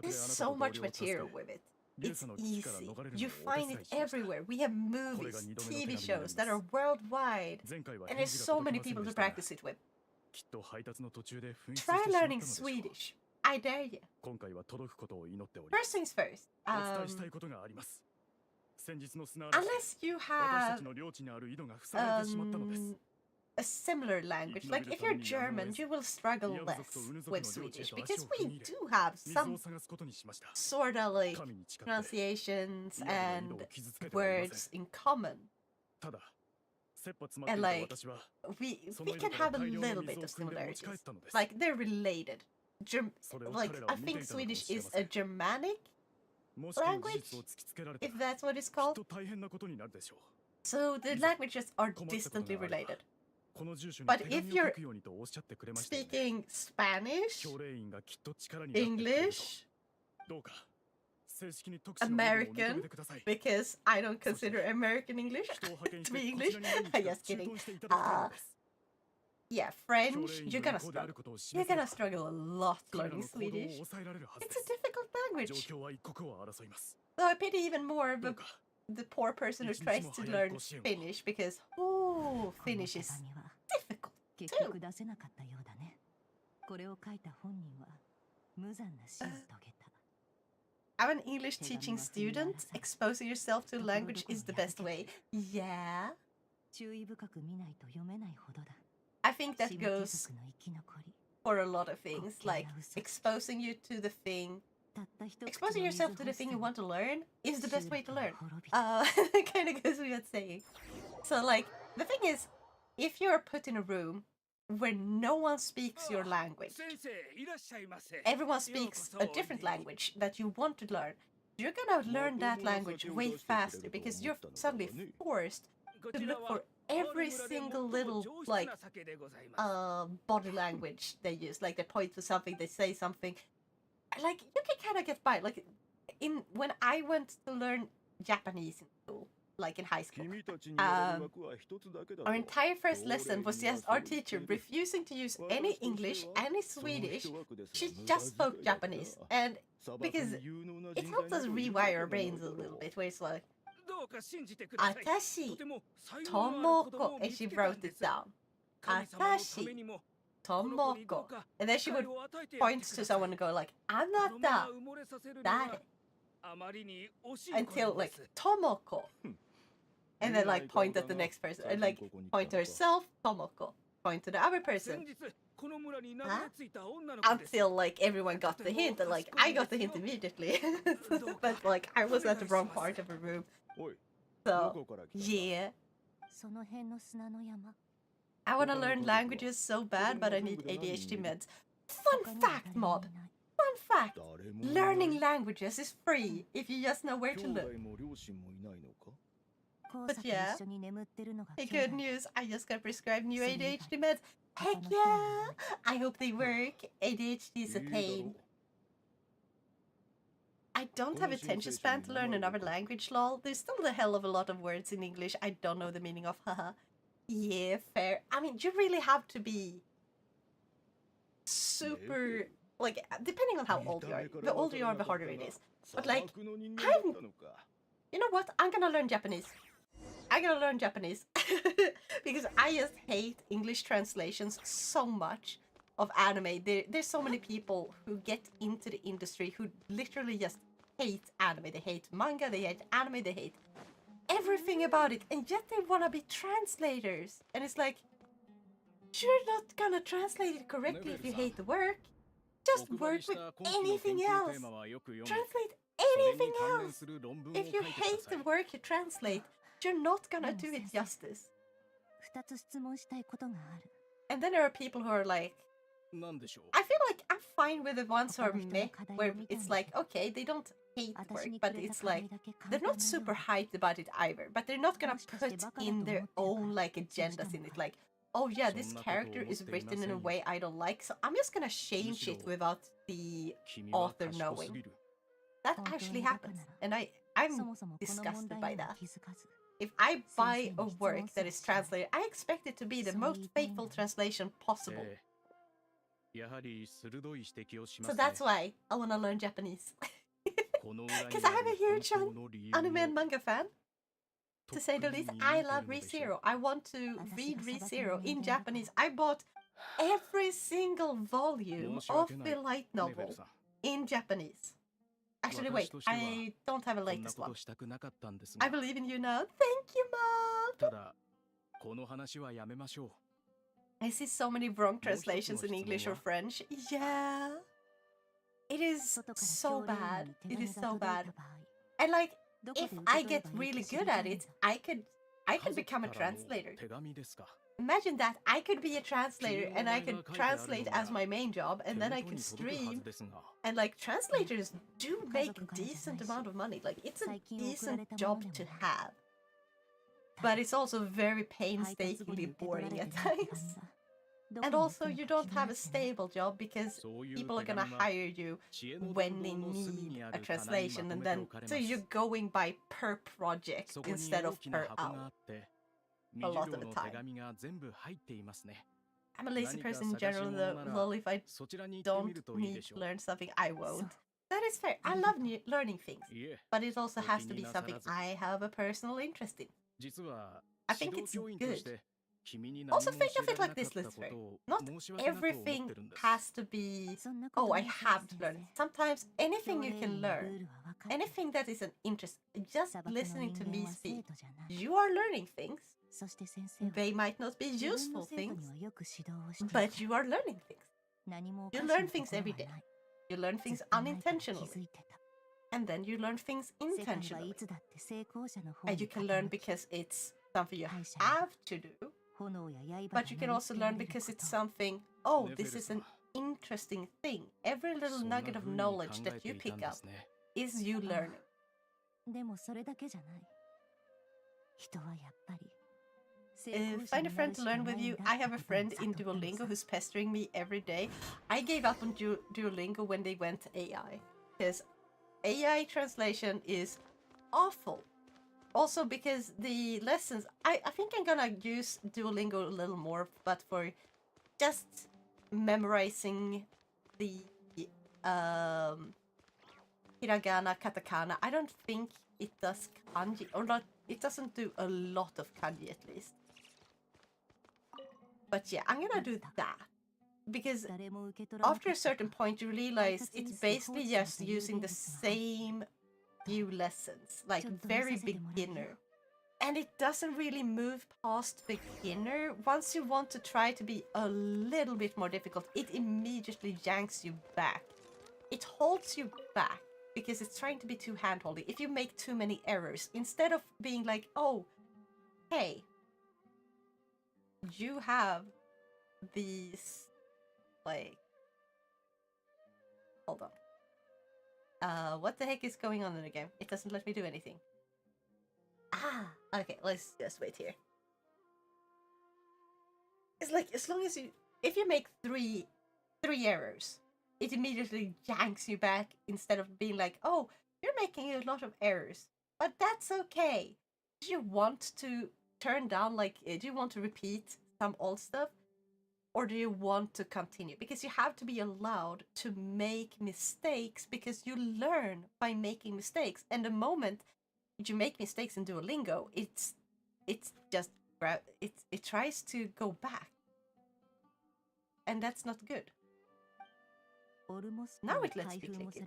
there's so much material with it. It's easy. You find it everywhere. We have movies, TV shows that are worldwide, and there's so many people to practice it with. Try learning Swedish. I dare you. First things first. Unless you have a similar language, like if you're German, you will struggle less with Swedish because we do have some sort of like pronunciations and words in common. And like we can have a little bit of similarities, like they're related. Like I think Swedish is a Germanic language, if that's what it's called. So the languages are distantly related. But if you're speaking Spanish, English, American, because I don't consider American English to be English. Just kidding. Yeah, French, you're gonna struggle. You're gonna struggle a lot learning Swedish. It's a difficult language. So I pity even more the poor person who tries to learn Finnish because, Finnish is difficult too. I'm an English teaching student. Exposing yourself to language is the best way. Yeah. I think that goes for a lot of things, like exposing yourself to the thing you want to learn is the best way to learn. Kind of goes without saying. So, like, the thing is, if you're put in a room where no one speaks your language, everyone speaks a different language that you want to learn, you're gonna learn that language way faster because you're suddenly forced to look for every single little, like, body language they use. Like, they point to something, they say something. Like, you can kind of get by. Like, when I went to learn Japanese in school, like in high school, our entire first lesson was just our teacher refusing to use any English, any Swedish. She just spoke Japanese. And because it helped us rewire our brains a little bit, where it's like, Atashi, Tomoko, and she wrote it down. Atashi, Tomoko. And then she would point to someone and go like, Anata, Dare. Until like, Tomoko. And then like point at the next person. And like point to herself, Tomoko. Point to the other person, Until like everyone got the hint, and like I got the hint immediately. But like I was at the wrong part of the room. So yeah. I want to learn languages so bad, but I need ADHD meds. Fun fact, Mod. Fun fact. Learning languages is free if you just know where to look. But yeah, hey, good news. I just got prescribed new ADHD meds. Heck yeah! I hope they work. ADHD is a pain. I don't have attention span to learn another language, lol. There's still a hell of a lot of words in English I don't know the meaning of, haha. Yeah, fair. I mean, you really have to be super, like, depending on how old you are. The older you are, the harder it is. But like, you know what? I'm gonna learn Japanese. I'm gonna learn Japanese. Because I just hate English translations so much of anime. There's so many people who get into the industry who literally just hate anime. They hate manga, they hate anime, they hate everything about it, and yet they wanna be translators. And it's like, you're not gonna translate it correctly if you hate the work. Just work with anything else. Translate anything else. If you hate the work you translate, you're not gonna do it justice. And then there are people who are like, I feel like I'm fine with the ones who are meh, where it's like, okay, they don't hate work, but it's like, they're not super hyped about it either, but they're not gonna put in their own like agendas in it, like, oh yeah, this character is written in a way I don't like, so I'm just gonna change it without the author knowing. That actually happens, and I'm disgusted by that. If I buy a work that is translated, I expect it to be the most faithful translation possible. So that's why I want to learn Japanese. Because I'm a huge anime and manga fan. To say the least, I love ReZero. I want to read ReZero in Japanese. I bought every single volume of the light novel in Japanese. Actually, wait, I don't have a latest one. I believe in you now. Thank you, Mom! I see so many wrong translations in English or French. Yeah. It is so bad. It is so bad. And like, if I get really good at it, I could become a translator. Imagine that. I could be a translator and I could translate as my main job, and then I could stream. And like, translators do make a decent amount of money. Like, it's a decent job to have. But it's also very painstakingly boring at times. And also, you don't have a stable job because people are gonna hire you when they need a translation, and then so you're going by per project instead of per hour. A lot of the time. I'm a lazy person in general, though. Lol, if I don't need to learn something, I won't. That is fair. I love learning things, but it also has to be something I have a personal interest in. I think it's good. Also, think of it like this, listener. Not everything has to be, oh, I have to learn. Sometimes anything you can learn, anything that is an interest, just listening to me speak, you are learning things. They might not be useful things, but you are learning things. You learn things every day. You learn things unintentionally. And then you learn things intentionally. And you can learn because it's something you have to do. But you can also learn because it's something, oh, this is an interesting thing. Every little nugget of knowledge that you pick up is you learning. Find a friend to learn with you. I have a friend in Duolingo who's pestering me every day. I gave up on Duolingo when they went AI. Because AI translation is awful. Also because the lessons, I think I'm gonna use Duolingo a little more, but for just memorizing the hiragana, katakana, I don't think it does kanji, or not, it doesn't do a lot of kanji at least. But yeah, I'm gonna do that. Because after a certain point you realize it's basically just using the same few lessons, like very beginner. And it doesn't really move past beginner. Once you want to try to be a little bit more difficult, it immediately yanks you back. It holds you back because it's trying to be too handholdy. If you make too many errors, instead of being like, oh, hey, you have these, like, hold on. What the heck is going on in the game? It doesn't let me do anything. Ah, okay, let's just wait here. It's like, as long as if you make three errors, it immediately yanks you back instead of being like, oh, you're making a lot of errors, but that's okay. Do you want to turn down, like, do you want to repeat some old stuff? Or do you want to continue? Because you have to be allowed to make mistakes because you learn by making mistakes. And the moment you make mistakes in Duolingo, it's just it tries to go back, and that's not good. Now it lets me click it.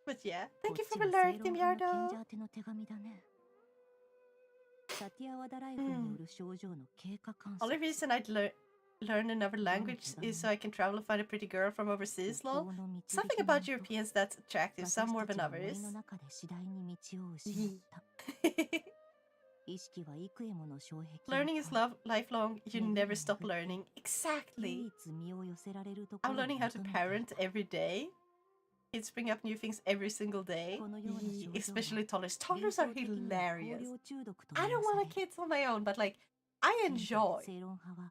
But yeah, thank you for alerting me, Yardo. Only reason I'd learn another language is so I can travel and find a pretty girl from overseas, lol. Something about Europeans that's attractive, some more than others. Learning is lifelong, you never stop learning. Exactly. I'm learning how to parent every day. Kids bring up new things every single day, especially toddlers. Toddlers are hilarious. I don't want kids on my own, but like, I enjoy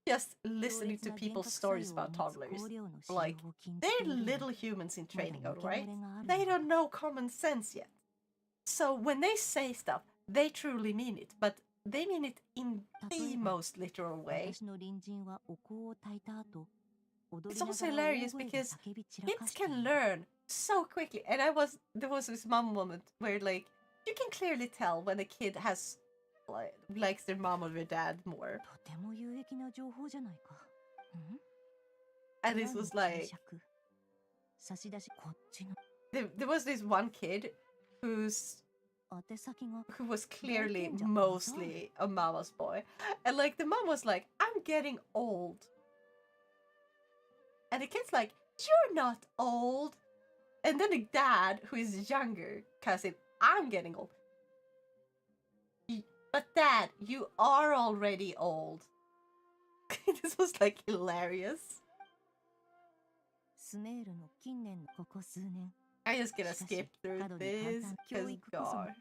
just listening to people's stories about toddlers. Like, they're little humans in training mode, right? They don't know common sense yet. So when they say stuff, they truly mean it, but they mean it in the most literal way. It's also hilarious because kids can learn so quickly. And there was this mom moment where, like, you can clearly tell when a kid has likes their mom or their dad more. And it was like, there was this one kid who was clearly mostly a mama's boy, and like the mom was like, I'm getting old, and the kid's like, you're not old, and then the dad, who is younger, kind of said, I'm getting old. But dad, you are already old. This was like hilarious. I just gonna skip through this because gosh.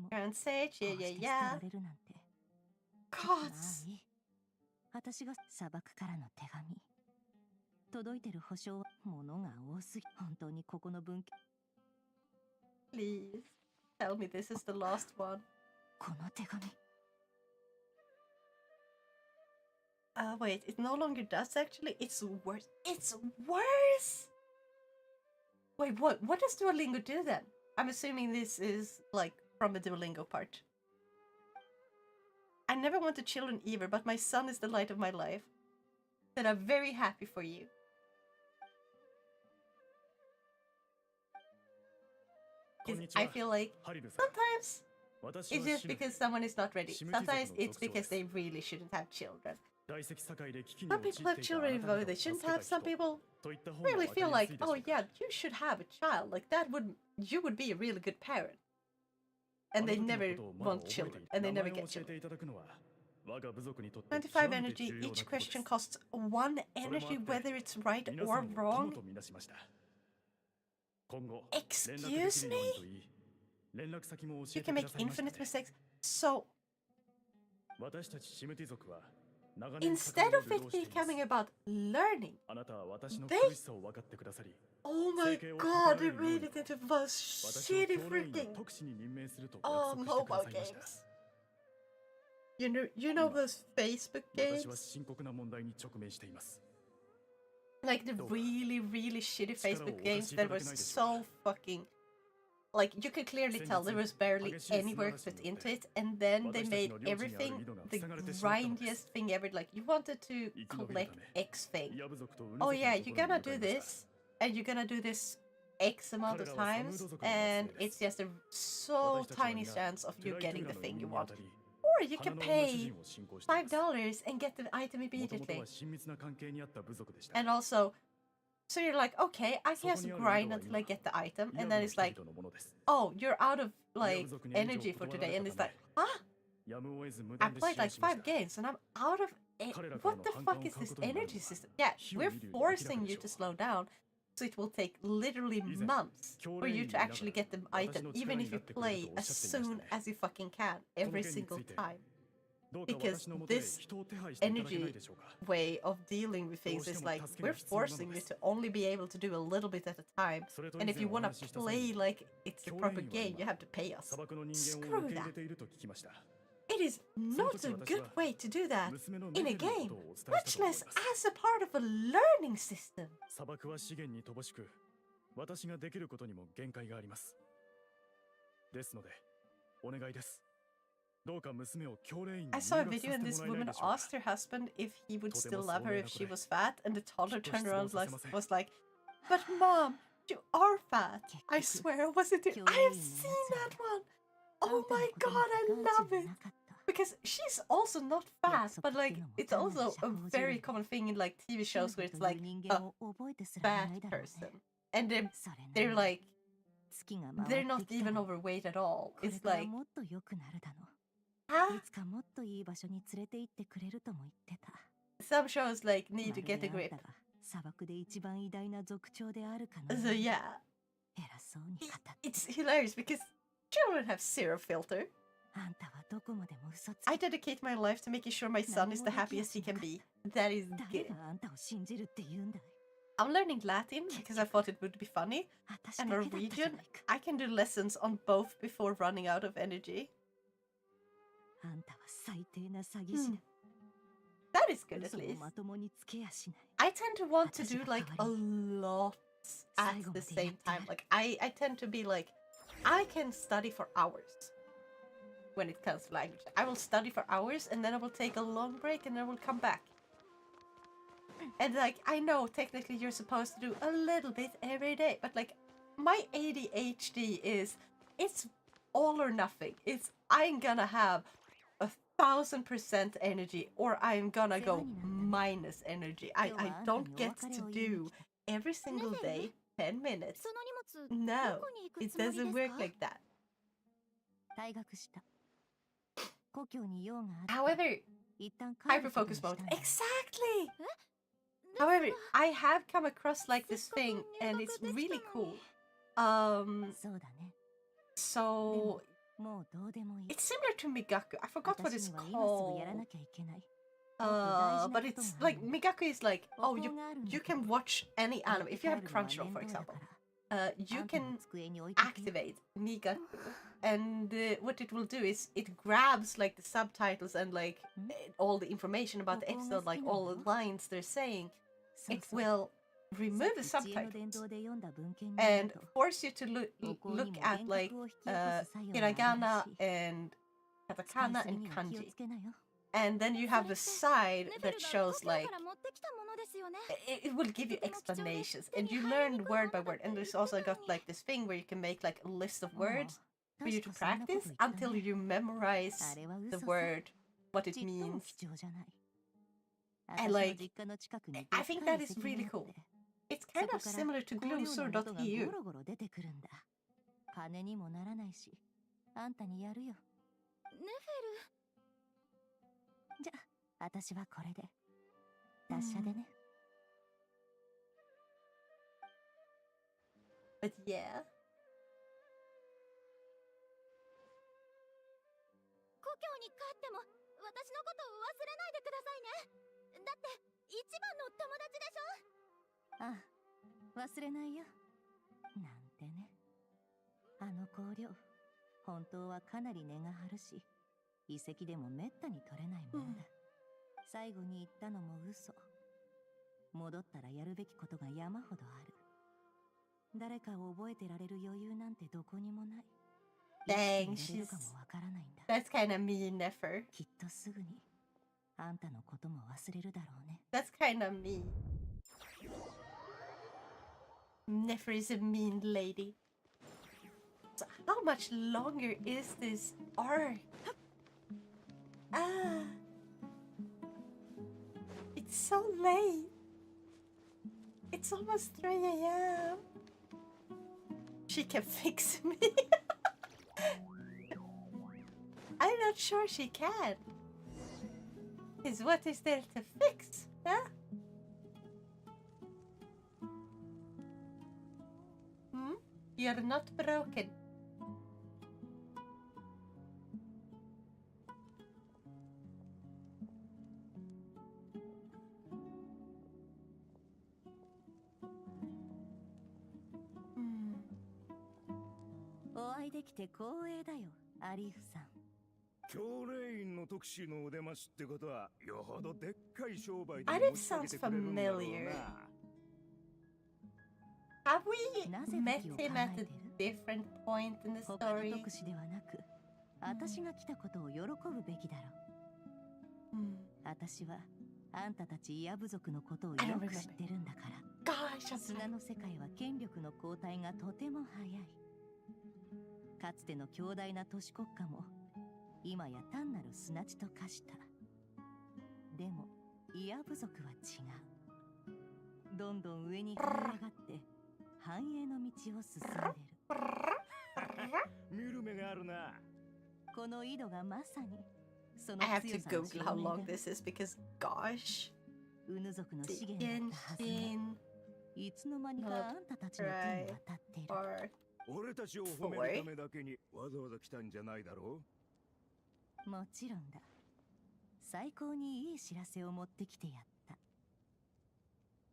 Grand Sage, yeah. Gods. 私が砂漠からの手紙届いてる保証は物が多すぎ本当にここの文 Please tell me this is the last one. この手紙 wait, it no longer does actually. It's worse. It's worse. Wait, what does Duolingo do then? I'm assuming this is like from a Duolingo part. I never wanted children either, but my son is the light of my life. And I'm very happy for you. I feel like sometimes it's just because someone is not ready. Sometimes it's because they really shouldn't have children. Some people have children even though they shouldn't have. Some people really feel like, oh yeah, you should have a child. Like you would be a really good parent. And they never want children, and they never get children. 25 energy, each question costs 1 energy, whether it's right or wrong. Excuse me? You can make infinite mistakes. So, instead of it becoming about learning, oh my god, they made it into the shitty freaking mobile games. You know those Facebook games? Like the really, really shitty Facebook games that were so fucking like you could clearly tell there was barely any work put into it, and then they made everything the grindiest thing ever. Like you wanted to collect X thing. Oh yeah, you're gonna do this, and you're gonna do this X amount of times, and it's just a so tiny chance of you getting the thing you want. Or you can pay $5 and get the item immediately. And also, so you're like, okay, I can just grind until I get the item, and then it's like, oh, you're out of like energy for today, and it's like, huh? I played like 5 games and I'm out of what the fuck is this energy system? Yeah, we're forcing you to slow down, so it will take literally months for you to actually get the item, even if you play as soon as you fucking can, every single time. Because this energy way of dealing with things is like, we're forcing you to only be able to do a little bit at a time, and if you want to play like it's the proper game, you have to pay us. Screw that. It is not a good way to do that in a game, much less as a part of a learning system. 砂漠は資源に乏しく、私ができることにも限界があります。ですので、お願いです。どうか娘を教令員に入学 I さ saw せ a てもらえ video and ない this でしょう woman か。 asked her husband if he would still love her if she was fat, and the toddler turned around and was like, but mom, you are fat. I swear, was it you? I have seen that one. Oh my god, I love it. Because she's also not fat, but like it's also a very common thing in like TV shows where it's like a fat person, and they're like, they're not even overweight at all. It's like, いつかもっといい場所に連れて行ってくれるとも言ってた。 some shows like need to get a grip. 砂漠で一番偉大な族長であるかの。 So yeah, 偉そうに語って。 it's hilarious because children have zero filter. あんたはどこまでも嘘つき。 I dedicate my life to making sure my son is the happiest he can be. That is good. 誰があんたを信じるって言うんだい。 I'm learning Latin because I thought it would be funny, and Norwegian. I can do lessons on both before running out of energy. あんたは最低な詐欺師だ。 That is good at 嘘を least. まともにつけやしない。 I tend to want to do like a lot at the same time. Like I tend to be like, I can study for hours when it comes to language. I will study for hours and then I will take a long break and then I will come back. And like, I know technically you're supposed to do a little bit every day, but like my ADHD is, it's all or nothing. It's, I'm gonna have 1,000% energy or I'm gonna go minus energy. I don't get to do every single day 10 minutes. No, it doesn't work like that. 退学した。故郷に用があった。 However, 一旦帰る hyper ことに focus したん mode. だ。 Exactly! However, I have come across like this thing and it's really cool. そうだね。 So もうどうでもいい。 it's similar to Migaku. I forgot what it's 私には今すぐ called. やらなきゃいけない。 But it's like Migaku is like, oh, you can watch any anime if you have Crunchyroll, for example. You can activate Migaku, and what it will do is it grabs like the subtitles and like all the information about the episode, like all the lines they're saying. It will remove the subtitles and force you to look at like hiragana and katakana and kanji. And then you have a side that shows like it will give you explanations and you learn word by word. And there's also got like this thing where you can make like a list of words for you to practice until you memorize the word, what it means. And like, I think that is really cool. It's kind of similar to Gloosur.eu. 金にもならないし、あんたにやるよ。ネフェル。じゃあ、私はこれで。達者でね。But yeah. 故郷に帰っても私のことを忘れないでくださいね。だって一番の友達でしょ。ああ、忘れないよ。なんてね。あの香料、本当はかなり値が張るし、遺跡でもめったに取れないものだ。最後に言ったのも嘘。戻ったらやるべきことが山ほどある。誰かを覚えてられる余裕なんてどこにもない。 Dang, 生きていられる she's かもわからないんだ。 that's kind of mean, Nefer. きっとすぐにあんたのことも忘れるだろうね。 That's kind of mean. Nefer is a mean lady. So how much longer is this arc? Ah, it's so late. It's almost 3 a.m. She can fix me. I'm not sure she can. Because what is there to fix? Huh? Hmm? You're not broken. Hmm. お会いできて光栄だよ、アリーフさん。教令員の特使の腕増しってことはよほどでっかい商売で Arif 持ち上げ sounds てくれるんだろう familiar. な。 Have we met him at a different point in the 他の story? 特使ではなく、私が来たことを喜ぶべきだろう。私はあんたたちイヤ部族のことをよく知ってるんだから。Gosh, 砂の世界は権力の交代がとても早い。かつての強大な都市国家も今や単なる砂地と化した。でもイヤ部族は違う。どんどん上に這い上がって繁栄の道を進んでる。見る目があるな。この井戸がまさにその I have 強 to さの Google how 証明 long だ。 this is because, gosh. ウヌ族の資源だったはずね。いつの間にかあんたたちの手に渡っている。俺たちを褒めるためだけにわざわざ来たんじゃないだろう。もちろんだ。最高にいい知らせを持ってきてやった。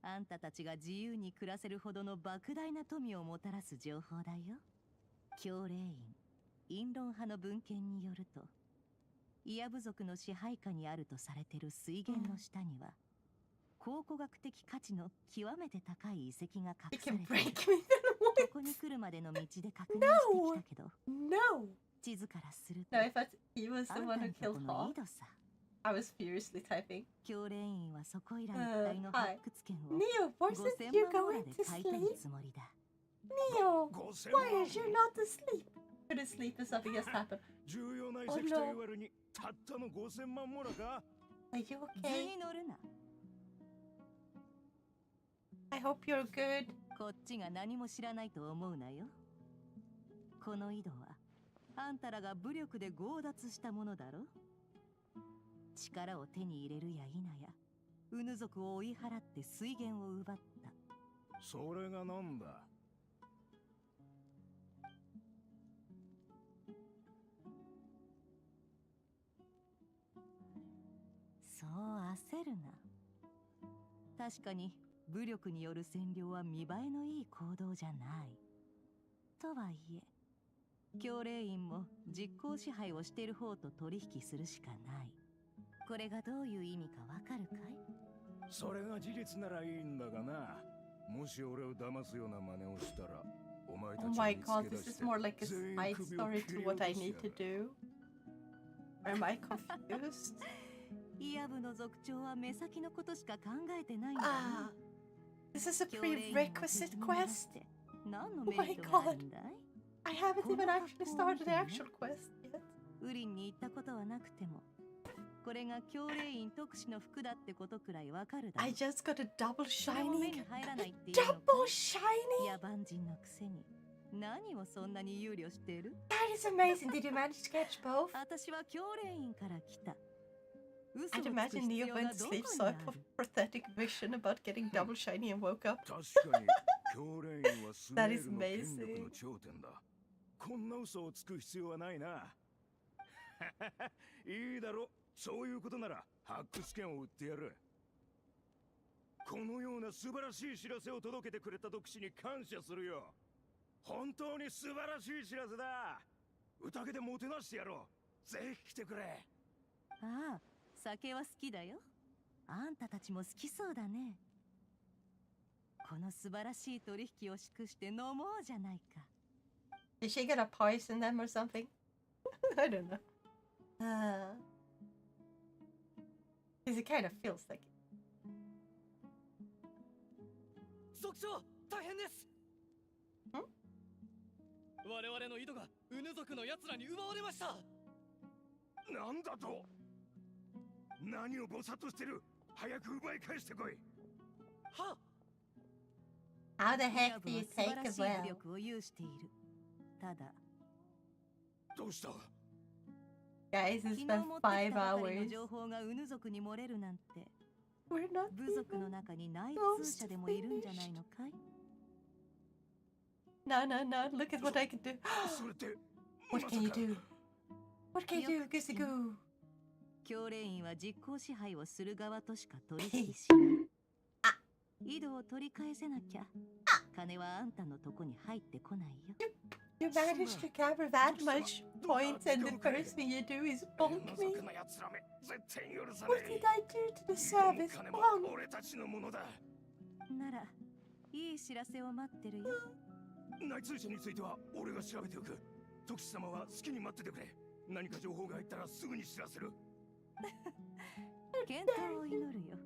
あんたたちが自由に暮らせるほどの莫大な富をもたらす情報だよ。教令員、陰論派の文献によると、イヤ部族の支配下にあるとされている水源の下には、考古学的価値の極めて高い遺跡が隠されている。ここに来るまでの道で確認してきたけど、地図からすると、 No, I thought he was the one who あんたん killed とこの Hall. 井戸さ。 I was furiously typing. 教令員はそこいら一帯の発掘権を Neo, where's it 5000 you 万モラ going で to 買い取る sleep? つもりだ。 Neo, why is you not asleep? You're asleep if something has happened. 重要な遺跡と言われにたったの5000万モラか。 Are you 図 okay? に乗るな。 I hope you're good. こっちが何も知らないと思うなよ。この井戸はあんたらが武力で強奪したものだろ。力を手に入れるや否や、ウヌ族を追い払って水源を奪った。それがなんだ。そう焦るな。確かに武力による占領は見栄えのいい行動じゃない。とはいえ、教令員も実効支配をしている方と取引するしかない。これがどういう意味かわかるかい？それが事実ならいいんだがな。もし俺を騙すような真似をしたら、お前た Oh ち my を見 god, つけ出 this し is て more like a 全員 side 首を story 切 to り what I 落と need す to やる。 do. Am I confused? イヤ部の族長は目先のことしか考えてないんだよ。 This is a 教令員を prerequisite 敵に quest. 出して何の Oh メ my リットがある god. んだい？ I haven't even actually started the actual quest yet. ウリンに行ったことはなくても、これが教令員特使の服だってことくらいわかるだろう。 I just got a double それも目 shiny. に入らないっていうのか。 Double shiny? 野蛮人のくせに何をそんなに憂慮している？ That is amazing. Did you manage to catch both? 私は教令員から来た。 I'd 嘘をつく imagine 必 Neo 要が went ど to こに sleep, saw あ a る？ pathetic vision about getting double shiny and woke up. 確かに教令員はスメ That ー is ルの権力 amazing. の頂点だ。こんな嘘をつく必要はないな。いいだろ。そういうことなら発掘権を売ってやる。このような素晴らしい知らせを届けてくれた特使に感謝するよ。本当に素晴らしい知らせだ。宴でもてなしてやろう。ぜひ来てくれ。ああ、酒は好きだよ。あんたたちも好きそうだね。この素晴らしい取引を祝して飲もうじゃないか。Is she gonna poison them or something? I don't know. Because it kind of feels like it. 族長、大変です。我々の井戸がウヌ族の奴らに奪われました。なんだと。何をぼさっとしてる。早く奪い返してこい。は。How the heck do you take a 素晴らしい well? 武力を有している。ただ、どうした？ Guys, it's 昨日 been 持ってき 5 たばかりの hours. 情報がウヌ族に漏れるなんて。We're not 部族の中に内通者でもいるんじゃないのかい？ No, no, no. Look at what I can do. What can you do? What can you do, Goosey Goo? 教令員は実行支配をする側としか取引しない。井戸を取り返せなきゃ、金はあんたのとこに入ってこないよ。You managed to gather that much points, and the first thing you do is bonk me. What did I do to deserve this bonk? なら、いい知らせを待ってるよ。内通者については俺が調べておく。徳志様は好きに待っててくれ。何か情報が入ったらすぐに知らせる。健闘を祈るよ。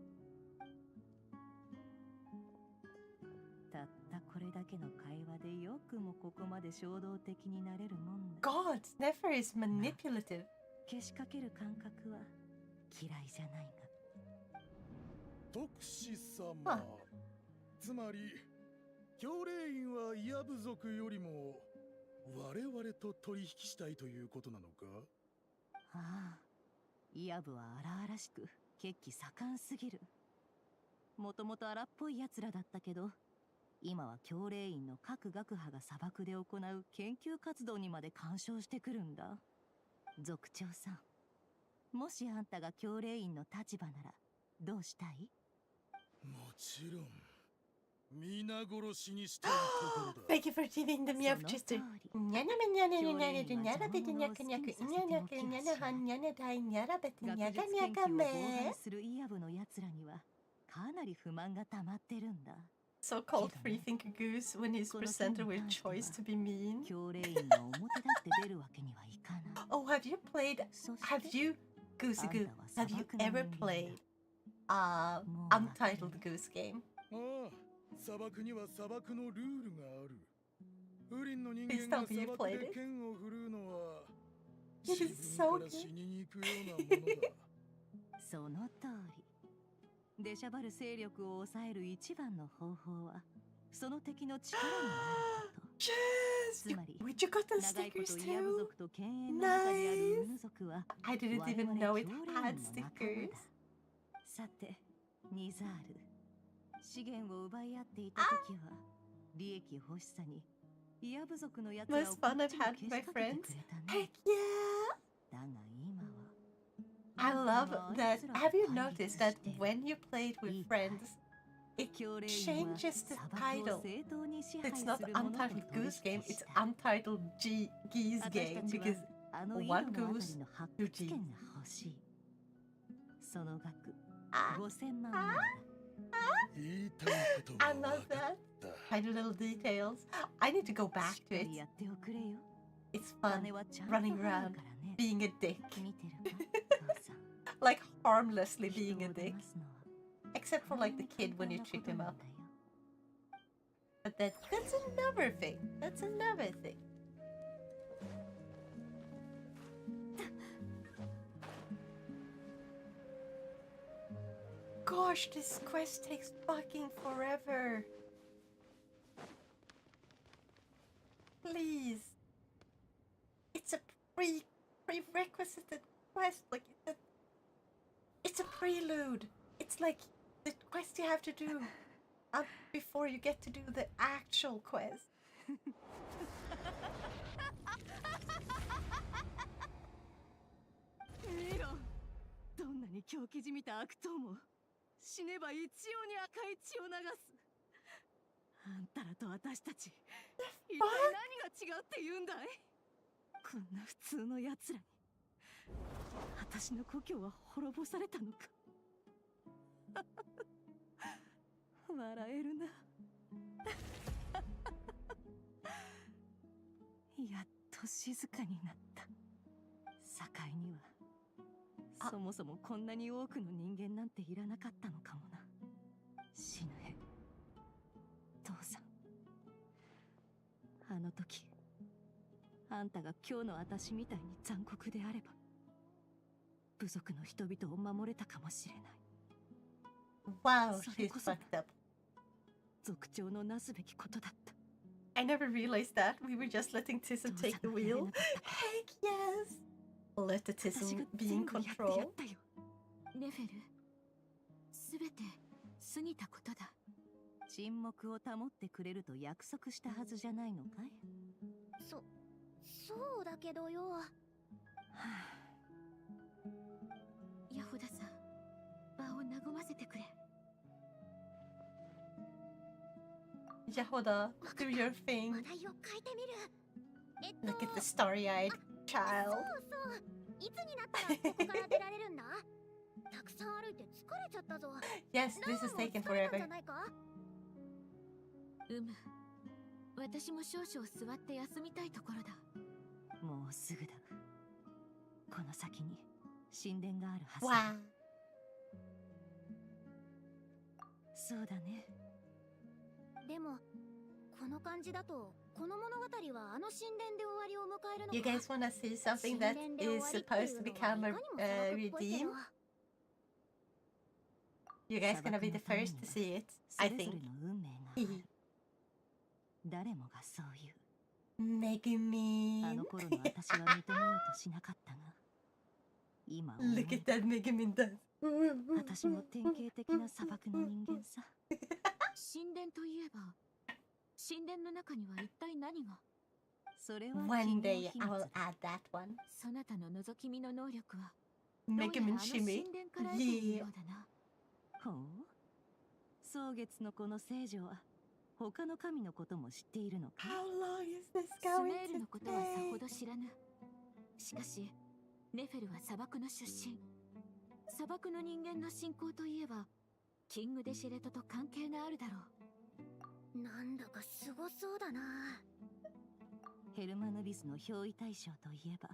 たったこれだけの会話でよくもここまで衝動的になれるもんだ。God, Nefer is manipulative. けしかける感覚は嫌いじゃないが。徳志様、つまり教令員はイヤ部族よりも我々と取引したいということなのか？ああ、イヤ部は荒々しく血気盛んすぎる。もともと荒っぽい奴らだったけど、今は教令員の各学派が砂漠で行う研究活動にまで干渉してくるんだ。族長さん、もしあんたが教令員の立場ならどうしたい？もちろん皆殺しにしたいところだ。 Thank you for giving the meow just to nyana nyana nyana nyana bit nyaka nyaka nyana nyana han nyana dai nyana bit 学 nyaka 術研 nyaka 究を妨 me. 害するイヤ部の奴らにはかなり不満が溜まってるんだ。 So-called freethinker Goose when he's presented with choice to be mean. 教令員が表立って出るわけにはいかない。 Oh, have you played? Have you, Goosey Goo? Have you ever played Untitled Goose Game? ああ、砂漠には砂漠のルールがある。不倫の人 Please 間が tell me you 砂漠 played で it. 剣を振るうのは It 自 is 分 so から good. 死にに行くようなものだ。その通り。出しゃばる勢力を抑える一番の方法は、その敵の力になること。Yes! つまり、 Would you got the 長いこ stickers とイヤ部 too? 族と犬猿の中にあるウヌ Nice! 族は、 I didn't 我 even 々 know it 教令員の had 仲間 stickers. だ。さて、ニザール。資源を奪い合っていた時は、利益欲しさに、イヤ部族の奴らを Most こ fun っ I've ちに had け with し my かけて friends. くれたね。 Heck yeah! だが今は、 I love that. Have you noticed that when you played with friends, it changes the title? It's not Untitled Goose Game, it's Untitled Geese Game because one goose, two geese. その額5000万円だ。 言いたいこと I は love that. Tiny little details. I need to go back to it. やっておくれよ。 It's fun 金はちゃんと running 払う around からね。 being a dick. 見てるか？ Like harmlessly being a dick. Except for like the kid when you tricked him up. But that's another thing. That's another thing. Gosh, this quest takes fucking forever. Please. It's a prerequisite quest. Like it's a prelude. It's like the quest you have to do before you get to do the actual quest. 見ろ、どんなに狂気じみた悪党も死ねば一様に赤い血を流す。あんたらと私たち、一体何が違うって言うんだい？こんな普通の奴らに私の故郷は滅ぼされたのか。笑えるな。やっと静かになった。境にはそもそもこんなに多くの人間なんていらなかったのかもな。死ぬへ父さん。あの時あんたが今日の私みたいに残酷であれば部族の人々を守れたかもしれない。Wow, she's fucked up. 族長のなすべきことだった。I never realized that. We were just letting Tism take the wheel. Heck yes! Let the Tism be in control. ネフェル、すべて過ぎたことだ。沈黙を保ってくれると約束したはずじゃないのかい？そうだけどよ。ヤホダさん、場を和ませてくれ。Yahoda, do your thing. 話題を変えてみる。Look at the starry-eyed child. そうそう。いつになったらここから出られるんだ？たくさん歩いて疲れちゃったぞ。Yes, this is taken forever. 私も少々座って休みたいところだ。もうすぐだ。この先に神殿があるはずだ。わそうだね。でもこの感じだとこの物語はあの神殿で終わりを迎えるのか。 You guys wanna see something that is supposed to become a redeem? You guys gonna be the first to see it, I think. 誰もがそういう。メグミン。あの頃の私は認めようとしなかったが、今は Look at that メグミンだ。私も典型的な砂漠の人間さ。神殿といえば、神殿の中には一体何が？それは One day I'll add that one. そなたの覗き見の能力は、メグミンシミ。神殿から得ているようだな。ほう。蒼月のこの聖女は他の神のことも知っているのか？ How long is this ス going メールの to ことはさほ take? ど知らぬ。しかし、ネフェルは砂漠の出身。砂漠の人間の信仰といえば、キングデシェレトと関係があるだろう。なんだかすごそうだな。ヘルマヌビスの憑依対象といえば、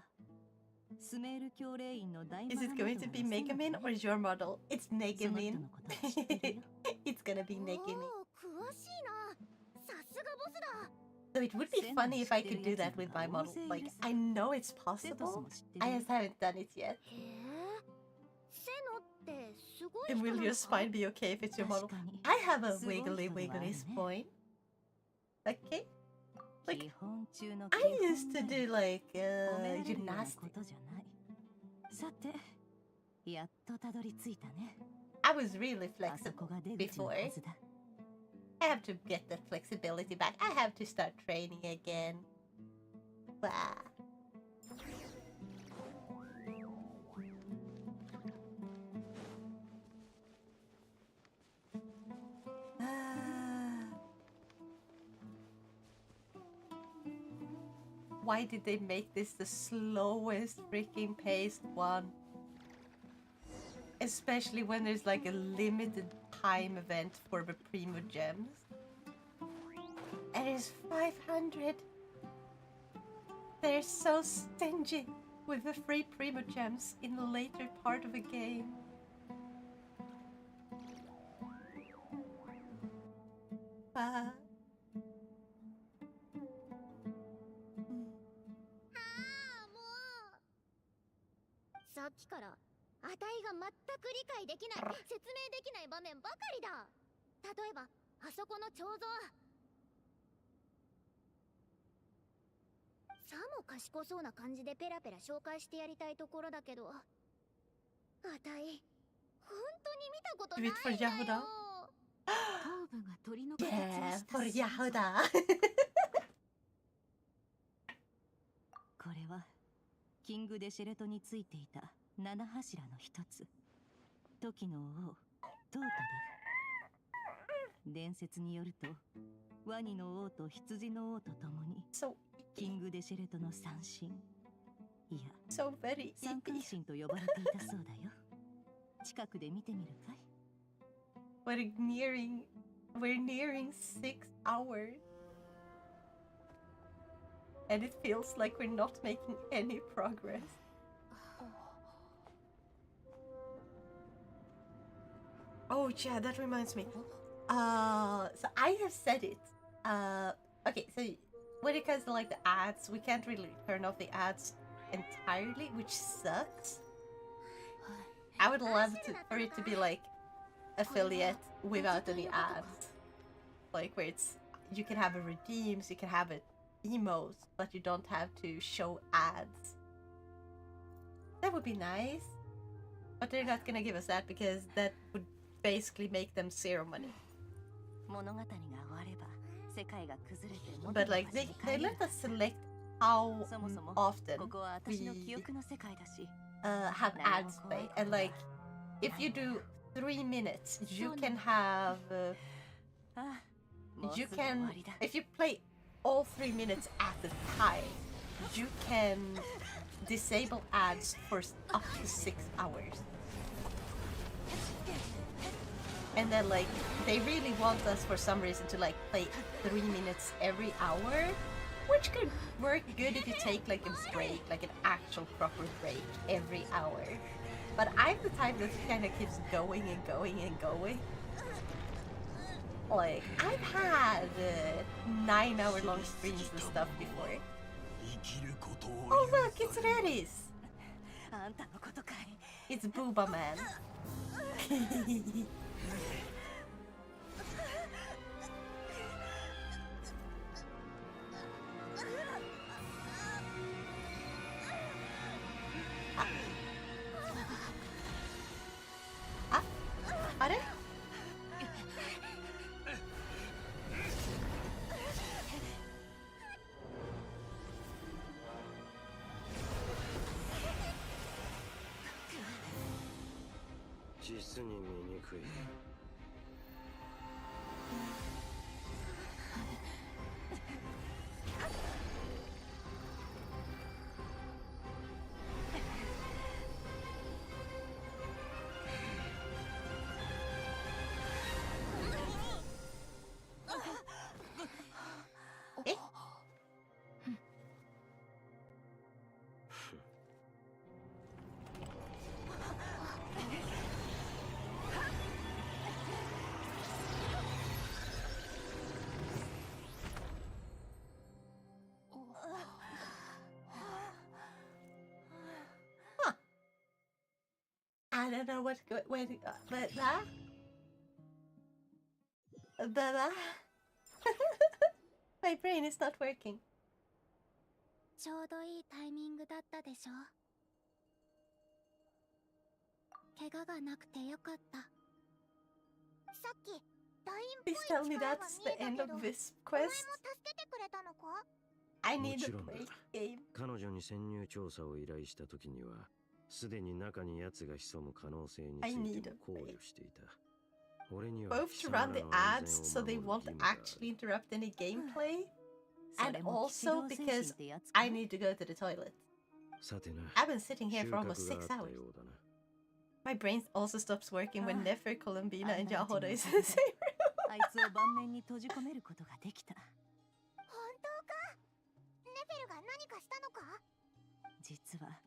スメール教霊院の大魔 Is it going to be Megumin or is your model? It's Megumin. It's gonna be Megumin. 詳しいな。さすがボスだ。So it would be funny if I could do that with my model. Like, I know it's possible. I just haven't done it yet. セノってすごい人 And な will の your か？ spine be okay if it's your model? I have a wiggly spine. Okay? Like, I used to do like gymnastics. さて、やっとたどり着いたね。I was really flexible before. I have to get that flexibility back. I have to start training again. Wow. Why did they make this the slowest freaking paced one? Especially when there's like a limited time event for the Primo Gems. And it's 500. They're so stingy with the free Primo Gems in the later part of the game.さっきからあたいが全く理解できない、説明できない場面ばかりだ。例えばあそこの彫像、さも賢そうな感じでペラペラ紹介してやりたいところだけど、あたい本当に見たことないんだよ。頭部が鳥の形を Yeah, した for Yahuda. これはキングデシェレトについていた七柱の一つ、時の王トートだ。伝説によると、ワニの王と羊の王と共にキングデシェレトの三神、いや三神神と呼ばれていたそうだよ。近くで見てみるかい？ We're nearing we're nearing 6 hours. And it feels like we're not making any progress. Oh yeah, that reminds me. So I have said it. Okay, so when it comes to like the ads, we can't really turn off the ads entirely, which sucks. I would love for it to be like affiliate without any ads. Like where it's, you can have a redeems, you can have it emotes, but you don't have to show ads. That would be nice. But they're not gonna give us that because that would basically make them zero money. But like they let us select how often we have ads play, and like if you do 3 minutes, you can have if you play all 3 minutes at a time, you can disable ads for up to 6 hours. And then like they really want us for some reason to like play 3 minutes every hour, which could work good if you take like a break, like an actual proper break every hour. But I'm the type that kind of keeps going and going and going. Like I've had 9-hour-long streams and stuff before. Oh look, it's Redis. It's Booba Man. Areれ? 実に醜い。I don't know what where but that my brain is not working. ちょうどいいタイミングだったでしょ。怪我がなくてよかった。さっきダインっぽい Please tell me 力は that's 見 the えた end け of ど、 this お前も quest. 助けてくれたのか？ I も need ち a ろんだ。 break game. 彼女に潜入調査を依頼した時には、すでに中に奴が潜む可能性につ I い need て a も考 break. 慮していた。俺には Both 貴 to 様 run ら the の安 ads 全 so を they 守る won't 義務がある。 actually interrupt any gameplay, そ and れも騎士 also 道精神 because ってやつか I need to go to the toilet. さてな、 I've been sitting here 収 for 穫 almost が 6 あった hours. ようだな。 My brain also stops working when Nefer, Columbina, and あんな Yahoda う is ち in の the お same かげ room. あいつを盤面に閉じ込めることができた。本当か？ネフェルが何かしたのか？実は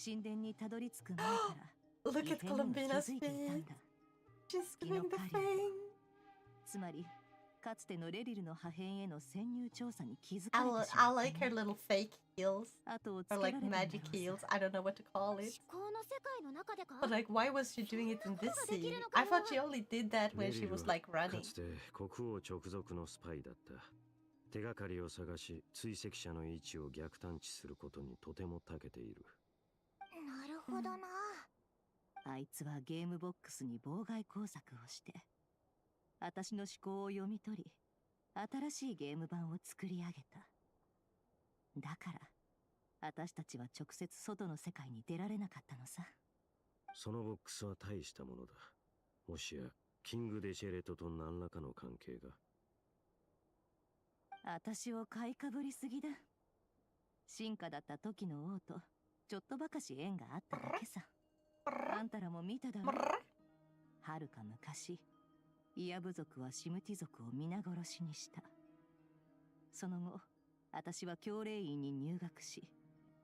神殿にたどり着く前から Look 異 at 変に気 Columbina's づいていたん face. だ。 She's 月の doing the 狩り thing. つまりかつてのレリルの破片への潜入調査に気づかれてし I まった like her little fake heels. 後をつけ Or ら like れたんだろう magic さ。 heels. I don't know what to call it. 思考の世界の中でか？ But like, why was she doing it in this scene? I thought she only did that レ when リ she ル was は like か running. つて国王直属のスパイだった。手がかりを探し、追跡者の位置を逆探知することにとても長けている。なるほどな。あいつはゲームボックスに妨害工作をして私の思考を読み取り新しいゲーム版を作り上げた。だから私たちは直接外の世界に出られなかったのさ。そのボックスは大したものだ。もしやキング・デシェレトと何らかの関係が。私を買いかぶりすぎだ。進化だった時の王とちょっとばかし縁があっただけさ。あんたらも見ただろう。はるか昔イヤ部族はシムティ族を皆殺しにした。その後、私は教令院に入学し、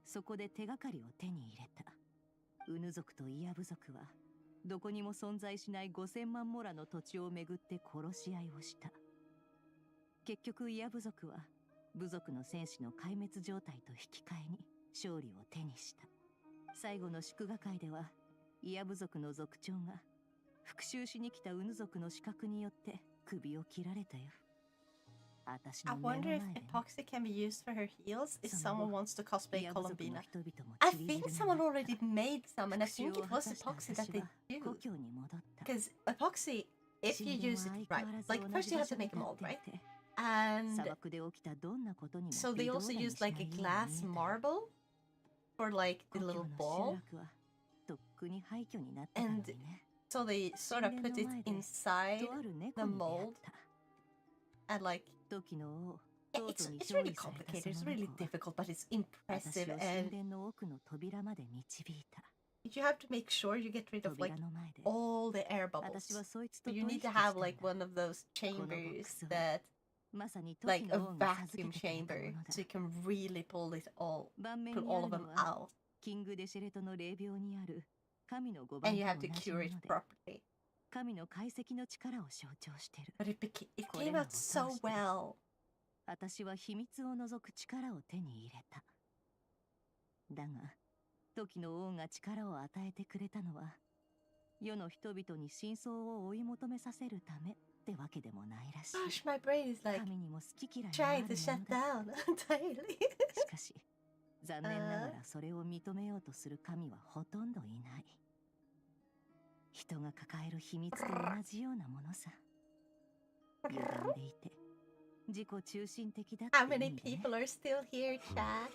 そこで手がかりを手に入れた。ウヌ族とイヤ部族はどこにも存在しない5000万モラの土地をめぐって殺し合いをした。結局イヤ部族は部族の戦士の壊滅状態と引き換えに勝利を手にした。最後の祝賀会ではイヤ部族の族長が復讐しに来たウヌ族の刺客によって首を切られたよ。私 I の目の wonder 前 if でね。 epoxy can be used for her heels if その後 someone wants to cosplay イヤ部族の Columbina. 人々も I 散り think 散りに someone なった。 already made some, and I 復讐 think を it 果 was たした epoxy 私 that they は do. 故郷に戻った。 Because epoxy, if you 神殿 use は it 相 right, 変わらず like 同 first じ you 場 have 所 to に make 立 a っ mold, てい right? て、 And 砂漠で起きたどんなことにも so 微 they 動 also だに use しない like a ように glass 見えたよ。 marble for like the 故郷 little の ball, 集落はとっくに廃墟になってたの and にね。 so they sort of 神 put 殿 it の前で inside とある the 猫に出会っ mold, た。 and like 時の王、とうと it's うに it's 憑 really 依された complicated. そ It's の really 猫は difficult, but it's 私 impressive. を神 And 殿の奥の扉まで導いた。 you have to make sure you get rid of like 扉の前で all the air 私 bubbles. はそいつと But you 取 need 引 to した have んだ。 like one of those このボック chambers スは that まさに時 like a の王が授け vacuum てくれたも chamber, のだ。 so you can really pull it all, 盤面 pull にあ all る of の them は out, キングデシェレトの霊廟にある神の5 and 番 you と have to 同じ cure も it ので、 properly. 神の解析の力を象徴してる。 But it これ came らを out 通 so して well. 私は秘密を除く力を手に入れた。だが、時の王が力を与えてくれたのは、世の人々に真相を追い求めさせるためってわけでもないらしい。 Gosh, my brain is like 神にも好き嫌いがあ trying る to shut ものだ。 down entirely. しかし、残念ながらそれを認めようとする神はほとんどいない。人が抱える秘密と同じようなものさ。歪んでいて、自己中心的だって How 意 many 味でね。 people are still here, chat?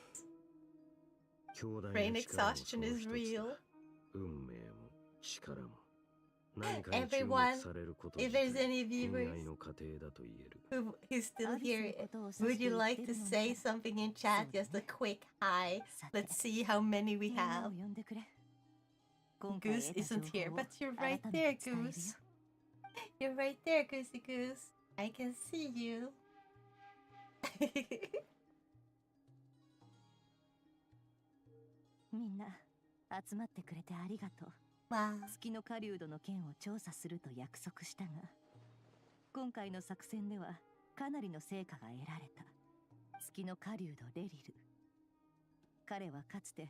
強大 Brain な力も exhaustion その is 一つ real. だ。運命も力も何かに注 Everyone, 目されること if 自 there's 体 any 人 viewers 愛の過程だと言える。 who's still アリス here, のことを指し would て you 言っ like て to るの say ね。 something in そう chat? だ Just a ね。 quick hi. さて、 Let's see how many we みんなを have. 呼んでくれ。今回 Goose 得た情 isn't here, 報を but you're 改 right め there, て伝えるよ。 Goose. You're right there, Goosey Goose. I can see you. みんな集まってくれてありがとう。 Wow. 月の狩人の件を調査すると約束したが、今回の作戦ではかなりの成果が得られた。月の狩人レリル。彼はかつて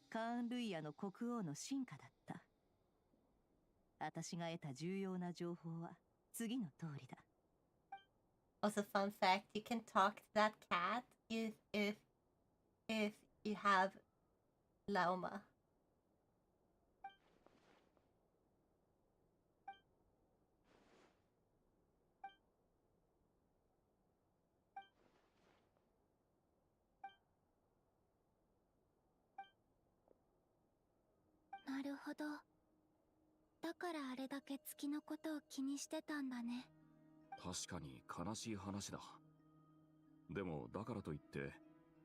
カーン・ルイヤの国王の臣下だった。私が得た重要な情報は次の通りだ。 Also, fun fact: you can talk to that cat if you have Lauma. なるほど。だからあれだけ月のことを気にしてたんだね。確かに悲しい話だ。でもだからといって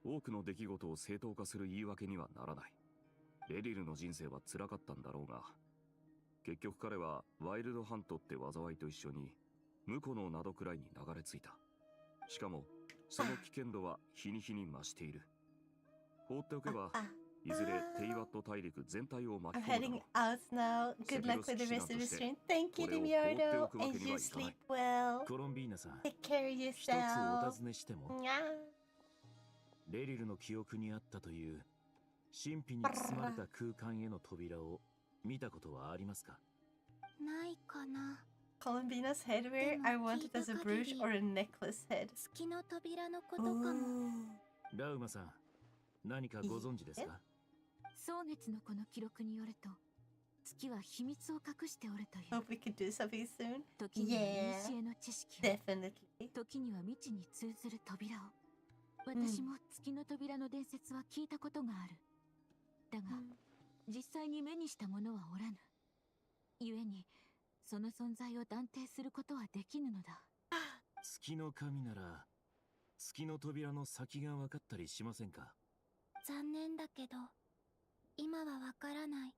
多くの出来事を正当化する言い訳にはならない。レリルの人生は辛かったんだろうが、結局彼はワイルドハントって災いと一緒に婿の灘くらいに流れ着いた。しかもその危険度は日に日に増している。放っておけばいずれテイワット大陸全体を巻 I'm き込むだ heading ろう。 out now. Good luck with the rest of the stream. Thank you, Demiardo, and you sleep well. コロンビーナさん、 Take care of 一つお yourself. 尋ねしても、 Nya. レリルの記憶にあったという神秘に包まれた空間への扉を見たことはありますか？ないかな。 Columbina's headwear. I want it as a brooch or a necklace head. 月の扉のことかも。ラウマさん、何かご存知ですか？蒼月のこの記録によると、月は秘密を隠しておるという。 Hope we could do something soon. 時には Yeah, 古の知識を、 definitely. 時には未知に通ずる扉を。私も月の扉の伝説は聞いたことがある。だが、実際に目にしたものはおらぬ。故に、その存在を断定することはできぬのだ。月の神なら月の扉の先が分かったりしませんか？残念だけど、今はわからない。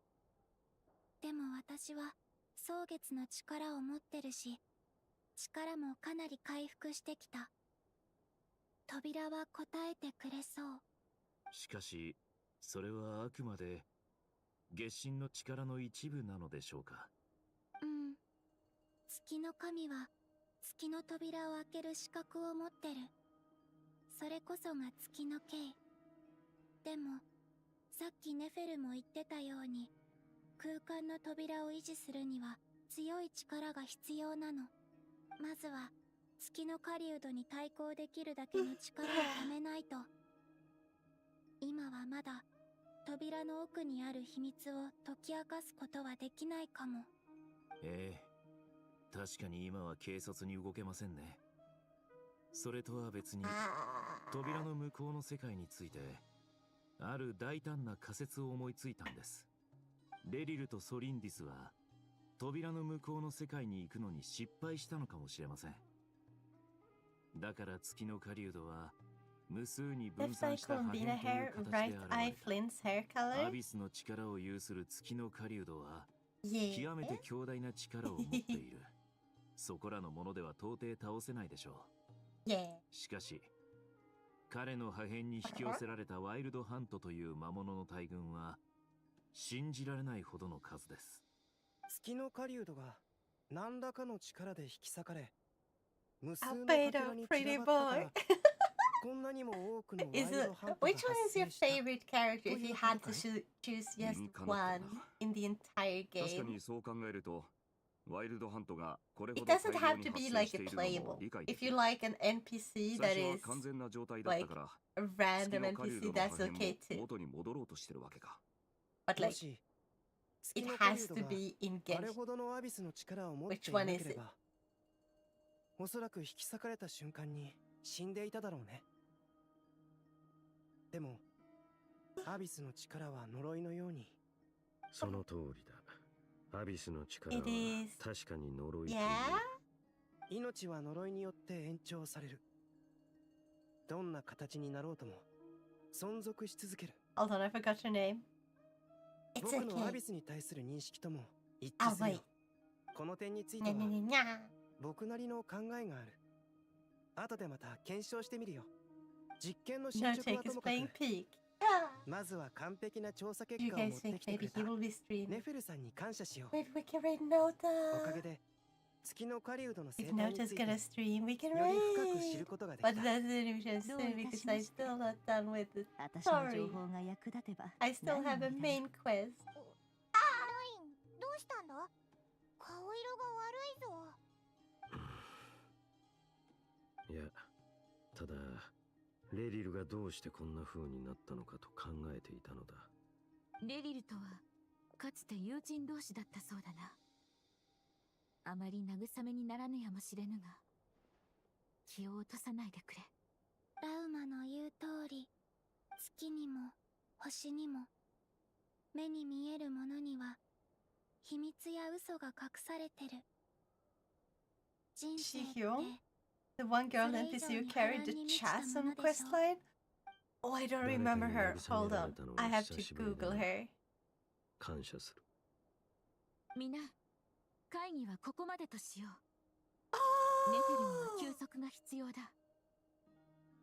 でも私は、蒼月の力を持ってるし、力もかなり回復してきた。扉は答えてくれそう。しかし、それはあくまで月神の力の一部なのでしょうか。うん。月の神は月の扉を開ける資格を持ってる。それこそが月の刑。でも、さっきネフェルも言ってたように、空間の扉を維持するには強い力が必要なの。まずは月の狩人に対抗できるだけの力を貯めないと。今はまだ扉の奥にある秘密を解き明かすことはできないかも。ええ、確かに今は軽率に動けませんね。それとは別に、扉の向こうの世界についてある大胆な仮説を思いついたんです。レリルとソリンディスは扉の向こうの世界に行くのに失敗したのかもしれません。だから月の狩人は無数に分散した破片という形で現れた。アビスの力を有する月の狩人は極めて強大な力を持っている。そこらのものでは到底倒せないでしょう。しかし彼の破片に引き寄せられたワイルドハントという魔物の大群は信じられないほどの数です。月の狩人が何らかの力で引き裂かれ、無数のかけらに散らばったからこんなにも多くのワイルドハントが Which 発 one is your 生した。 favorite character if you had to choose just one in the entire 確か game? にそう考えると、ワイルドハントがこれほ It ど doesn't 大 have 量 to に be 発生 like して a いるのも playable. 理解で If き you る。 like an NPC 最 that 初は is 完全な状態だった like から、 a 月 random の狩 NPC, 人の that's 破片も okay too. 元に戻ろうとしてるわけか。But も like, し it 月の狩 has 人 to が be in あれ Genshin. ほどのアビスの力を持ってい Which な one け is れ it? ば、おそらく引き裂かれた瞬間に死んでいただろうね。でもアビスの力は呪いのように。その通りだ。アビスの力は It is. 確かに呪いという。 Yeah? 命は呪いによって延長される。どんな形になろうとも存続し続ける。 Hold on, I forgot your name. It's 僕のア okay. ビスに対する認識とも一致するよ。この点については僕なりの考えがある。後でまた検証してみるよ。実験の進 No 捗は take と is もか playing く、 peak. まずは完璧な調査 Do 結 you 果を持 guys って think きてく maybe れた he will be streaming? ネフェルさんに感謝しよう。 Wait, we can raid Nota. おかげで月の狩人の生 If 態に Nota's ついて gonna stream, we can より深く知 raid. ることができ But た。 that's anything soon because I'm still not done with the 私の story. 情報が役立てば I still have a main quest. ライン、どうしたんだ？顔色が悪いぞ。いや、ただレリルがどうしてこんな風になったのかと考えていたのだ。レリルとはかつて友人同士だったそうだな。あまり慰めにならぬやもしれぬが、気を落とさないでくれ。ラウマの言う通り、月にも星にも目に見えるものには秘密や嘘が隠されてる。人生って The one girl NPC who carried the Chasm questline? Oh, I don't remember her. Hold on. I have to Google her. 感謝する。みな、会議はここまでとしよう。ネフェルには休息が必要だ。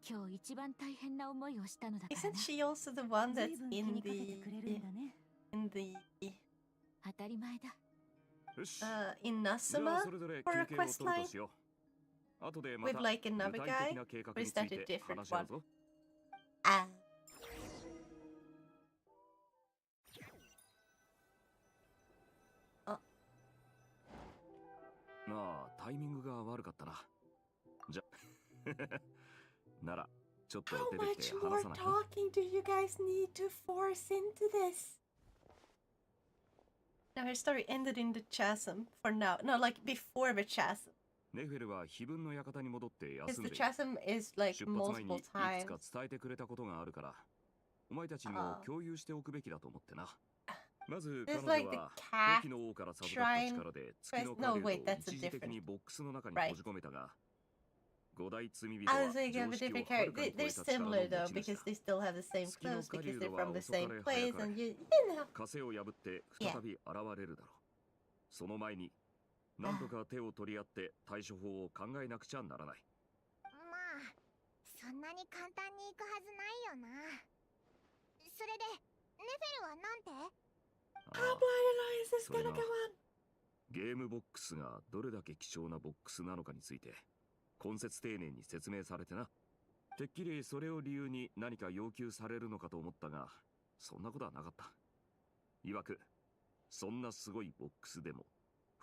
今日一番大変な思いをしたのだからな。 Isn't she also the one that's in the 当たり前だ。in じゃ Nasuma あそれぞれ for a 休憩を取る questline としよう。後でま with た like 具 another 体 guy? 的な計 Or 画に is つい that a て different 話し合 one? うぞ。Ah. まあタイミングが悪かったな。じゃならちょっと How 出て much きて more 話さないか。 talking do you guys need to force into this? Now her story ended in the chasm for now. No, like before the chasm. ネフェルは非分の館に戻って Because 休ん the でいる。 chasm is like 出発前に multiple いく times. つか伝えてくれたことがあるから、お前たちにも共有しておくべきだと思ってな。まず彼 There's 女 like the は cat 時の王から授かった力で月の No, 狩 wait, 人を that's a 一時的 different. にボックスの中に Right. 閉じ込めたが、五大罪人 I は was thinking of 常 a 識を different はる character. かに They're 超えた力の similar 持 though ち主 because だ。 they still have the same 月の clothes 狩 because 人 they're は from the 遅かれ same 早 place かれ and you know. 枷を破って再び現れるだろう。その前になんとか手を取り合って対処法を考えなくちゃならない。まあそんなに簡単にいくはずないよな。それでネフェルはなんて？それがゲームボックスがどれだけ貴重なボックスなのかについて根節丁寧に説明されてな。てっきりそれを理由に何か要求されるのかと思ったが、そんなことはなかった。いわくそんなすごいボックスでも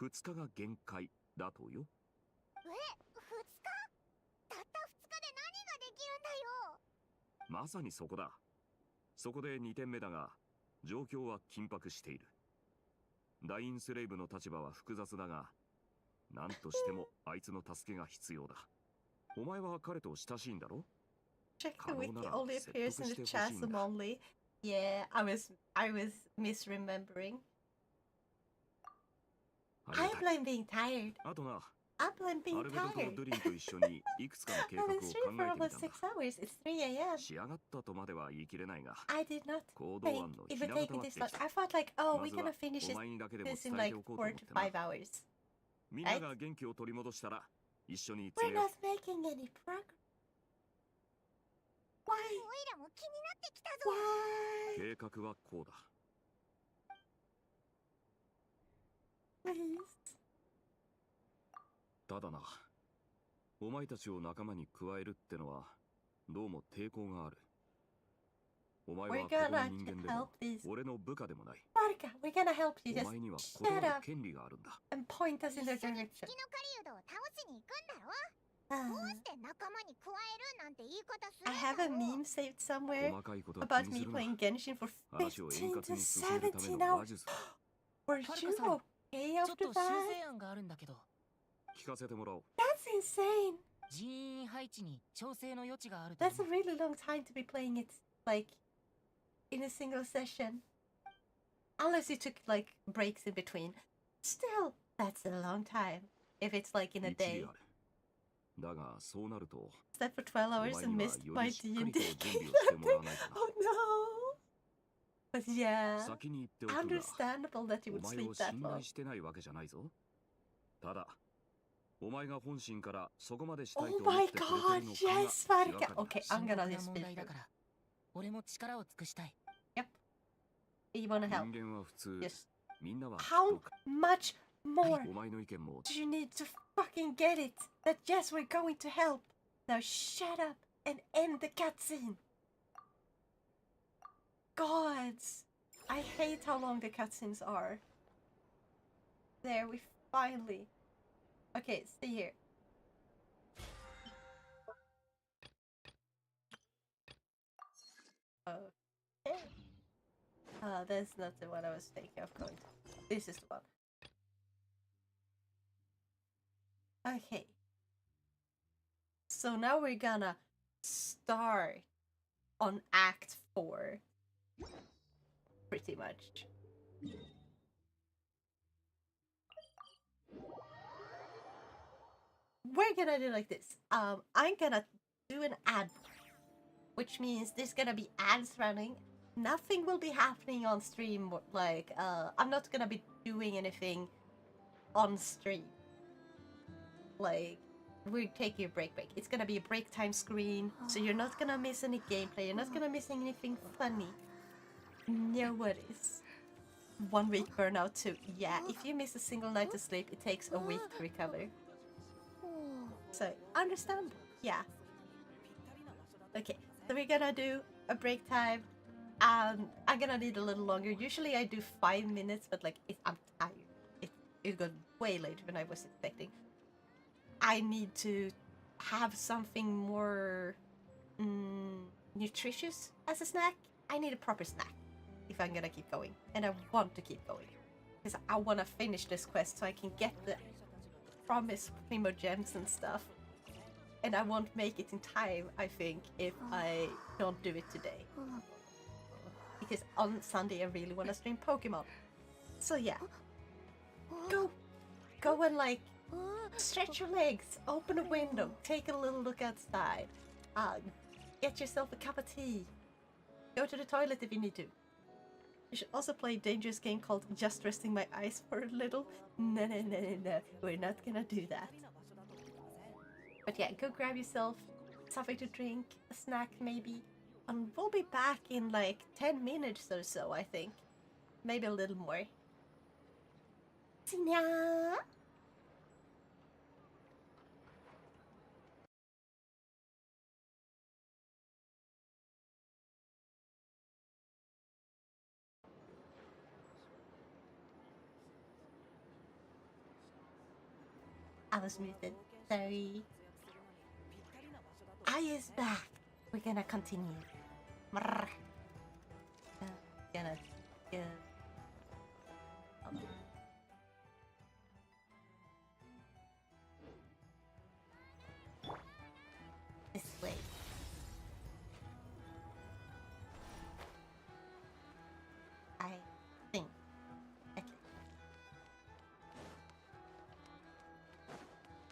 2日が限界だとよ。2日？たった2日で何ができるんだよ。まさにそこだ。そこで2点目だが、状況は緊迫している。ダインスレイブの立場は複雑だが、何としてもあいつの助けが必要だ。お前は彼と親しいんだろ？Check the wiki only appears in the chasm only. Yeah, I was misremembering. I blame being tired. あとな、 I blame being アルベドと tired. ドリンと一緒にいくつかの計画を I've 考 been え streaming て for みたん almost だ。 6 hours. It's 3 a.m. 仕上がったとまでは言い切れないが、 I did not 行動 think 案の it ひ would な take 形 me は this で long. きた。 I thought like, oh, ま we're ずは gonna finish お前にだけでも this in 伝え like ておこうと 4思っ to てな。 5 hours. みんなが元気を取り戻したら一緒に We're 連れよ not making any progress. おいらも気になってきたぞ。う。計画はこうだ。 Please. ただな、お前たちを仲間に加えるってのはどうも抵抗がある。お前は We're ここの gonna 人間で help も these. 俺の部下でもない。 Monica, we're gonna help you. お Just 前には shut 断る up 権利があるんだ。 and point us in the 一緒に direction. 月の狩人を倒しに行くんだろ。 Uh, どうして仲間に加えるなんて言い方する I ん have だ a ろう。 meme saved somewhere 細かいことは about 気に me するな。 playing Genshin for 話を円 15 滑 to に進めるため 17 の話 hours. 術だ。 Were ファル you カさん、 okay ちょっ after と修 that? 正案があるんだけど、聞かせてもらおう。 That's insane. 人員配置に調整の余地があると思 That's a う。 really long time to be playing it like in a single session. Unless you took like breaks in between. Still, that's a long time. If it's like in a 一理 day. ある。だがそうなると、 Slept for 12 hours お and 前には missed よ my りしっかり D&D と準備をしてもらわないとな。 Oh no. But yeah, 先に言っておくが、 understandable that you お would 前 sleep を that 信 long. 頼してないわけじゃないぞ。ただ、お前が本心からそこまでしたい Oh と思 my ってくれて god, るのかが yes, 気が Marika. かりだ。 Okay, 深 I'm 刻 gonna な just 問 speak. 題だから、俺も力を尽くしたい。 You wanna help? 人間は普通、 Yes. みんなはきっ How と much more お前の意見も do you need to fucking get it? That yes, we're going to help. Now shut up and end the cutscene. Gods, I hate how long the cutscenes are. There, we finally. Okay, stay here. Okay. That's not the one I was thinking of going to. This is the one. Okay. So now we're gonna start on Act 4. Pretty much. We're gonna do like this. I'm gonna do an ad, which means there's gonna be ads running. Nothing will be happening on stream. Like, I'm not gonna be doing anything on stream. Like, we're taking a break. It's gonna be a break time screen, so you're not gonna miss any gameplay. You're not gonna miss anything funny. No worries. 1 week burnout too. Yeah, if you miss a single night of sleep, it takes a week to recover. So, understand? Yeah. Okay, so we're gonna do a break time. I'm gonna need a little longer. Usually I do 5 minutes, but like, I'm tired. It got way later than I was expecting. I need to have something more nutritious as a snack. I need a proper snack if I'm gonna keep going. And I want to keep going. Because I want to finish this quest so I can get the promised primo gems and stuff. And I won't make it in time, I think, if I don't do it today. Because on Sunday I really want to stream Pokemon. So yeah. Go and like stretch your legs, open a window, take a little look outside. Get yourself a cup of tea. Go to the toilet if you need to. You should also play a dangerous game called Just Resting My Eyes for a Little. No, no, no, no, no. We're not gonna do that. But yeah, go grab yourself something to drink, a snack maybe. And we'll be back in like 10 minutes or so, I think. Maybe a little more. Tina! I was muted. Sorry. I is back. We're gonna continue. Gonna go. This way. I think. Okay.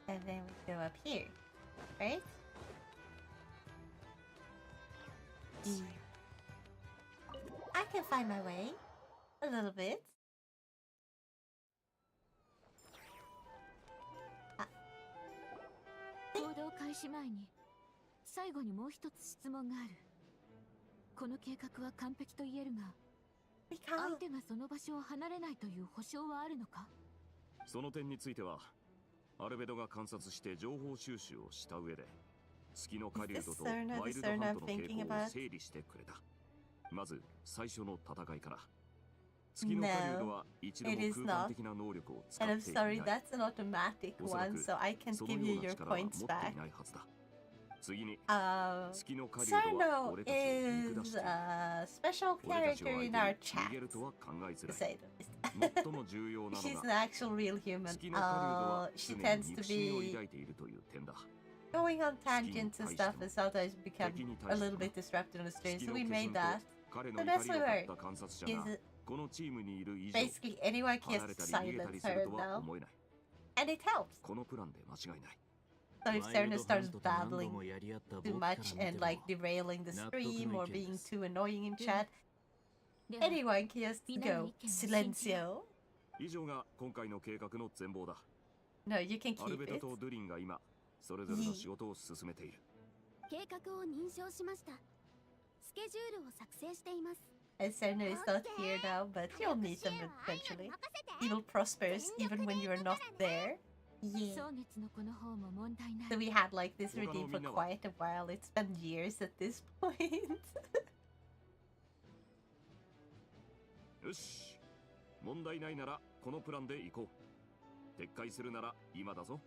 And then we go up here, right? I can find my way. A little bit. 行動開始前に最後にもう一つ質問がある。この計画は完璧と言えるが、相手がその場所を離れないという保証はあるのか？その点についてはアルベドが観察して情報収集をした上で月の狩人とワイルドハントの傾向を整理してくれた。まず最初の戦いから。月の狩人は一度も空間的な能力を使っていない。And I'm sorry, that's an automatic one, so I can't give you your points back. 次に、 Sarno is a special character in our chat, to say the least. She's an actual real human. She tends to be going on tangents and stuff and sometimes become a little bit disruptive on the stream, so we made that. The best with her is basically anyone can silence her now. And it helps. So if Serena starts babbling too much and like derailing the stream or being too annoying in chat, anyone can just go silencio. No, you can keep it. それぞれの仕事を進めている。計画を認証しました。スケジュールを作成しています。 And Serena is not here now, but you'll meet them eventually. Evil prospers even when you're not there. Yeah. So we had like this routine for quite a while. It's been years at this point. よし、問題ないならこのプランで行こう。撤回するなら今だぞ。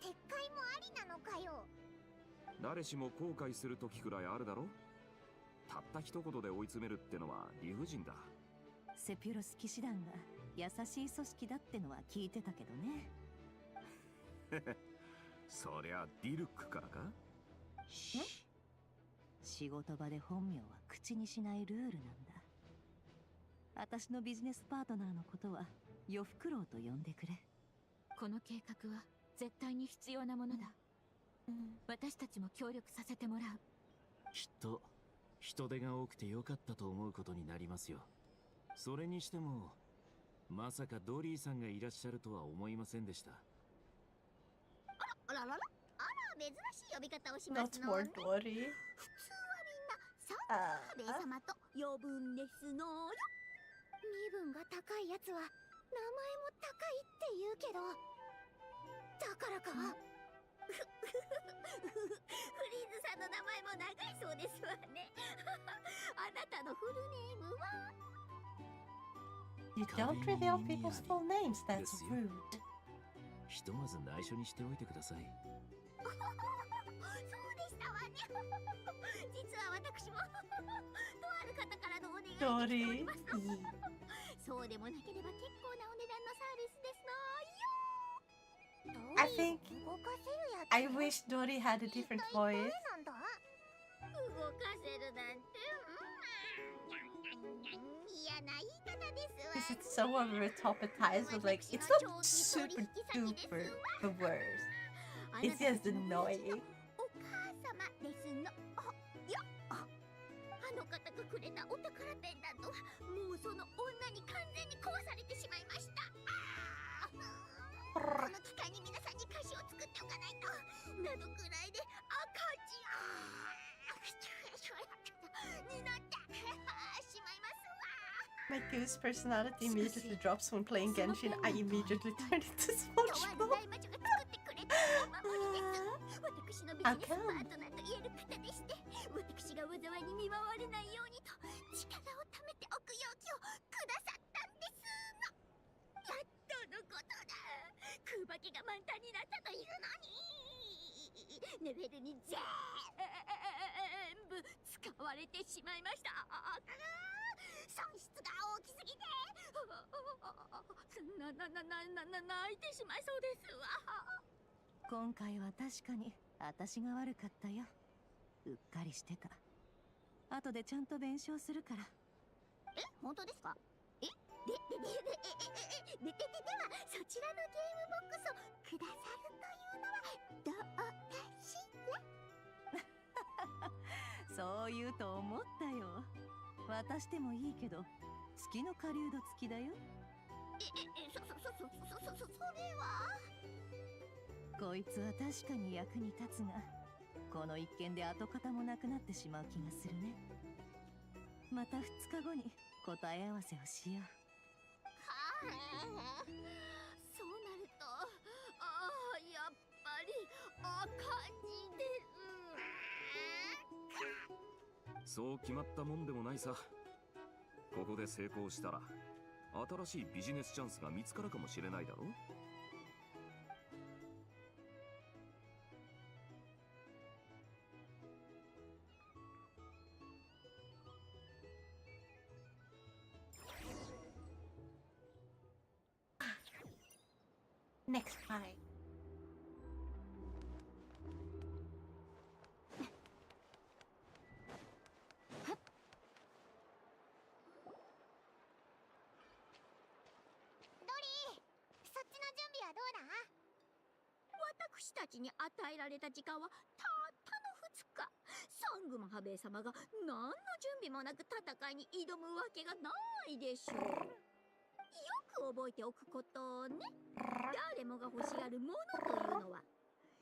撤回もありなのかよ。誰しも後悔する時くらいあるだろ。たった一言で追い詰めるってのは理不尽だ。セピュロス騎士団が優しい組織だってのは聞いてたけどね。そりゃディルックからか？仕事場で本名は口にしないルールなんだ。私のビジネスパートナーのことはヨフクロウと呼んでくれ。この計画は絶対に必要なものだ。私たちも協力させてもらう。きっと人手が多くてよかったと思うことになりますよ。それにしてもまさかドリーさんがいらっしゃるとは思いませんでした。あら珍しい呼び方をしますの。 Not more Dory. 普通はみんなサンタベ様と呼ぶんですのよ。身分が高いやつは名前も高いって言うけど、だからか。フリーズさんの名前も長いそうですわね。あなたのフルネームは？ You don't reveal people's full names, that's rude. ひとまず内緒にしておいてください。そうでしたわね。実は私もとある方からのお願いが来ております。そうでもなければ結構なお値段のサービスですのよ。 I think I wish Dory had a different voice. 動かせるなんて、嫌な言い方ですわ。 Because it's so over the top at times, but like it's not super duper the worst. It's just annoying. お母様ですの。よ。の方がくれたお宝ペンダントはもうその女に完全に壊されてしまいました。この機会に皆さんに歌詞を作っておかないと、などくらいで赤字になってしまいますわ。 My goose personality immediately drops when playing Genshin. I immediately turn into SpongeBob. 私のビジネスパートナーと言える方でして、私が災いに見舞われないようにと力を貯めておく容器をくださったんですの。やっとのことだ。空箱が満タンになったというのに、レベルに全部使われてしまいました。損失が大きすぎて泣いてしまいそうですわ。今回は確かに私が悪かったよ。うっかりしてた。後でちゃんと弁償するから。え、本当ですか？え、ではそちらのゲームボックスをくださるというのはどうかしら？そう言うと思ったよ。渡してもいいけど月の狩人付きだよ。それは。こいつは確かに役に立つが、この一件で跡形もなくなってしまう気がするね。また2日後に答え合わせをしよう。そうなると、やっぱり赤字です。そう決まったもんでもないさ。ここで成功したら新しいビジネスチャンスが見つかるかもしれないだろ。Next fight. 私たちに与えられた時間はたったの2日。サングマハベイ様が何の準備もなく戦いに挑むわけがないでしょう。よく覚えておくことね。誰もが欲しがるものというのは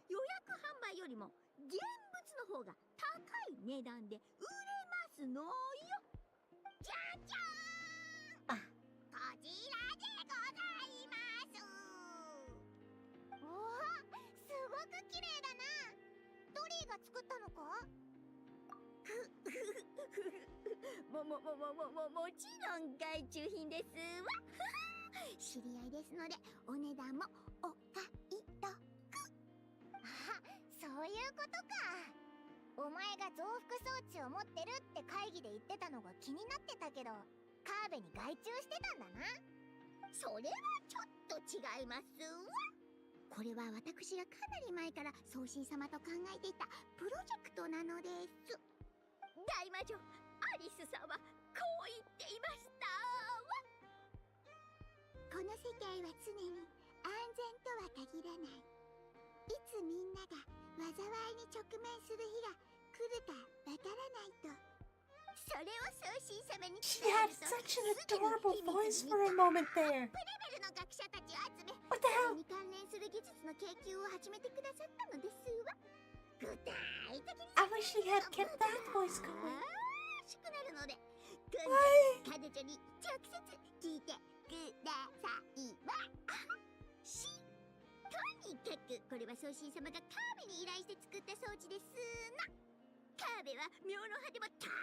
予約販売よりも現物の方が高い値段で売れますのよ。じゃじゃーん、こちらでございます。おお、すごく綺麗だな。ドリーが作ったのか？もちろん外注品ですわ。知り合いですのでお値段もお買い得。あ、そういうことか。お前が増幅装置を持ってるって会議で言ってたのが気になってたけど、カーベに外注してたんだな。それはちょっと違いますわ。これは私がかなり前から送信様と考えていたプロジェクトなのです。大魔女アリスさんはこう言っていましたわ。この世界は常に安全とは限らない。いつみんなが災いに直面する日が来るかわからないと。それを送信様に She had such an adorable voice for a moment there. プレベルの学者たちを集め、 What the hell? それに関連する技術の研究を始めてくださったのですわ。具体的に I wish she had kept that voice going. しくなるので、彼女に直接聞いてくださいわ。とにかくこれは送信様がカーベに依頼して作った装置ですな。カーベは妙の派でもたっ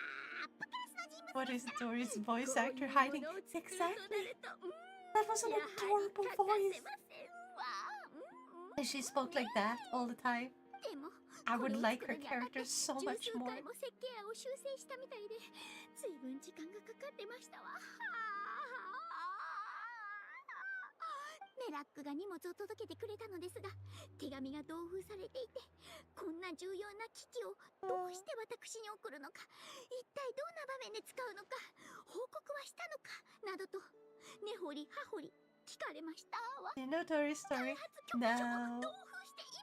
ぷクラスの人物。 What is Dory's voice actor hiding? Exactly. That was an adorable voice. And she spoke like that all the time. I would like her character so much more. 10数回も設計案を修正したみたいで、随分時間がかかってましたわ。メラックが荷物を届けてくれたのですが、手紙が同封されていて、こんな重要な機器をどうして私に送るのか、一体どんな場面で使うのか、報告はしたのかなどと根掘り葉掘り聞かれましたわ。 You know Dory's story? No.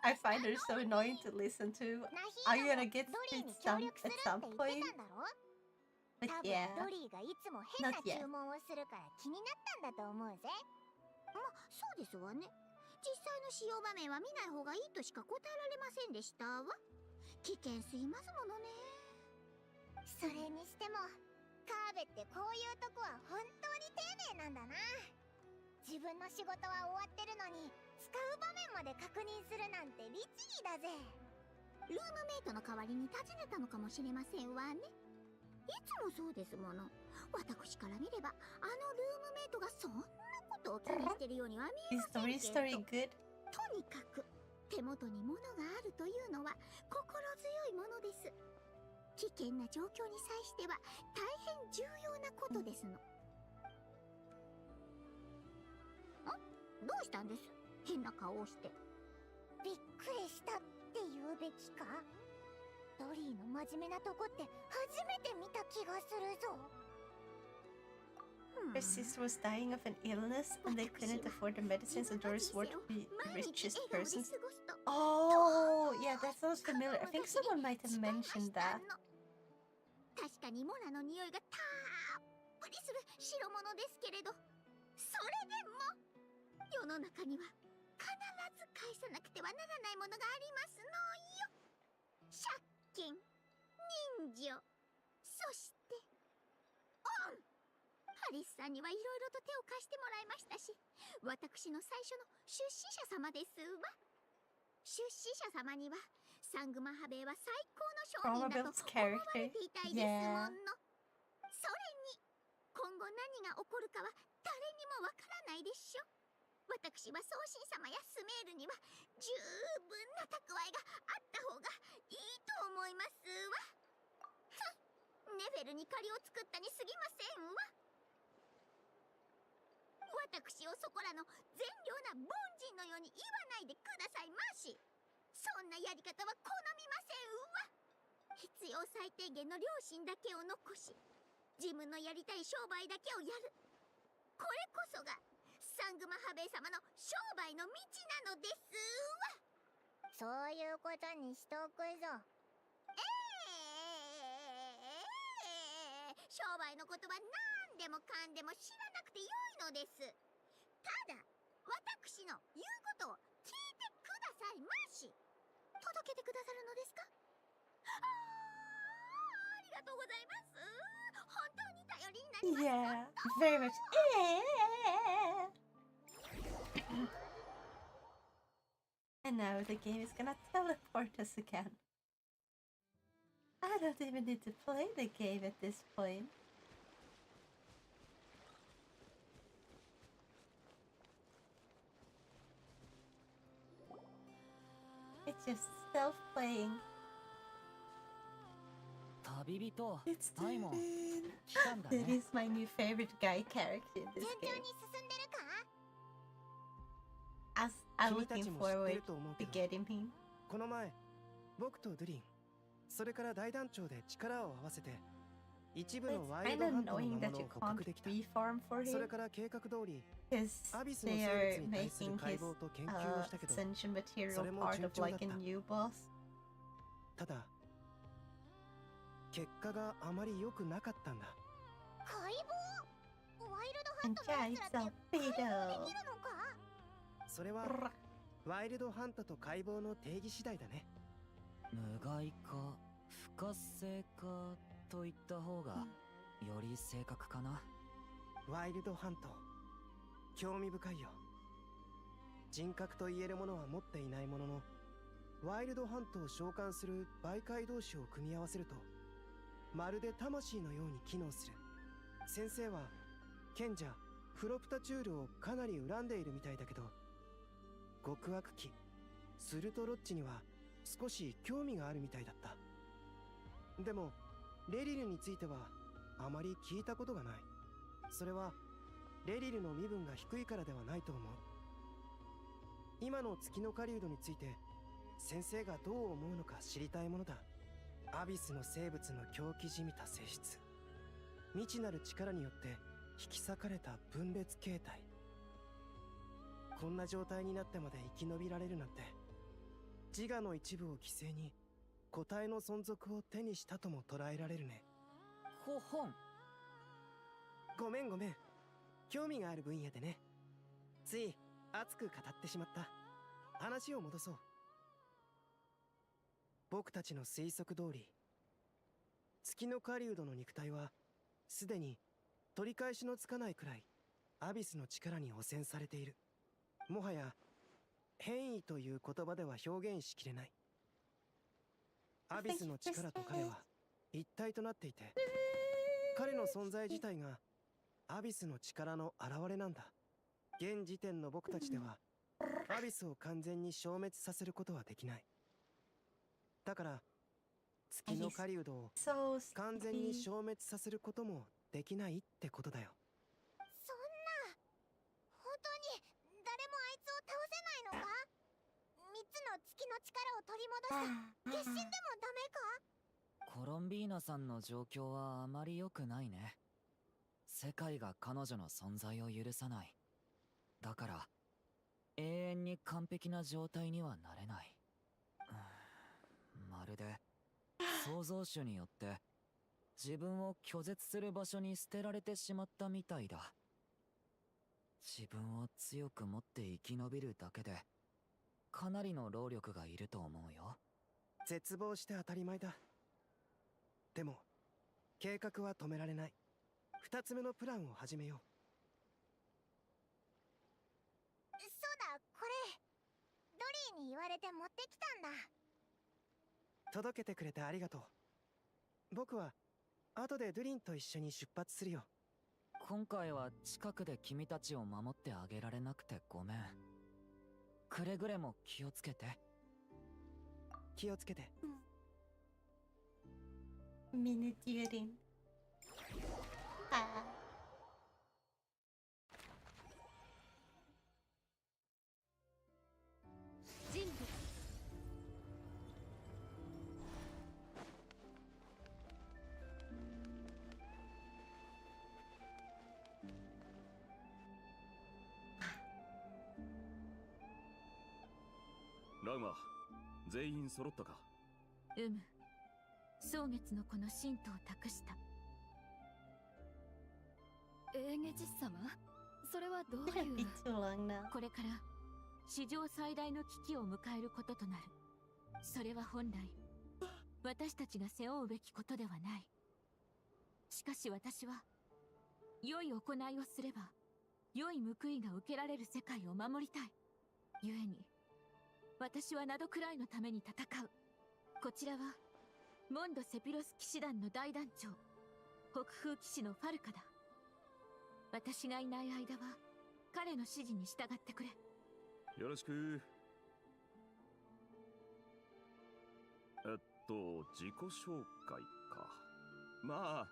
I find her so annoying to listen to. Are you gonna get it stumped at some point? 多 But 分 yeah. ドリーがいつも変な Not yet. 注文をするから気になったんだと思うぜ。ま、そうですわね。実際の使用場面は見ない方がいいとしか答えられませんでしたわ。危険すぎますものね。それにしてもカーベってこういうとこは本当に丁寧なんだな。自分の仕事は終わってるのに使う場面まで確認するなんて律儀だぜ。ルームメイトの代わりに尋ねたのかもしれませんわね。いつもそうですもの。私から見ればあのルームメイトがそんなことを気にしてるようには見えませんけど、 Is the story good? とにかく手元に物があるというのは心強いものです。危険な状況に際しては大変重要なことですの。どうしたんです？変な顔をして。びっくりしたって言うべきか？ドリーの真面目なとこって初めて見た気がするぞ。Her sister was dying of an illness and they couldn't afford the medicines, so Doris swore to be the richest person. Oh, yeah, that sounds familiar. I think someone might have mentioned that. 確かにモナの匂いがたっぷりする代物ですけれど、それでも世の中には必ず返さなくてはならないものがありますのよ。借金、人情、そしてハリスさんにはいろいろと手を貸してもらいましたし、私の最初の出資者様ですわ。出資者様にはサングマハベイは最高の商人だと思われていたいですもの。それに今後何が起こるかは誰にもわからないでしょ。私は送信様やスメールには十分な蓄えがあった方がいいと思いますわ。ネフェルに借りを作ったに過ぎませんわ。私をそこらの善良な凡人のように言わないでくださいまし。そんなやり方は好みませんわ。必要最低限の良心だけを残し、自分のやりたい商売だけをやる。これこそがサングマハベイ様の商売の道なのですわ。そういうことにしとくぞ。商売のことは何でもかんでも知らなくてよいのです。ただ私の言うことを聞いてくださいまし。届けてくださるのですか？ありがとうございます。本当に頼りになります。 Yeah, very much. And now the game is gonna teleport us again. I don't even need to play the game at this point. It's just self-playing. 旅人、 It's タイモン、来たんだ That ね。 is my new favorite guy character in this 順調 game. に進んでるか？ I'm 君た looking ちも知って forward ると思うけ to ど、 getting him. この前僕とドゥリン、それから大団長で力を合わせて一部 It's のワイ kind ルド of ハントの annoying 魔 that 物 you を捕 can't 獲できた。 reform for それ him から計画通り because アビスの they 生 are 物に対する making 解 his 剖と研究をしたけど、 ascension そ material れも part 順 of 調だっ like a た。 new boss. ただ結果があまり良くなかったんだ。解剖？ワイルドハン And トの yeah, やつ it's ら a って解剖で pedo. きるのか？それはワイルドハントと解剖の定義次第だね。無害か不活性かといった方がより正確かな。ワイルドハント、興味深いよ。人格と言えるものは持っていないものの、ワイルドハントを召喚する媒介同士を組み合わせるとまるで魂のように機能する。先生は賢者フロプタチュールをかなり恨んでいるみたいだけど、極悪鬼スルトロッチには少し興味があるみたいだった。でもレリルについてはあまり聞いたことがない。それはレリルの身分が低いからではないと思う。今の月の狩人について先生がどう思うのか知りたいものだ。アビスの生物の狂気じみた性質、未知なる力によって引き裂かれた分裂形態。こんな状態になってまで生き延びられるなんて、自我の一部を犠牲に個体の存続を手にしたとも捉えられるね。本。ごめんごめん。興味がある分野でね。つい熱く語ってしまった。話を戻そう。僕たちの推測通り、月の狩人の肉体はすでに取り返しのつかないくらいアビスの力に汚染されている。もはや変異という言葉では表現しきれない。アビスの力と彼は一体となっていて、彼の存在自体がアビスの力の表れなんだ。現時点の僕たちではアビスを完全に消滅させることはできない。だから月の狩人を完全に消滅させることもできないってことだよ。そんな、本当に誰もあいつを倒せないのか？3つの月の力を取り戻した決心でもダメか？コロンビーナさんの状況はあまり良くないね。世界が彼女の存在を許さない。だから永遠に完璧な状態にはなれない。まるで創造主によって自分を拒絶する場所に捨てられてしまったみたいだ。自分を強く持って生き延びるだけでかなりの労力がいると思うよ。絶望して当たり前だ。でも計画は止められない。2つ目のプランを始めよう。そうだ、これドリーに言われて持ってきたんだ。届けてくれてありがとう。僕は後でドゥリンと一緒に出発するよ。今回は近くで君たちを守ってあげられなくてごめん。くれぐれも気をつけて。気をつけて。ミニデューリン。あ人物。ラウマ、全員揃ったか？蒼月のこの神道を託した。エーゲジス様、それはどういうこれから史上最大の危機を迎えることとなる。それは本来私たちが背負うべきことではない。しかし私は良い行いをすれば良い報いが受けられる世界を守りたい。故に私はナドクライのために戦う。こちらはモンド・セピロス騎士団の大団長、北風騎士のファルカだ。私がいない間は彼の指示に従ってくれ。よろしく。自己紹介か。ま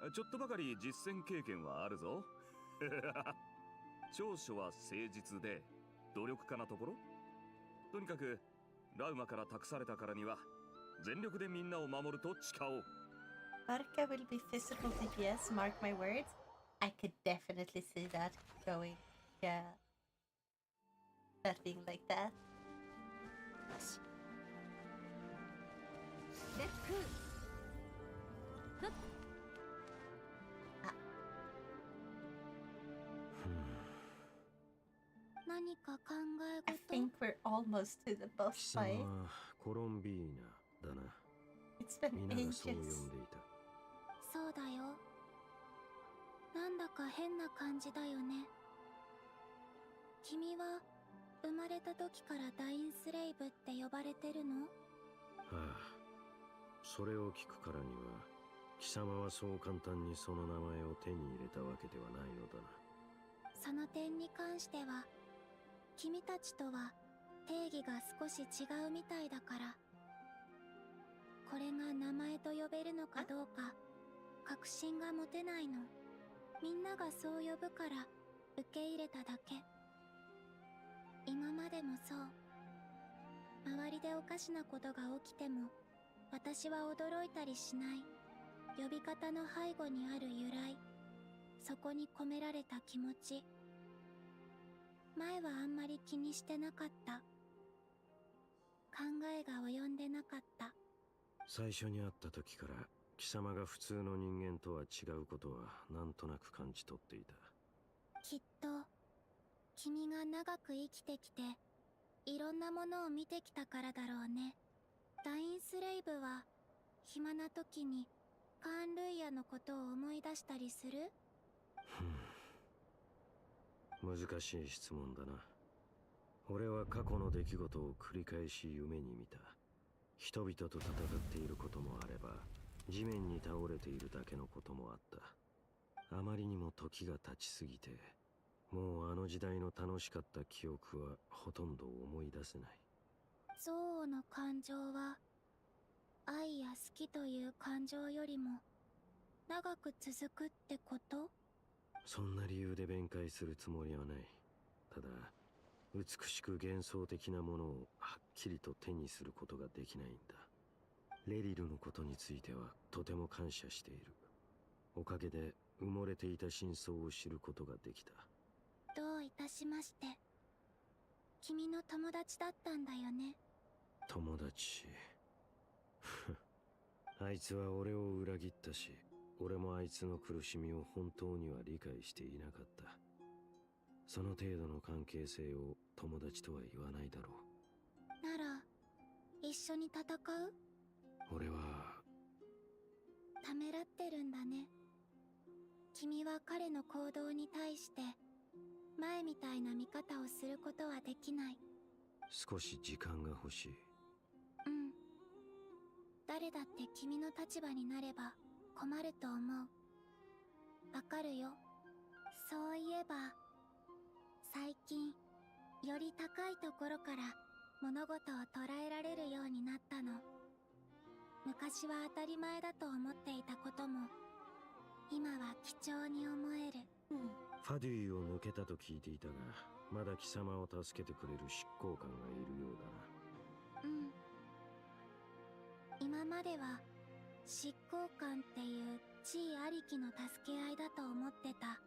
あちょっとばかり実戦経験はあるぞ。長所は誠実で努力家なところ。とにかくラウマから託されたからには全力でみんなを守ると誓おう。Marka will be physical DPS, mark my words. I could definitely see that going. Yeah. That being like that. I think we're almost to the boss 貴様 fight. はコロンビーナだな。 It's been 皆がそう呼ん ages. でいた。そうだよ。なんだか変な感じだよね。君は生まれた時からダインスレイブって呼ばれてるの？はあ、それを聞くからには貴様はそう簡単にその名前を手に入れたわけではないのだな。その点に関しては君たちとは定義が少し違うみたいだから、これが名前と呼べるのかどうか確信が持てないの。みんながそう呼ぶから受け入れただけ。今までもそう。周りでおかしなことが起きても私は驚いたりしない。呼び方の背後にある由来、そこに込められた気持ち、前はあんまり気にしてなかった。考えが及んでなかった。最初に会った時から貴様が普通の人間とは違うことはなんとなく感じ取っていた。きっと君が長く生きてきていろんなものを見てきたからだろうね。ダインスレイブは暇な時にカーン・ルイヤのことを思い出したりする？難しい質問だな。俺は過去の出来事を繰り返し夢に見た。人々と戦っていることもあれば、地面に倒れているだけのこともあった。あまりにも時が経ちすぎて、もうあの時代の楽しかった記憶はほとんど思い出せない。憎悪の感情は愛や好きという感情よりも長く続くってこと？そんな理由で弁解するつもりはない。ただ、美しく幻想的なものをはっきりと手にすることができないんだ。レリルのことについてはとても感謝している。おかげで埋もれていた真相を知ることができた。どういたしまして。君の友達だったんだよね。友達あいつは俺を裏切ったし、俺もあいつの苦しみを本当には理解していなかった。その程度の関係性を友達とは言わないだろう。なら一緒に戦う？俺はためらってるんだね。君は彼の行動に対して前みたいな見方をすることはできない。少し時間が欲しい。うん。誰だって君の立場になれば困ると思う。わかるよ。そういえば最近より高いところから物事を捉えられるようになったの。昔は当たり前だと思っていたことも今は貴重に思える。ファデュイを抜けたと聞いていたが、まだ貴様を助けてくれる執行官がいるようだな。うん。今までは執行官っていう地位ありきの助け合いだと思ってた。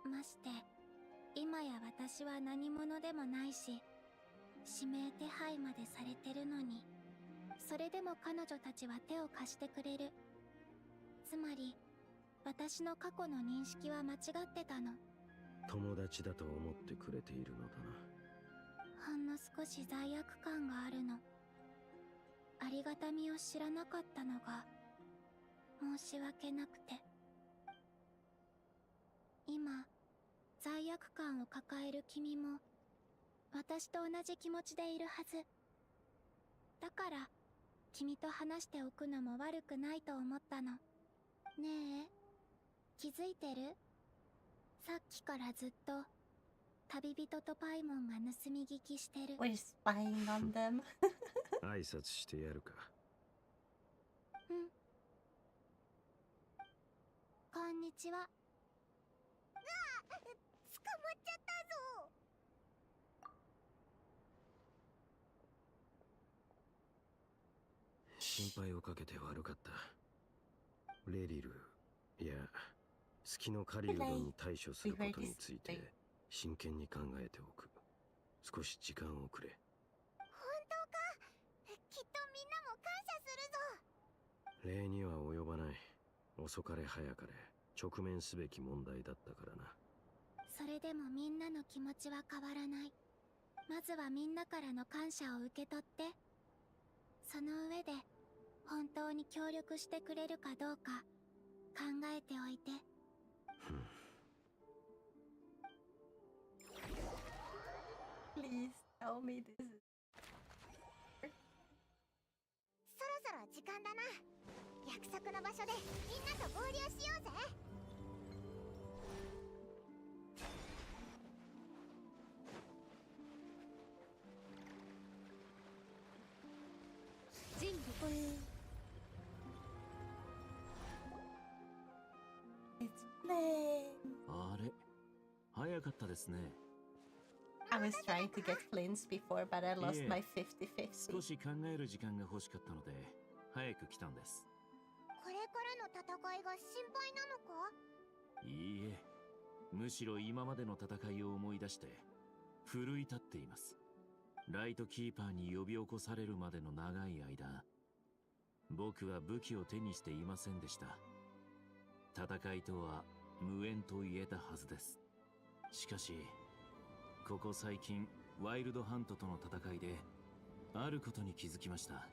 まして今や私は何者でもないし、指名手配までされてるのに、それでも彼女たちは手を貸してくれる。つまり私の過去の認識は間違ってたの。友達だと思ってくれているのだな。ほんの少し罪悪感があるの。ありがたみを知らなかったのが申し訳なくて。今罪悪感を抱える君も私と同じ気持ちでいるはず。だから君と話しておくのも悪くないと思ったの。ねえ、気づいてる？さっきからずっと旅人とパイモンが盗み聞きしてる。We're spying on them. 挨拶してやるか。うん。こんにちは。うわ！捕まっちゃったぞ。心配をかけて悪かった。レリル、いや、月の狩人に対処することについて真剣に考えておく。少し時間をくれ。本当か？きっとみんなも感謝するぞ。礼には及ばない。遅かれ早かれ直面すべき問題だったからな。それでもみんなの気持ちは変わらない。まずはみんなからの感謝を受け取って、その上で本当に協力してくれるかどうか考えておいて。Please tell me this is... そろそろ時間だな。約束の場所でみんなと合流しようぜ。準備。It's playing. あれ、早かったですね。I was trying to get Flynn's before, but I lost my 50-50. 少し考える時間が欲しかったので早く来たんです。これからの戦いが心配なのか？いいえ、むしろ今までの戦いを思い出して奮い立っています。ライトキーパーに呼び起こされるまでの長い間、僕は武器を手にしていませんでした。戦いとは無縁と言えたはずです。しかしここ最近ワイルドハントとの戦いであることに気づきました。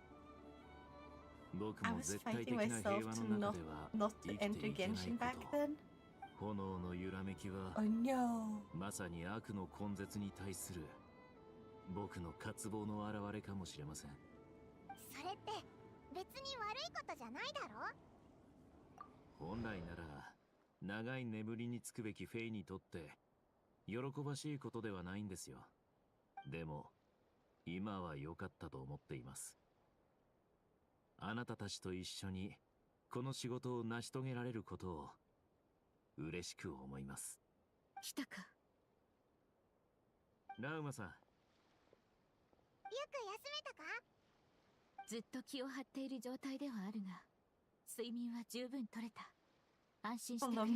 僕も絶対的な平和の中では生きていけないこと。炎の揺らめきは、まさに悪の根絶に対する僕の渇望の表れかもしれません。それって別に悪いことじゃないだろ。本来なら長い眠りにつくべきフェイにとって喜ばしいことではないんですよ。でも今は良かったと思っています。あなたたちと一緒にこの仕事を成し遂げられることを嬉しく思います。来たか。ラウマさん、よく休めたか？ずっと気を張っている状態ではあるが、睡眠は十分取れた。安心してくれ。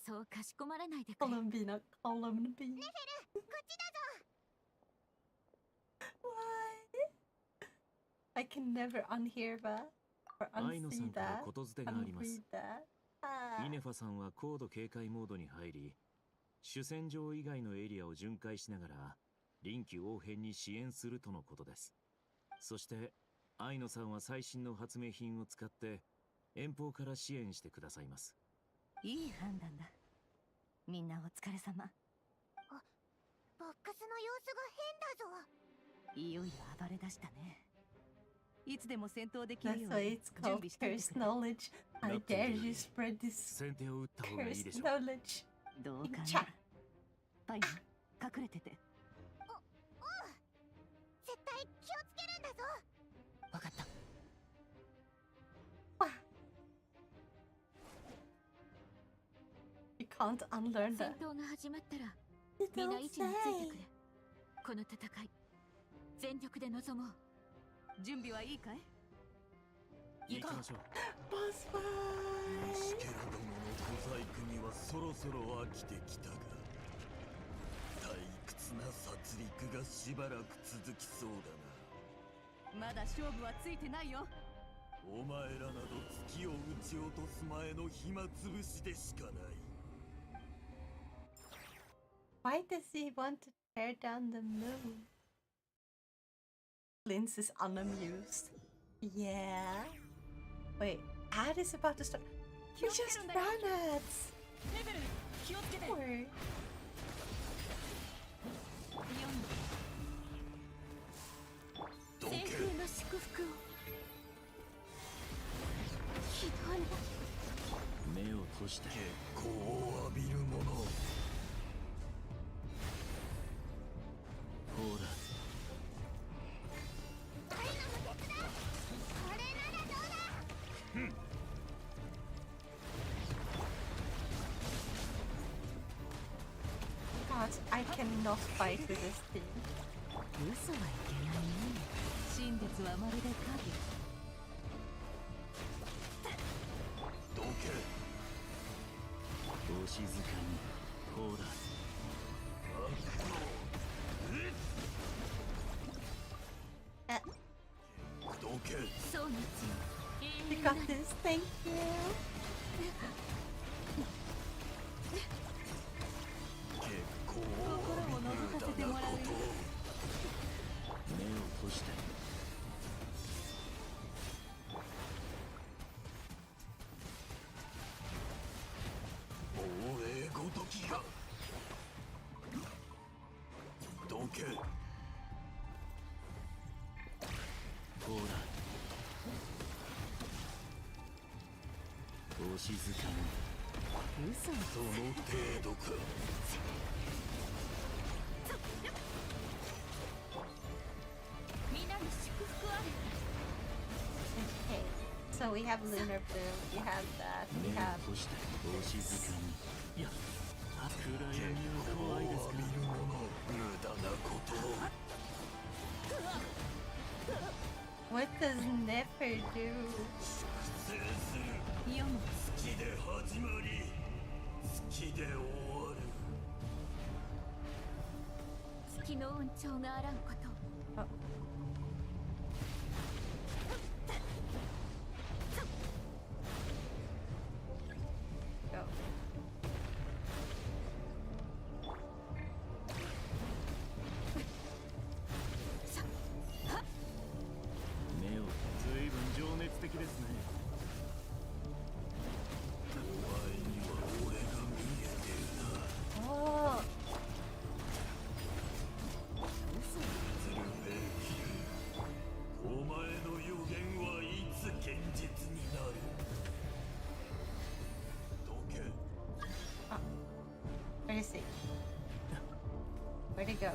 そうかしこまらないでくれ。ネフェル、こっちだぞ。I can never unhear that or アイノさ unsee んから that. ことづてがあります。 Unread that. イネファさんは高度警戒モードに入り、主戦場以外のエリアを巡回しながら臨機応変に支援するとのことです。そしてアイノさんは最新の発明品を使って遠方から支援してくださいます。いい判断だ。みんなお疲れ様。ボックスの様子が変だぞ。いよいよ暴れ出したね。いつでも戦闘できる That's よう why に it's 準 called 備しておいて curse くれ。 knowledge. How dare you spread this 先手を打った方がいい curse でしょう。 knowledge? どうかな。 Chat. パイマン、隠れてて。おう。絶対気をつけるんだぞ。わかった。You can't unlearn 戦 that. 闘が始まったら You みんな don't 位置について say. くれ。この戦い全力で臨もう。準備はいいかい？行きましょう。Boss fight. 虫けらどもの小細工にはそろそろ飽きてきたが、退屈な殺戮がしばらく続きそうだな。まだ勝負はついてないよ。お前らなど月を撃ち落とす前の暇つぶしでしかない。 Why does he want to tear down the moon? Linz is unamused. Yeah. Wait, ad is about to start. He just ran ads. Or... 清風の祝福を。ひどいな。目を閉して結構を浴びるもの。ほら。アイナも手伝う。これならどうだ。God, I cannot fight with this team. 嘘はいけないね。真実はまるで影。どけ。お静かに。ほら。どけ。そうにつ You got this, thank you. 結構を浴びるだなこと。目を閉して。亡霊ごときが。どけ。ほら。お静かに。嘘。その程度か。みんなに祝福あれ。 Okay, so we have Lunar Bloom, we have that, we 目を have... 閉して。お静かに。いや、暗闇は怖いですか。見るもの無駄なこと。 What does Nefer do? 生する。読む。好きで始まり、好きで終わる。月の恩寵があらんことを。Where'd it go?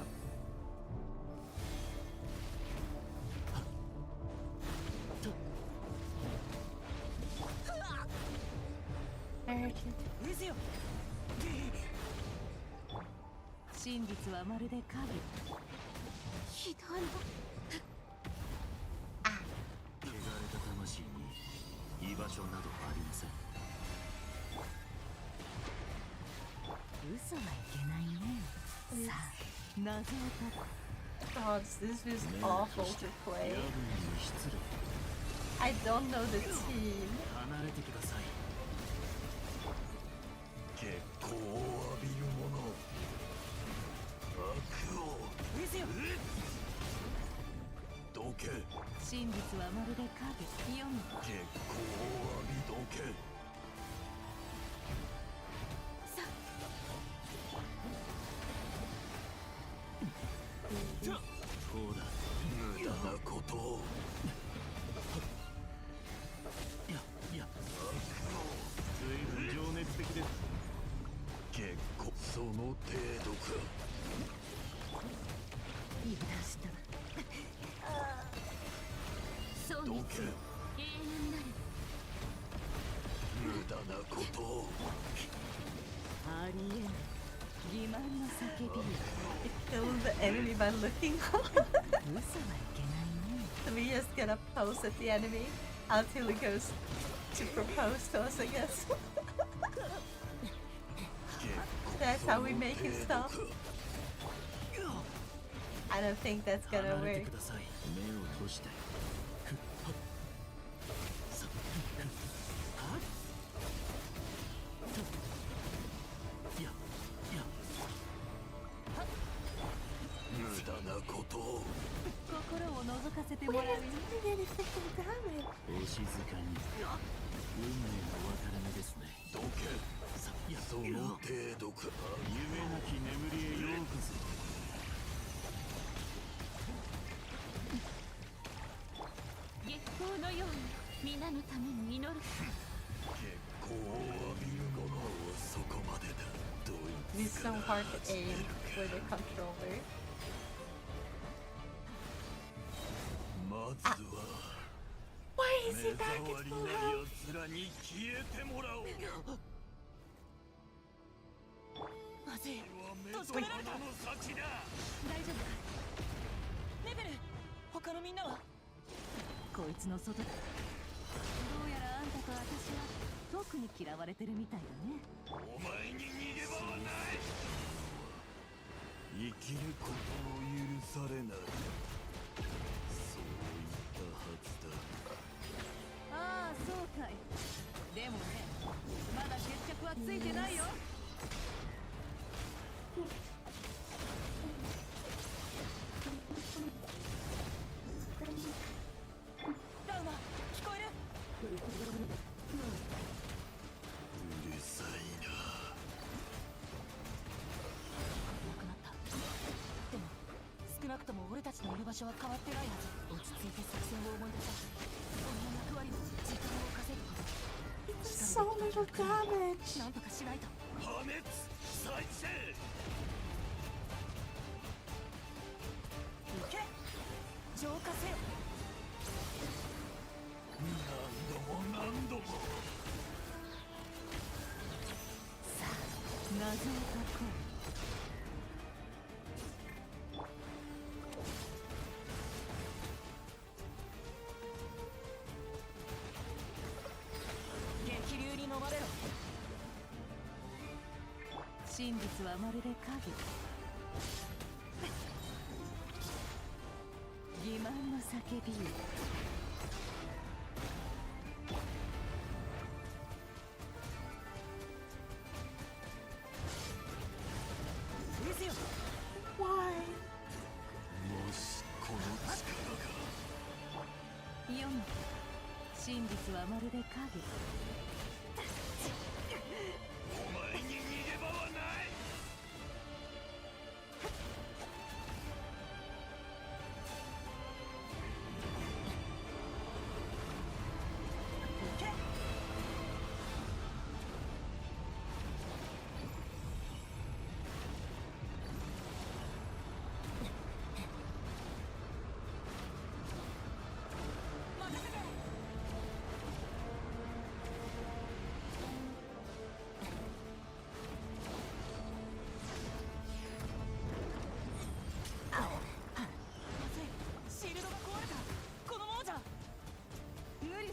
There it is. 真実はまるで影。ひどいの。汚れた魂に居場所などありません。嘘はいけないね。さあ、謎を解く。 God, this is awful to play. I don't know the team. 離れてください。結構浴びるもの。悪を。どけ。真実はまるで影。読む。結構浴びどけ。さそうだ。無駄なことを。いや、随分情熱的です。結構その程度か。言い出した。そうについ永遠になる。無駄なことを。ありえない。欺瞞の叫び。 Kill the enemy by looking. 嘘はいけないね。 So we just gonna pose at the enemy until he goes to propose to us, I guess. That's how we make him stop. I don't think that's gonna 離れて work. ください。目を閉して。無駄なことを。心を覗かせてもらうよ。お静かに。運命の分かれ目ですね。どけ。その程度か。夢なき眠りへようこそ。月光のように皆のために祈る。結構浴びるものはそこまでだ。どい It's つ so か hard to aim with a controller. まずは Why is 目 he 障 back り and な forth? 奴らに消えてもらおう。まずい。閉じ込められた。の幸だ。大丈夫か。レベル。他のみんなは。こいつの外だ。どうやらあんたと私は特に嫌われてるみたいだね。お前に逃げ場はない。生きることを許されない。そう言ったはずだ。ああ、そうかい。でもね、まだ決着はついてないよ。ダウマ、聞こえる？うるさいな。なくなった。でも少なくとも俺たちのいる場所は変わってないはず。落ち着いて作戦を思い出さ。この役割も時間を稼ぐこと。 So little damage. なんとかしないと。破滅再生。行け。浄化せよ。何度も。さあ、謎を解こう。激流に飲まれろ。真実はまるで影。欺瞞の叫びよ。Why? もしこの力が。読む。真実はまるで影。お前に逃げ場はない。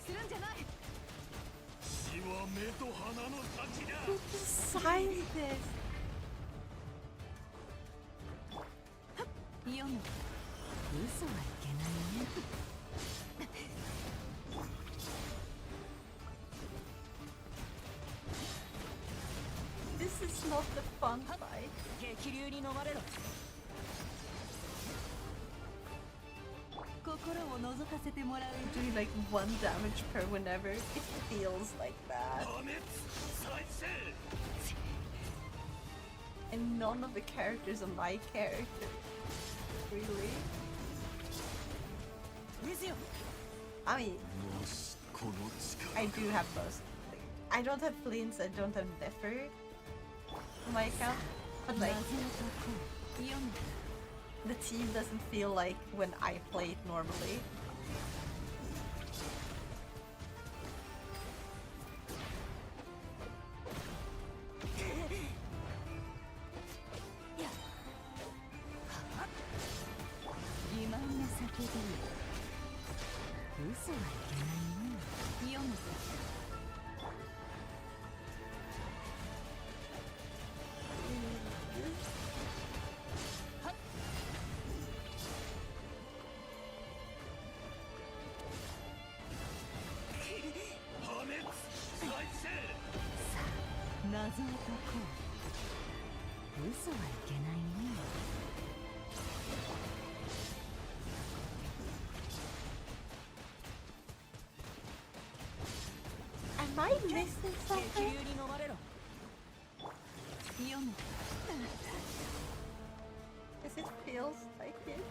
するんじゃない。血は目と鼻の先だ。 Who designed this? 読む。嘘はいけないね。This is not the fun fight. 激流に飲まれろ。心を覗かせてもらう。Doing like 1 damage per whenever. It feels like that. And none of the characters are my character. Really? I mean, I do have most. Like, I don't have Fleens, I don't have Nefer on my account, but like, the team doesn't feel like when I play it normally. Am I missing something? Because it feels like it.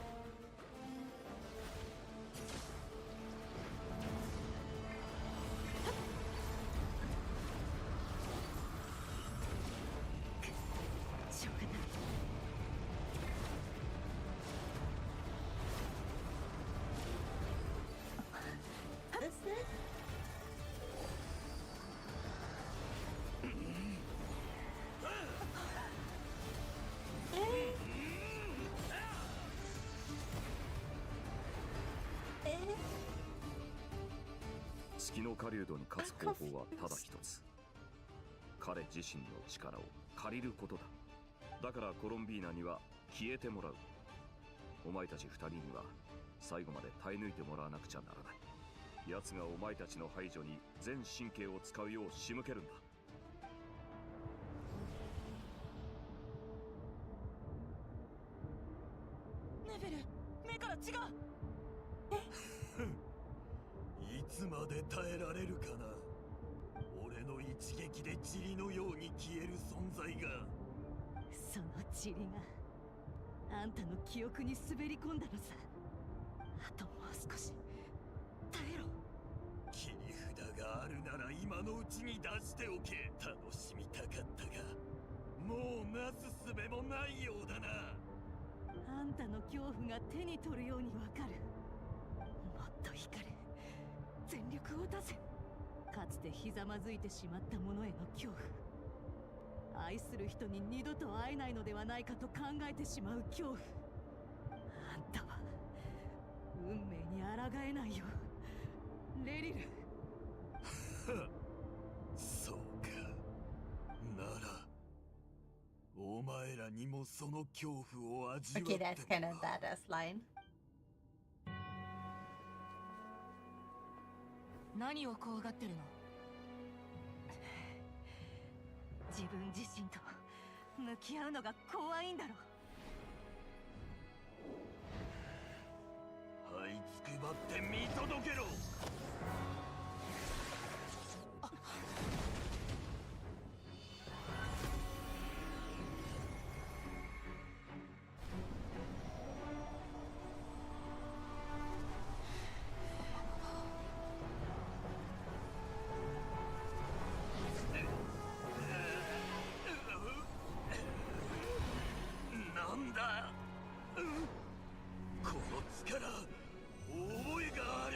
Is it? Eh? 月の狩人に勝つ方法はただ一つ。彼自身の力を借りることだ。だからコロンビーナには消えてもらう。お前たち二人には最後まで耐え抜いてもらわなくちゃならない。奴がお前たちの排除に全神経を使うよう仕向けるんだ。ネベル、目から血が。いつまで耐えられるかな。俺の一撃で塵のように消える存在が。その塵があんたの記憶に滑り込んだのさ。あともう少し耐えろ。切り札があるなら今のうちに出しておけ。楽しみたかったがもうなすすべもないようだな。あんたの恐怖が手に取るようにわかる。もっと光れ、全力を出せ。かつてひざまずいてしまった者への恐怖、愛する人に二度と会えないのではないかと考えてしまう恐怖。あんたは運命に抗えないよ、レリル。そうか。ならお前らにもその恐怖を味わって Okay, that's kind of badass line. 何を怖がってるの？自分自身と向き合うのが怖いんだろ。這いつくばって見届けろ。なんだ、この力覚えがある。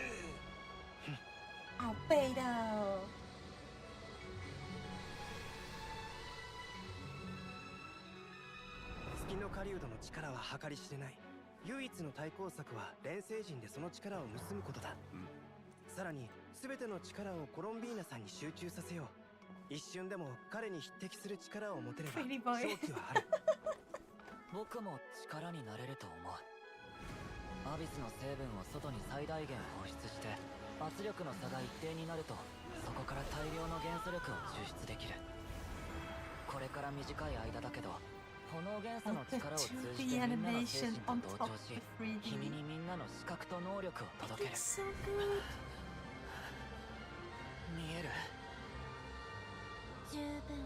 Albedo. 月の狩人の力は計り知れない。唯一の対抗策は錬成陣でその力を盗むことだ。さらに全ての力をコロンビーナさんに集中させよう。一瞬でも彼に匹敵する力を持てれば勝機はある。僕も力になれると思う。アビスの成分を外に最大限放出して圧力の差が一定になるとそこから大量の元素力を抽出できる。これから短い間だけど炎元素の力を通じてみんなの精神と同調し君にみんなの視覚と能力を届ける。見える？十分。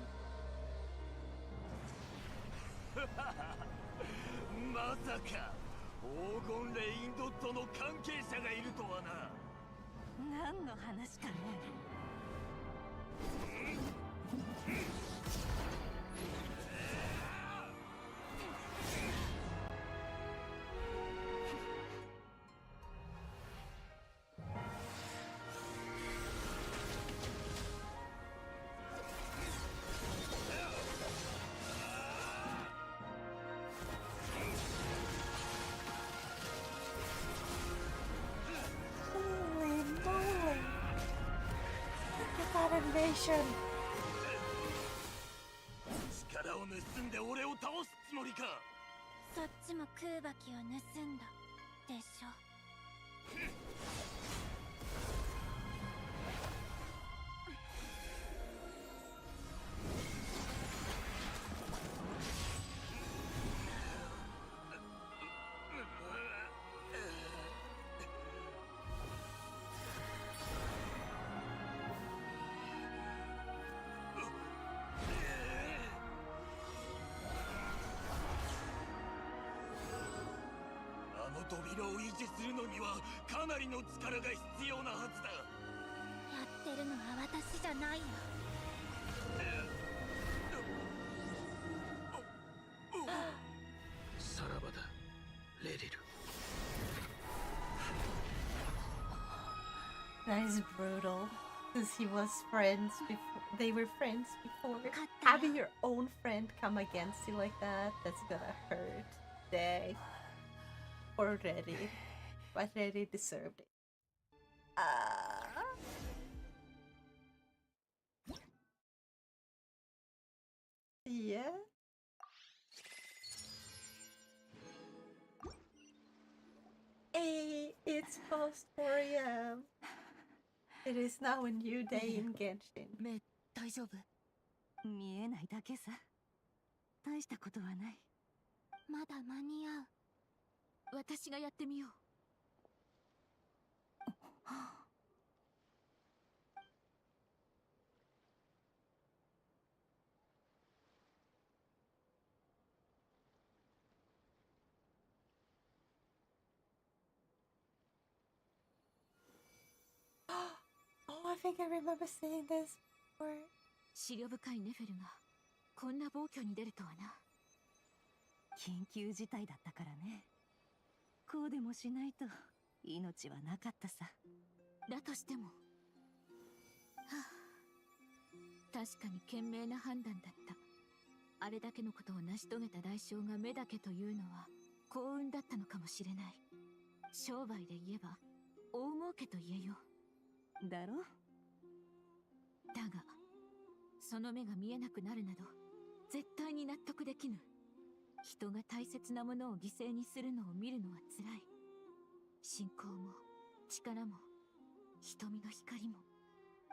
まさか黄金レインドットの関係者がいるとはな。何の話かね。力を盗んで俺を倒すつもりか。そっちも空爆を盗んだでしょ。扉を維持するのにはかなりの力が必要なはずだ。やってるのは私じゃないよ。さらばだ、レリル。That is brutal. Because he was friends before. They were friends before. Having your own friend come against you like that, that's gonna hurt. Dang. Already. But Reddy deserved it. Yeah. Hey, it's past 4 AM. It is now a new day in Genshin. 目大丈夫？見えないだけさ。大したことはない。まだ間に合う。私がやってみよう。Oh, I think I remember seeing this before. 思慮深いネフェルがこんな暴挙に出るとはな。緊急事態だったからね。こうでもしないと命はなかったさ。だとしても、はあ、確かに賢明な判断だった。あれだけのことを成し遂げた代償が目だけというのは幸運だったのかもしれない。商売で言えば大儲けと言えよ。だろ？だがその目が見えなくなるなど絶対に納得できぬ。人が大切なものを犠牲にするのを見るのはつらい。信仰も力も瞳の光も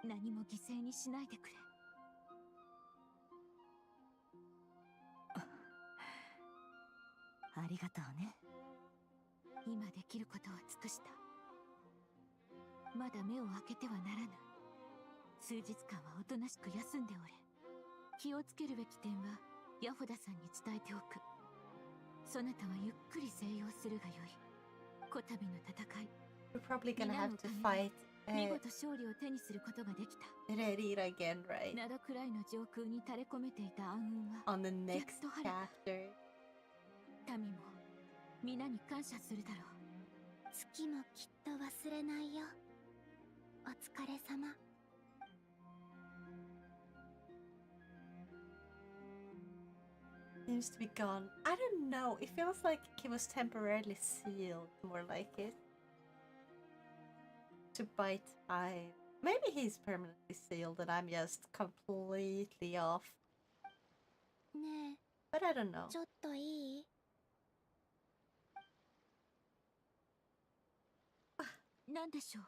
何も犠牲にしないでくれ。ありがとうね。今できることは尽くした。まだ目を開けてはならぬ。数日間はおとなしく休んでおれ。気をつけるべき点はヤホダさんに伝えておく。そなたはゆっくり静養するがよい。こたびの戦い、 We're probably gonna have to fight 見事勝利を手にすることができた。Ready again, right? 灘くらいの上空に垂れ込めていた暗雲は On the next chapter. 民も皆に感謝するだろう。月もきっと忘れないよ。お疲れ様。Seems to be gone. I don't know. It feels like he was temporarily sealed, more like it. to bite time. Maybe he's permanently sealed and I'm just completely off. ね But I don't know. え、ちょっといい？なんでしょう。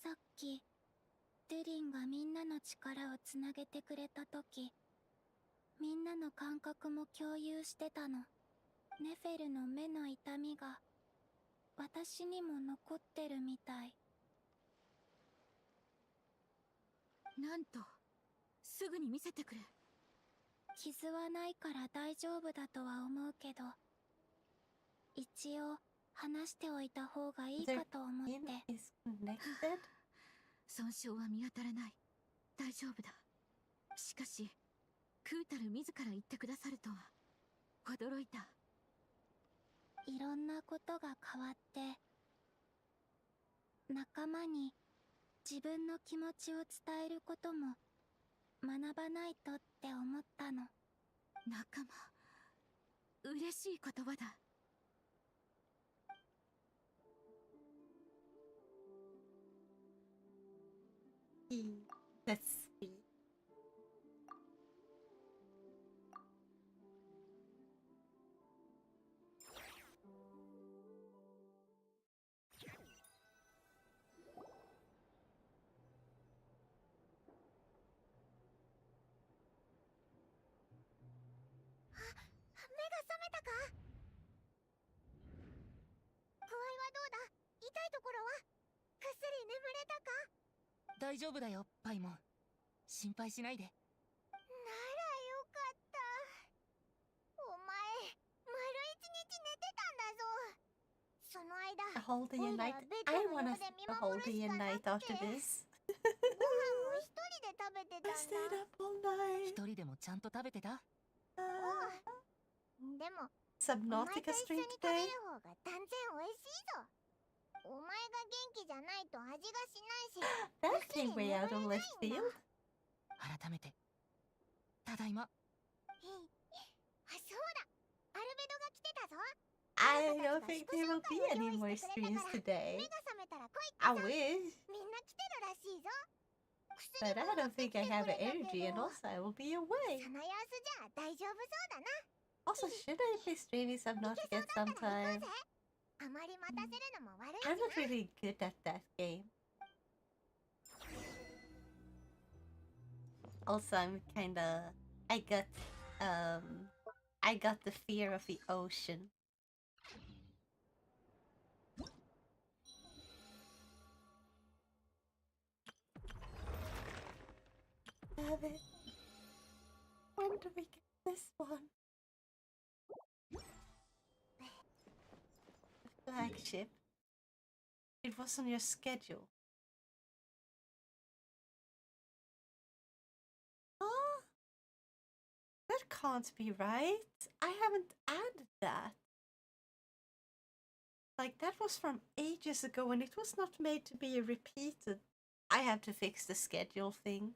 さっきデリンがみんなの力をつなげてくれた時、みんなの感覚も共有してたの。ネフェルの目の痛みが私にも残ってるみたい。なんと、すぐに見せてくれ。傷はないから大丈夫だとは思うけど、一応話しておいた方がいいかと思って。損傷は見当たらない。大丈夫だ。しかし、クータル自ら言ってくださるとは驚いた。いろんなことが変わって、仲間に自分の気持ちを伝えることも学ばないとって思ったの。仲間、嬉しい言葉だ。Let's see. 目が覚めたか？具合はどうだ？痛いところは？ぐっすり眠れたか？大丈夫だよ、パイモン。心配しないで。ならよかった。お前、丸一日寝てたんだぞ。その間、 A whole day and night. I wanna sleep a whole day and night after this. ご飯を一人で食べてたんだ。I stayed up all night. 一人でもちゃんと食べてた？でも、 Subnautica stream お前と一緒に食べ today. る方が断然美味しいぞ。お前が元気じゃないと味がしないし。 That came way out of left field. 改めて、ただいま。あ、そうだ。アルベドが来てたぞ。 I don't think there will be any more streams today. 目が覚めたら来いって I さ。 wish. みんな来てるらしいぞ。 But I don't think I have the energy and also I will be away. その様子じゃ大丈夫そうだな。 Also, should I play streamy Subnautica sometime? あまり待たせるのも悪いし I'm な。 not really good at that game. Also, I'm kinda... I got the fear of the ocean. Damn it. When do we get this one? The flagship. It was on your schedule. Huh? That can't be right. I haven't added that. Like, that was from ages ago and it was not made to be repeated. I have to fix the schedule thing.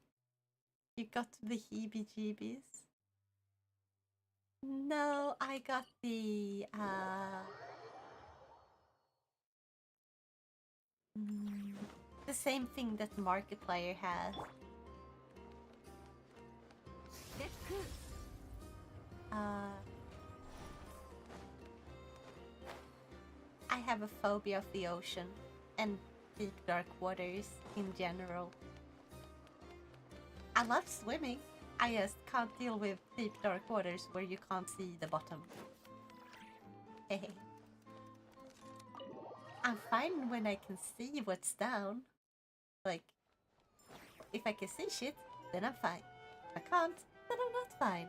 You got the heebie-jeebies. No, I got the, the same thing that Markiplier has. I have a phobia of the ocean and deep dark waters in general. I love swimming. I just can't deal with deep dark waters where you can't see the bottom. Hey. I'm fine when I can see what's down. Like, if I can see shit, then I'm fine. If I can't, then I'm not fine.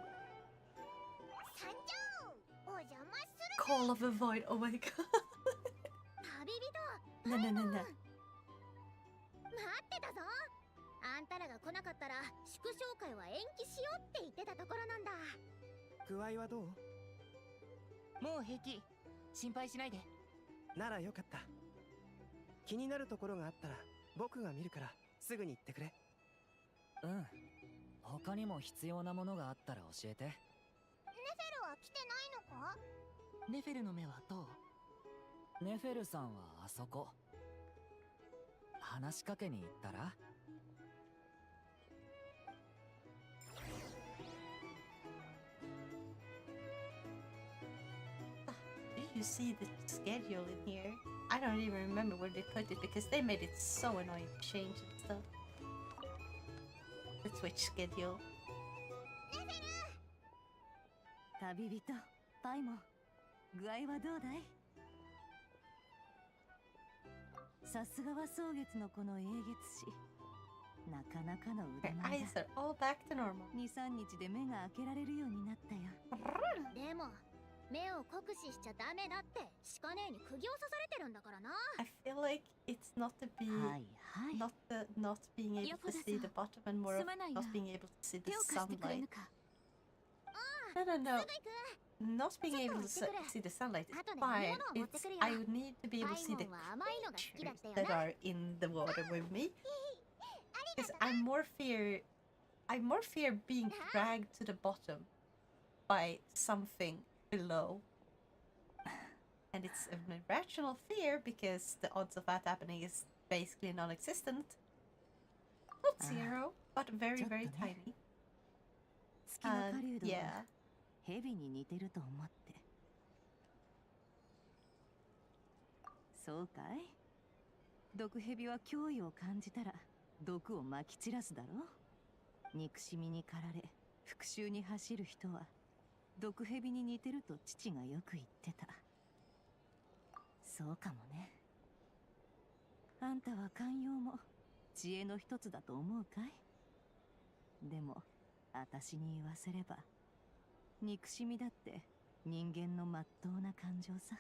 Call of the Void, oh my god. 旅人。 No, no, no, no. 待ってたぞ。あんたらが来なかったら祝勝会は延期しようって言ってたところなんだ。具合はどう？もう平気。心配しないで。ならよかった。気になるところがあったら僕が見るからすぐに言ってくれ。うん。他にも必要なものがあったら教えて。ネフェルは来てないのか？ネフェルの目はどう？ネフェルさんはあそこ。話しかけに行ったら？ You see the schedule in here? I don't even remember where they put it because they made it so annoying to change and stuff. The Twitch schedule. 旅人パイモン、具合はどうだい？さすがは蒼月のこの英月師、なかなかの腕前だ。 Eyes are all back to normal. 2、3日で目が開けられるようになったよ。でも目を酷使しちゃダメだって鹿姉に釘を刺されてるんだからな。 I feel like it's not to be not being able to see the bottom and more of not being able to see the sunlight. No. Not being able to see the sunlight is fine. It's I would need to be able to see the creatures that are in the water with me. Because I more fear being dragged to the bottom by something below. And it's an irrational fear because the odds of that happening is basically non-existent. Not zero, but very, very tiny. 月の狩人は蛇に似てると思って。そうかい？毒蛇は脅威を感じたら毒をまき散らすだろう。憎しみに駆られ復讐に走る人は毒蛇に似てると父がよく言ってた。そうかもね。あんたは寛容も知恵の一つだと思うかい？でも私に言わせれば憎しみだって人間の真っ当な感情さ。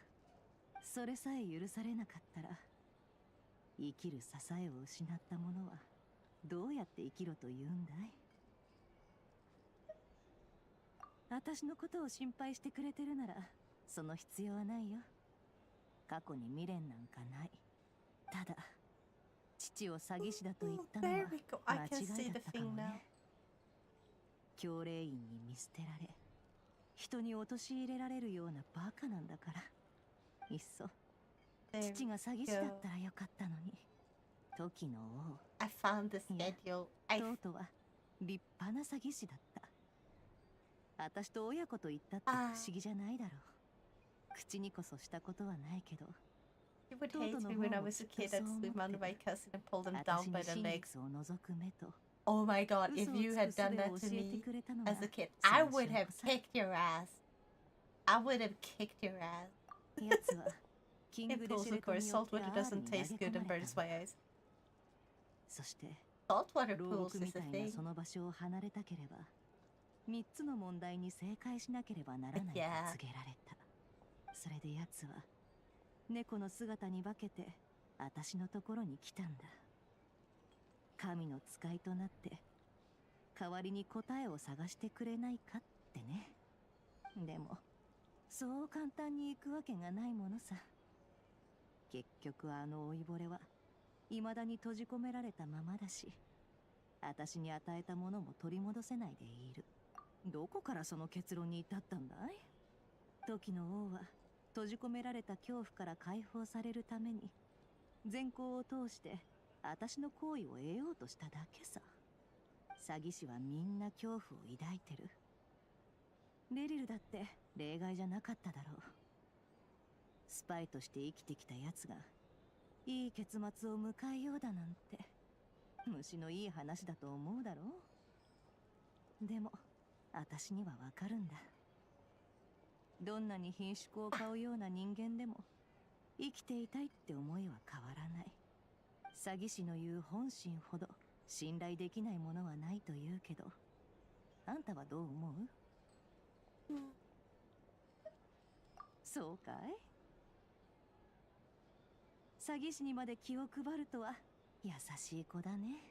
それさえ許されなかったら生きる支えを失った者はどうやって生きろと言うんだい？私のことを心配してくれてるならその必要はないよ。過去に未練なんかない。ただ父を詐欺師だと言ったのは間違いだったかもね。教令員に見捨てられ人に陥れられるようなバカなんだから。いっそ父が詐欺師だったらよかったのに。時の王 I found the schedule. とうとうは立派な詐欺師だった。私と親子と言ったって不思議じゃないだろう。口にこそしたことはないけど。 You would hate me when I was a kid. I'd swim under my cousin and pull them down by the legs. Oh my god, if you had done that to me as a kid, I would have kicked your ass. I would have kicked your ass. Impulse, of course. Saltwater doesn't taste good and burns my eyes. そして Saltwater 牢 pools 獄み is た a いな thing. その場所を離れたければ3つの問題に正解しなければならないと告げられた。それで奴は猫の姿に化けて私のところに来たんだ。神の使いとなって代わりに答えを探してくれないかってね。でもそう簡単に行くわけがないものさ。結局あの老いぼれは未だに閉じ込められたままだし、私に与えたものも取り戻せないでいる。どこからその結論に至ったんだい？時の王は閉じ込められた恐怖から解放されるために善行を通して私の好意を得ようとしただけさ。詐欺師はみんな恐怖を抱いてる。レリルだって例外じゃなかっただろう。スパイとして生きてきたやつがいい結末を迎えようだなんて虫のいい話だと思うだろう。でも私にはわかるんだ。どんなに品種を買うような人間でも生きていたいって思いは変わらない。詐欺師の言う本心ほど信頼できないものはないと言うけど、あんたはどう思う？そうかい？詐欺師にまで気を配るとは優しい子だね。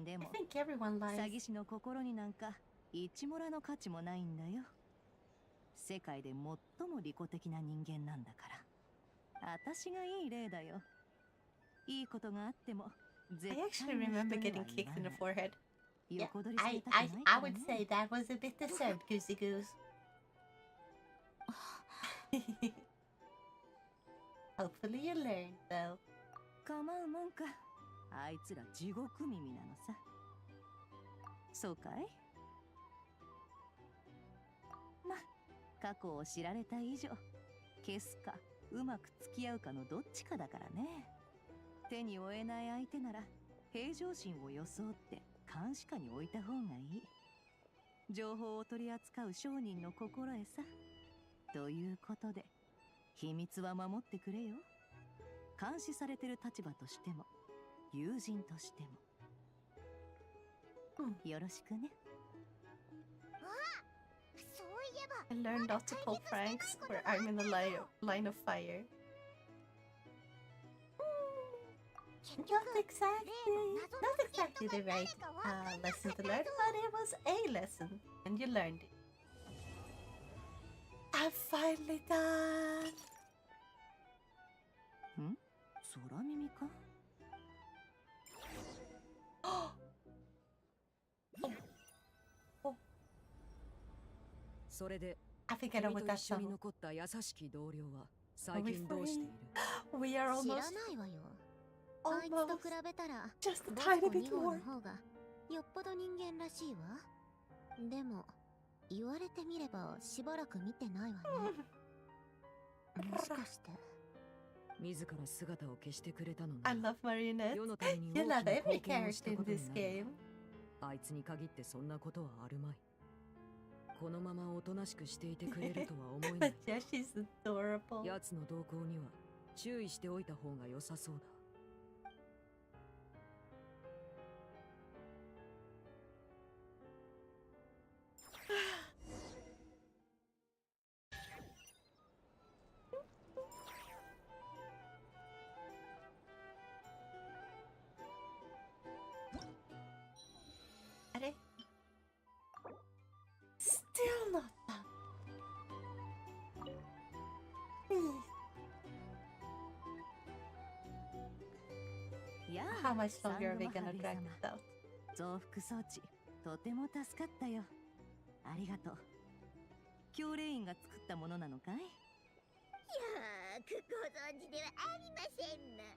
でも詐欺師の心になんか一モラの価値もないんだよ。世界で最も利己的な人間なんだから。私がいい例だよ。いいことがあっても I actually remember getting kicked in the forehead. Yeah, I would say that was a bit deserved, Goosey Goose. Hopefully you learned, though. 構うもんか。あいつら地獄耳なのさ。そうかい？ま、過去を知られた以上、消すかうまく付き合うかのどっちかだからね。手に負えない相手なら平常心を装って監視下に置いた方がいい。情報を取り扱う商人の心得さ。ということで秘密は守ってくれよ。監視されてる立場としても友人としても、よろしくね。そういえば I learned not to pull pranks where I'm in the line of fire. Not exactly the right lesson to learn, but it was a lesson, and you learned it. I'm finally done. ん？空耳か？それで I think I know 君 what と that 一緒に song. 残った優しき同僚は最近どうしている？ We are 知ら almost ないわよ。あいつと比べたら just a ボ tiny スコ bit 2号 more. の方がよっぽど人間らしいわ。でも言われてみればしばらく見てないわね。もしかして自ら姿を消してくれたのね。 I love marionettes. 世のために You 大きな love every 貢献をした character こ in とに this なる game. が、あいつに限ってそんなことはあるまい。このままおとなしくしていてくれるとは思えな But い。 yeah, she's adorable. 奴の動向には注意しておいた方が良さそうだ。あれ Still not done. Please. や How あ、 much longer are we サン gonna ゴマ drag ハベ this out? 増幅装置とても助かったよ。ありがとう。教令員が作ったものなのかい？いやー、ご存知ではありませんな。わ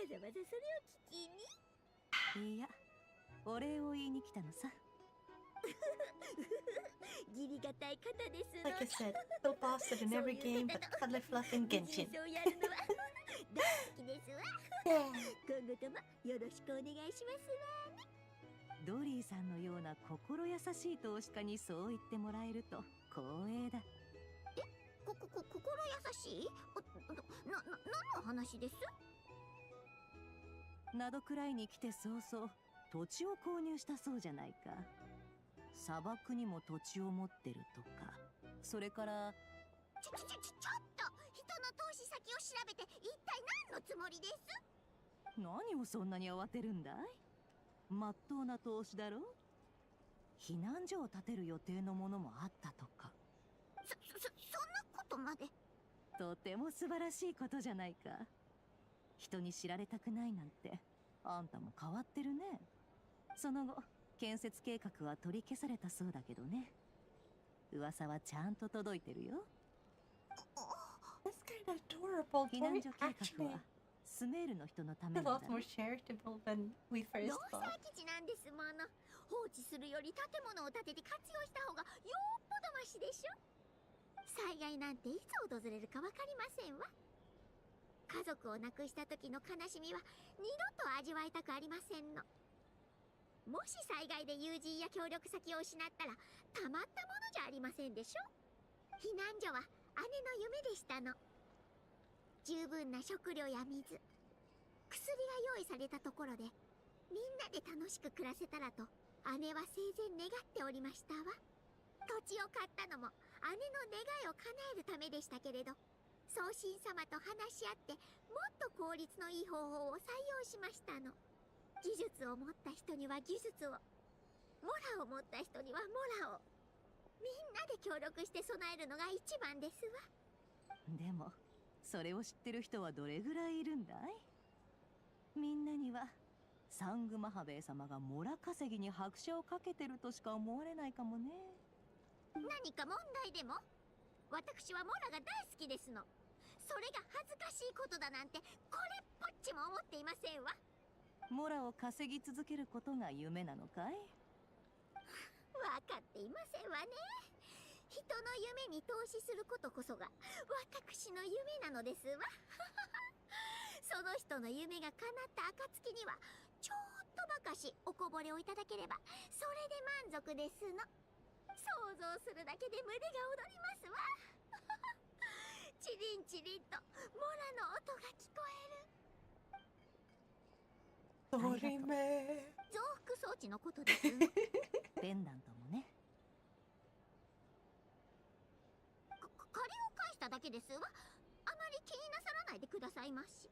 ざわざそれを聞きに。いや、お礼を言いに来たのさ。義理がたい方ですの。 Like I said, Bill Boston in every game but Cuddly Fluff and Genshin. そうやるのは大好きですわ。今後ともよろしくお願いしますわ。ドリーさんのような心優しい投資家にそう言ってもらえると光栄だ。心優しい？何の話です？などくらいに来て早々土地を購入したそうじゃないか。砂漠にも土地を持ってるとか、それからちょっと人の投資先を調べて一体何のつもりです？何をそんなに慌てるんだい？まっとうな投資だろ。避難所を建てる予定のものもあったとか。そんなことまで。とても素晴らしいことじゃないか。人に知られたくないなんてあんたも変わってるね。その後建設計画は取り消されたそうだけどね。噂はちゃんと届いてるよ。 That's kind of adorable. 避難 Tori 所計 actually 画はスメールの人のた is め a なん lot だ。 more charitable than we 農 first 作 thought. 基地なんですもの。放置するより建物を建てて活用した方がよっぽどマシでしょ。災害なんていつ訪れるかわかりませんわ。家族を亡くした時の悲しみは二度と味わいたくありませんの。もし災害で友人や協力先を失ったらたまったものじゃありませんでしょ。避難所は姉の夢でしたの。十分な食料や水、薬が用意されたところでみんなで楽しく暮らせたらと姉は生前願っておりましたわ。土地を買ったのも姉の願いを叶えるためでしたけれど、宗神様と話し合ってもっと効率のいい方法を採用しましたの。技術を持った人には技術を、モラを持った人にはモラを、みんなで協力して備えるのが一番ですわ。でもそれを知ってる人はどれぐらいいるんだい？みんなにはサングマハベイ様がモラ稼ぎに拍車をかけてるとしか思われないかもね。何か問題でも？私はモラが大好きですの。それが恥ずかしいことだなんてこれっぽっちも思っていませんわ。モラを稼ぎ続けることが夢なのかい？分かっていませんわね。人の夢に投資することこそが私の夢なのですわ。その人の夢が叶った暁にはちょっとばかしおこぼれをいただければそれで満足ですの。想像するだけで胸が躍りますわ。チリンチリンとモラの音が聞こえる。ドリメ増幅装置のことですの。ペンダントもね。借りを返しただけですわ。あまり気になさらないでくださいまし。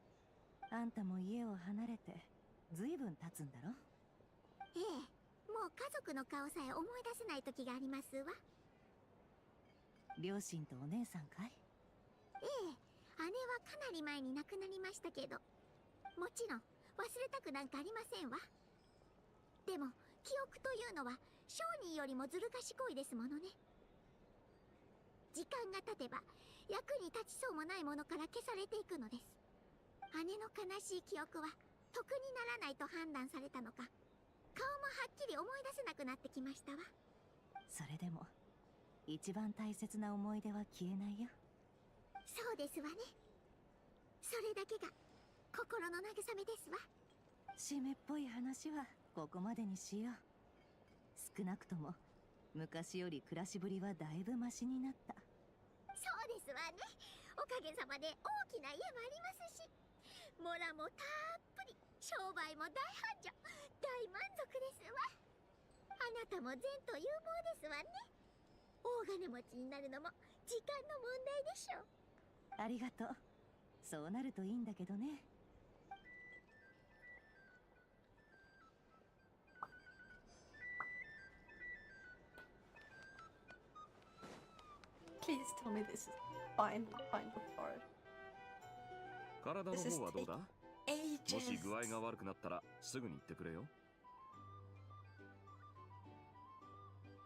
あんたも家を離れてずいぶん経つんだろ？ええ、もう家族の顔さえ思い出せない時がありますわ。両親とお姉さんかい？ええ、姉はかなり前に亡くなりましたけど、もちろん忘れたくなんかありませんわ。でも記憶というのは商人よりもずる賢いですものね。時間が経てば役に立ちそうもないものから消されていくのです。姉の悲しい記憶は得にならないと判断されたのか、顔もはっきり思い出せなくなってきましたわ。それでも一番大切な思い出は消えないよ。そうですわね。それだけが心の慰めですわ。締めっぽい話はここまでにしよう。少なくとも昔より暮らしぶりはだいぶマシになった。そうですわね。おかげさまで大きな家もありますし、モラもたっぷり、商売も大繁盛、大満足ですわ。あなたも前途有望ですわね。大金持ちになるのも時間の問題でしょう。ありがとう。そうなるといいんだけどね。Please tell me this is fine part. 体の方はどうだ？ Ages. もし具合が悪くなったらすぐに言ってくれよ。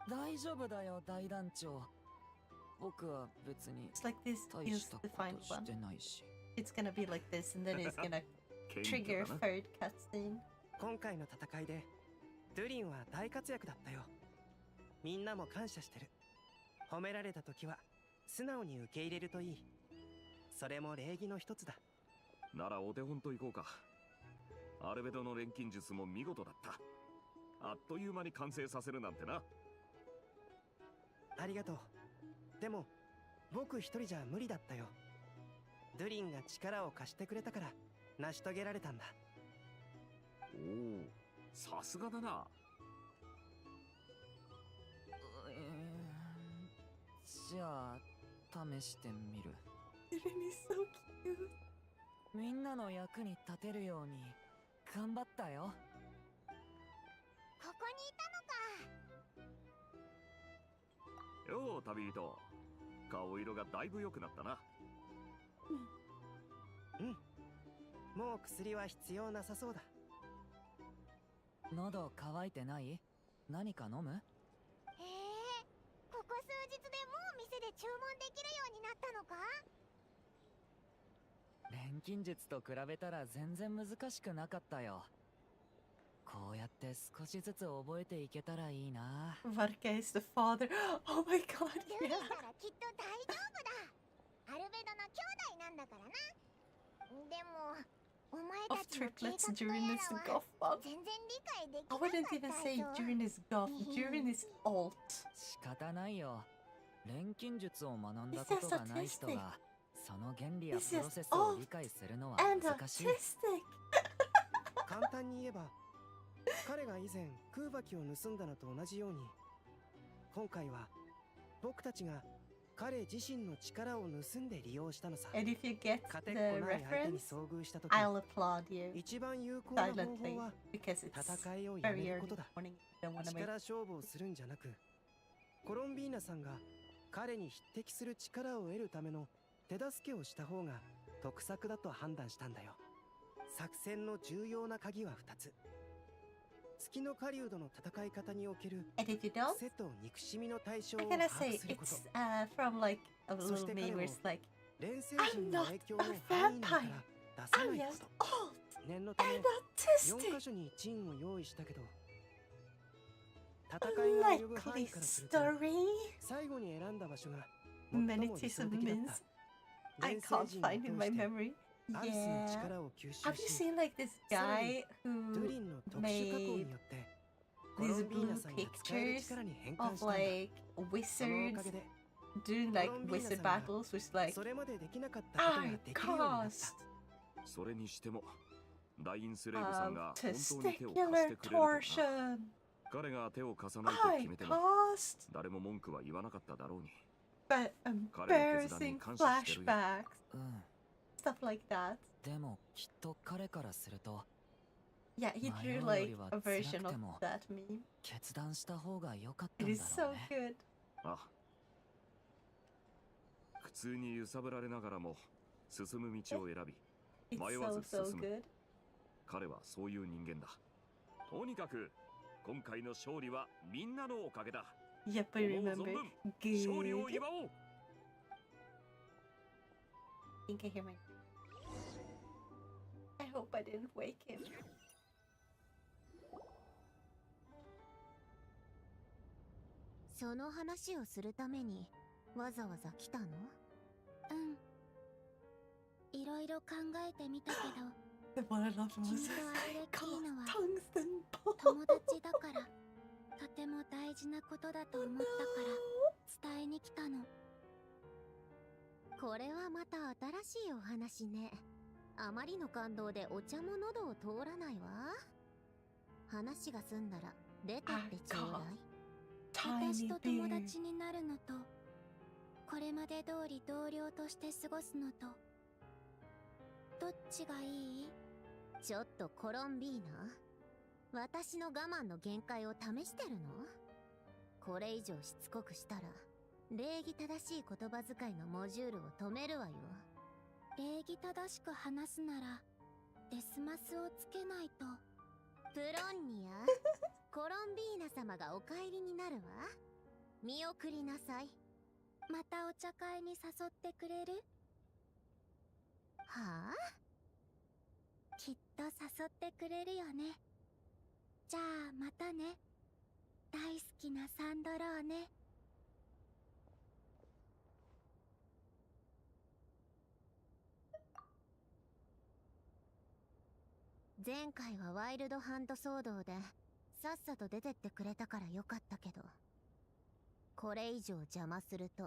大丈夫だよ、大団長。僕は別に It's like this 大 is したこ the final とし one. てないし。It's gonna be like this, and then it's gonna trigger third cutscene. 今回の戦いでドゥリンは大活躍だったよ。みんなも感謝してる。褒められた時は素直に受け入れるといい。それも礼儀の一つだ。ならお手本と行こうか。アルベドの錬金術も見事だった。あっという間に完成させるなんてな。ありがとう。でも僕一人じゃ無理だったよ。ドゥリンが力を貸してくれたから成し遂げられたんだ。おお、さすがだな。じゃあ試してみる。He's so cute. みんなの役に立てるように頑張ったよ。ここにいたのか。よう旅人、顔色がだいぶ良くなったな。うん、もう薬は必要なさそうだ。喉乾いてない？何か飲む？ここ数日でもう店で注文できるようになったのか？錬金術と比べたら全然難しくなかったよ。こうやって少しずつ覚えていけたらいいな。Varka is the father. Oh my god, ドゥリンならきっと大丈夫だ。アルベドの兄弟なんだからな。でもお前 of たちの計 triplets 画と during や his ら goth は bug. 全然理解でき I なか wouldn't った even say ぞ。 during his goth, during his alt. 仕方ないよ。錬金術を学んだことがない人がその原理やプロセスを理解するのは難しい。簡単に言えば彼が以前空爆を盗んだのと同じように、今回は僕たちが彼自身の力を盗んで利用したのさ。 And if you get 勝て the っこない相手に reference, 遭遇した時、 I'll applaud you 一番有効な方 silently 法は because it's 戦いをや very める early ことだ。 morning. I don't want to make 力勝負をするんじゃなく、コロンビーナさんが彼に匹敵する力を得るための手助けをした方が得策だと判断したんだよ。作戦の重要な鍵は2つ。月の狩人の戦い方における And if you don't, 癖と憎しみの対象を I'm 把 gonna 握 say すること。 it's from like a そし little て meme 彼 where を it's like, 錬星 I'm 人の not 影響 a の範囲内から vampire. 出さ I'm ないこ just と。 alt. 念のため autistic. 4カ所に陣を用意したけど、戦いが及ぶ範囲からすると story. 最後に選んだ場所が最も Many 理想 tastes of 的だっ mints. た。 I 連星 can't 陣を find in my 通して memory. アビスの Yeah. 力を吸 Have 収 you し、 seen like this さらに guy ドゥリ who ンの特殊加工 made によってコロ these ンビー blue ナさんが使える pictures 力に変換 of したんだ。 like そのお wizards かげで doing コ like ロンビーナ wizard さんが battles, which like それまでできなかったことが I できるようになった。 cast それにしてもダインスレイブさんが本当に手を貸して testicular くれるとはな。 torsion. 彼が手を貸さないと I 決めても cast 誰も文句は言わなかっただろうに。 but 彼の決断に embarrassing 感謝してるよ。 flashbacks, うん。 stuff like that. でもきっと彼からすると Yeah, he drew 前よ like りは a 辛 version く of ても that meme. 決断した方が良かった It ん is だろ so うね。 good. あ、苦痛に揺さぶられながらも進む道を選び It's 迷わ so ず so 進む。 good. 彼はそういう人間だ。とにかく今回の勝利はみんなのおかげだ。 Yep, I 思う remember. 存分勝利を Good. 祝おう。 I think I hear my. I hope I didn't wake him. その話をするためにわざわざ来たの？いろいろ考えてみたけど The one I loved 君 was とアルレッキーノは tungsten ball. 友達だからとても大事なことだと思ったから伝えに来たの。これはまた新しいお話ね。あまりの感動でお茶も喉を通らないわ。話が済んだら出てってちょうだい。私と友達になるのとこれまで通り同僚として過ごすのとどっちがいい？ちょっとコロンビーナ、私の我慢の限界を試してるの？これ以上しつこくしたら礼儀正しい言葉遣いのモジュールを止めるわよ。礼儀正しく話すならデスマスをつけないと。プロンニアコロンビーナ様がお帰りになるわ。見送りなさい。またお茶会に誘ってくれる？はあ？きっと誘ってくれるよね。じゃあまたね。大好きなサンドローネ。前回はワイルドハント騒動でさっさと出てってくれたからよかったけど、これ以上邪魔すると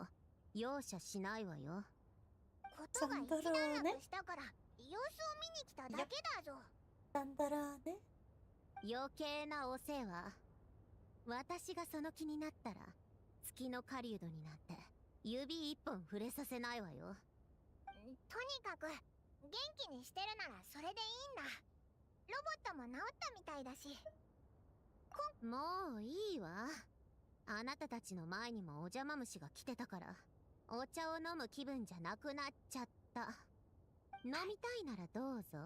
容赦しないわよ。ことが一段落したから様子を見に来ただけだぞ。なんだろうね。余計なお世話。私がその気になったら月の狩人になんて指一本触れさせないわよ。とにかく元気にしてるならそれでいいんだ。ロボットも治ったみたいだし。もういいわ。あなたたちの前にもお邪魔虫が来てたからお茶を飲む気分じゃなくなっちゃった。飲みたいならどうぞ。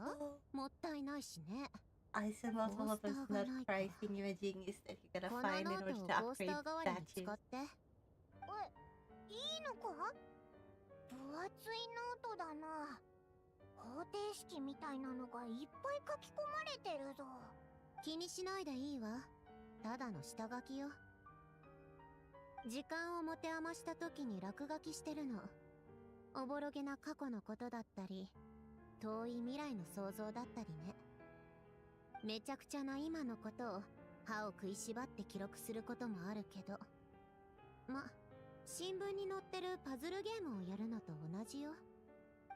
もったいないしね。I said multiple of us not pricing imaging is that you're gonna この find ノ in ー order トを to コースタ upgrade ー代わりに statues. 使って。いいのか？分厚いノートだな。方程式みたいなのがいっぱい書き込まれてるぞ。気にしないでいいわ。ただの下書きよ。時間を持て余した時に落書きしてるの。おぼろげな過去のことだったり遠い未来の想像だったりね。めちゃくちゃな今のことを歯を食いしばって記録することもあるけど、ま、新聞に載ってるパズルゲームをやるのと同じよ。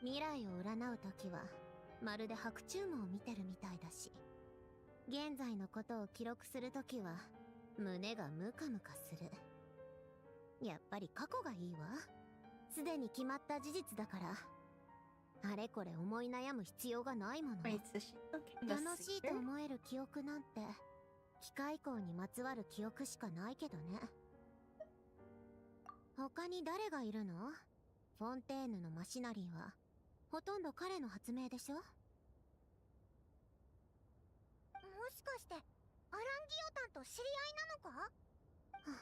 未来を占うときはまるで白昼夢を見てるみたいだし、現在のことを記録するときは胸がムカムカする。やっぱり過去がいいわ。すでに決まった事実だからあれこれ思い悩む必要がないもの。楽しいと思える記憶なんて機械工にまつわる記憶しかないけどね。他に誰がいるの？フォンテーヌのマシナリーはほとんど彼の発明でしょ？もしかしてアランギオタンと知り合いなのか？はあ、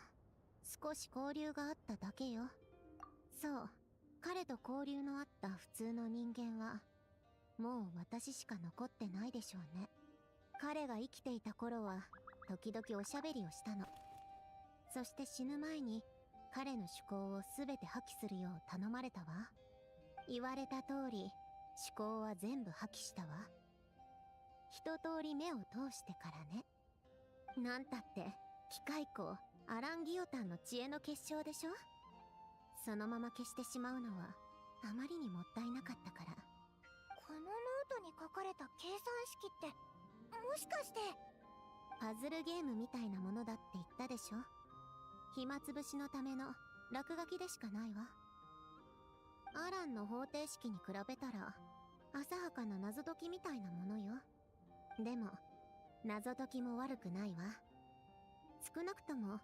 少し交流があっただけよ。そう、彼と交流のあった普通の人間はもう私しか残ってないでしょうね。彼が生きていた頃は時々おしゃべりをしたの。そして死ぬ前に彼の趣向を全て破棄するよう頼まれたわ。言われた通り趣向は全部破棄したわ。一通り目を通してからね。なんたって機械工アラン・ギオタンの知恵の結晶でしょ。そのまま消してしまうのはあまりにもったいなかったから。このノートに書かれた計算式ってもしかしてパズルゲームみたいなものだって言ったでしょ。暇つぶしのための落書きでしかないわ。アランの方程式に比べたら浅はかな謎解きみたいなものよ。でも謎解きも悪くないわ。少なくとも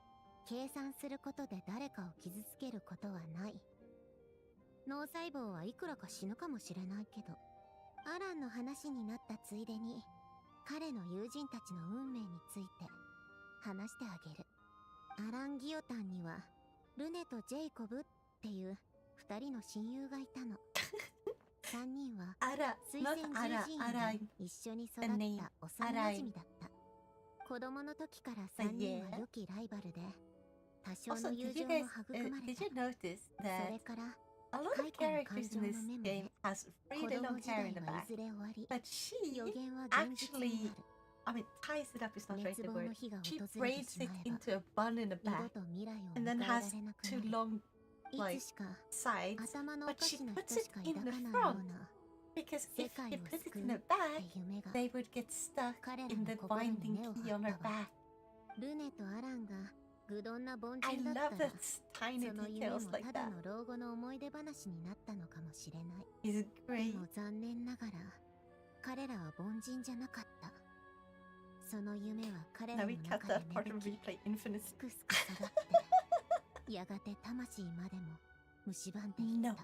計算することで誰かを傷つけることはない。脳細胞はいくらか死ぬかもしれないけど、アランの話になったついでに彼の友人たちの運命について話してあげる。アラン・ギオタンにはルネとジェイコブっていう2人の親友がいたの。3人は水仙獣寺院で一緒に育った幼馴染だった。子供の時から3人は良きライバルで多少の友情も育まれた。それからA lot of characters in this game has really long hair in the back, but she actually, I mean, ties it up is not right the word. She braids it into a bun in the back, and then has two long, like, sides, but she puts it in the front, because if you put it in the back, they would get stuck in the binding key on her back. ルネとアランが愚鈍な凡人だったら、その夢もただの老後の思い出話になったのかもしれない。でも残念ながら彼らは凡人じゃなかった。その夢は彼らの中で芽吹き、すくすく育ってやがて魂までも蝕んでいった。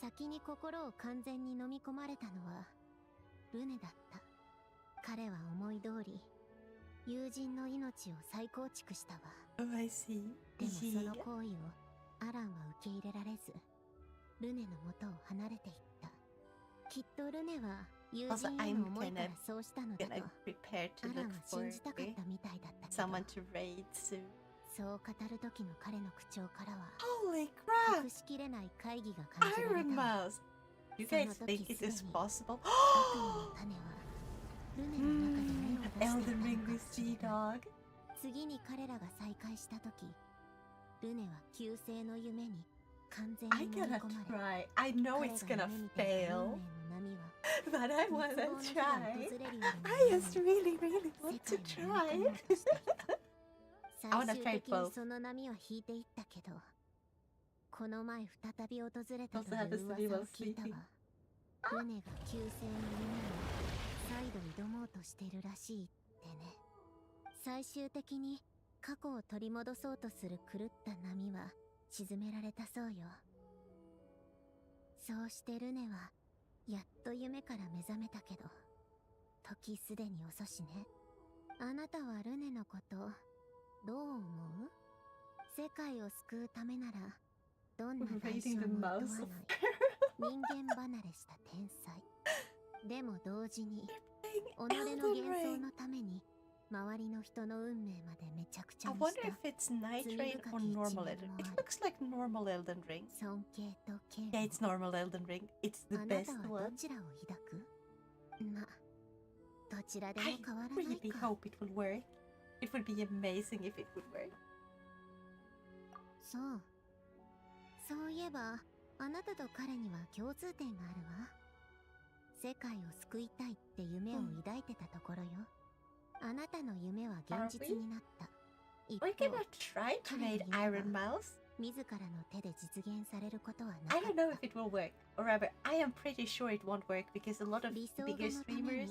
先に心を完全に飲み込まれたのはルネだった。彼は思い通り友人の命を再構築したわ。でもその行為をアランは受け入れられず、ルネの元を離れていった。きっとルネは友人への思いからそうしたのだとアランは信じたかったみたいだったけど、そう語る時の彼の口調からは隠しきれない会議が感じられた。You guys think it is possible? 悪夢の種はルネの中で芽を出していたのかもしれない。次に彼らが再会した時、ルネは旧姓の夢に完全に飲み込まれ、 I know it's gonna fail, but I wanna try. I just really want to try. I wanna 最 try 終的に both. その波は引いていったけど、この前再び訪れたという噂を聞いたわ。ルネが旧姓の夢に再度挑もうとしているらしいってね。最終的に過去を取り戻そうとする狂った波は沈められたそうよ。そうしてルネはやっと夢から目覚めたけど、時すでに遅しね。あなたはルネのことどう思う？世界を救うためならどんな代償も厭わない人間離れした天才。でも同時に己の幻想のために周りの人の運命までめちゃくちゃ I に wonder した if it's nitrate or normal Elden Ring. It looks like normal Elden Ring. 尊敬と嫌悪。 Yeah, it's normal Elden Ring. It's the あなた best はど one. ちらを抱く？ま、どちらでも I 変わらない really か。 hope it will work. It would be amazing if it would work. そう。そういえば、あなたと彼には共通点があるわ。世界を救いたいって夢を抱いてたところよ。あなたの夢は現実になった。一方、 We're gonna try to 彼の make 夢は Iron Mouse. 自らの手で実現されることはな I か don't った。 know if it will work, or rather, I am pretty sure it won't work because a lot of 理想の bigger ために streamers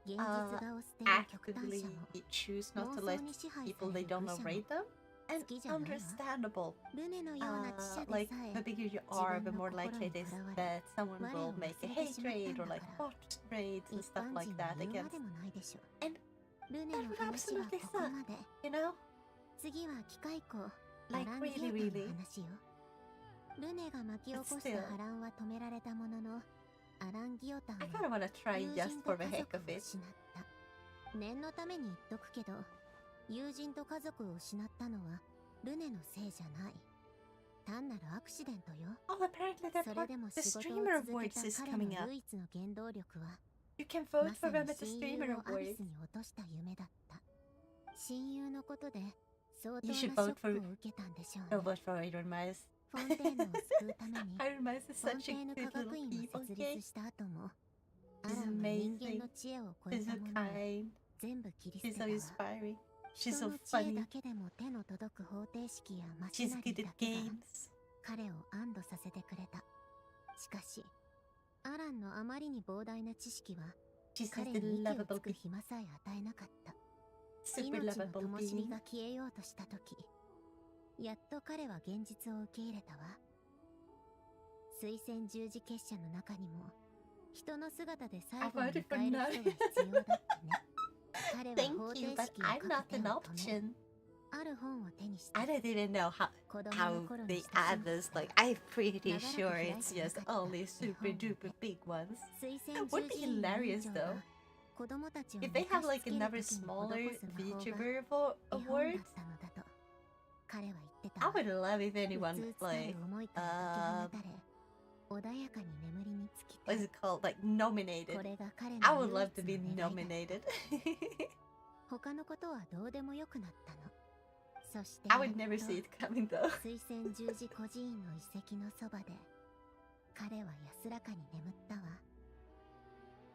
現実画を捨てる極端 actively 者も choose not 妄 to 想 let に支配さ people れ they る don't 愚 know 者も rate them. 好 And きじゃないわ。 understandable. ルネのような知者で Like, さ the え bigger you 自 are, 分 the の more 心 likely に it と is らわれ that someone 我を will make a 忘れて hate しまった raid ん or だ like から bot raids 一 and stuff 般 like 人 that は言うま against. でもないでしょ。 And ルネ that の would 話は absolutely ここ suck, まで。 you know? 次は機械工ア Like ラン・ギ really, オタン really. の話よ。ルネが巻き起こした But still. 波乱は止められたものの、アラン・ギオタン I は kind of want to try 友 just 人 for と the 家 heck 族 of を it. 失った。念のために言っとくけど、友人と家族を失ったのはルネのせいじゃない。単なるアクシデントよ。 Oh, apparently that それ part, でも the 仕事を streamer 続け awards た is 彼 coming の up. 唯一の原動力は You can ま vote さ for に them at the 親友 streamer をアビ awards. スに落とした夢だった。親友のことで相当 You な should ショ vote ッ for クを受けたんでしょう I'll ね。 vote for Iron Mice. フォンテーヌを救うために Iron Mice is フォン such テ a ーヌ科 good 学 little 院を people, 設 okay? 立した後もア She's ランは人間 amazing. の知恵を超え She's た so ものを kind. 全部切り捨 She's てた so わ。 inspiring. She's 人 so の知恵 funny. だけでも手の届く方程式やマシ She's ナリ good ー at だけが games. 彼を安堵させてくれた。しかしアランのあまりに膨大な知識は She's 彼 just a に息を lovable つく暇さえ与えなかった。 super 命の lovable 灯火 being. が消えようとした時、やっと彼は現実を受け入れたわ。水仙十字結社の中にも人の姿で最後を I 迎 voted for える no. 人が必要だってね。彼は Thank 方程 you, 式 but を I'm 書 not く手 an を止め、 option. ある本を手にした。 I don't even know 子供 how の頃に they 親し add んだ this. Like, I'm pretty 長らく sure 開い it's てな just かった only super 絵本の duper big ones. 水仙 Would 十 be 字院の hilarious 院長 though. が子供たちを If 寝 they か have し like つける another 時に smaller 施す魔法が VTuber 絵本だ awards, ったのだと彼は言ってた I わ。 would love if う anyone つうつたる like 思いから解き放たれ、穏やかに眠りにつきた what is it called? Like nominated. これが彼 I の would 唯 love 一 to be の願いだった nominated. 他のことはどうでもよくなったの。そして I やっ would と never see it coming though. 水仙十字孤児院の遺跡のそばで彼は安らかに眠ったわ。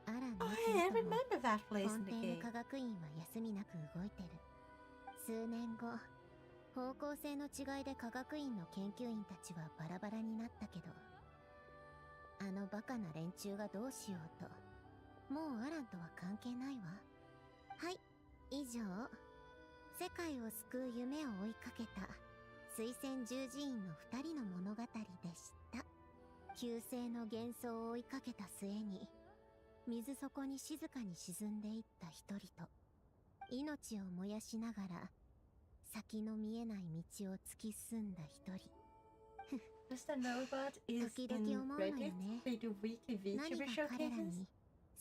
アラン Oh の hey, I 木のも remember that フ place ォン in テ the ーヌ game. 科学院は休みなく動いてる。数年後、方向性の違いで科学院の研究員たちはバラバラになったけど、あのバカな連中がどうしようと、もうアランとは関係ないわ。はい、以上、世界を救う夢を追いかけた水仙十字院の2人の物語でした。旧世の幻想を追いかけた末に、水底に静かに沈んでいった一人と、命を燃やしながら先の見えない道を突き進んだ一人。Just a robot is 時々 in 思うのよ Reddit. ね。 They do weekly 何 VTuber が彼ら showcases. に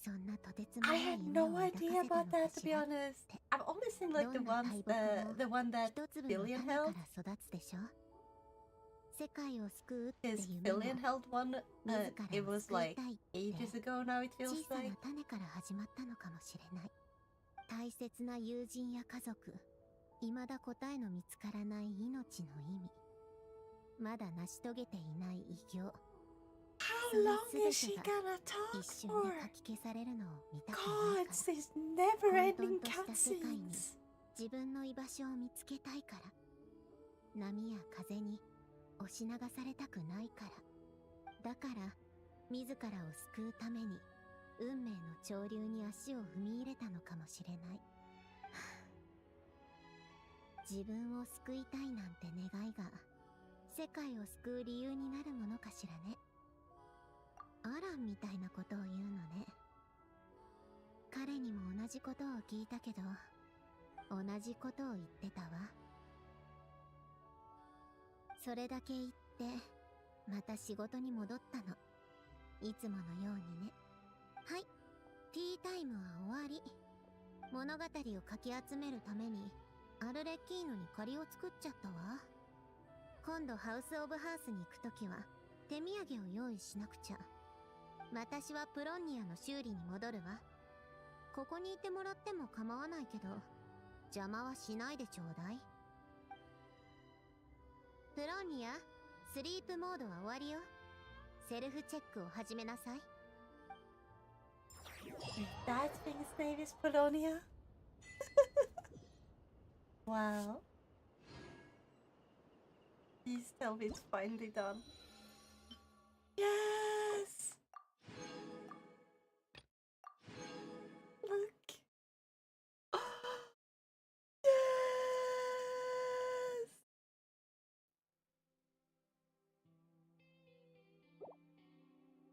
そんなとてつもな I い had 夢を no 抱か idea せた about の that か to し be ら。 honest. I've only seen like ど the んな ones 大木も the one that 一粒の Billion 種 held. から育つでしょ。世界を救うって His 夢も Billion held one. 自ら It を was 救い like たいって ages ago now. It 小 feels さな like. 種から始まったのかもしれない。大切な友人や家族、未だ答えの見つからない命の意味、まだ成し遂げていない偉業、 How long is she が gonna talk 一瞬 for? でかき消されるのを見たくない God, から。 these never-ending 混沌とした世界に cutscenes. 自分の居場所を見つけたいから。波や風に押し流されたくないから。だから自らを救うために運命の潮流に足を踏み入れたのかもしれない。自分を救いたいなんて願いが世界を救う理由になるものかしらね。アランみたいなことを言うのね。彼にも同じことを聞いたけど、同じことを言ってたわ。それだけ言ってまた仕事に戻ったの。いつものようにね。はい、ティータイムは終わり。物語をかき集めるためにアルレッキーノに借りを作っちゃったわ。今度ハウス・オブ・ハースに行くときは手土産を用意しなくちゃ。私はプロンニアの修理に戻るわ。ここにいてもらっても構わないけど、邪魔はしないでちょうだい。プロンニア、スリープモードは終わりよ。セルフチェックを始めなさい。That thing's name is Polonia. Wow. Please tell me it's finally done. Yes! Look. Yes!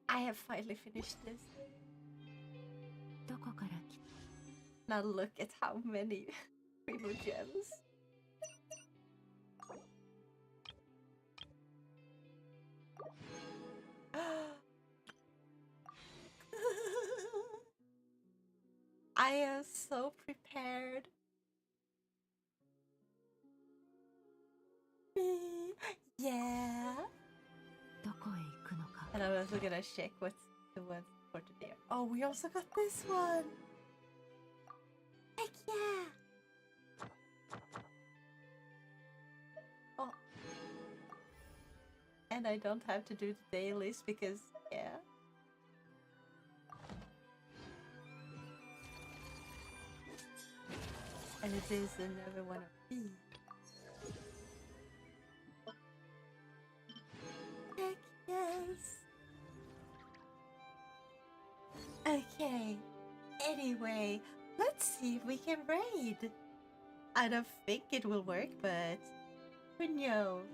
I have finally finished this. どこから来 Now look at how many primo gems. I am so prepared. Yeah. And I'm also gonna check what's the ones for today. Oh, we also got this one. Heck yeah. Oh. And I don't have to do the dailies because, yeah. And it is another one of these. Heck yes. Okay. Anyway, let's see if we can raid. I don't think it will work, but who knows?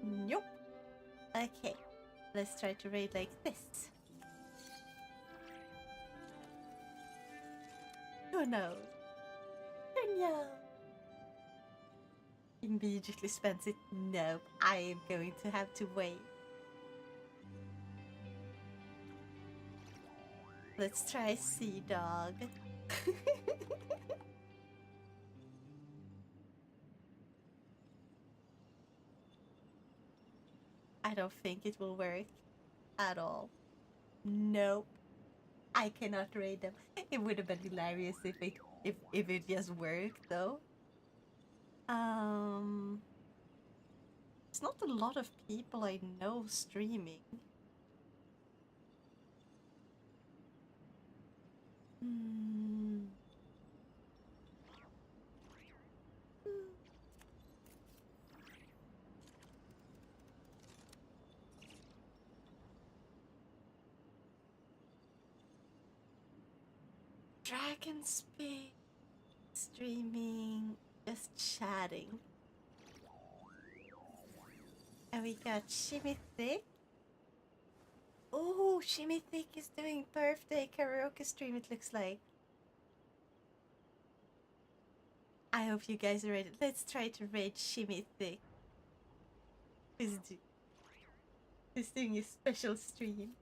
Nope. Okay. Let's try to raid like this. Who knows? Who knows? Immediately spends it. Nope. I am going to have to wait. Let's try Sea Dog. I don't think it will work at all. Nope. I cannot raid them. It would have been hilarious if it just worked though. It's not a lot of people I know streaming. Dragon Speak streaming, just chatting. And we got Shimmy Thick. Oh, Shimmy Thick is doing birthday karaoke stream, it looks like. I hope you guys are ready. Let's try to raid Shimmy Thick. Who's doing a special stream.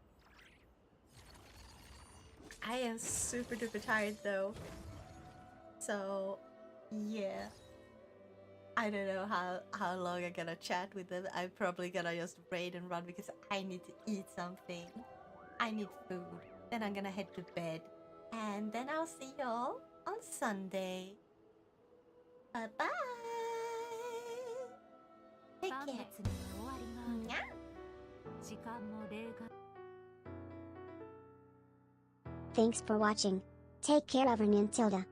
I am super duper tired though. So, yeah. I don't know how long I'm gonna chat with them. I'm probably gonna just raid and run because I need to eat something. I need food. Then I'm gonna head to bed. And then I'll see y'all on Sunday. Bye-bye. Take care. Thanks for watching. Take care, Evernin Tilda.